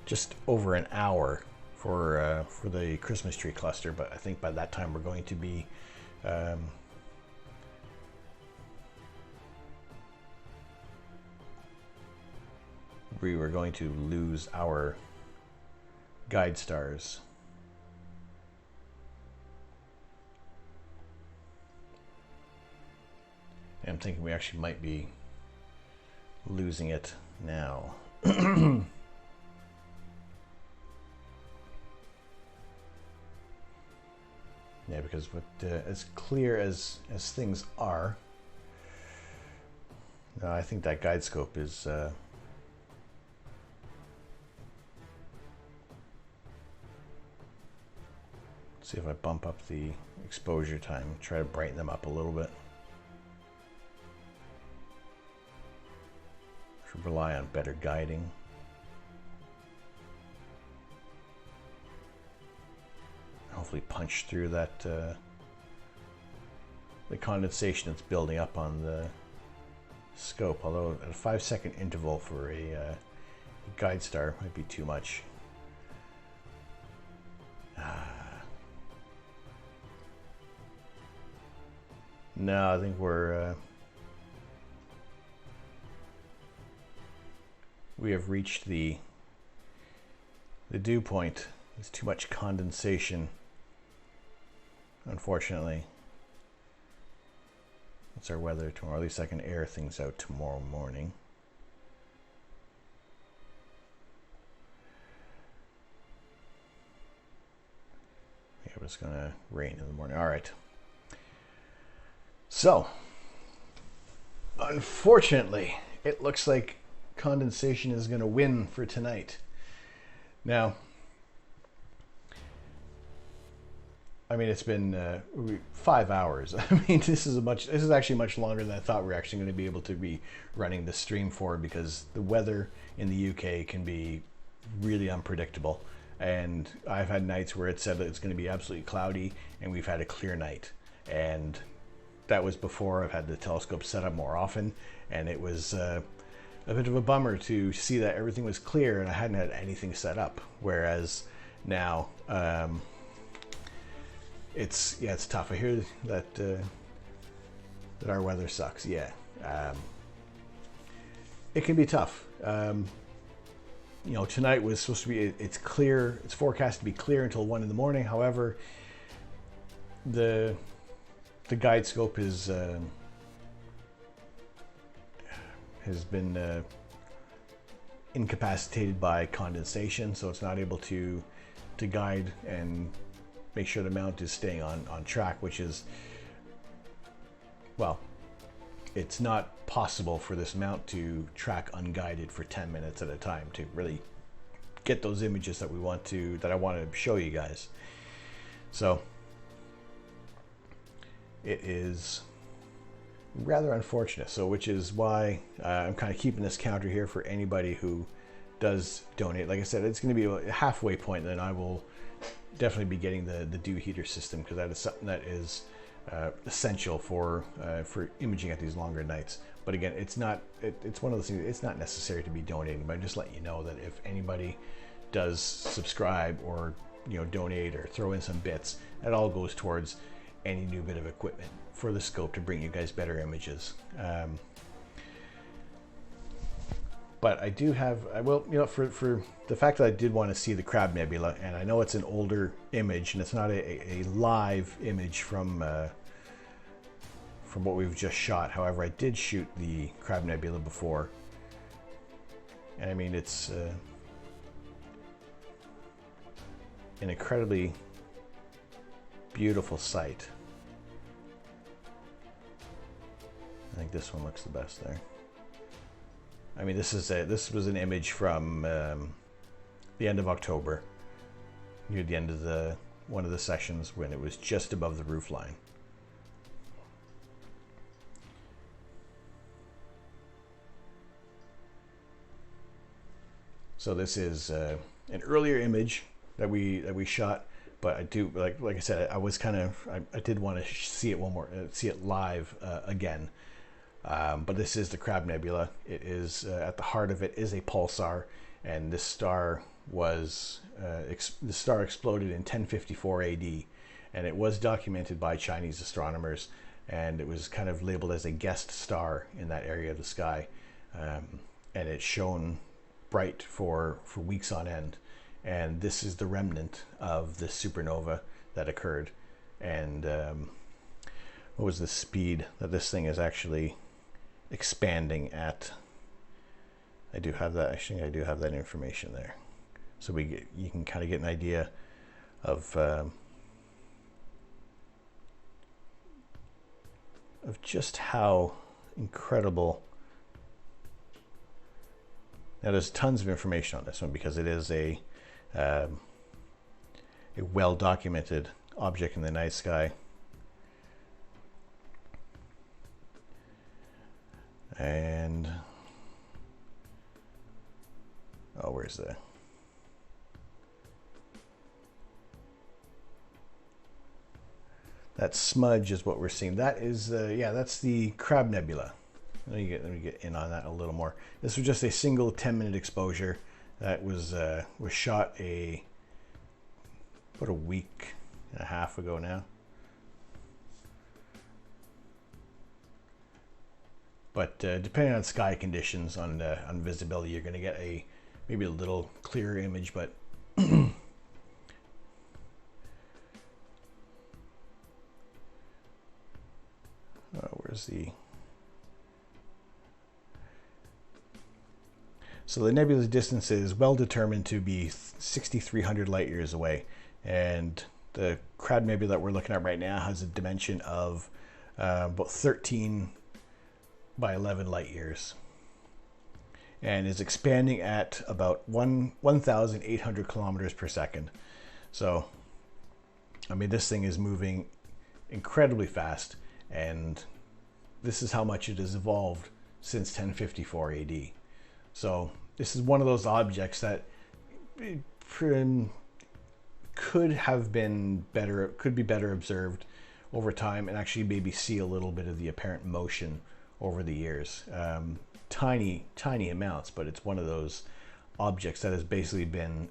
A: just over an hour for the Christmas tree cluster. But I think by that time we're going to be we were going to lose our guide stars. And I'm thinking we actually might be losing it now. Yeah, because what as clear as things are, I think that guide scope is see if I bump up the exposure time, try to brighten them up a little bit. Should rely on better guiding. Hopefully punch through that the condensation that's building up on the scope, although at a 5-second interval for a guide star might be too much. No, I think we have reached the dew point. There's too much condensation, unfortunately. That's our weather tomorrow. At least I can air things out tomorrow morning. Yeah, but it's gonna rain in the morning. All right. So, unfortunately, it looks like condensation is going to win for tonight. Now, I mean, it's been 5 hours. I mean, this is actually much longer than I thought we were actually going to be able to be running the stream for, because the weather in the UK can be really unpredictable. And I've had nights where it said that it's going to be absolutely cloudy, and we've had a clear night. And that was before I've had the telescope set up more often, and it was a bit of a bummer to see that everything was clear and I hadn't had anything set up. Whereas now, it's tough. I hear that that our weather sucks. Yeah, it can be tough. You know, tonight was supposed to be. It's clear. It's forecast to be clear until 1 in the morning. However, the guide scope has been incapacitated by condensation, so it's not able to guide and make sure the mount is staying on track, which is, well, it's not possible for this mount to track unguided for 10 minutes at a time to really get those images that I want to show you guys. So it is rather unfortunate. So, which is why I'm kind of keeping this counter here for anybody who does donate. Like I said, it's going to be a halfway point, and then I will definitely be getting the dew heater system, because that is something that is essential for imaging at these longer nights. But again, it's one of those things. It's not necessary to be donating, but I'm just letting you know that if anybody does subscribe or donate or throw in some bits, that all goes towards any new bit of equipment for the scope to bring you guys better images. But I will, for the fact that I did want to see the Crab Nebula, and I know it's an older image and it's not a live image from from what we've just shot. However, I did shoot the Crab Nebula before, and I mean, it's an incredibly beautiful sight. I think this one looks the best there. I mean, this was an image from the end of October, near the end of one of the sessions, when it was just above the roof line. So this is an earlier image that we shot, but I do like I said, I did want to see it see it live again. But this is the Crab Nebula. It is at the heart of it is a pulsar, and this star was the star exploded in 1054 AD, and it was documented by Chinese astronomers, and it was kind of labeled as a guest star in that area of the sky, and it shone bright for weeks on end. And this is the remnant of this supernova that occurred. And what was the speed that this thing is actually expanding at? I do have that. Actually, I do have that information there, so you can kind of get an idea of just how incredible. Now, there's tons of information on this one because it is a well-documented object in the night sky. And oh, where's the that smudge is what we're seeing. That is yeah, that's the Crab Nebula. Let me get in on that a little more. This was just a single 10-minute exposure that was shot about a week and a half ago now. But depending on sky conditions, on visibility, you're going to get maybe a little clearer image. But where's the? So the nebula's distance is well determined to be 6,300 light years away, and the Crab Nebula that we're looking at right now has a dimension of about 13 by 11 light years, and is expanding at about 1,800 kilometers per second. So, I mean, this thing is moving incredibly fast, and this is how much it has evolved since 1054 AD. So this is one of those objects that could be better observed over time, and actually maybe see a little bit of the apparent motion over the years. Tiny amounts, but it's one of those objects that has basically been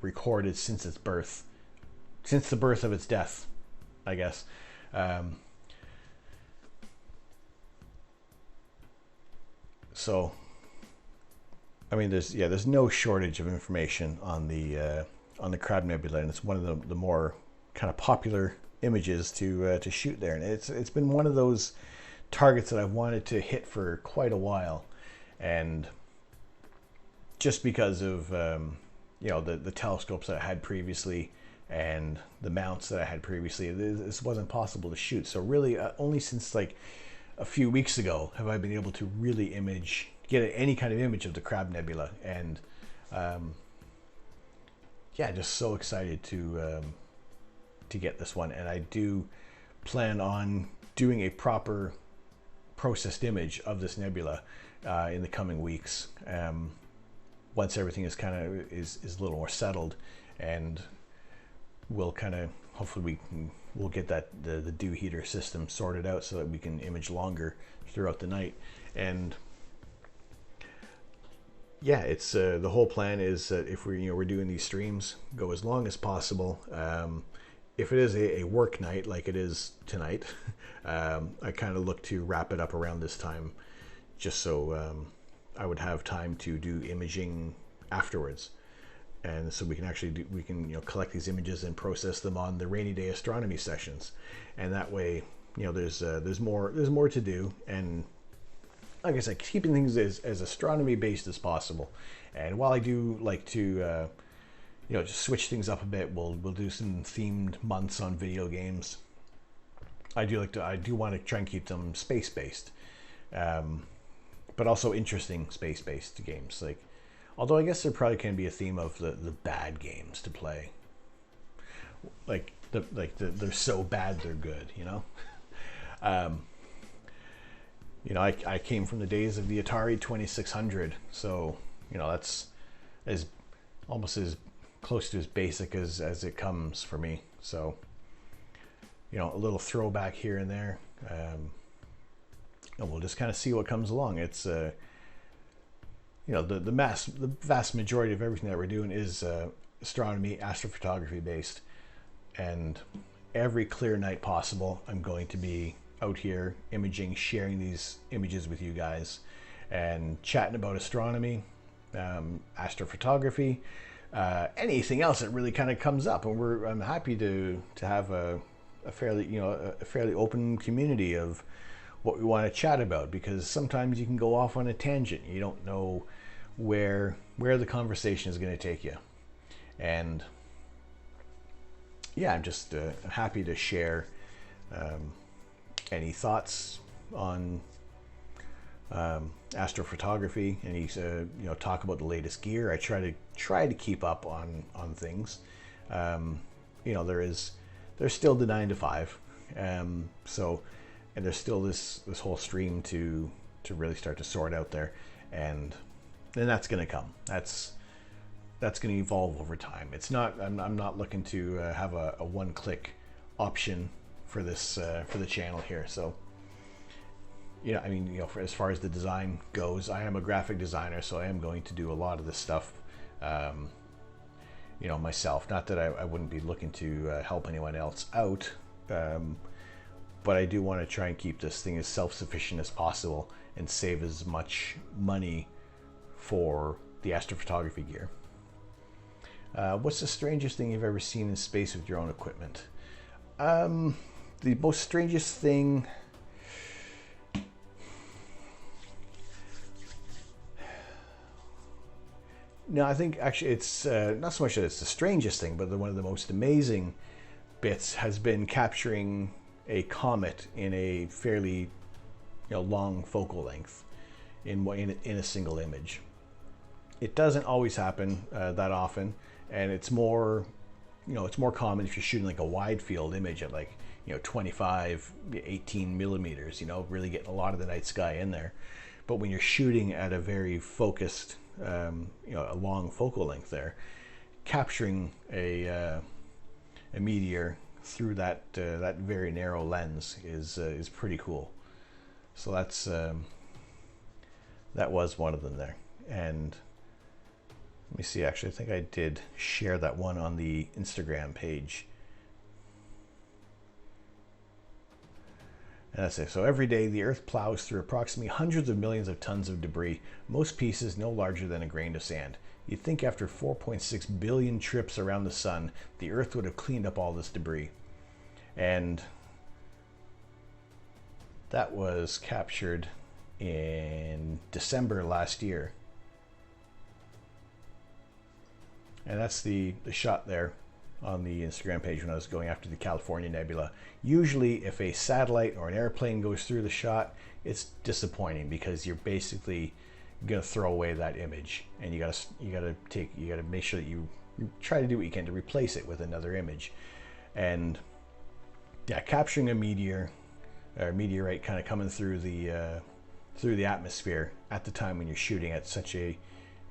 A: recorded since its birth, since the birth of its death, I guess. So, I mean, there's no shortage of information on the Crab Nebula, and it's one of the more kind of popular images to shoot there, and it's been one of those targets that I've wanted to hit for quite a while, and just because of the telescopes that I had previously and the mounts that I had previously, this wasn't possible to shoot. So really, only since like a few weeks ago have I been able to really get any kind of image of the Crab Nebula, and yeah, just so excited to get this one. And I do plan on doing a proper processed image of this nebula in the coming weeks, once everything is a little more settled, and we'll hopefully we'll get the dew heater system sorted out so that we can image longer throughout the night. And yeah, it's the whole plan is that if we're doing these streams, go as long as possible. If it is a work night like it is tonight, I kind of look to wrap it up around this time, just so I would have time to do imaging afterwards, and so we can collect these images and process them on the rainy day astronomy sessions, and that way, there's more to do, and like I said, keeping things as astronomy based as possible. And while I do like to just switch things up a bit, we'll do some themed months on video games. I do want to try and keep them space based, but also interesting space based games. Like, although I guess there probably can be a theme of the bad games to play, like they're so bad they're good, I came from the days of the Atari 2600, so that's as almost as close to as basic as it comes for me. So a little throwback here and there, and we'll just kind of see what comes along. It's the vast majority of everything that we're doing is astronomy, astrophotography based, and every clear night possible I'm going to be out here imaging, sharing these images with you guys, and chatting about astronomy, astrophotography, anything else that really kind of comes up. And I'm happy to have a fairly open community of what we want to chat about, because sometimes you can go off on a tangent. You don't know where the conversation is going to take you. And yeah, I'm just happy to share any thoughts on astrophotography, any talk about the latest gear. I try to keep up on things. There's still the 9 to 5, and there's still this whole stream to really start to sort out there, and then that's going to come. That's going to evolve over time. It's not. I'm not looking to have a one-click option for this for the channel here. So for as far as the design goes, I am a graphic designer, so I am going to do a lot of this stuff myself. Not that I wouldn't be looking to help anyone else out, but I do want to try and keep this thing as self-sufficient as possible and save as much money for the astrophotography gear. What's the strangest thing you've ever seen in space with your own equipment? The most strangest thing... No, I think actually it's not so much that it's the strangest thing, but one of the most amazing bits has been capturing a comet in a fairly long focal length in a single image. It doesn't always happen that often, and it's more common if you're shooting like a wide field image at 25, 18 millimeters, really getting a lot of the night sky in there. But when you're shooting at a very focused, a long focal length there, capturing a meteor through that very narrow lens is pretty cool. So that was one of them there. And let me see, actually, I think I did share that one on the Instagram page. And that's it. So every day, the Earth plows through approximately hundreds of millions of tons of debris, most pieces no larger than a grain of sand. You'd think after 4.6 billion trips around the sun, the Earth would have cleaned up all this debris. And that was captured in December last year. And that's the shot there on the Instagram page when I was going after the California Nebula. Usually if a satellite or an airplane goes through the shot, it's disappointing because you're basically going to throw away that image, and you got to make sure that you try to do what you can to replace it with another image. And yeah, capturing a meteor or meteorite kind of coming through the atmosphere at the time when you're shooting at such a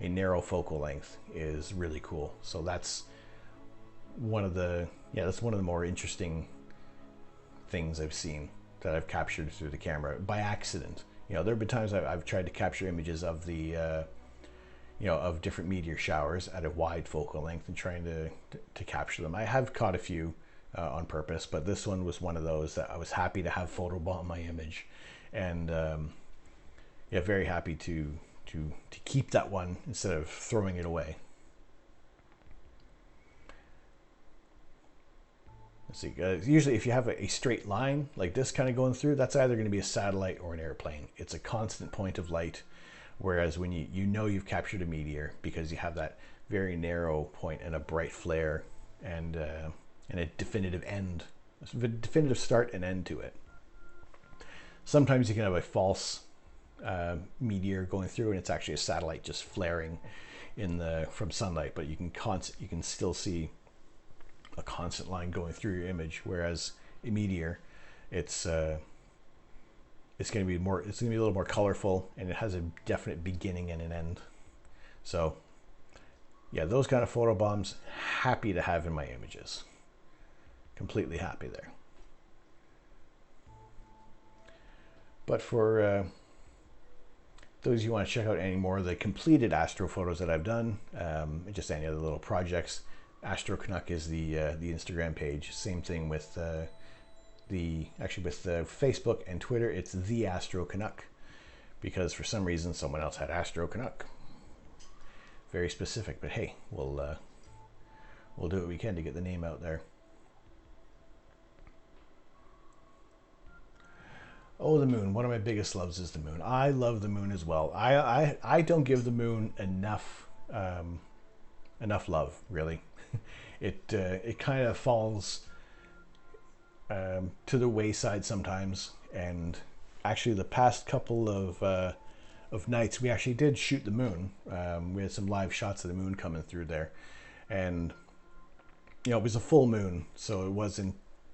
A: narrow focal length is really cool. So that's one of the more interesting things I've seen that I've captured through the camera by accident. There have been times I've tried to capture images of the of different meteor showers at a wide focal length and trying to capture them. I have caught a few on purpose, but this one was one of those that I was happy to have photobomb my image, and very happy to keep that one instead of throwing it away. see, usually if you have a straight line like this kind of going through, that's either going to be a satellite or an airplane. It's a constant point of light. Whereas when you know you've captured a meteor, because you have that very narrow point and a bright flare and a definitive end, a definitive start and end to it. Sometimes you can have a false meteor going through and it's actually a satellite just flaring from sunlight, but you can still see a constant line going through your image. Whereas a meteor, it's going to be a little more colorful, and it has a definite beginning and an end. So yeah, those kind of photobombs, happy to have in my images. Completely happy there. But for those of you who want to check out any more of the completed astro photos that I've done, just any other little projects, Astro Canuck is the Instagram page. Same thing with with Facebook and Twitter. It's the Astro Canuck, because for some reason someone else had Astro Canuck. Very specific, but hey, we'll do what we can to get the name out there. Oh, the moon. One of my biggest loves is the moon. I love the moon as well. I don't give the moon enough love, really. It kind of falls to the wayside sometimes. And actually, the past couple of nights, we actually did shoot the moon. We had some live shots of the moon coming through there, and it was a full moon, so there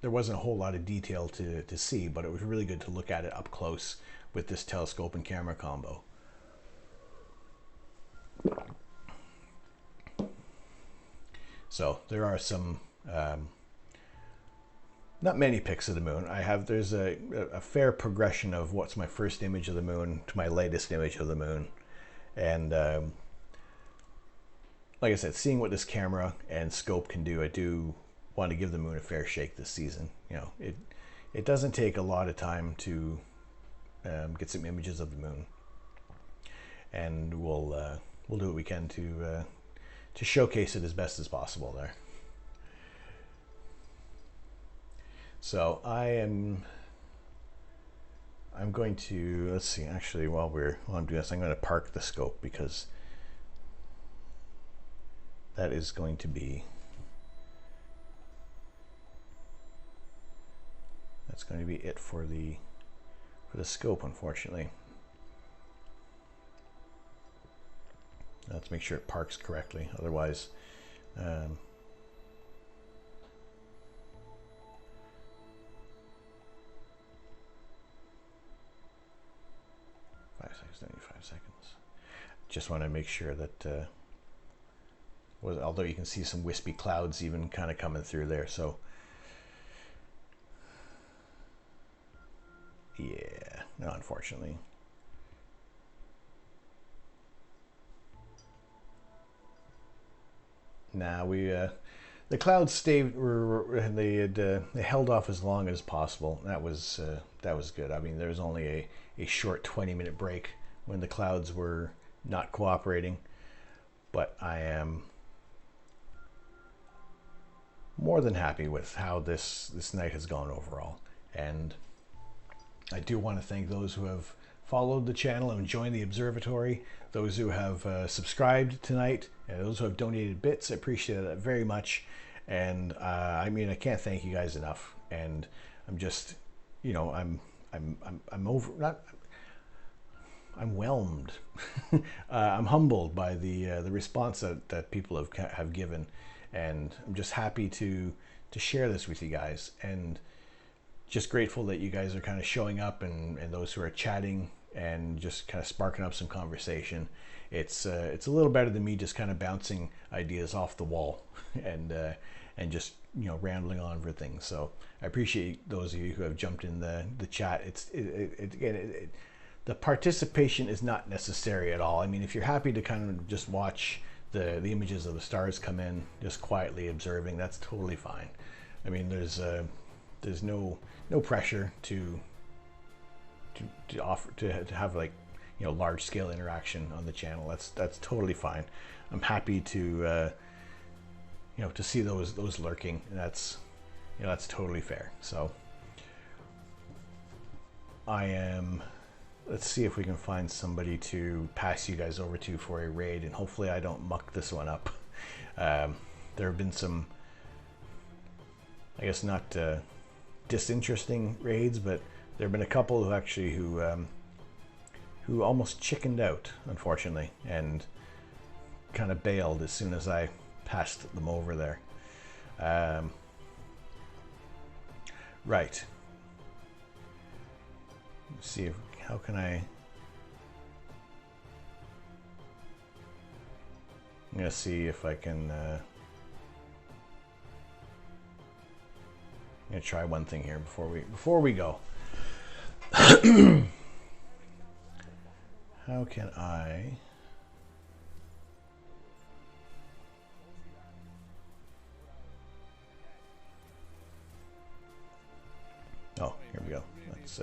A: wasn't a whole lot of detail to see, but it was really good to look at it up close with this telescope and camera combo. So there are some, not many pics of the moon. There's a fair progression of what's my first image of the moon to my latest image of the moon. And like I said, seeing what this camera and scope can do, I do want to give the moon a fair shake this season. It doesn't take a lot of time to get some images of the moon, and we'll do what we can to showcase it as best as possible there. So I'm going to, let's see, actually while I'm doing this, I'm going to park the scope, because that is going to be, that's going to be it for the scope, unfortunately. Let's make sure it parks correctly, otherwise 75 seconds. Just want to make sure that although you can see some wispy clouds even kind of coming through there, so yeah, no, unfortunately. Now the clouds stayed. They held off as long as possible. That was good. I mean, there was only a short 20-minute break when the clouds were not cooperating, but I am more than happy with how this night has gone overall. And I do want to thank those who have followed the channel and joined the observatory, those who have subscribed tonight, and those who have donated bits. I appreciate that very much. And I mean, I can't thank you guys enough. And I'm just, I'm whelmed. I'm humbled by the response that people have given, and I'm just happy to share this with you guys, and just grateful that you guys are kind of showing up, and those who are chatting and just kind of sparking up some conversation. It's a little better than me just kind of bouncing ideas off the wall and just rambling on for things. So I appreciate those of you who have jumped in the chat. The participation is not necessary at all. I mean, if you're happy to kind of just watch the images of the stars come in, just quietly observing, that's totally fine. I mean, there's no pressure to have like large scale interaction on the channel. That's totally fine. I'm happy to to see those lurking, and you know, that's totally fair. So let's see if we can find somebody to pass you guys over to for a raid, and hopefully I don't muck this one up. There have been some, I guess not disinteresting raids, but there have been a couple who actually who almost chickened out, unfortunately, and kind of bailed as soon as I passed them over there. Right. Let's see if, how can I'm gonna see if I can I'm gonna try one thing here before we go. How can I oh, here we go. Let's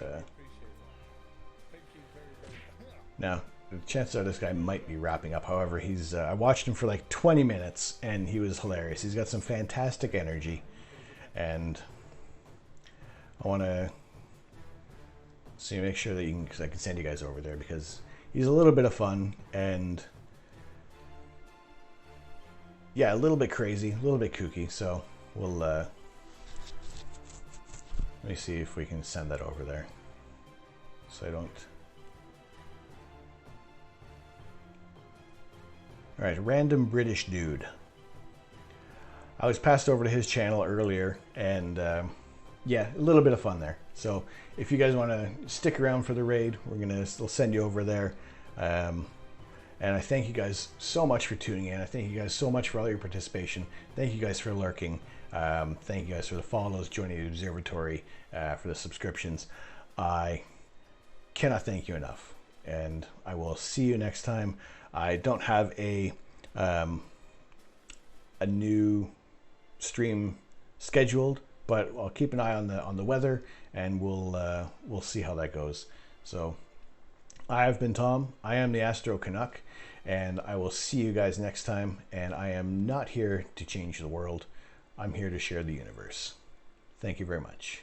A: now the chances are this guy might be wrapping up. However, he's I watched him for like 20 minutes and he was hilarious. He's got some fantastic energy, and I want to see, make sure that you can, because I can send you guys over there, because he's a little bit of fun and yeah, a little bit crazy, a little bit kooky. So we'll let me see if we can send that over there so I don't. All right, random British dude. I was passed over to his channel earlier, and yeah, a little bit of fun there. So if you guys want to stick around for the raid, we'll send you over there. And I thank you guys so much for tuning in. I thank you guys so much for all your participation. Thank you guys for lurking. Thank you guys for the follows, joining the observatory, for the subscriptions. I cannot thank you enough, and I will see you next time. I don't have a new stream scheduled, but I'll keep an eye on the weather, and we'll see how that goes. So I have been Tom. I am the Astro Canuck, and I will see you guys next time. And I am not here to change the world. I'm here to share the universe. Thank you very much.